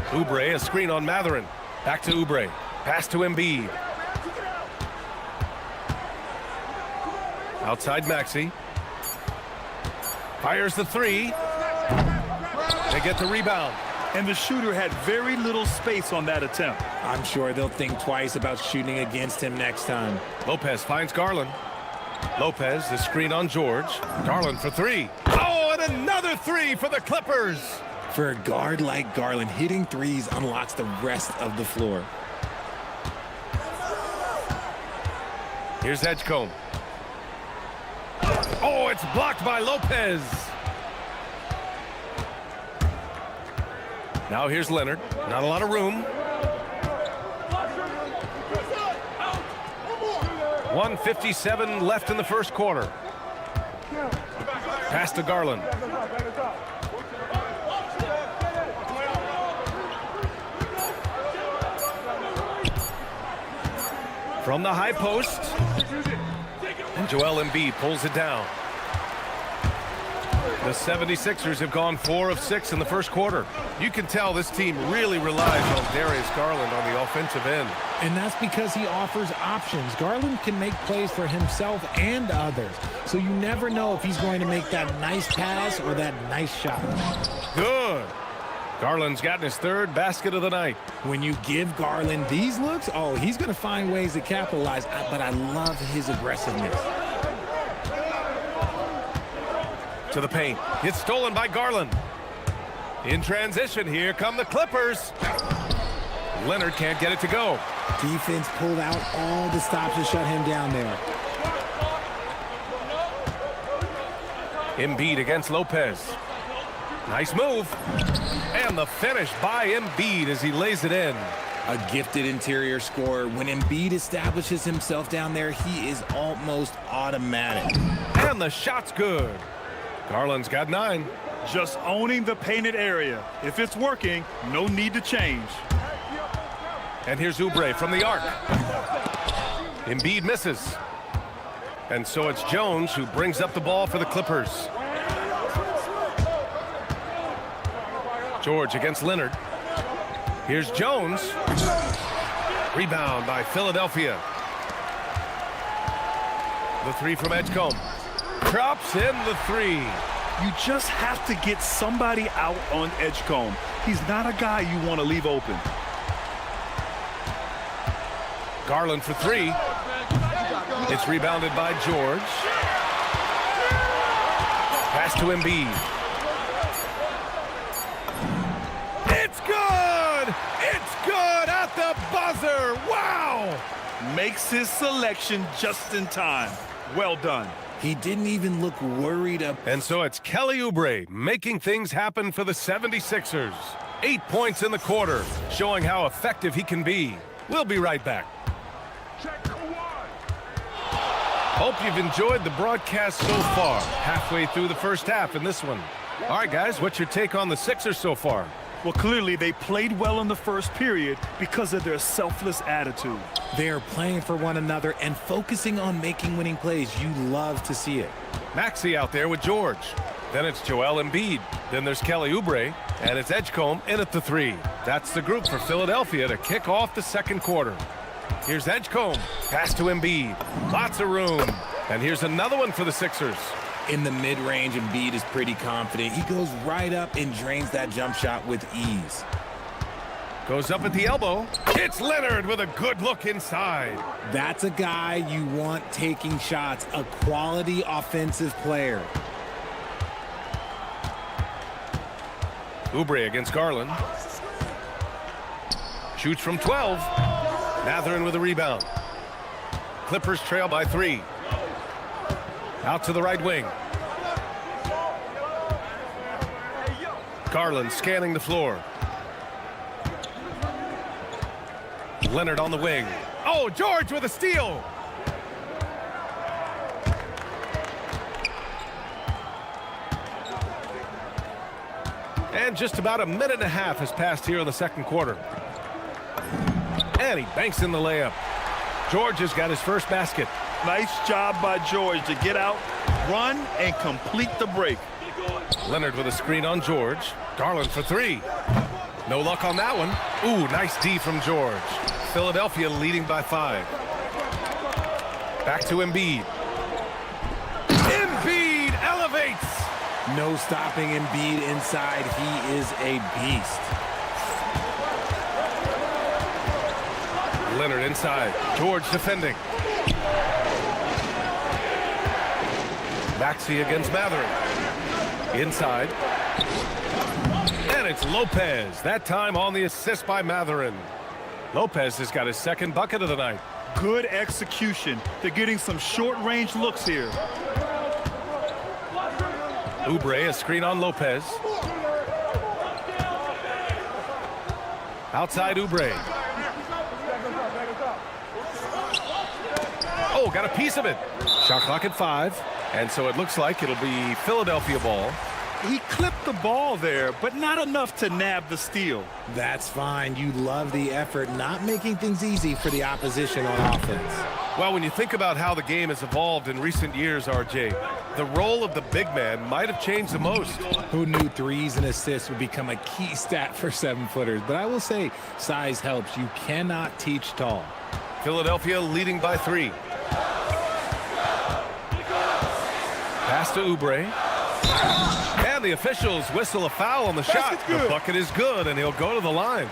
Oubre, a screen on Mathurin. Back to Oubre. Pass to Embiid. Outside Maxey. Fires the 3. They get the rebound. And the shooter had very little space on that attempt. I'm sure they'll think twice about shooting against him next time. Lopez finds Garland. Lopez, the screen on George. Garland for 3. Oh, and another 3 for the Clippers. For a guard like Garland, hitting threes unlocks the rest of the floor. Here's Edgecombe. Oh, it's blocked by Lopez. Now here's Leonard. Not a lot of room. 1:57 left in the first quarter. Pass to Garland. From the high post. And Joel Embiid pulls it down. The 76ers have gone 4 of 6 in the first quarter. You can tell this team really relies on Darius Garland on the offensive end. And that's because he offers options. Garland can make plays for himself and others. So you never know if he's going to make that nice pass or that nice shot. Good. Garland's gotten his 3rd basket of the night. When you give Garland these looks, oh, he's going to find ways to capitalize. But I love his aggressiveness. To the paint. It's stolen by Garland. In transition, here come the Clippers. Leonard can't get it to go. Defense pulled out all the stops to shut him down there. Embiid against Lopez. Nice move. And the finish by Embiid as he lays it in. A gifted interior scorer. When Embiid establishes himself down there, he is almost automatic. And the shot's good. Garland's got 9. Just owning the painted area. If it's working, no need to change. And here's Oubre from the arc. Embiid misses. And so it's Jones who brings up the ball for the Clippers. George against Leonard. Here's Jones. Rebound by Philadelphia. The 3 from Edgecombe. Drops in the 3. You just have to get somebody out on Edgecombe. He's not a guy you want to leave open. Garland for three. It's rebounded by George. Pass to Embiid. It's good! It's good at the buzzer! Wow! Makes his selection just in time. Well done. He didn't even look worried up. And so it's Kelly Oubre making things happen for the 76ers. 8 points in the quarter, showing how effective he can be. We'll be right back. Hope you've enjoyed the broadcast so far. Halfway through the first half in this one. All right, guys, what's your take on the Sixers so far? Well, clearly they played well in the first period because of their selfless attitude. They are playing for one another and focusing on making winning plays. You love to see it. Maxey out there with George. Then it's Joel Embiid. Then there's Kelly Oubre. And it's Edgecombe in at the three. That's the group for Philadelphia to kick off the second quarter. Here's Edgecombe. Pass to Embiid. Lots of room. And here's another one for the Sixers. In the mid-range, Embiid is pretty confident. He goes right up and drains that jump shot with ease. Goes up at the elbow. It's Leonard with a good look inside. That's a guy you want taking shots, a quality offensive player. Oubre against Garland. Shoots from 12. Mathurin with a rebound. Clippers trail by 3. Out to the right wing. Garland scanning the floor. Leonard on the wing. Oh, George with a steal. And just about a minute and a half has passed here in the second quarter. And he banks in the layup. George has got his first basket. Nice job by George to get out, run, and complete the break. Leonard with a screen on George. Garland for 3. No luck on that one. Ooh, nice D from George. Philadelphia leading by 5. Back to Embiid. Embiid elevates. No stopping Embiid inside. He is a beast. Leonard inside. George defending. Maxey against Mathurin. Inside. And it's Lopez. That time on the assist by Mathurin. Lopez has got his second bucket of the night. Good execution. They're getting some short-range looks here. Oubre, a screen on Lopez. Outside Oubre. Oh, got a piece of it. Shot clock at 5. And so it looks like it'll be Philadelphia ball. He clipped the ball there, but not enough to nab the steal. That's fine. You love the effort, not making things easy for the opposition on offense. Well, when you think about how the game has evolved in recent years, RJ, the role of the big man might have changed the most. Who knew threes and assists would become a key stat for 7-footers? But I will say size helps. You cannot teach tall. Philadelphia leading by 3. Pass to Oubre. And the officials whistle a foul on the shot. The bucket is good, and he'll go to the line.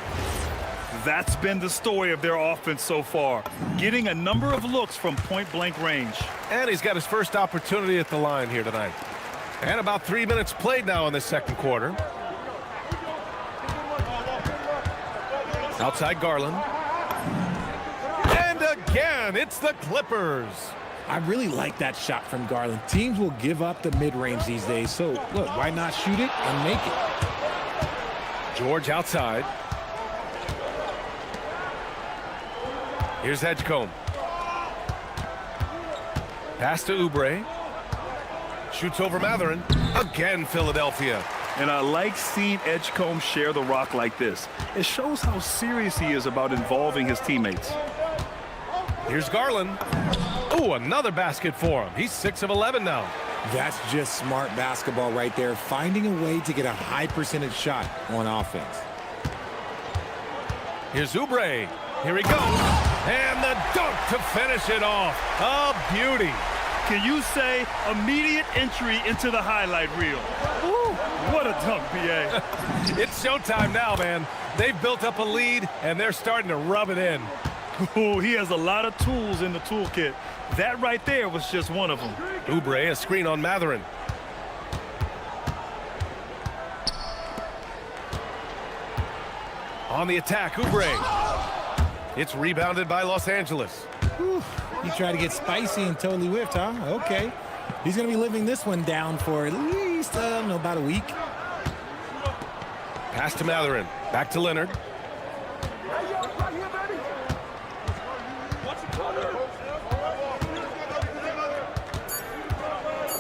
That's been the story of their offense so far, getting a number of looks from point-blank range. And he's got his first opportunity at the line here tonight. And about 3 minutes played now in this second quarter. Outside Garland. And again, it's the Clippers. I really like that shot from Garland. Teams will give up the mid-range these days, so look, why not shoot it and make it? George outside. Here's Edgecombe. Pass to Oubre. Shoots over Mathurin. Again, Philadelphia. And I like seeing Edgecombe share the rock like this. It shows how serious he is about involving his teammates. Here's Garland. Ooh, another basket for him. He's 6 of 11 now. That's just smart basketball right there, finding a way to get a high percentage shot on offense. Here's Oubre. Here he goes. And the dunk to finish it off. A beauty. can you say immediate entry into the highlight reel? Woo, what a dunk, PA. It's showtime now, man. They've built up a lead, and they're starting to rub it in. Ooh, he has a lot of tools in the toolkit. That right there was just one of them. Oubre, a screen on Matherin. On the attack, Oubre. It's rebounded by Los Angeles. Whew. He tried to get spicy and totally whiffed, huh? Okay. He's going to be living this one down for at least, about a week. Pass to Matherin. Back to Leonard.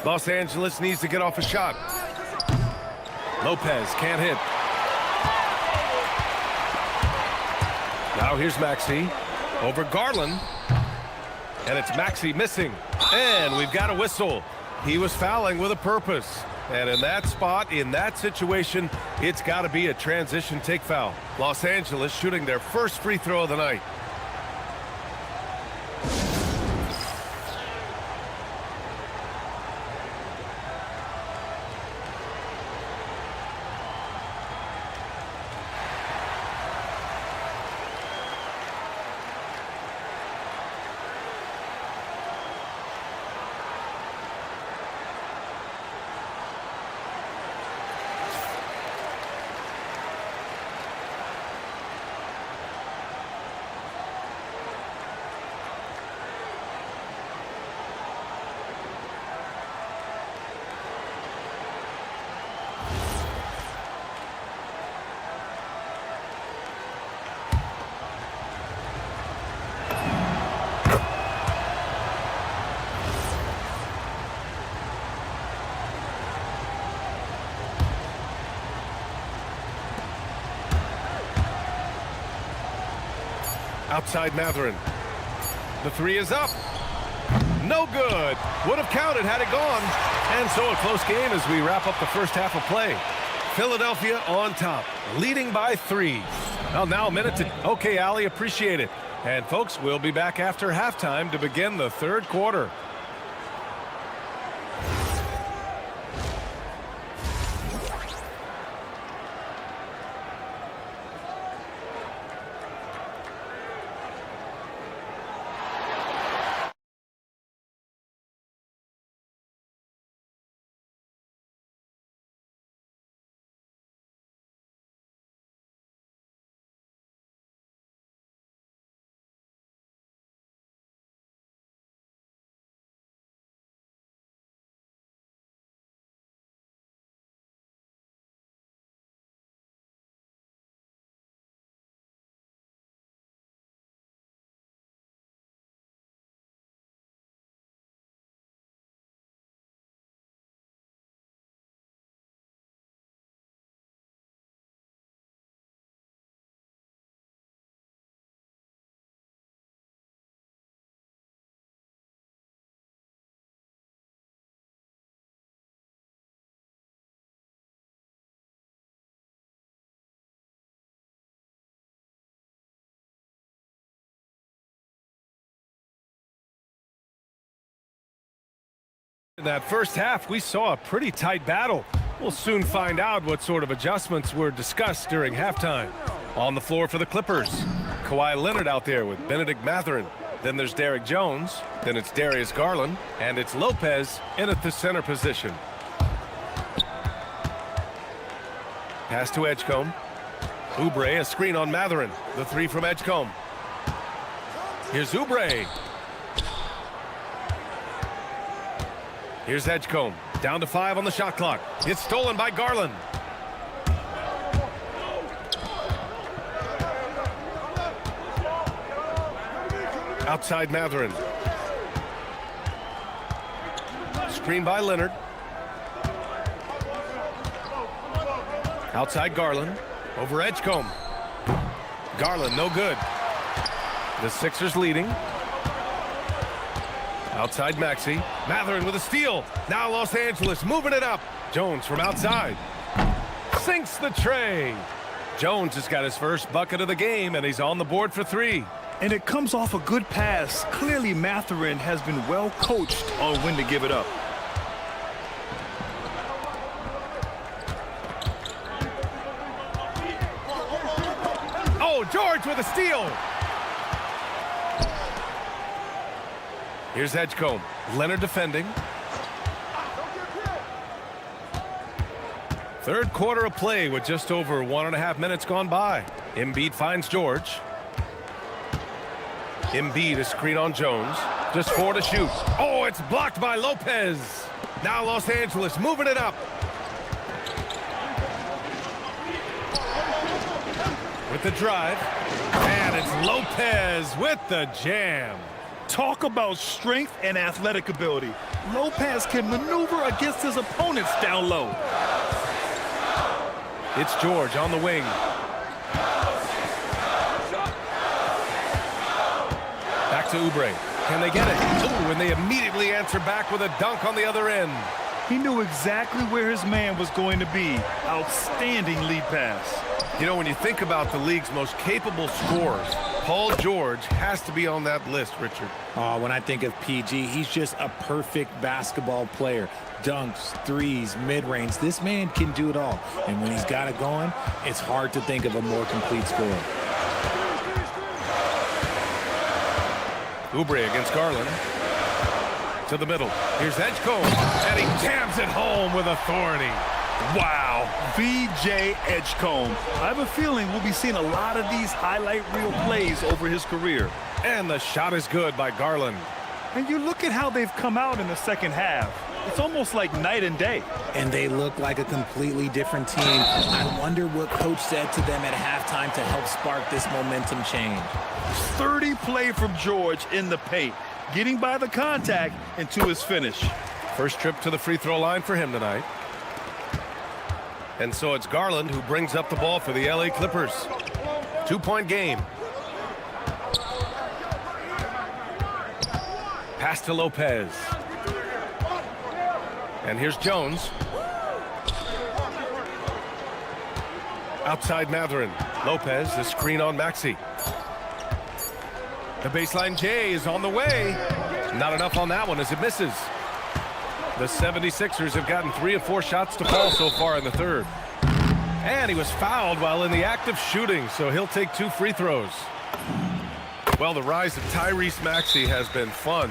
Los Angeles needs to get off a shot. Lopez can't hit. Now here's Maxey over Garland. And it's Maxey missing. And we've got a whistle. He was fouling with a purpose. And in that spot, in that situation, it's got to be a transition take foul. Los Angeles shooting their first free throw of the night. Outside Matherin. The three is up. No good. Would have counted had it gone. And so a close game as we wrap up the first half of play. Philadelphia on top, leading by 3. Well, now a minute to... Okay, Allie, appreciate it. And folks, we'll be back after halftime to begin the third quarter. In that first half, we saw a pretty tight battle. We'll soon find out what sort of adjustments were discussed during halftime. On the floor for the Clippers, Kawhi Leonard out there with Benedict Matherin. Then there's Derrick Jones. Then it's Darius Garland. And it's Lopez in at the center position. Pass to Edgecombe. Oubre, a screen on Matherin. The three from Edgecombe. Here's Oubre. Here's Edgecombe, down to 5 on the shot clock. It's stolen by Garland. Outside Matherin. Screen by Leonard. Outside Garland, over Edgecombe. Garland, no good. The Sixers leading. Outside Maxey. Matherin with a steal. Now Los Angeles moving it up. Jones from outside. Sinks the tray. Jones has got his first bucket of the game, and he's on the board for 3. And it comes off a good pass. Clearly, Mathurin has been well coached on when to give it up. Oh, George with a steal. Here's Edgecombe. Leonard defending. Third quarter of play with just over 1.5 minutes gone by. Embiid finds George. Embiid a screen on Jones. Just 4 to shoot. Oh, it's blocked by Lopez. Now Los Angeles moving it up. With the drive. And it's Lopez with the jam. Talk about strength and athletic ability. Lopez can maneuver against his opponents down low. It's George on the wing. Back to Oubre. Can they get it? Ooh, and they immediately answer back with a dunk on the other end. He knew exactly where his man was going to be. Outstanding lead pass. You know, when you think about the league's most capable scorers, Paul George has to be on that list, Richard. When I think of PG, he's just a perfect basketball player. Dunks, threes, mid-range. This man can do it all. And when he's got it going, it's hard to think of a more complete scorer. Oubre against Garland. To the middle. Here's Edgecombe. And he jams it home with authority. Wow, VJ Edgecombe. I have a feeling we'll be seeing a lot of these highlight reel plays over his career. And the shot is good by Garland. And you look at how they've come out in the second half. It's almost like night and day. And they look like a completely different team. I wonder what coach said to them at halftime to help spark this momentum change. 30 play from George in the paint, getting by the contact and to his finish. First trip to the free throw line for him tonight. And so it's Garland who brings up the ball for the LA Clippers. 2-point game. Pass to Lopez. And here's Jones. Outside Mathurin. Lopez, the screen on Maxey. The baseline J is on the way. Not enough on that one as it misses. The 76ers have gotten 3 of 4 shots to fall so far in the third. And he was fouled while in the act of shooting, so he'll take 2 free throws. Well, the rise of Tyrese Maxey has been fun.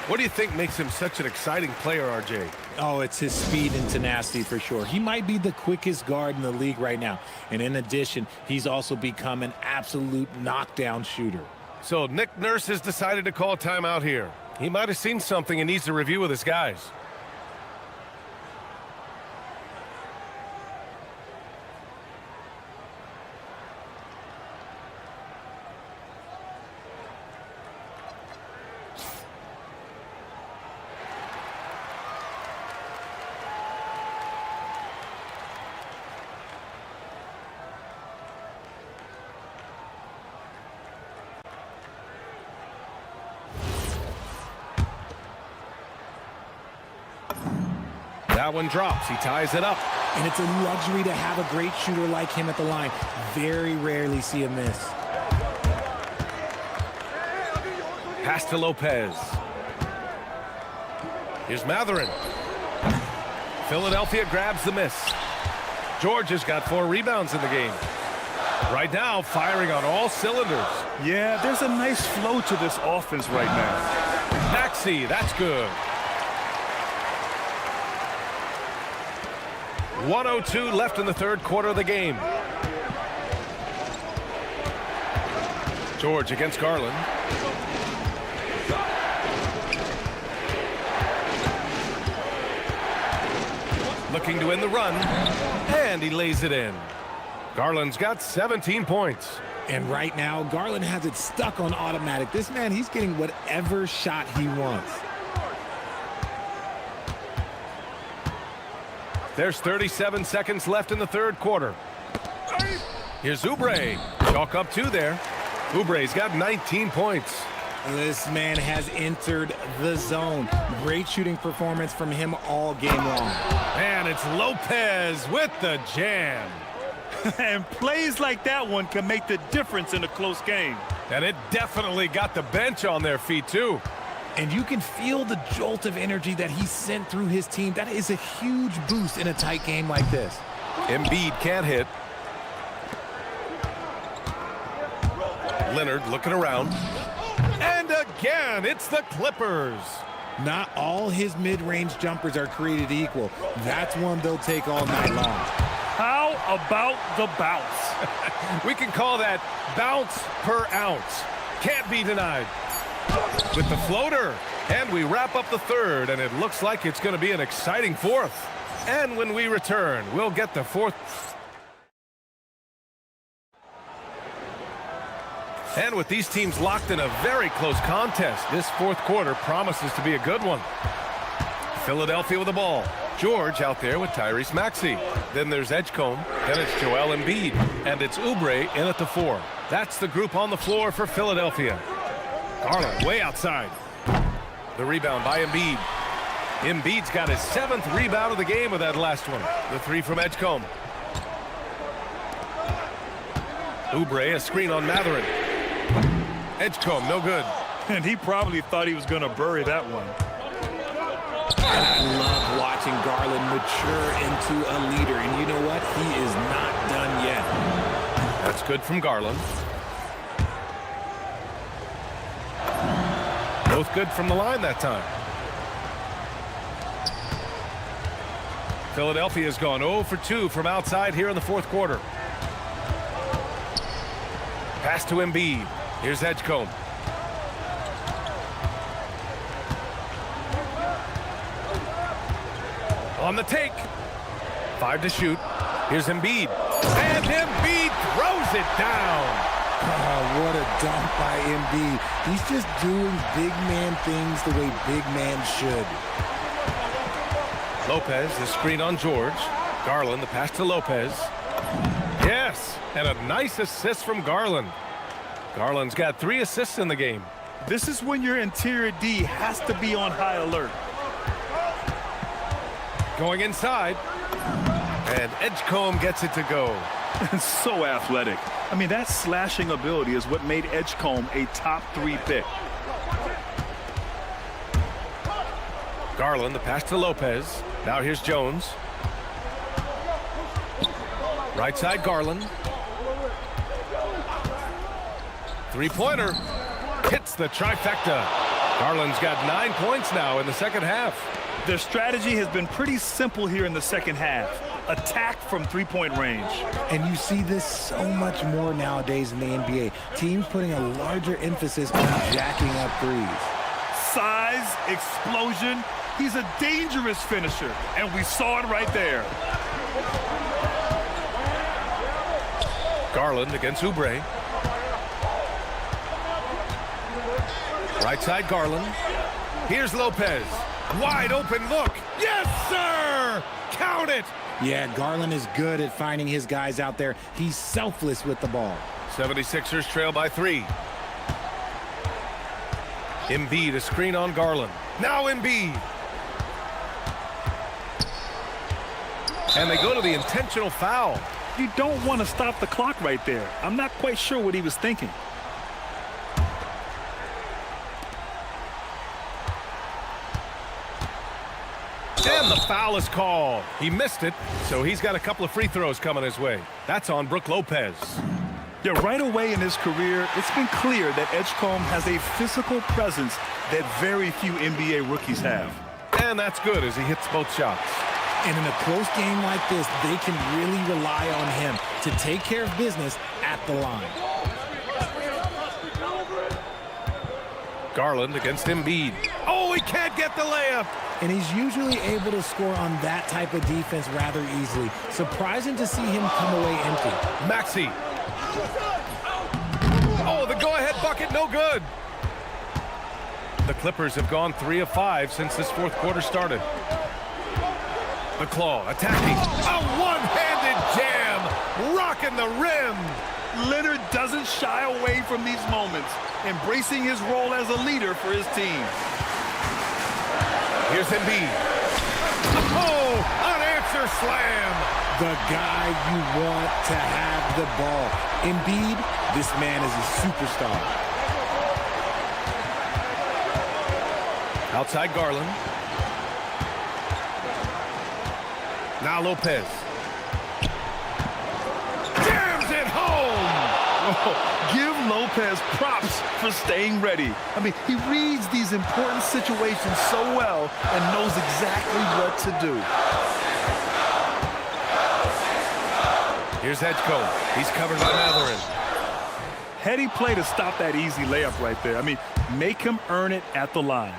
What do you think makes him such an exciting player, RJ? Oh, it's his speed and tenacity for sure. He might be the quickest guard in the league right now. And in addition, he's also become an absolute knockdown shooter. So Nick Nurse has decided to call timeout here. He might have seen something and needs to review with his guys. That one drops. He ties it up. And it's a luxury to have a great shooter like him at the line. Very rarely see a miss. Pass to Lopez. Here's Mathurin. Philadelphia grabs the miss. George has got 4 rebounds in the game. Right now, firing on all cylinders. Yeah, there's a nice flow to this offense right now. Maxey, that's good. 1:02 left in the third quarter of the game. George against Garland. Looking to win the run. And he lays it in. Garland's got 17 points. And right now, Garland has it stuck on automatic. This man, he's getting whatever shot he wants. There's 37 seconds left in the third quarter. Here's Oubre. Chalk up 2 there. Oubre's got 19 points. This man has entered the zone. Great shooting performance from him all game long. And it's Lopez with the jam. And plays like that one can make the difference in a close game. And it definitely got the bench on their feet, too. And you can feel the jolt of energy that he sent through his team. That is a huge boost in a tight game like this. Embiid can't hit. Leonard looking around. And again, it's the Clippers. Not all his mid-range jumpers are created equal. That's one they'll take all night long. How about the bounce? We can call that bounce per ounce. Can't be denied. With the floater. And we wrap up the third, and it looks like it's going to be an exciting fourth. And when we return, we'll get the fourth. And with these teams locked in a very close contest, this fourth quarter promises to be a good one. Philadelphia with the ball. George out there with Tyrese Maxey. Then there's Edgecombe. Then it's Joel Embiid. And it's Oubre in at the 4. That's the group on the floor for Philadelphia. Garland way outside. The rebound by Embiid. Embiid's got his 7th rebound of the game with that last one. The 3 from Edgecombe. Oubre, a screen on Matherin. Edgecombe, no good. And he probably thought he was going to bury that one. And I love watching Garland mature into a leader. And you know what? He is not done yet. That's good from Garland. Both good from the line that time. Philadelphia's gone 0 for 2 from outside here in the fourth quarter. Pass to Embiid. Here's Edgecombe. On the take. 5 to shoot. Here's Embiid. And Embiid throws it down. Oh, what a dunk by Embiid. He's just doing big man things the way big man should. Lopez, the screen on George. Garland, the pass to Lopez. Yes, and a nice assist from Garland. Garland's got 3 assists in the game. This is when your interior D has to be on high alert. Going inside. And Edgecombe gets it to go. So athletic. I mean, that slashing ability is what made Edgecombe a top 3 pick. Garland, the pass to Lopez. Now here's Jones. Right side, Garland. Three-pointer. Hits the trifecta. Garland's got 9 points now in the second half. Their strategy has been pretty simple here in the second half. Attack from three-point range. And you see this so much more nowadays in the NBA. Teams putting a larger emphasis on jacking up threes. Size, explosion. He's a dangerous finisher, and we saw it right there. Garland against Oubre. Right side, Garland. Here's Lopez. Wide open look. Yes, sir! Count it! Yeah, Garland is good at finding his guys out there. He's selfless with the ball. 76ers trail by 3. Embiid, a screen on Garland. Now Embiid. And they go to the intentional foul. You don't want to stop the clock right there. I'm not quite sure what he was thinking. And the foul is called. He missed it, so he's got a couple of free throws coming his way. That's on Brook Lopez. Yeah, right away in his career, it's been clear that Edgecombe has a physical presence that very few NBA rookies have. And that's good as he hits both shots. And in a close game like this, they can really rely on him to take care of business at the line. Garland against Embiid. Oh, he can't get the layup. And he's usually able to score on that type of defense rather easily. Surprising to see him come away empty. Maxey. Oh, the go-ahead bucket, no good. The Clippers have gone 3 of 5 since this fourth quarter started. The claw attacking. A one-handed jam, rocking the rim. Leonard doesn't shy away from these moments, embracing his role as a leader for his team. Here's Embiid. Oh, unanswered slam. The guy you want to have the ball. Embiid, this man is a superstar. Outside Garland. Now Lopez. Jams it home! Oh, give Lopez props for staying ready. I mean, he reads these important situations so well and knows exactly what to do. Here's Edgecombe. He's covered by Matherin. Heady play to stop that easy layup right there. I mean, make him earn it at the line.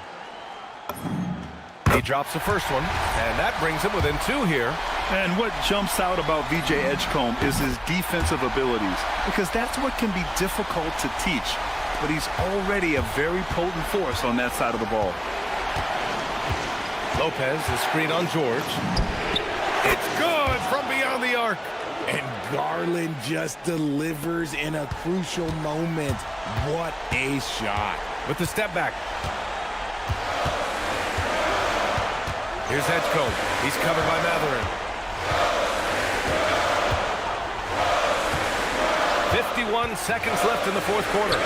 He drops the first one, and that brings him within 2 here. And what jumps out about VJ Edgecombe is his defensive abilities, because that's what can be difficult to teach. But he's already a very potent force on that side of the ball. Lopez is screen on George. It's good from beyond the arc. And Garland just delivers in a crucial moment. What a shot. With the step back. Here's Edgecombe. He's covered by Matherin. 51 seconds left in the fourth quarter.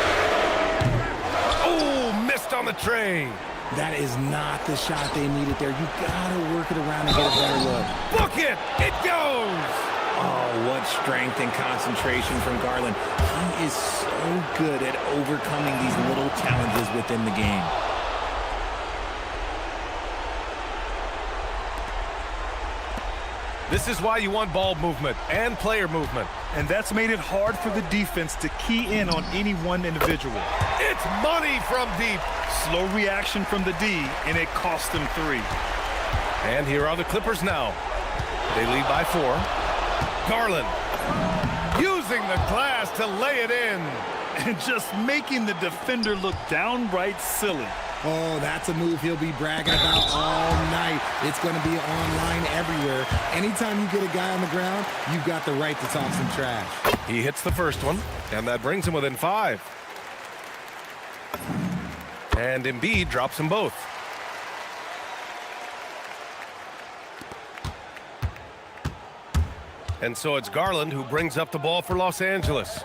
Oh, missed on the tray. That is not the shot they needed there. You gotta work it around and get a better look. Book it! It goes! Oh, what strength and concentration from Garland. He is so good at overcoming these little challenges within the game. This is why you want ball movement and player movement. And that's made it hard for the defense to key in on any one individual. It's money from deep. Slow reaction from the D, and it cost them 3. And here are the Clippers now. They lead by 4. Garland using the glass to lay it in. And just making the defender look downright silly. Oh, that's a move he'll be bragging about all night. It's going to be online everywhere. Anytime you get a guy on the ground, you've got the right to talk some trash. He hits the first one, and that brings him within 5. And Embiid drops them both. And so it's Garland who brings up the ball for Los Angeles.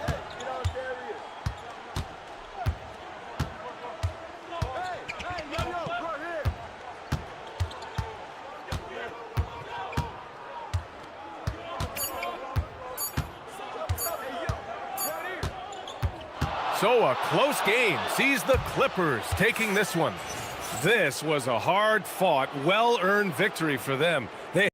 So a close game sees the Clippers taking this one. This was a hard-fought, well-earned victory for them. They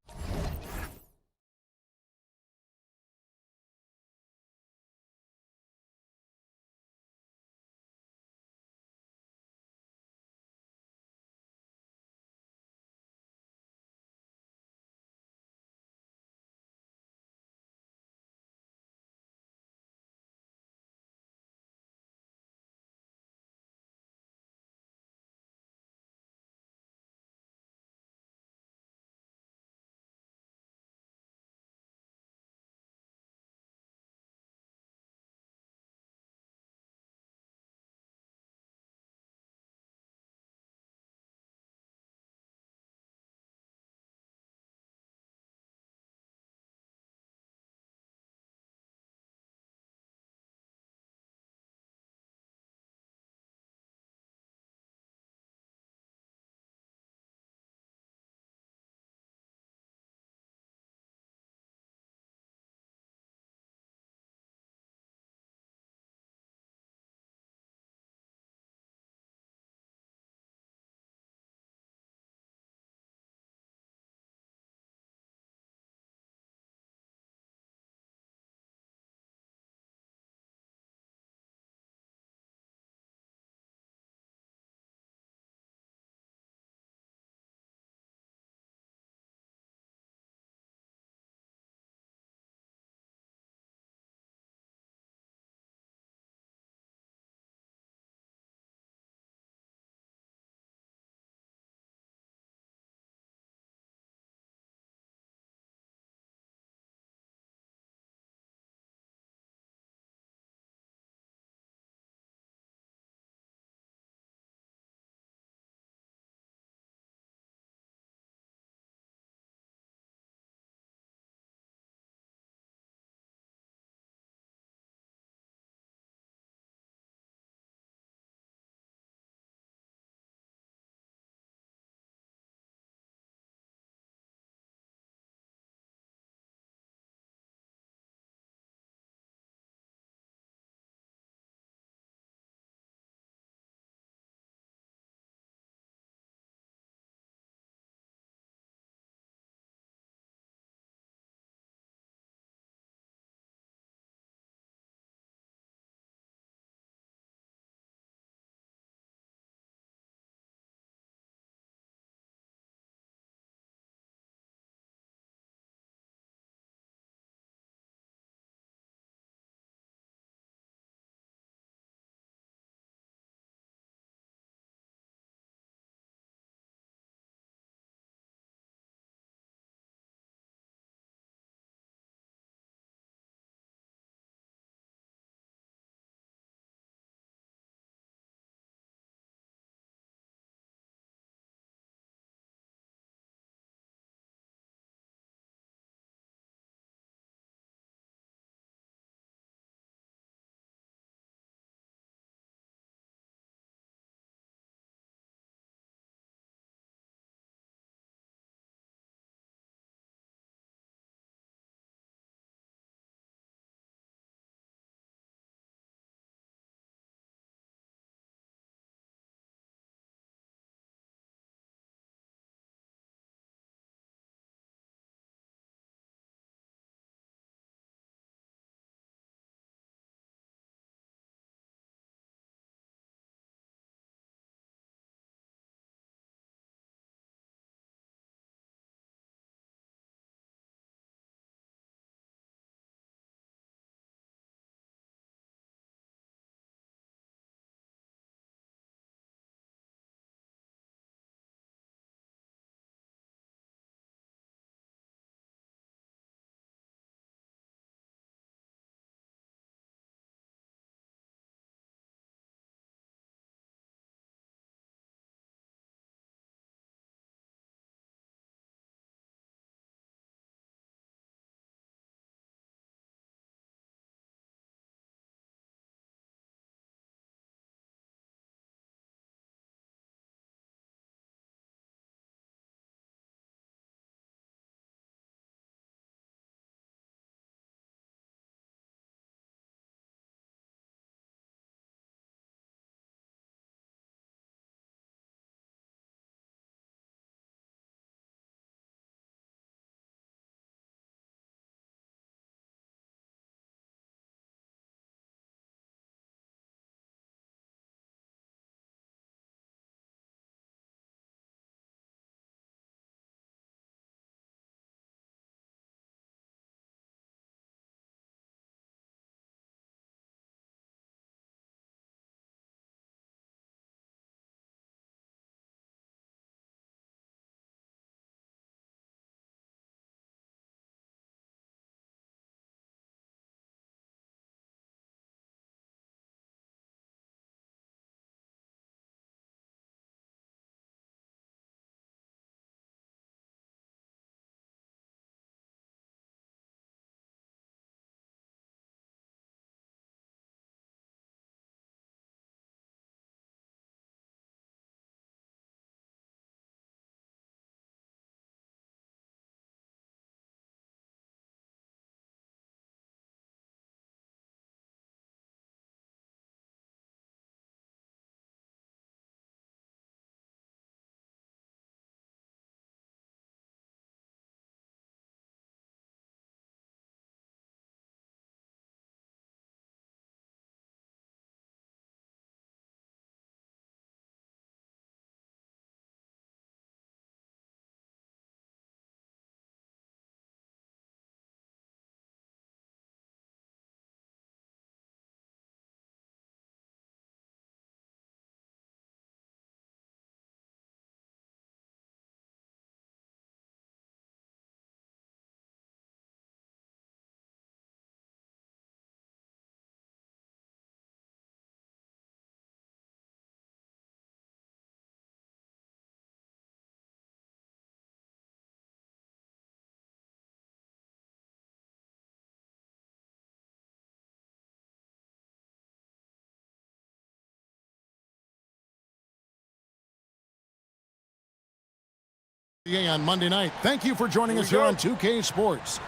On Monday night. Thank you for joining us here on 2K Sports.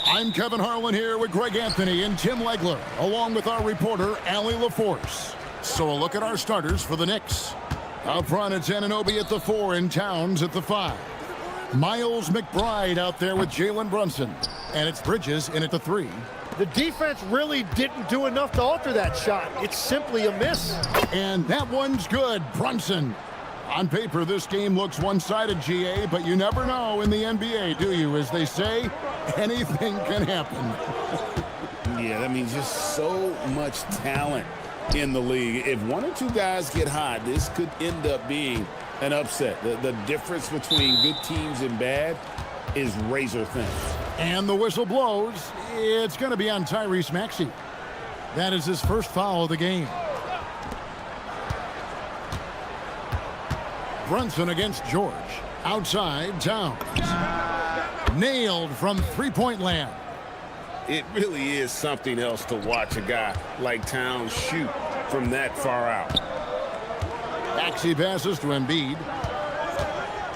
I'm Kevin Harlan here with Greg Anthony and Tim Legler, along with our reporter, Allie LaForce. So a look at our starters for the Knicks. Up front, it's Anunoby at the 4 and Towns at the 5. Miles McBride out there with Jalen Brunson. And it's Bridges in at the 3. The defense really didn't do enough to alter that shot. It's simply a miss. And that one's good. Brunson. On paper, this game looks one-sided, GA, but you never know in the NBA, do you? As they say, anything can happen. Yeah, that means just so much talent in the league. If one or two guys get hot, this could end up being an upset. The difference between good teams and bad is razor thin. And the whistle blows. It's going to be on Tyrese Maxey. That is his first foul of the game. Brunson against George. Outside, Towns. Nailed from three-point land. It really is something else to watch a guy like Towns shoot from that far out. Maxey passes to Embiid.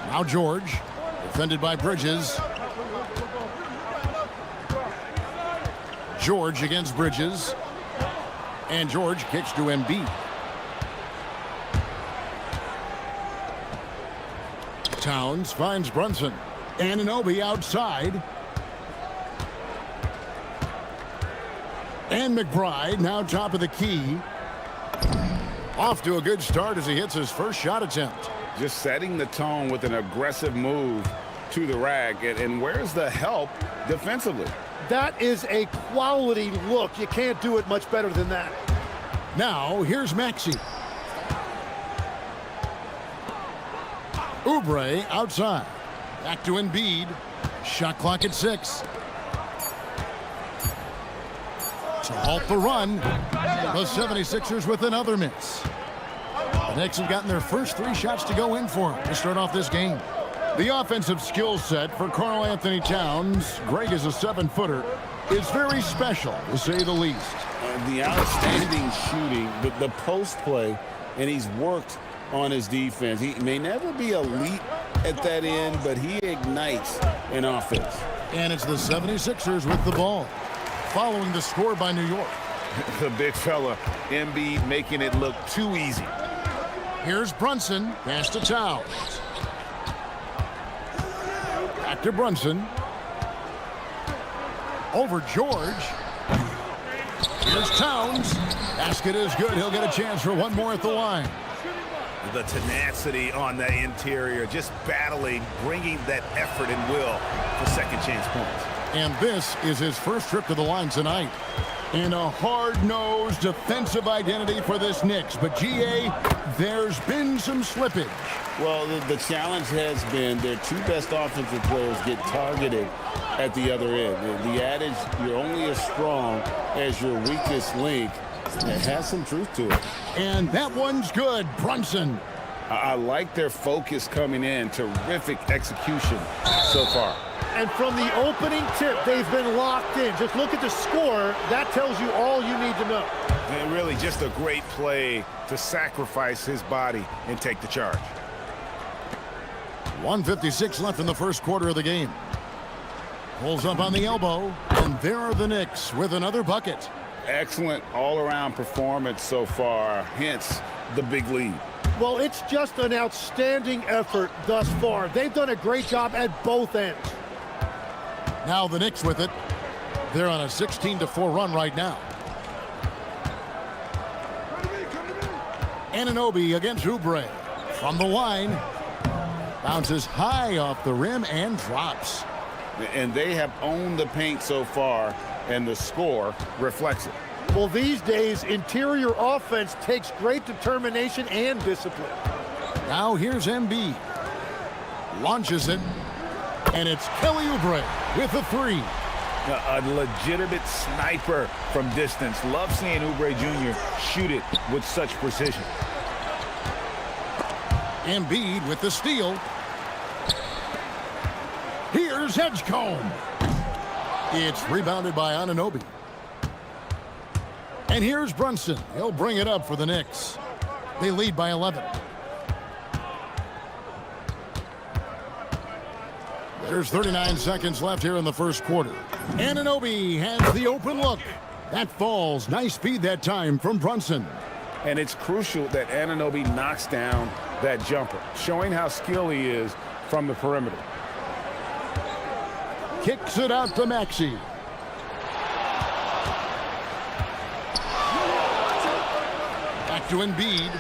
Now George, defended by Bridges. George against Bridges. And George kicks to Embiid. Towns finds Brunson. Anunoby outside. And McBride now top of the key. Off to a good start as he hits his first shot attempt. Just setting the tone with an aggressive move to the rack. And where's the help defensively? That is a quality look. You can't do it much better than that. Now, here's Maxey. Oubre outside. Back to Embiid. Shot clock at 6. To halt the run, the 76ers with another miss. The Knicks have gotten their first 3 shots to go in for them to start off this game. The offensive skill set for Karl Anthony Towns, Greg is a 7-footer, is very special, to say the least. The outstanding shooting, the post play, and he's worked on his defense. He may never be elite at that end, but he ignites an offense. And it's the 76ers with the ball, following the score by New York. The big fella, Embiid, making it look too easy. Here's Brunson, pass to Towns. Back to Brunson. Over George. Here's Towns. Basket is good. He'll get a chance for one more at the line. The tenacity on the interior, just battling, bringing that effort and will for second chance points. And this is his first trip to the line tonight. And a hard-nosed defensive identity for this Knicks. But, GA, there's been some slippage. Well, the challenge has been their 2 best offensive players get targeted at the other end. The adage, you're only as strong as your weakest link, it has some truth to it. And that one's good. Brunson. I like their focus coming in. Terrific execution so far. And from the opening tip, they've been locked in. Just look at the score. That tells you all you need to know. And really just a great play to sacrifice his body and take the charge. 1:56 left in the first quarter of the game. Pulls up on the elbow, and there are the Knicks with another bucket. Excellent all-around performance so far, hence the big lead. Well, it's just an outstanding effort thus far. They've done a great job at both ends. Now the Knicks with it. They're on a 16-4 run right now. Anunoby against Oubre. From the line. Bounces high off the rim and drops. And they have owned the paint so far, and the score reflects it. Well, these days, interior offense takes great determination and discipline. Now here's Embiid. Launches it, and it's Kelly Oubre with a 3. A legitimate sniper from distance. Love seeing Oubre Jr. shoot it with such precision. Embiid with the steal. Here's Edgecombe. It's rebounded by Anunoby. And here's Brunson. He'll bring it up for the Knicks. They lead by 11. There's 39 seconds left here in the first quarter. Anunoby has the open look. That falls. Nice speed that time from Brunson. And it's crucial that Anunoby knocks down that jumper, showing how skilled he is from the perimeter. Kicks it out to Maxey. Back to Embiid.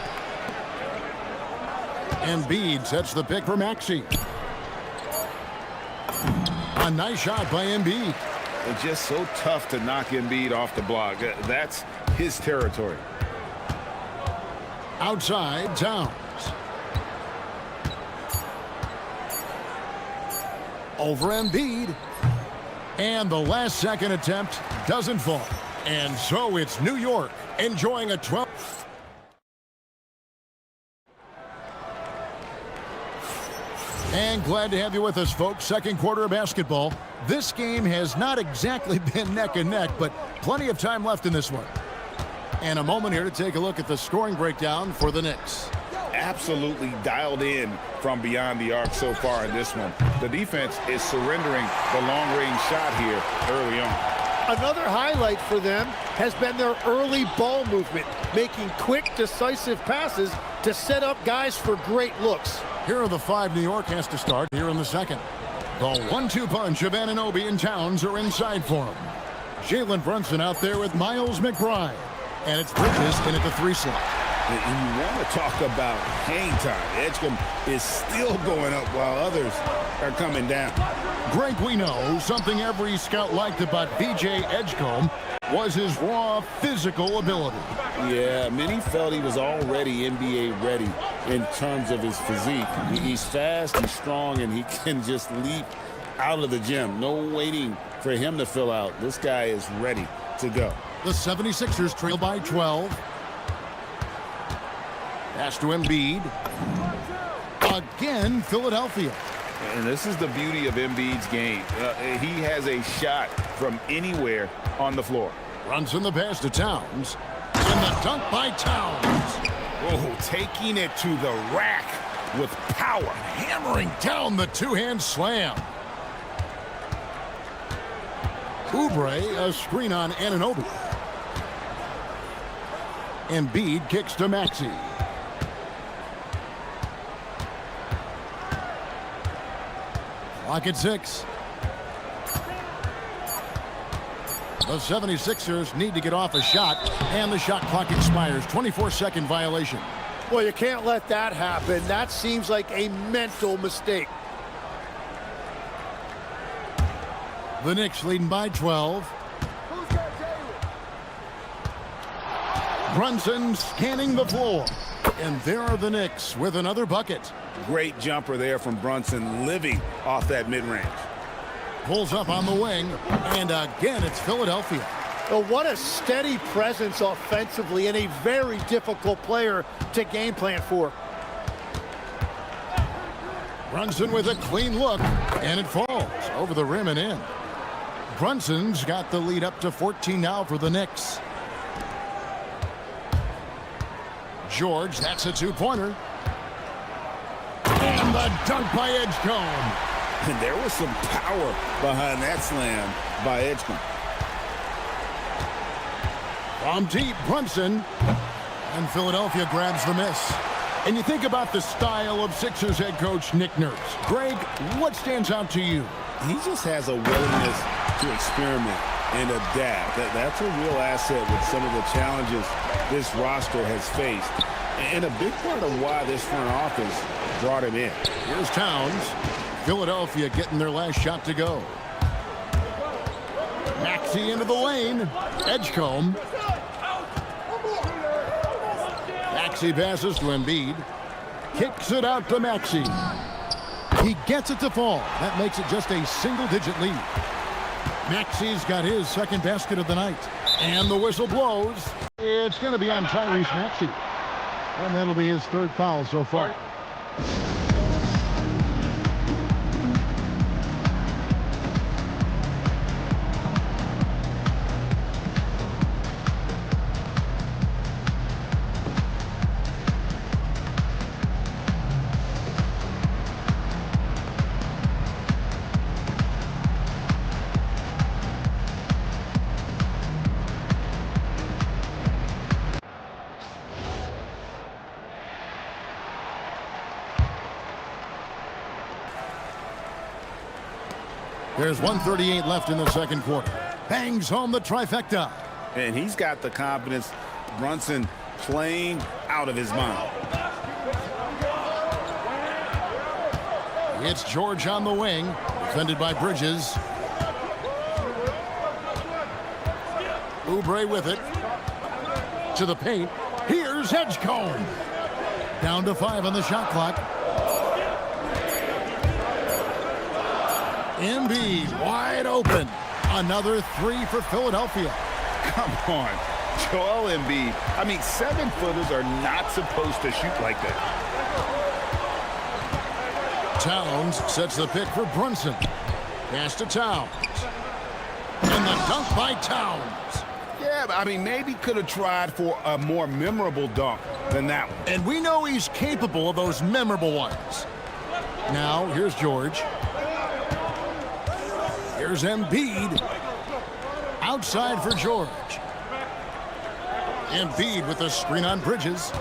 Embiid sets the pick for Maxey. A nice shot by Embiid. It's just so tough to knock Embiid off the block. That's his territory. Outside, Towns. Over Embiid. And the last second attempt doesn't fall. And so it's New York enjoying a 12. And glad to have you with us, folks. Second quarter of basketball. This game has not exactly been neck and neck, but plenty of time left in this one. And a moment here to take a look at the scoring breakdown for the Knicks. Absolutely dialed in from beyond the arc so far in this one. The defense is surrendering the long-range shot here early on. Another highlight for them has been their early ball movement, making quick, decisive passes to set up guys for great looks. Here are the five New York has to start here in the second. The 1-2 punch of Anunoby and Towns are inside for him. Jalen Brunson out there with Miles McBride. And it's Bridges in at the 3 slot. And you want to talk about hang time. Edgecombe is still going up while others are coming down. Greg, we know something every scout liked about B.J. Edgecombe was his raw physical ability. Yeah, many felt he was already NBA ready in terms of his physique. He's fast, he's strong, and he can just leap out of the gym. No waiting for him to fill out. This guy is ready to go. The 76ers trail by 12. Pass to Embiid. Again, Philadelphia. And this is the beauty of Embiid's game. He has a shot from anywhere on the floor. Brunson the pass to Towns. And the dunk by Towns. Oh, taking it to the rack with power. Hammering down the two-hand slam. Oubre, a screen on Anunoby. Embiid kicks to Maxey. Clock at 6. The 76ers need to get off a shot, and the shot clock expires. 24-second violation. Well, you can't let that happen. That seems like a mental mistake. The Knicks leading by 12. Brunson scanning the floor. And there are the Knicks with another bucket. Great jumper there from Brunson, living off that mid-range. Pulls up on the wing, and again, it's Philadelphia. Oh, what a steady presence offensively and a very difficult player to game plan for. Brunson with a clean look, and it falls over the rim and in. Brunson's got the lead up to 14 now for the Knicks. George, that's a two-pointer. And the dunk by Edgecombe. And there was some power behind that slam by Edgecombe. From deep, Brunson. And Philadelphia grabs the miss. And you think about the style of Sixers head coach Nick Nurse. Greg, what stands out to you? He just has a willingness to experiment and adapt. That's a real asset with some of the challenges this roster has faced. And a big part of why this front office brought him in. Here's Towns. Philadelphia getting their last shot to go. Maxey into the lane. Edgecombe. Maxey passes to Embiid. Kicks it out to Maxey. He gets it to fall. That makes it just a single-digit lead. Maxey's got his second basket of the night. And the whistle blows. It's going to be on Tyrese Maxey. And that'll be his third foul so far. There's 1:38 left in the second quarter. Bangs home the trifecta. And he's got the confidence. Brunson playing out of his mind. It's George on the wing, defended by Bridges. Oubre with it. To the paint. Here's Edgecombe. Down to 5 on the shot clock. Embiid wide open. Another 3 for Philadelphia. Come on. Joel Embiid. I mean, 7-footers are not supposed to shoot like that. Towns sets the pick for Brunson. Pass to Towns. And the dunk by Towns. Yeah, but I mean, maybe could have tried for a more memorable dunk than that one. And we know he's capable of those memorable ones. Now, here's George. Here's Embiid. Outside for George. Embiid with a screen on Bridges.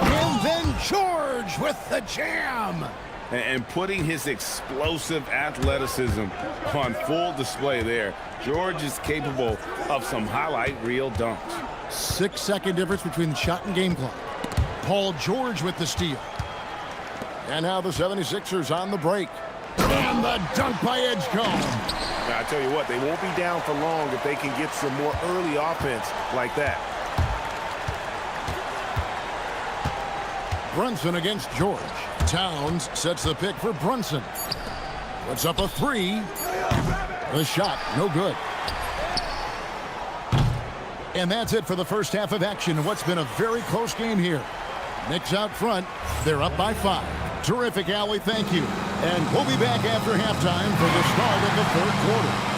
And then George with the jam. And putting his explosive athleticism on full display there. George is capable of some highlight reel dunks. 6-second difference between shot and game clock. Paul George with the steal. And now the 76ers on the break. And the dunk by Edgecombe. Now, I tell you what, they won't be down for long if they can get some more early offense like that. Brunson against George. Towns sets the pick for Brunson. Puts up a 3. The shot, no good. And that's it for the first half of action in what's been a very close game here. Knicks out front. They're up by 5. Terrific, Allie. Thank you. And we'll be back after halftime for the start of the third quarter.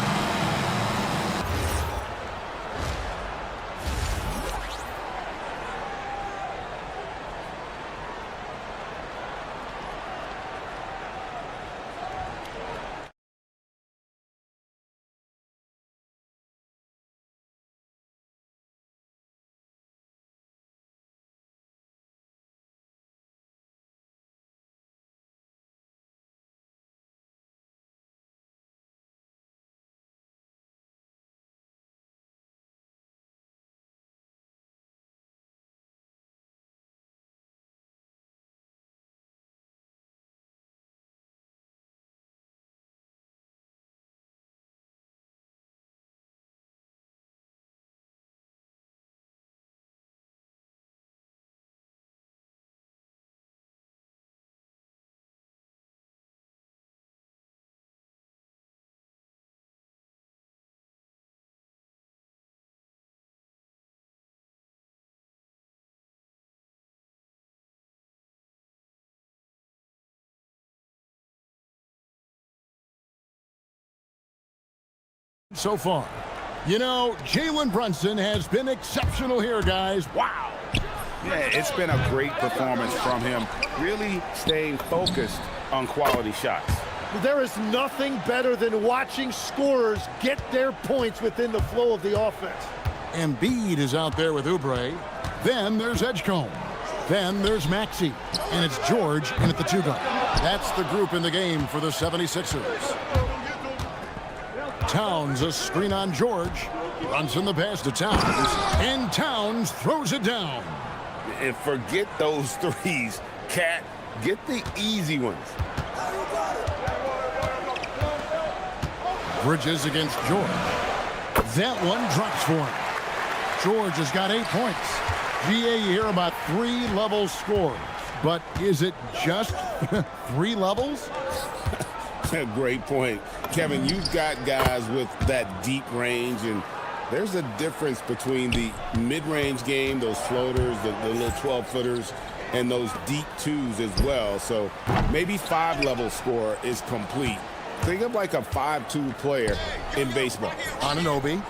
So far. You know, Jalen Brunson has been exceptional here, guys. Wow. Yeah, it's been a great performance from him. Really staying focused on quality shots. There is nothing better than watching scorers get their points within the flow of the offense. Embiid is out there with Oubre. Then there's Edgecombe. Then there's Maxey. And it's George in at the 2 guard. That's the group in the game for the 76ers. Towns, a screen on George. Brunson the pass to Towns. And Towns throws it down. And forget those threes. Cat, get the easy ones. Bridges against George. That one drops for him. George has got 8 points. GA, you hear about 3 level scores. But is it just 3 levels? Great point. Kevin, you've got guys with that deep range, and there's a difference between the mid-range game, those floaters, the little 12-footers, and those deep 2s as well. So maybe 5-level score is complete. Think of like a 5-2 player in baseball. Anunoby.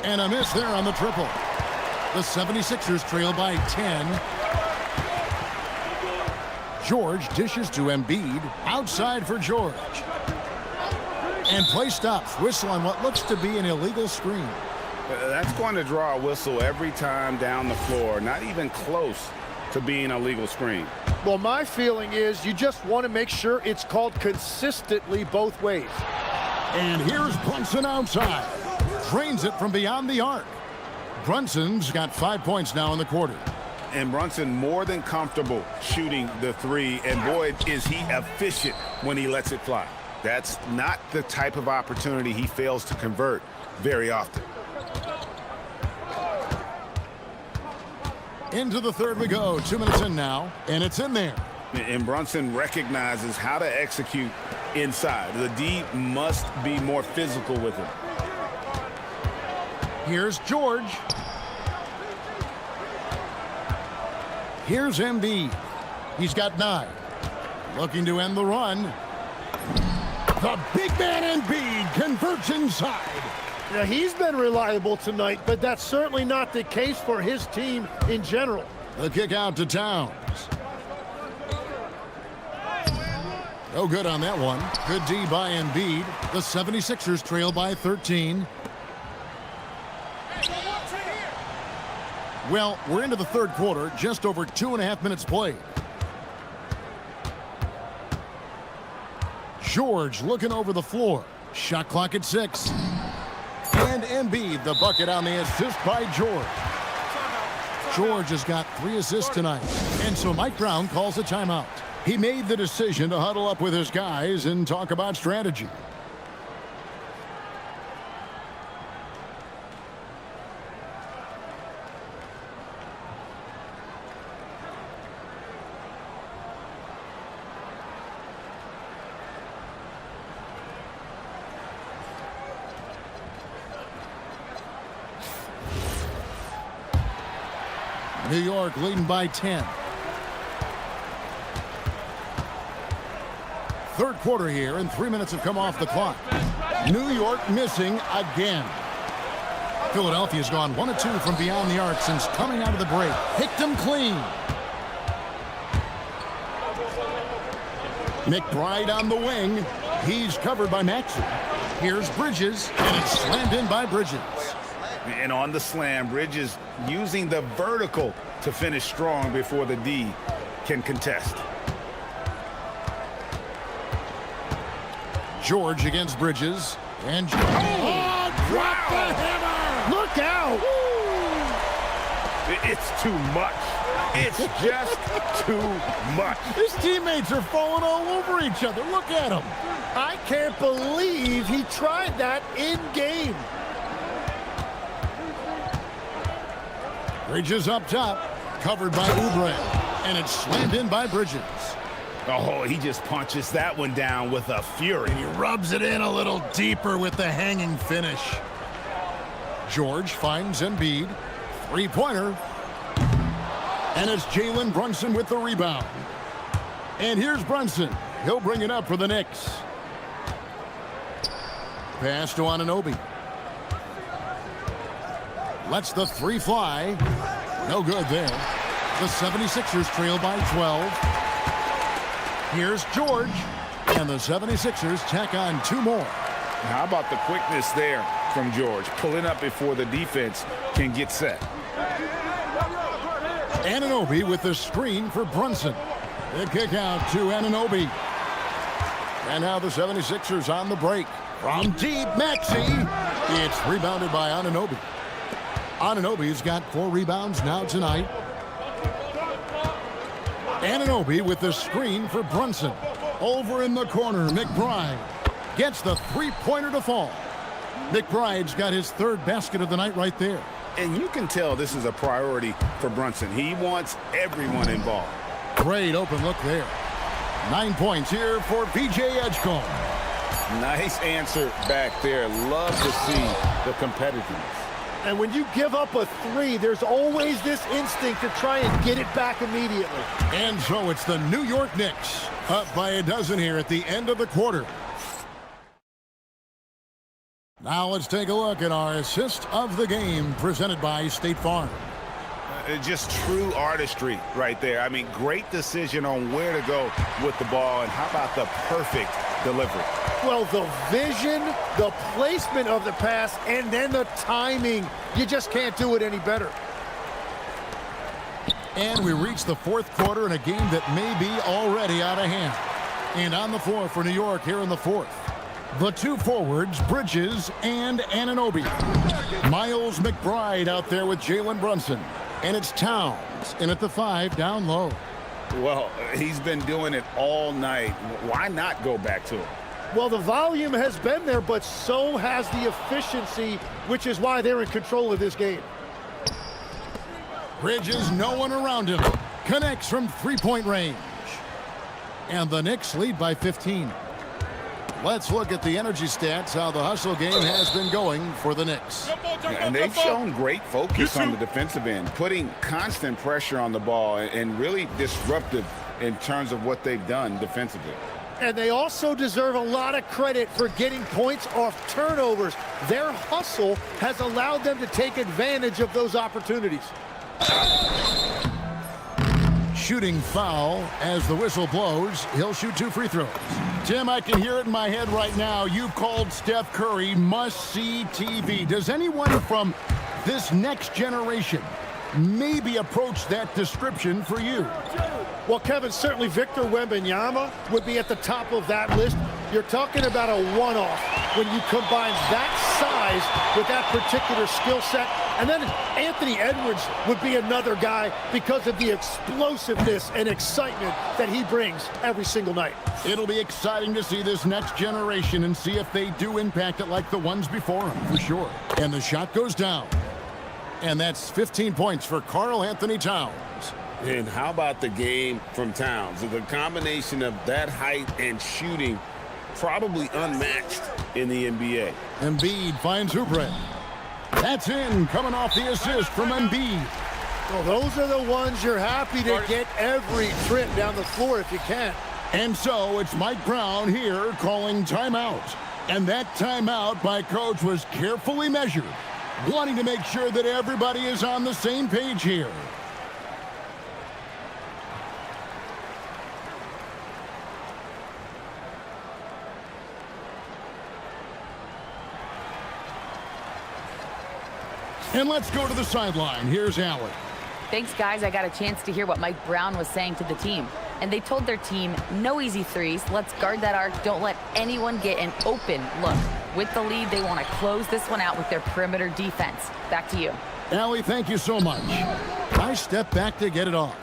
And a miss there on the triple. The 76ers trail by 10. George dishes to Embiid. Outside for George. And play stops. Whistle on what looks to be an illegal screen. That's going to draw a whistle every time down the floor. Not even close to being a legal screen. Well, my feeling is you just want to make sure it's called consistently both ways. And here's Brunson outside. Drains it from beyond the arc. Brunson's got 5 points now in the quarter. And Brunson more than comfortable shooting the three. And boy, is he efficient when he lets it fly. That's not the type of opportunity he fails to convert very often. Into the third we go. 2 minutes in now, and it's in there. And Brunson recognizes how to execute inside. The D must be more physical with him. Here's George. Here's Embiid. He's got 9. Looking to end the run. The big man Embiid converts inside. Now, he's been reliable tonight, but that's certainly not the case for his team in general. The kick out to Towns. No good on that one. Good D by Embiid. The 76ers trail by 13. Well, we're into the third quarter, just over 2.5 minutes played. George looking over the floor. Shot clock at 6. And Embiid, the bucket on the assist by George. George has got 3 assists tonight. And so Mike Brown calls a timeout. He made the decision to huddle up with his guys and talk about strategy. New York leading by 10. Third quarter here, and 3 minutes have come off the clock. New York missing again. Philadelphia's gone 1 of 2 from beyond the arc since coming out of the break. Picked them clean. McBride on the wing. He's covered by Maxey. Here's Bridges, and it's slammed in by Bridges. And on the slam, Bridges using the vertical to finish strong before the D can contest. George against Bridges. And drop the hammer! Look out! It's too much. It's just too much. His teammates are falling all over each other. Look at him. I can't believe he tried that in game. Bridges up top, covered by Oubre, and it's slammed in by Bridges. Oh, he just punches that one down with a fury. He rubs it in a little deeper with the hanging finish. George finds Embiid, three-pointer, and it's Jalen Brunson with the rebound. And here's Brunson. He'll bring it up for the Knicks. Pass to Anunoby. Lets the three fly. No good there. The 76ers trail by 12. Here's George. And the 76ers tack on 2 more. How about the quickness there from George? Pulling up before the defense can get set. Anunoby with the screen for Brunson. The kick out to Anunoby. And now the 76ers on the break. From deep, Maxey. It's rebounded by Anunoby. Anunoby's got 4 rebounds now tonight. Anunoby with the screen for Brunson. Over in the corner, McBride gets the three-pointer to fall. McBride's got his 3rd basket of the night right there. And you can tell this is a priority for Brunson. He wants everyone involved. Great open look there. 9 points here for PJ Edgecombe. Nice answer back there. Love to see the competitiveness. And when you give up a 3, there's always this instinct to try and get it back immediately. And so it's the New York Knicks up by a dozen here at the end of the quarter. Now let's take a look at our assist of the game presented by State Farm. Just true artistry right there. I mean, great decision on where to go with the ball, and how about the perfect delivery? Well, the vision, the placement of the pass, and then the timing. You just can't do it any better. And we reach the fourth quarter in a game that may be already out of hand. And on the floor for New York here in the fourth, the two forwards, Bridges and Anunoby. Miles McBride out there with Jalen Brunson. And it's Towns in at the 5 down low. Well, he's been doing it all night. Why not go back to him? Well, the volume has been there, but so has the efficiency, which is why they're in control of this game. Bridges, no one around him. Connects from three-point range. And the Knicks lead by 15. Let's look at the energy stats, how the hustle game has been going for the Knicks. And they've shown great focus on the defensive end, putting constant pressure on the ball and really disruptive in terms of what they've done defensively. And they also deserve a lot of credit for getting points off turnovers. Their hustle has allowed them to take advantage of those opportunities. Shooting foul as the whistle blows. He'll shoot 2 free throws. Tim, I can hear it in my head right now. You called Steph Curry must-see TV. Does anyone from this next generation maybe approach that description for you? Well, Kevin, certainly Victor Wembanyama would be at the top of that list. You're talking about a one-off when you combine that size with that particular skill set. And then Anthony Edwards would be another guy because of the explosiveness and excitement that he brings every single night. It'll be exciting to see this next generation and see if they do impact it like the ones before them, for sure. And the shot goes down. And that's 15 points for Karl Anthony Towns. And how about the game from Towns? The combination of that height and shooting, probably unmatched in the NBA. Embiid finds Oubre. That's in, coming off the assist from Embiid. Well, those are the ones you're happy to get every trip down the floor if you can. And so it's Mike Brown here calling timeout. And that timeout by Coach was carefully measured, wanting to make sure that everybody is on the same page here. And let's go to the sideline. Here's Allen. Thanks, guys. I got a chance to hear what Mike Brown was saying to the team. And they told their team, no easy threes. Let's guard that arc. Don't let anyone get an open look. With the lead, they want to close this one out with their perimeter defense. Back to you. Allie, thank you so much. Nice step back to get it off.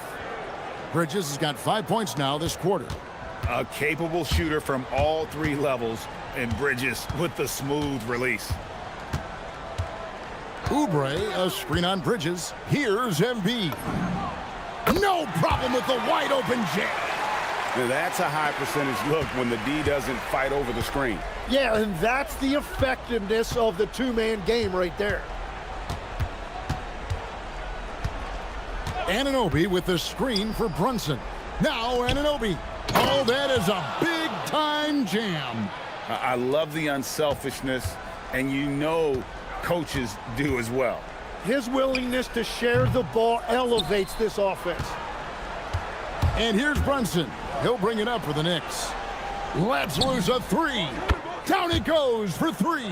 Bridges has got 5 points now this quarter. A capable shooter from all 3 levels, and Bridges with the smooth release. Oubre, a screen on Bridges. Here's Embiid. No problem with the wide open jam. Now that's a high percentage look when the D doesn't fight over the screen. Yeah, and that's the effectiveness of the two-man game right there. Anunoby with the screen for Brunson. Now Anunoby. Oh, that is a big-time jam. I love the unselfishness, and you know coaches do as well. His willingness to share the ball elevates this offense. And here's Brunson. He'll bring it up for the Knicks. Let's lose a 3. Down it goes for 3.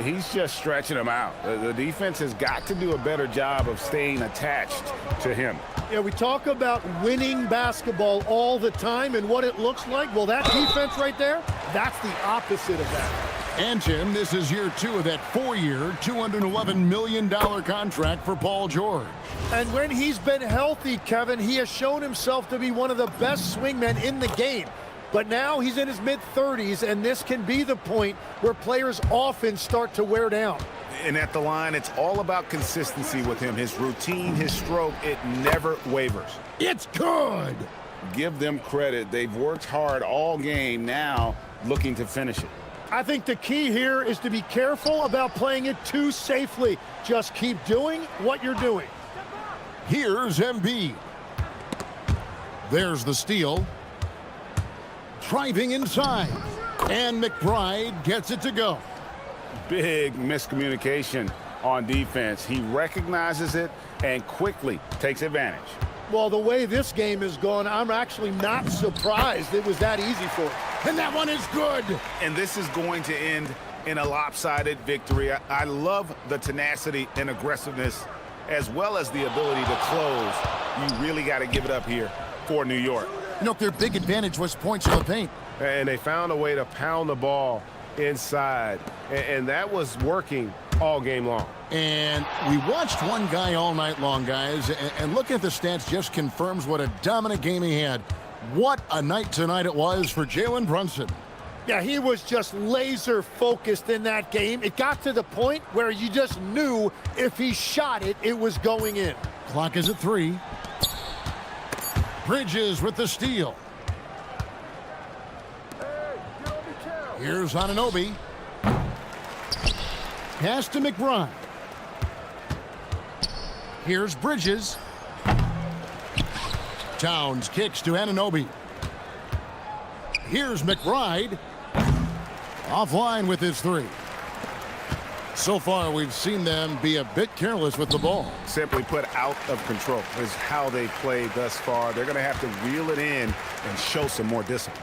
He's just stretching him out. The defense has got to do a better job of staying attached to him. Yeah, we talk about winning basketball all the time and what it looks like. Well, that defense right there, that's the opposite of that. And, Tim, this is year 2 of that 4-year, $211 million contract for Paul George. And when he's been healthy, Kevin, he has shown himself to be one of the best swingmen in the game. But now he's in his mid-30s, and this can be the point where players often start to wear down. And at the line, it's all about consistency with him. His routine, his stroke, it never wavers. It's good. Give them credit. They've worked hard all game, now looking to finish it. I think the key here is to be careful about playing it too safely. Just keep doing what you're doing. Here's Embiid. There's the steal. Driving inside. And McBride gets it to go. Big miscommunication on defense. He recognizes it and quickly takes advantage. Well, the way this game has gone, I'm actually not surprised it was that easy for him. And that one is good. And this is going to end in a lopsided victory. I love the tenacity and aggressiveness as well as the ability to close You really got to give it up here for New York. You know, their big advantage was points in the paint. And they found a way to pound the ball inside. And that was working all game long. And we watched one guy all night long, guys. And looking at the stats just confirms what a dominant game he had. What a night tonight it was for Jalen Brunson. Yeah, he was just laser focused in that game. It got to the point where you just knew if he shot it, it was going in. Clock is at 3. Bridges with the steal. Here's Anunoby. Pass to McBride. Here's Bridges. Towns kicks to Anunoby. Here's McBride. Offline with his 3. So far, we've seen them be a bit careless with the ball. Simply put, out of control is how they played thus far. They're going to have to reel it in and show some more discipline.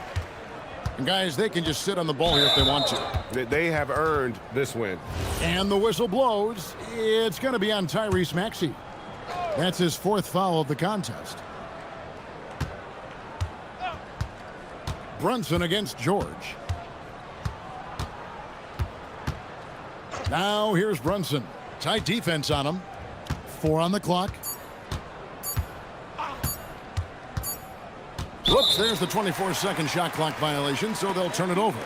And guys, they can just sit on the ball here if they want to. They have earned this win. And the whistle blows. It's going to be on Tyrese Maxey. That's his 4th foul of the contest. Brunson against George. Now here's Brunson. Tight defense on him. 4 on the clock. Whoops, there's the 24-second shot clock violation, so they'll turn it over.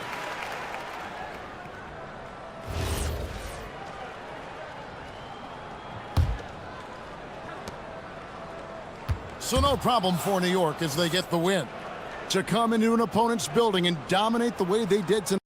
So no problem for New York as they get the win. To come into an opponent's building and dominate the way they did tonight.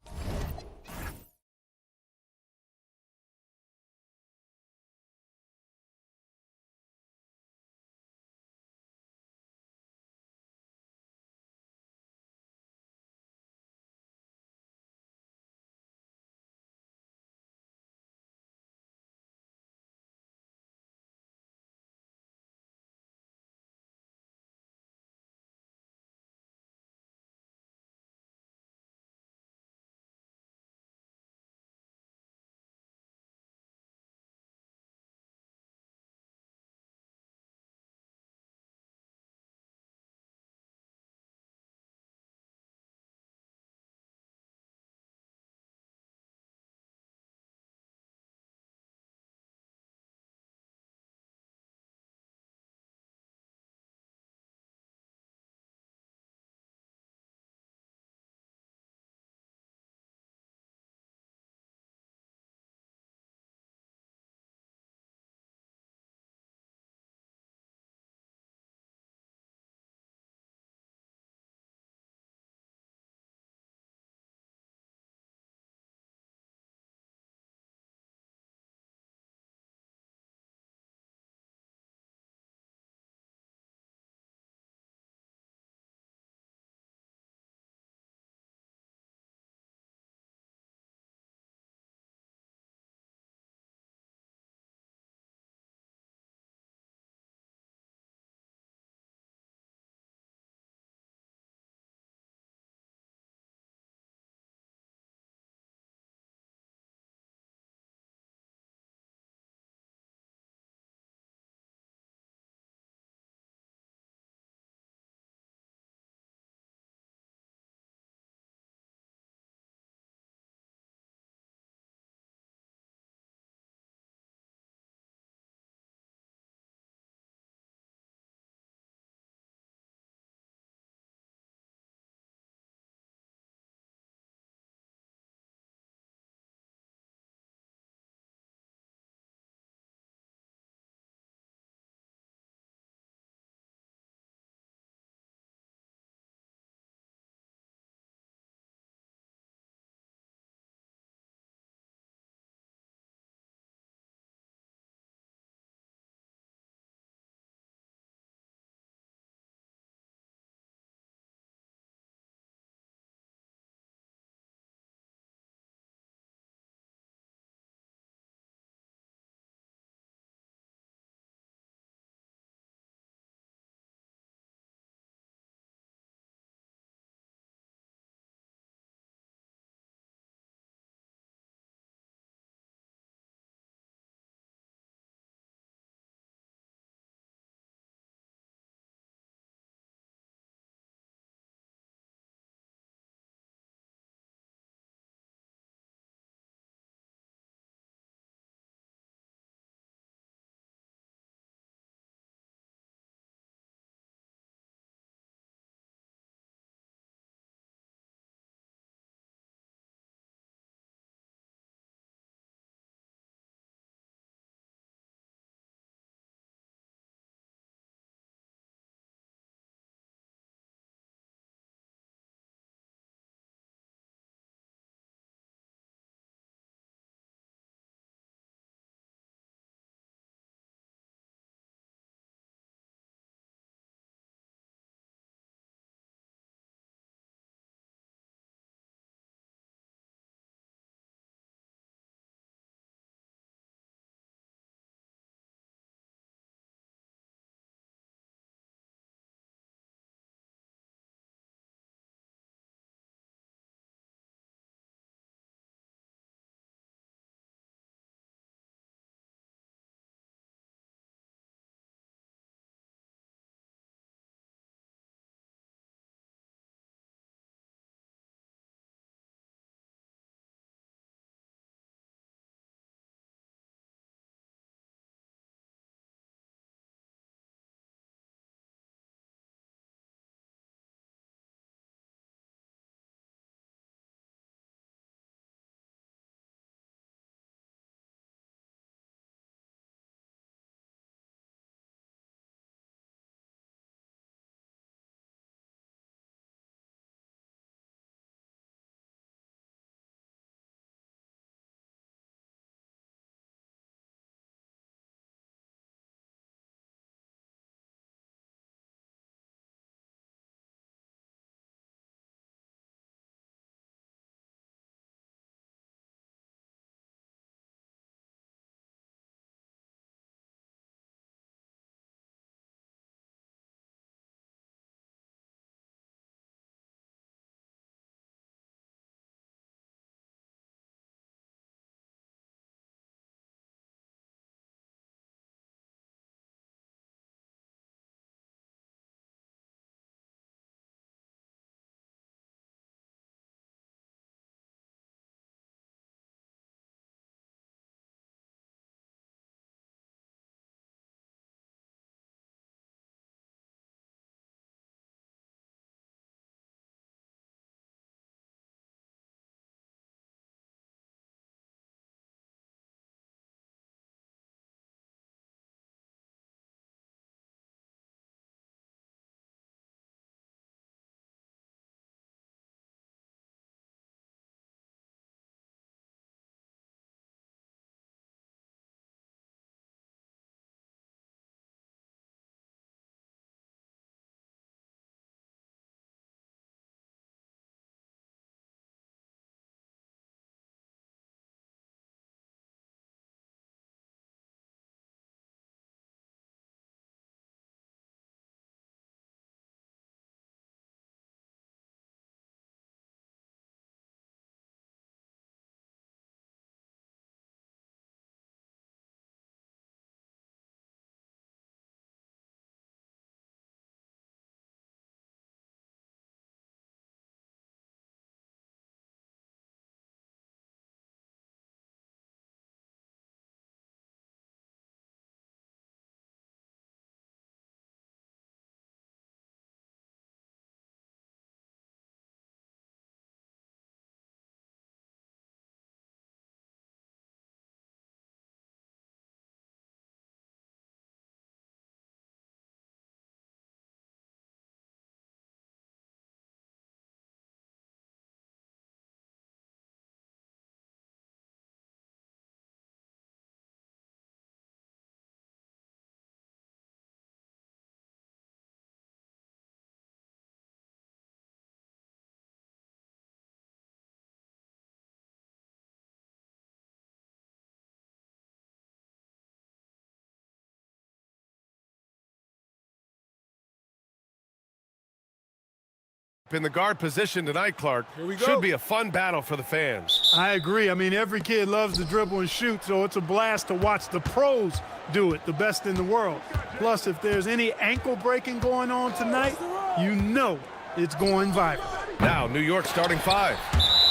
In the guard position tonight, Clark. Here we go. Should be a fun battle for the fans. I agree. I mean, every kid loves to dribble and shoot, so it's a blast to watch the pros do it, the best in the world. Plus, if there's any ankle breaking going on tonight, you know it's going viral. Now, New York starting 5.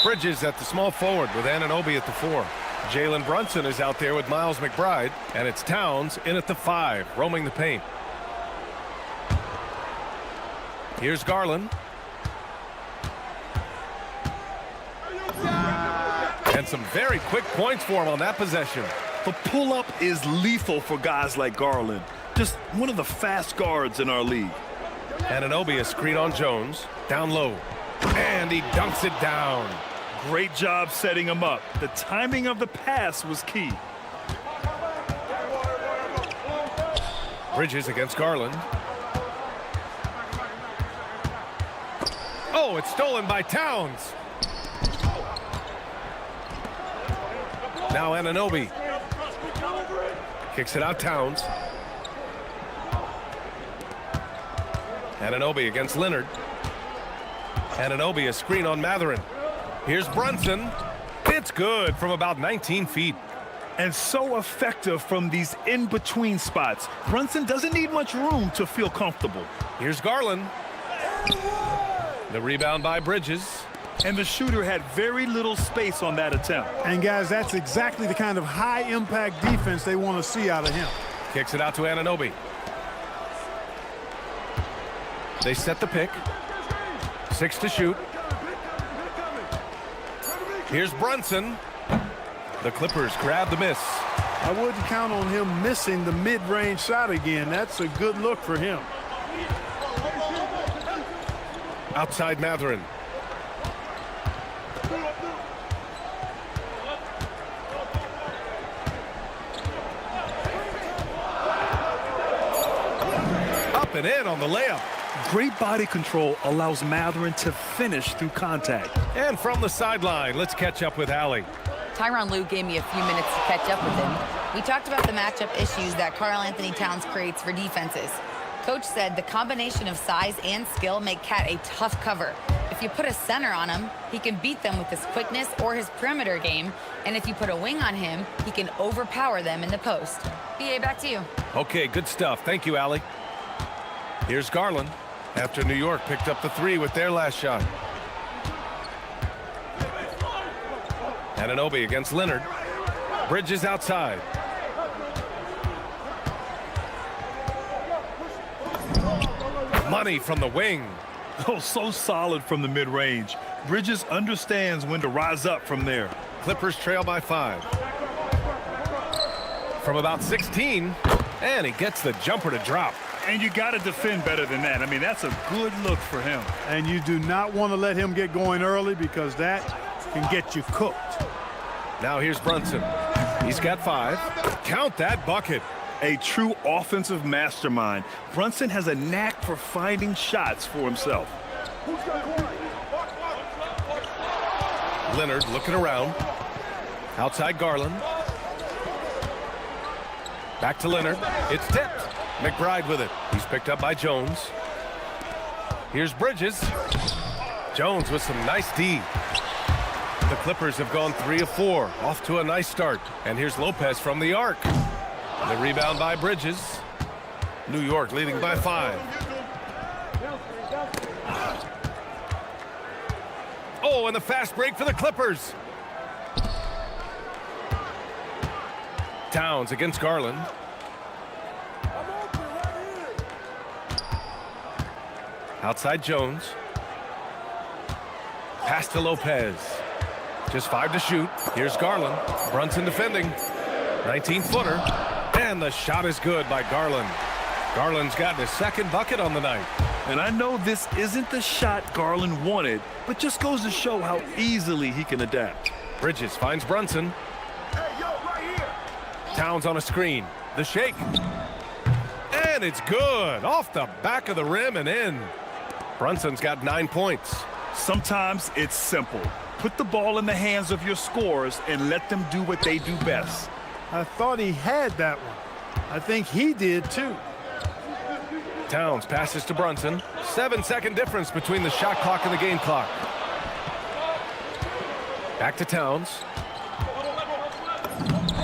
Bridges at the small forward with Anunoby at the 4. Jalen Brunson is out there with Miles McBride, and it's Towns in at the 5, roaming the paint. Here's Garland. And some very quick points for him on that possession. The pull-up is lethal for guys like Garland. Just one of the fast guards in our league. Anunoby a screen on Jones. Down low. And he dunks it down. Great job setting him up. The timing of the pass was key. Bridges against Garland. Oh, it's stolen by Towns. Now Anunoby. Kicks it out, Towns. Anunoby against Leonard. Anunoby a screen on Matherin. Here's Brunson. It's good from about 19 feet. And so effective from these in-between spots. Brunson doesn't need much room to feel comfortable. Here's Garland. The rebound by Bridges. And the shooter had very little space on that attempt. And guys, that's exactly the kind of high-impact defense they want to see out of him. Kicks it out to Anunoby. They set the pick. 6 to shoot. Here's Brunson. The Clippers grab the miss. I wouldn't count on him missing the mid-range shot again. That's a good look for him. Outside Matherin. Up and in on the layup. Great body control allows Matherin to finish through contact. And from the sideline, let's catch up with Allie. Tyronn Lue gave me a few minutes to catch up with him. We talked about the matchup issues that Karl-Anthony Towns creates for defenses. Coach said the combination of size and skill make Cat a tough cover. If you put a center on him, he can beat them with his quickness or his perimeter game. And if you put a wing on him, he can overpower them in the post. BA, back to you. Okay, good stuff. Thank you, Allie. Here's Garland after New York picked up the 3 with their last shot. Anunoby against Leonard. Bridges outside. Money from the wing. Oh, so solid from the mid-range. Bridges understands when to rise up from there. Clippers trail by 5. From about 16, and he gets the jumper to drop. And you got to defend better than that. I mean, that's a good look for him. And you do not want to let him get going early because that can get you cooked. Now here's Brunson. He's got 5. Count that bucket. A true offensive mastermind. Brunson has a knack for finding shots for himself. Leonard looking around. Outside Garland. Back to Leonard. It's tipped. McBride with it. He's picked up by Jones. Here's Bridges. Jones with some nice D. The Clippers have gone 3 of 4. Off to a nice start. And here's Lopez from the arc. The rebound by Bridges. New York leading by 5. Oh, and the fast break for the Clippers. Towns against Garland. Outside Jones. Pass to Lopez. Just 5 to shoot. Here's Garland. Brunson defending. 19-footer. And the shot is good by Garland. Garland's gotten his 2nd bucket on the night. And I know this isn't the shot Garland wanted, but just goes to show how easily he can adapt. Bridges finds Brunson. Towns on a screen. The shake. And it's good. Off the back of the rim and in. Brunson's got 9 points. Sometimes it's simple. Put the ball in the hands of your scorers and let them do what they do best. I thought he had that one. I think he did too. Towns passes to Brunson. 7-second difference between the shot clock and the game clock. Back to Towns.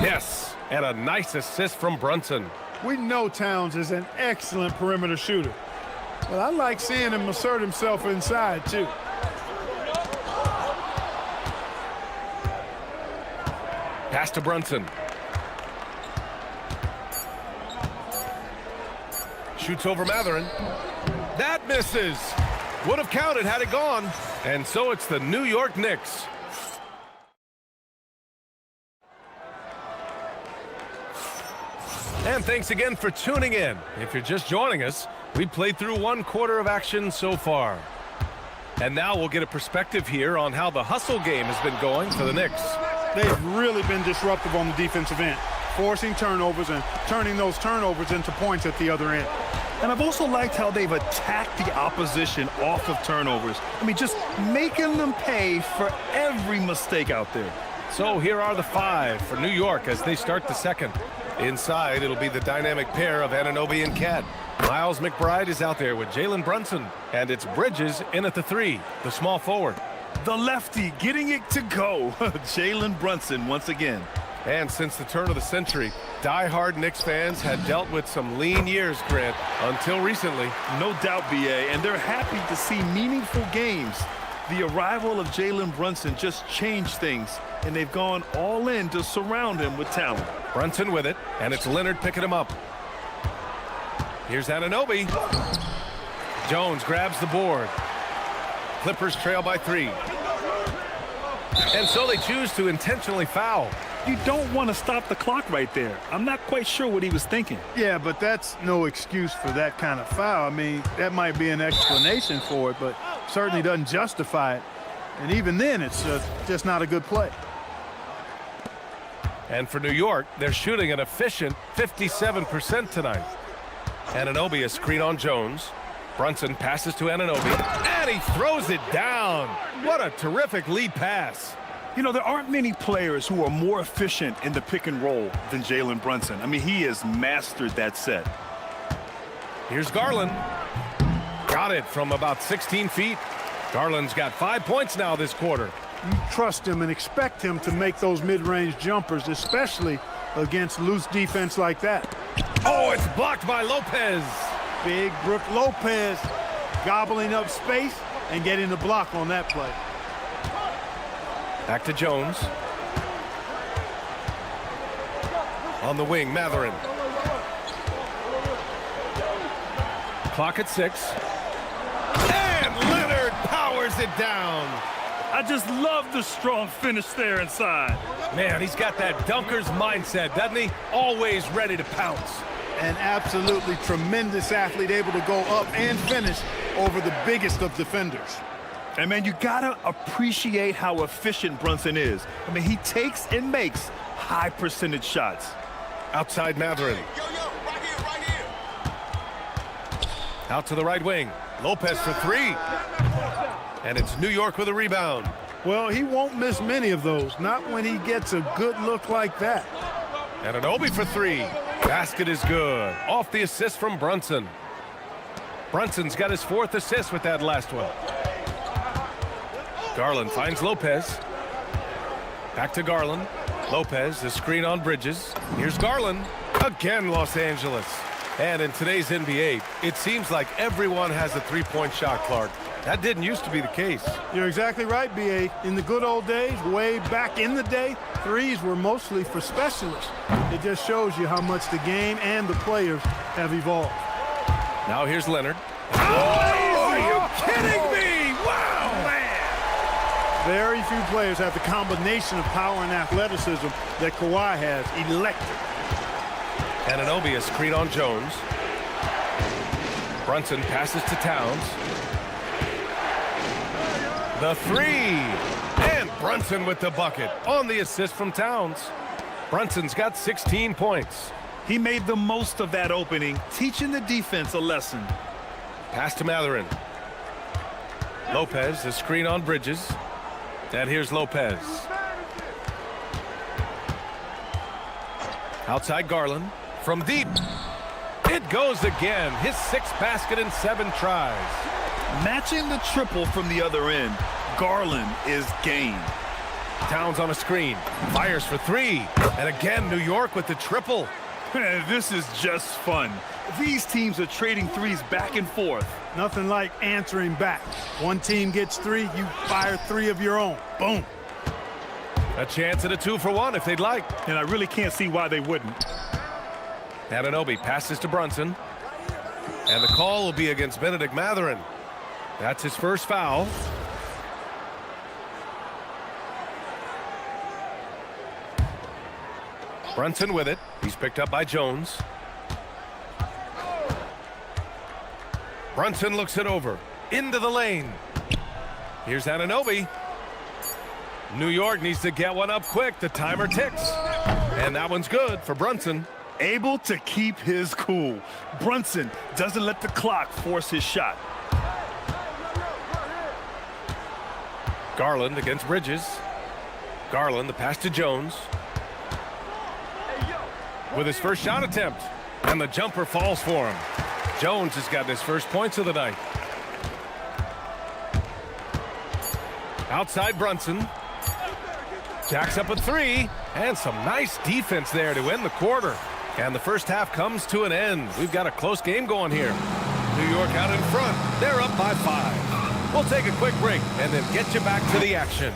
Yes, and a nice assist from Brunson. We know Towns is an excellent perimeter shooter, but I like seeing him assert himself inside, too. Pass to Brunson. Shoots over Matherin. That misses. Would have counted had it gone. And so it's the New York Knicks. And thanks again for tuning in. If you're just joining us, we played through 1 quarter of action so far. And now we'll get a perspective here on how the hustle game has been going for the Knicks. They've really been disruptive on the defensive end, forcing turnovers and turning those turnovers into points at the other end. And I've also liked how they've attacked the opposition off of turnovers. I mean, just making them pay for every mistake out there. So here are the 5 for New York as they start the second. Inside, it'll be the dynamic pair of Anunoby and Cat. Miles McBride is out there with Jalen Brunson. And it's Bridges in at the 3, the small forward. The lefty getting it to go. Jalen Brunson once again. And since the turn of the century, die-hard Knicks fans had dealt with some lean years, Grant, until recently. No doubt, BA, and they're happy to see meaningful games. The arrival of Jalen Brunson just changed things, and they've gone all in to surround him with talent. Brunson with it, and it's Leonard picking him up. Here's Anunoby. Jones grabs the board. Clippers trail by 3. And so they choose to intentionally foul. You don't want to stop the clock right there. I'm not quite sure what he was thinking. Yeah, but that's no excuse for that kind of foul. I mean, that might be an explanation for it, but certainly doesn't justify it. And even then, it's just not a good play. And for New York, they're shooting an efficient 57% tonight. Anunoby a screen on Jones. Brunson passes to Anunoby, and he throws it down. What a terrific lead pass. You know, there aren't many players who are more efficient in the pick and roll than Jalen Brunson. I mean, he has mastered that set. Here's Garland. Got it from about 16 feet. Garland's got 5 points now this quarter. You trust him and expect him to make those mid-range jumpers, especially against loose defense like that. Oh, it's blocked by Lopez. Big Brook Lopez gobbling up space and getting the block on that play. Back to Jones. On the wing, Matherin. Clock at 6. And Leonard powers it down. I just love the strong finish there inside. Man, he's got that dunker's mindset, doesn't he? Always ready to pounce. An absolutely tremendous athlete, able to go up and finish over the biggest of defenders. And, man, you got to appreciate how efficient Brunson is. I mean, he takes and makes high percentage shots. Outside Matherin. Right here. Out to the right wing. Lopez for 3. And it's New York with a rebound. Well, he won't miss many of those, not when he gets a good look like that. Anunoby for 3. Basket is good. Off the assist from Brunson. Brunson's got his 4th assist with that last one. Garland finds Lopez. Back to Garland. Lopez, the screen on Bridges. Here's Garland. Again, Los Angeles. And in today's NBA, it seems like everyone has a three-point shot, Clark. That didn't used to be the case. You're exactly right, B.A. In the good old days, way back in the day, threes were mostly for specialists. It just shows you how much the game and the players have evolved. Now here's Leonard. Oh, are you kidding me? Wow, man. Very few players have the combination of power and athleticism that Kawhi has. Electric. Anunoby a screen on Jones. Brunson passes to Towns. The 3. And Brunson with the bucket on the assist from Towns. Brunson's got 16 points. He made the most of that opening, teaching the defense a lesson. Pass to Matherin. Lopez, the screen on Bridges. And here's Lopez. Outside Garland. From deep. It it goes again. His 6th basket in 7 tries. Matching the triple from the other end, Garland is game. Towns on a screen. Fires for 3. And again, New York with the triple. This is just fun. These teams are trading threes back and forth. Nothing like answering back. One team gets 3, you fire 3 of your own. Boom. A chance at a 2-for-1 if they'd like. And I really can't see why they wouldn't. Anunoby passes to Brunson. And the call will be against Benedict Mathurin. That's his first foul. Brunson with it. He's picked up by Jones. Brunson looks it over. Into the lane. Here's Anunoby. New York needs to get one up quick. The timer ticks. And that one's good for Brunson. Able to keep his cool. Brunson doesn't let the clock force his shot. Garland against Bridges. Garland, the pass to Jones. With his first shot attempt. And the jumper falls for him. Jones has gotten his first points of the night. Outside Brunson. Jacks up a 3. And some nice defense there to end the quarter. And the first half comes to an end. We've got a close game going here. New York out in front. They're up by 5. We'll take a quick break and then get you back to the action.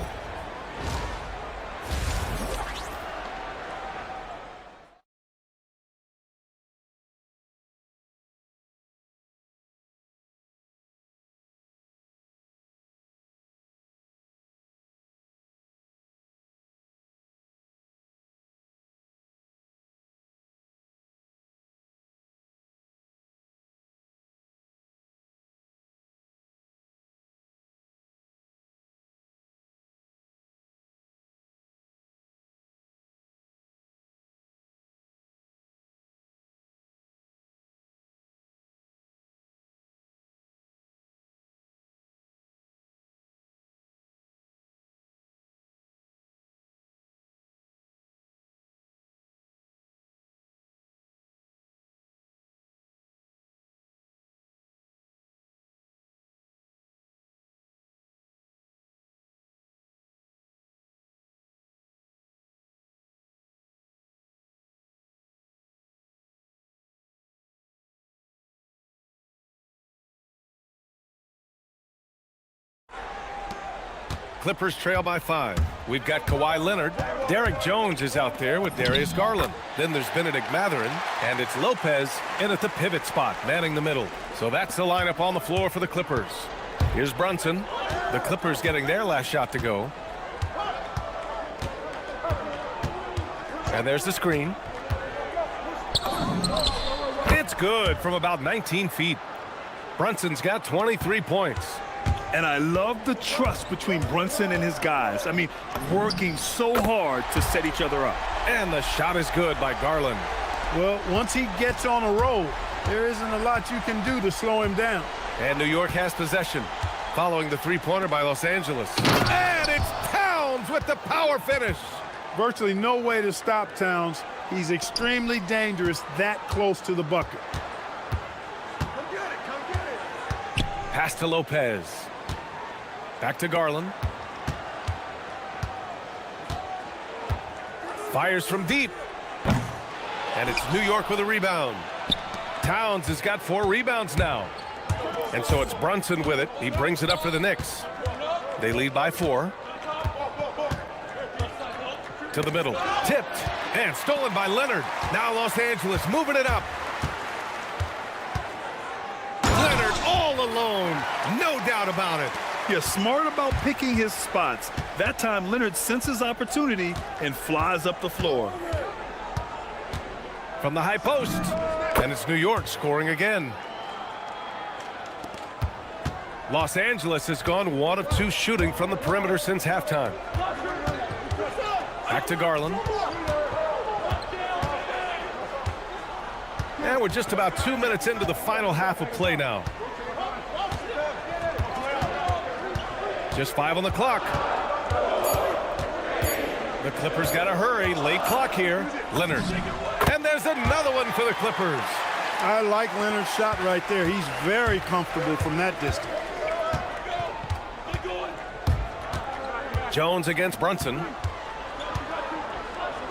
Clippers trail by 5. We've got Kawhi Leonard. Derek Jones is out there with Darius Garland. Then there's Benedict Mathurin. And it's Lopez in at the pivot spot, manning the middle. So that's the lineup on the floor for the Clippers. Here's Brunson. The Clippers getting their last shot to go. And there's the screen. It's good from about 19 feet. Brunson's got 23 points. And I love the trust between Brunson and his guys. I mean, working so hard to set each other up. And the shot is good by Garland. Well, once he gets on a roll, there isn't a lot you can do to slow him down. And New York has possession, following the three-pointer by Los Angeles. And it's Towns with the power finish. Virtually no way to stop Towns. He's extremely dangerous that close to the bucket. Pass to Lopez. Back to Garland. Fires from deep. And it's New York with a rebound. Towns has got 4 rebounds now. And so it's Brunson with it. He brings it up for the Knicks. They lead by 4. To the middle. Tipped. And stolen by Leonard. Now Los Angeles moving it up. Leonard all alone. No doubt about it. You're smart about picking his spots. That time, Leonard senses opportunity and flies up the floor. From the high post. And it's New York scoring again. Los Angeles has gone 1 of 2 shooting from the perimeter since halftime. Back to Garland. And we're just about 2 minutes into the final half of play now. Just 5 on the clock. The Clippers got to hurry. Late clock here. Leonard. And there's another one for the Clippers. I like Leonard's shot right there. He's very comfortable from that distance. Jones against Brunson.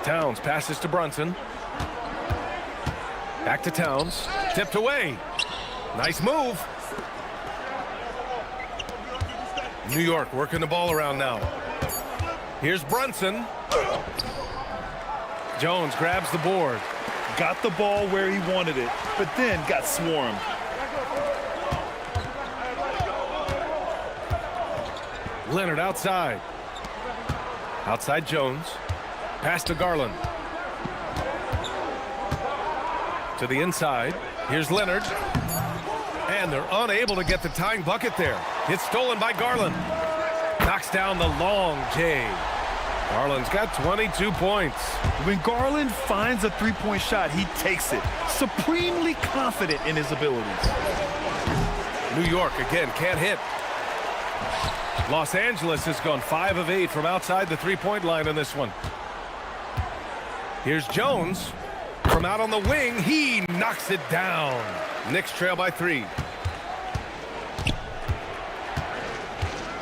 Towns passes to Brunson. Back to Towns. Tipped away. Nice move. New York working the ball around now. Here's Brunson. Jones grabs the board. Got the ball where he wanted it, but then got swarmed. Leonard outside. Outside Jones. Pass to Garland. To the inside. Here's Leonard. And they're unable to get the tying bucket there. It's stolen by Garland. Knocks down the long J. Garland's got 22 points. When Garland finds a three-point shot, he takes it. Supremely confident in his abilities. New York again can't hit. Los Angeles has gone 5 of 8 from outside the three-point line in this one. Here's Jones. From out on the wing, he knocks it down. Knicks trail by 3.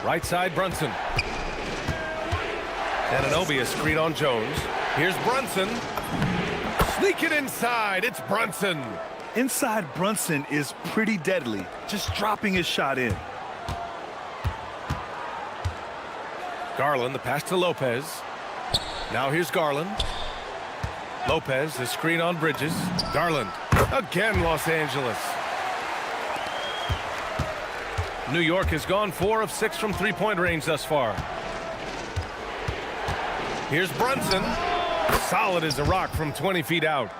Right side, Brunson. Anunoby, a screen on Jones. Here's Brunson. Sneak it inside. It's Brunson. Inside Brunson is pretty deadly, just dropping his shot in. Garland, the pass to Lopez. Now here's Garland. Lopez, the screen on Bridges. Garland. Again, Los Angeles. New York has gone 4 of 6 from three-point range thus far. Here's Brunson. Solid as a rock from 20 feet out.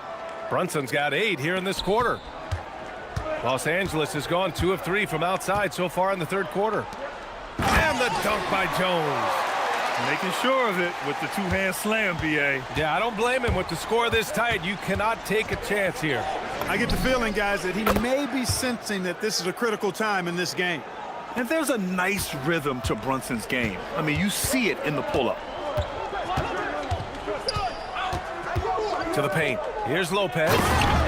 Brunson's got 8 here in this quarter. Los Angeles has gone 2 of 3 from outside so far in the third quarter. And the dunk by Jones. Making sure of it with the two-hand slam, B.A. Yeah, I don't blame him. With the score this tight, you cannot take a chance here. I get the feeling, guys, that he may be sensing that this is a critical time in this game. And there's a nice rhythm to Brunson's game. I mean, you see it in the pull-up. To the paint. Here's Lopez.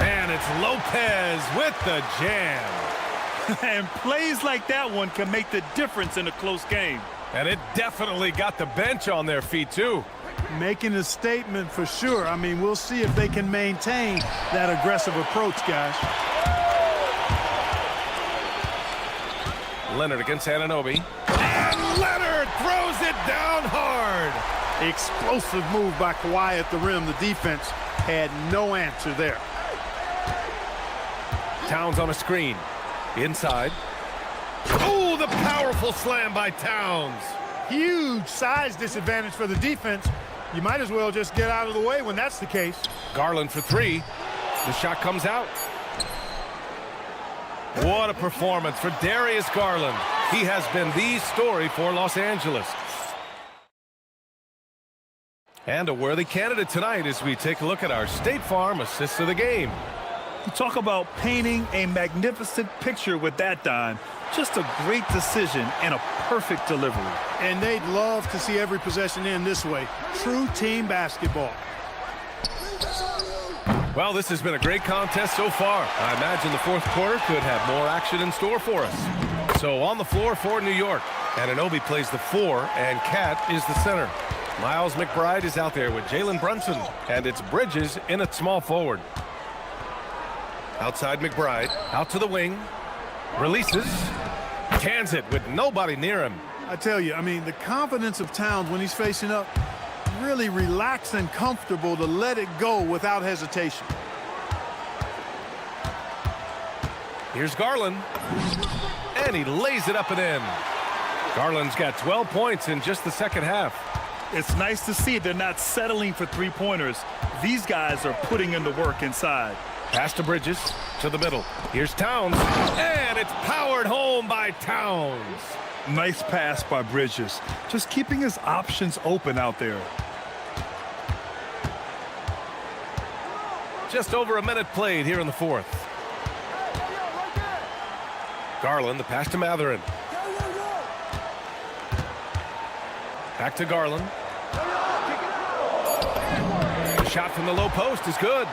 And it's Lopez with the jam. And plays like that one can make the difference in a close game. And it definitely got the bench on their feet, too. Making a statement for sure. I mean, we'll see if they can maintain that aggressive approach, guys. Leonard against Anunoby. And Leonard throws it down hard. Explosive move by Kawhi at the rim. The defense had no answer there. Towns on a screen. Inside. Oh, the powerful slam by Towns. Huge size disadvantage for the defense. You might as well just get out of the way when that's the case. Garland for 3. The shot comes out. What a performance for Darius Garland. He has been the story for Los Angeles. And a worthy candidate tonight as we take a look at our State Farm assists of the game. You talk about painting a magnificent picture with that dime. Just a great decision and a perfect delivery. And they'd love to see every possession end this way. True team basketball. Well, this has been a great contest so far. I imagine the fourth quarter could have more action in store for us. So on the floor for New York. Anunoby plays the 4, and Cat is the center. Miles McBride is out there with Jalen Brunson, and it's Bridges in at small forward. Outside McBride, out to the wing, releases, cans it with nobody near him. I tell you, I mean, the confidence of Towns when he's facing up, really relaxed and comfortable to let it go without hesitation. Here's Garland, and he lays it up and in. Garland's got 12 points in just the second half. It's nice to see they're not settling for three-pointers. These guys are putting in the work inside. Pass to Bridges, to the middle. Here's Towns, and it's powered home by Towns. Nice pass by Bridges. Just keeping his options open out there. Just over a minute played here in the fourth. Garland, the pass to Matherin. Back to Garland. The shot from the low post is good.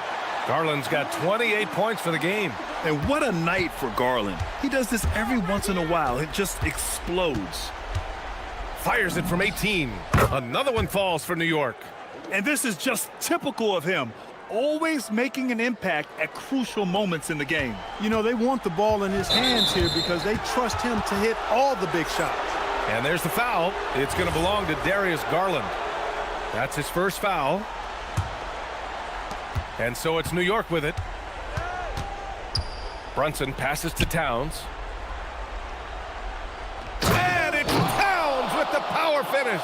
Garland's got 28 points for the game. And what a night for Garland. He does this every once in a while. It just explodes. Fires it from 18. Another one falls for New York. And this is just typical of him. Always making an impact at crucial moments in the game. You know, they want the ball in his hands here because they trust him to hit all the big shots. And there's the foul. It's going to belong to Darius Garland. That's his first foul. And so it's New York with it. Brunson passes to Towns. And it's Towns with the power finish.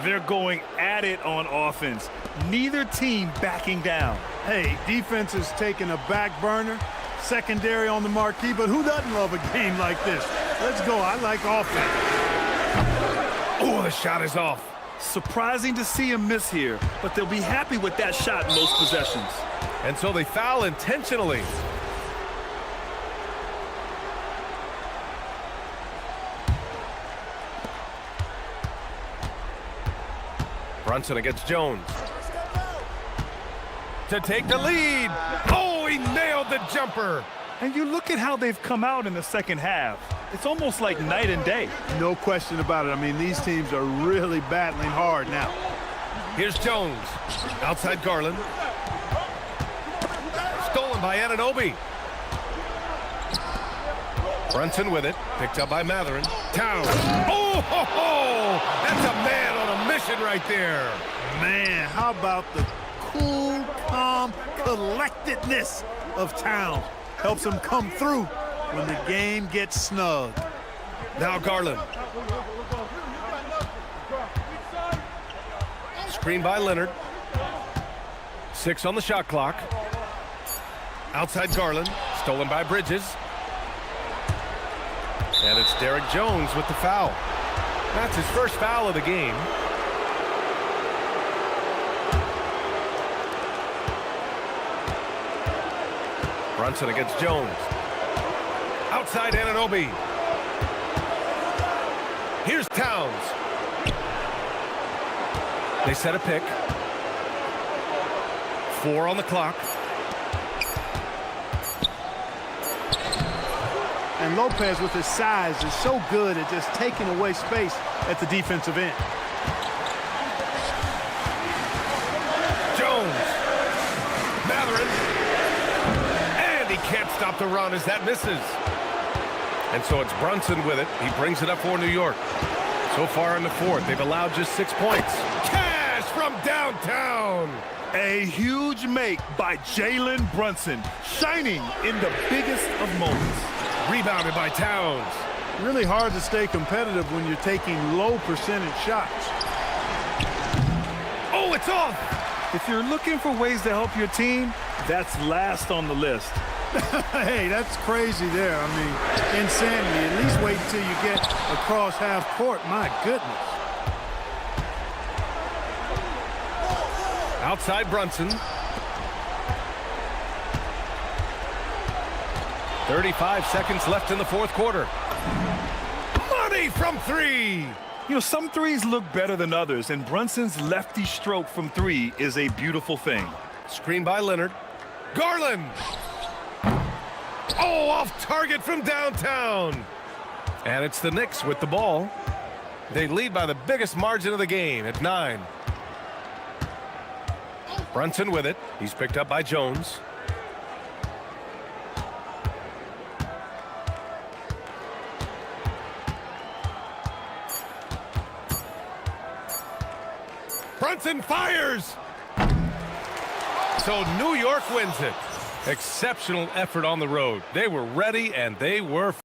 They're going at it on offense. Neither team backing down. Hey, defense is taking a back burner, secondary on the marquee, but who doesn't love a game like this? Let's go. I like offense. Oh, the shot is off. Surprising to see him miss here, but they'll be happy with that shot in most possessions. And so they foul intentionally. Brunson against Jones. To take the lead. Oh, he nailed the jumper. And you look at how they've come out in the second half. It's almost like night and day. No question about it. I mean, these teams are really battling hard now. Here's Jones. Outside Garland. Stolen by Anunoby. Brunson with it. Picked up by Matherin. Towns. Oh, ho, ho! That's a man on a mission right there. Man, how about the cool, calm collectedness of Towns? Helps him come through when the game gets snug. Now Garland. Screen by Leonard. 6 on the shot clock. Outside Garland. Stolen by Bridges. And it's Derek Jones with the foul. That's his first foul of the game. Brunson against Jones. Outside Anunoby. Here's Towns. They set a pick. 4 on the clock. And Lopez with his size is so good at just taking away space at the defensive end. Jones. Matherin. And he can't stop the run as that misses. And so it's Brunson with it. He brings it up for New York. So far in the fourth, they've allowed just 6 points. Cash from downtown. A huge make by Jalen Brunson, shining in the biggest of moments. Rebounded by Towns. Really hard to stay competitive when you're taking low percentage shots. Oh, it's off. If you're looking for ways to help your team, that's last on the list. Hey, that's crazy there. I mean, insanity. At least wait until you get across half court. My goodness. Outside Brunson. 35 seconds left in the fourth quarter. Money from 3. You know, some threes look better than others, and Brunson's lefty stroke from 3 is a beautiful thing. Screen by Leonard. Garland. Oh, off target from downtown. And it's the Knicks with the ball. They lead by the biggest margin of the game at 9. Brunson with it. He's picked up by Jones. Brunson fires. So New York wins it. Exceptional effort on the road. They were ready and they were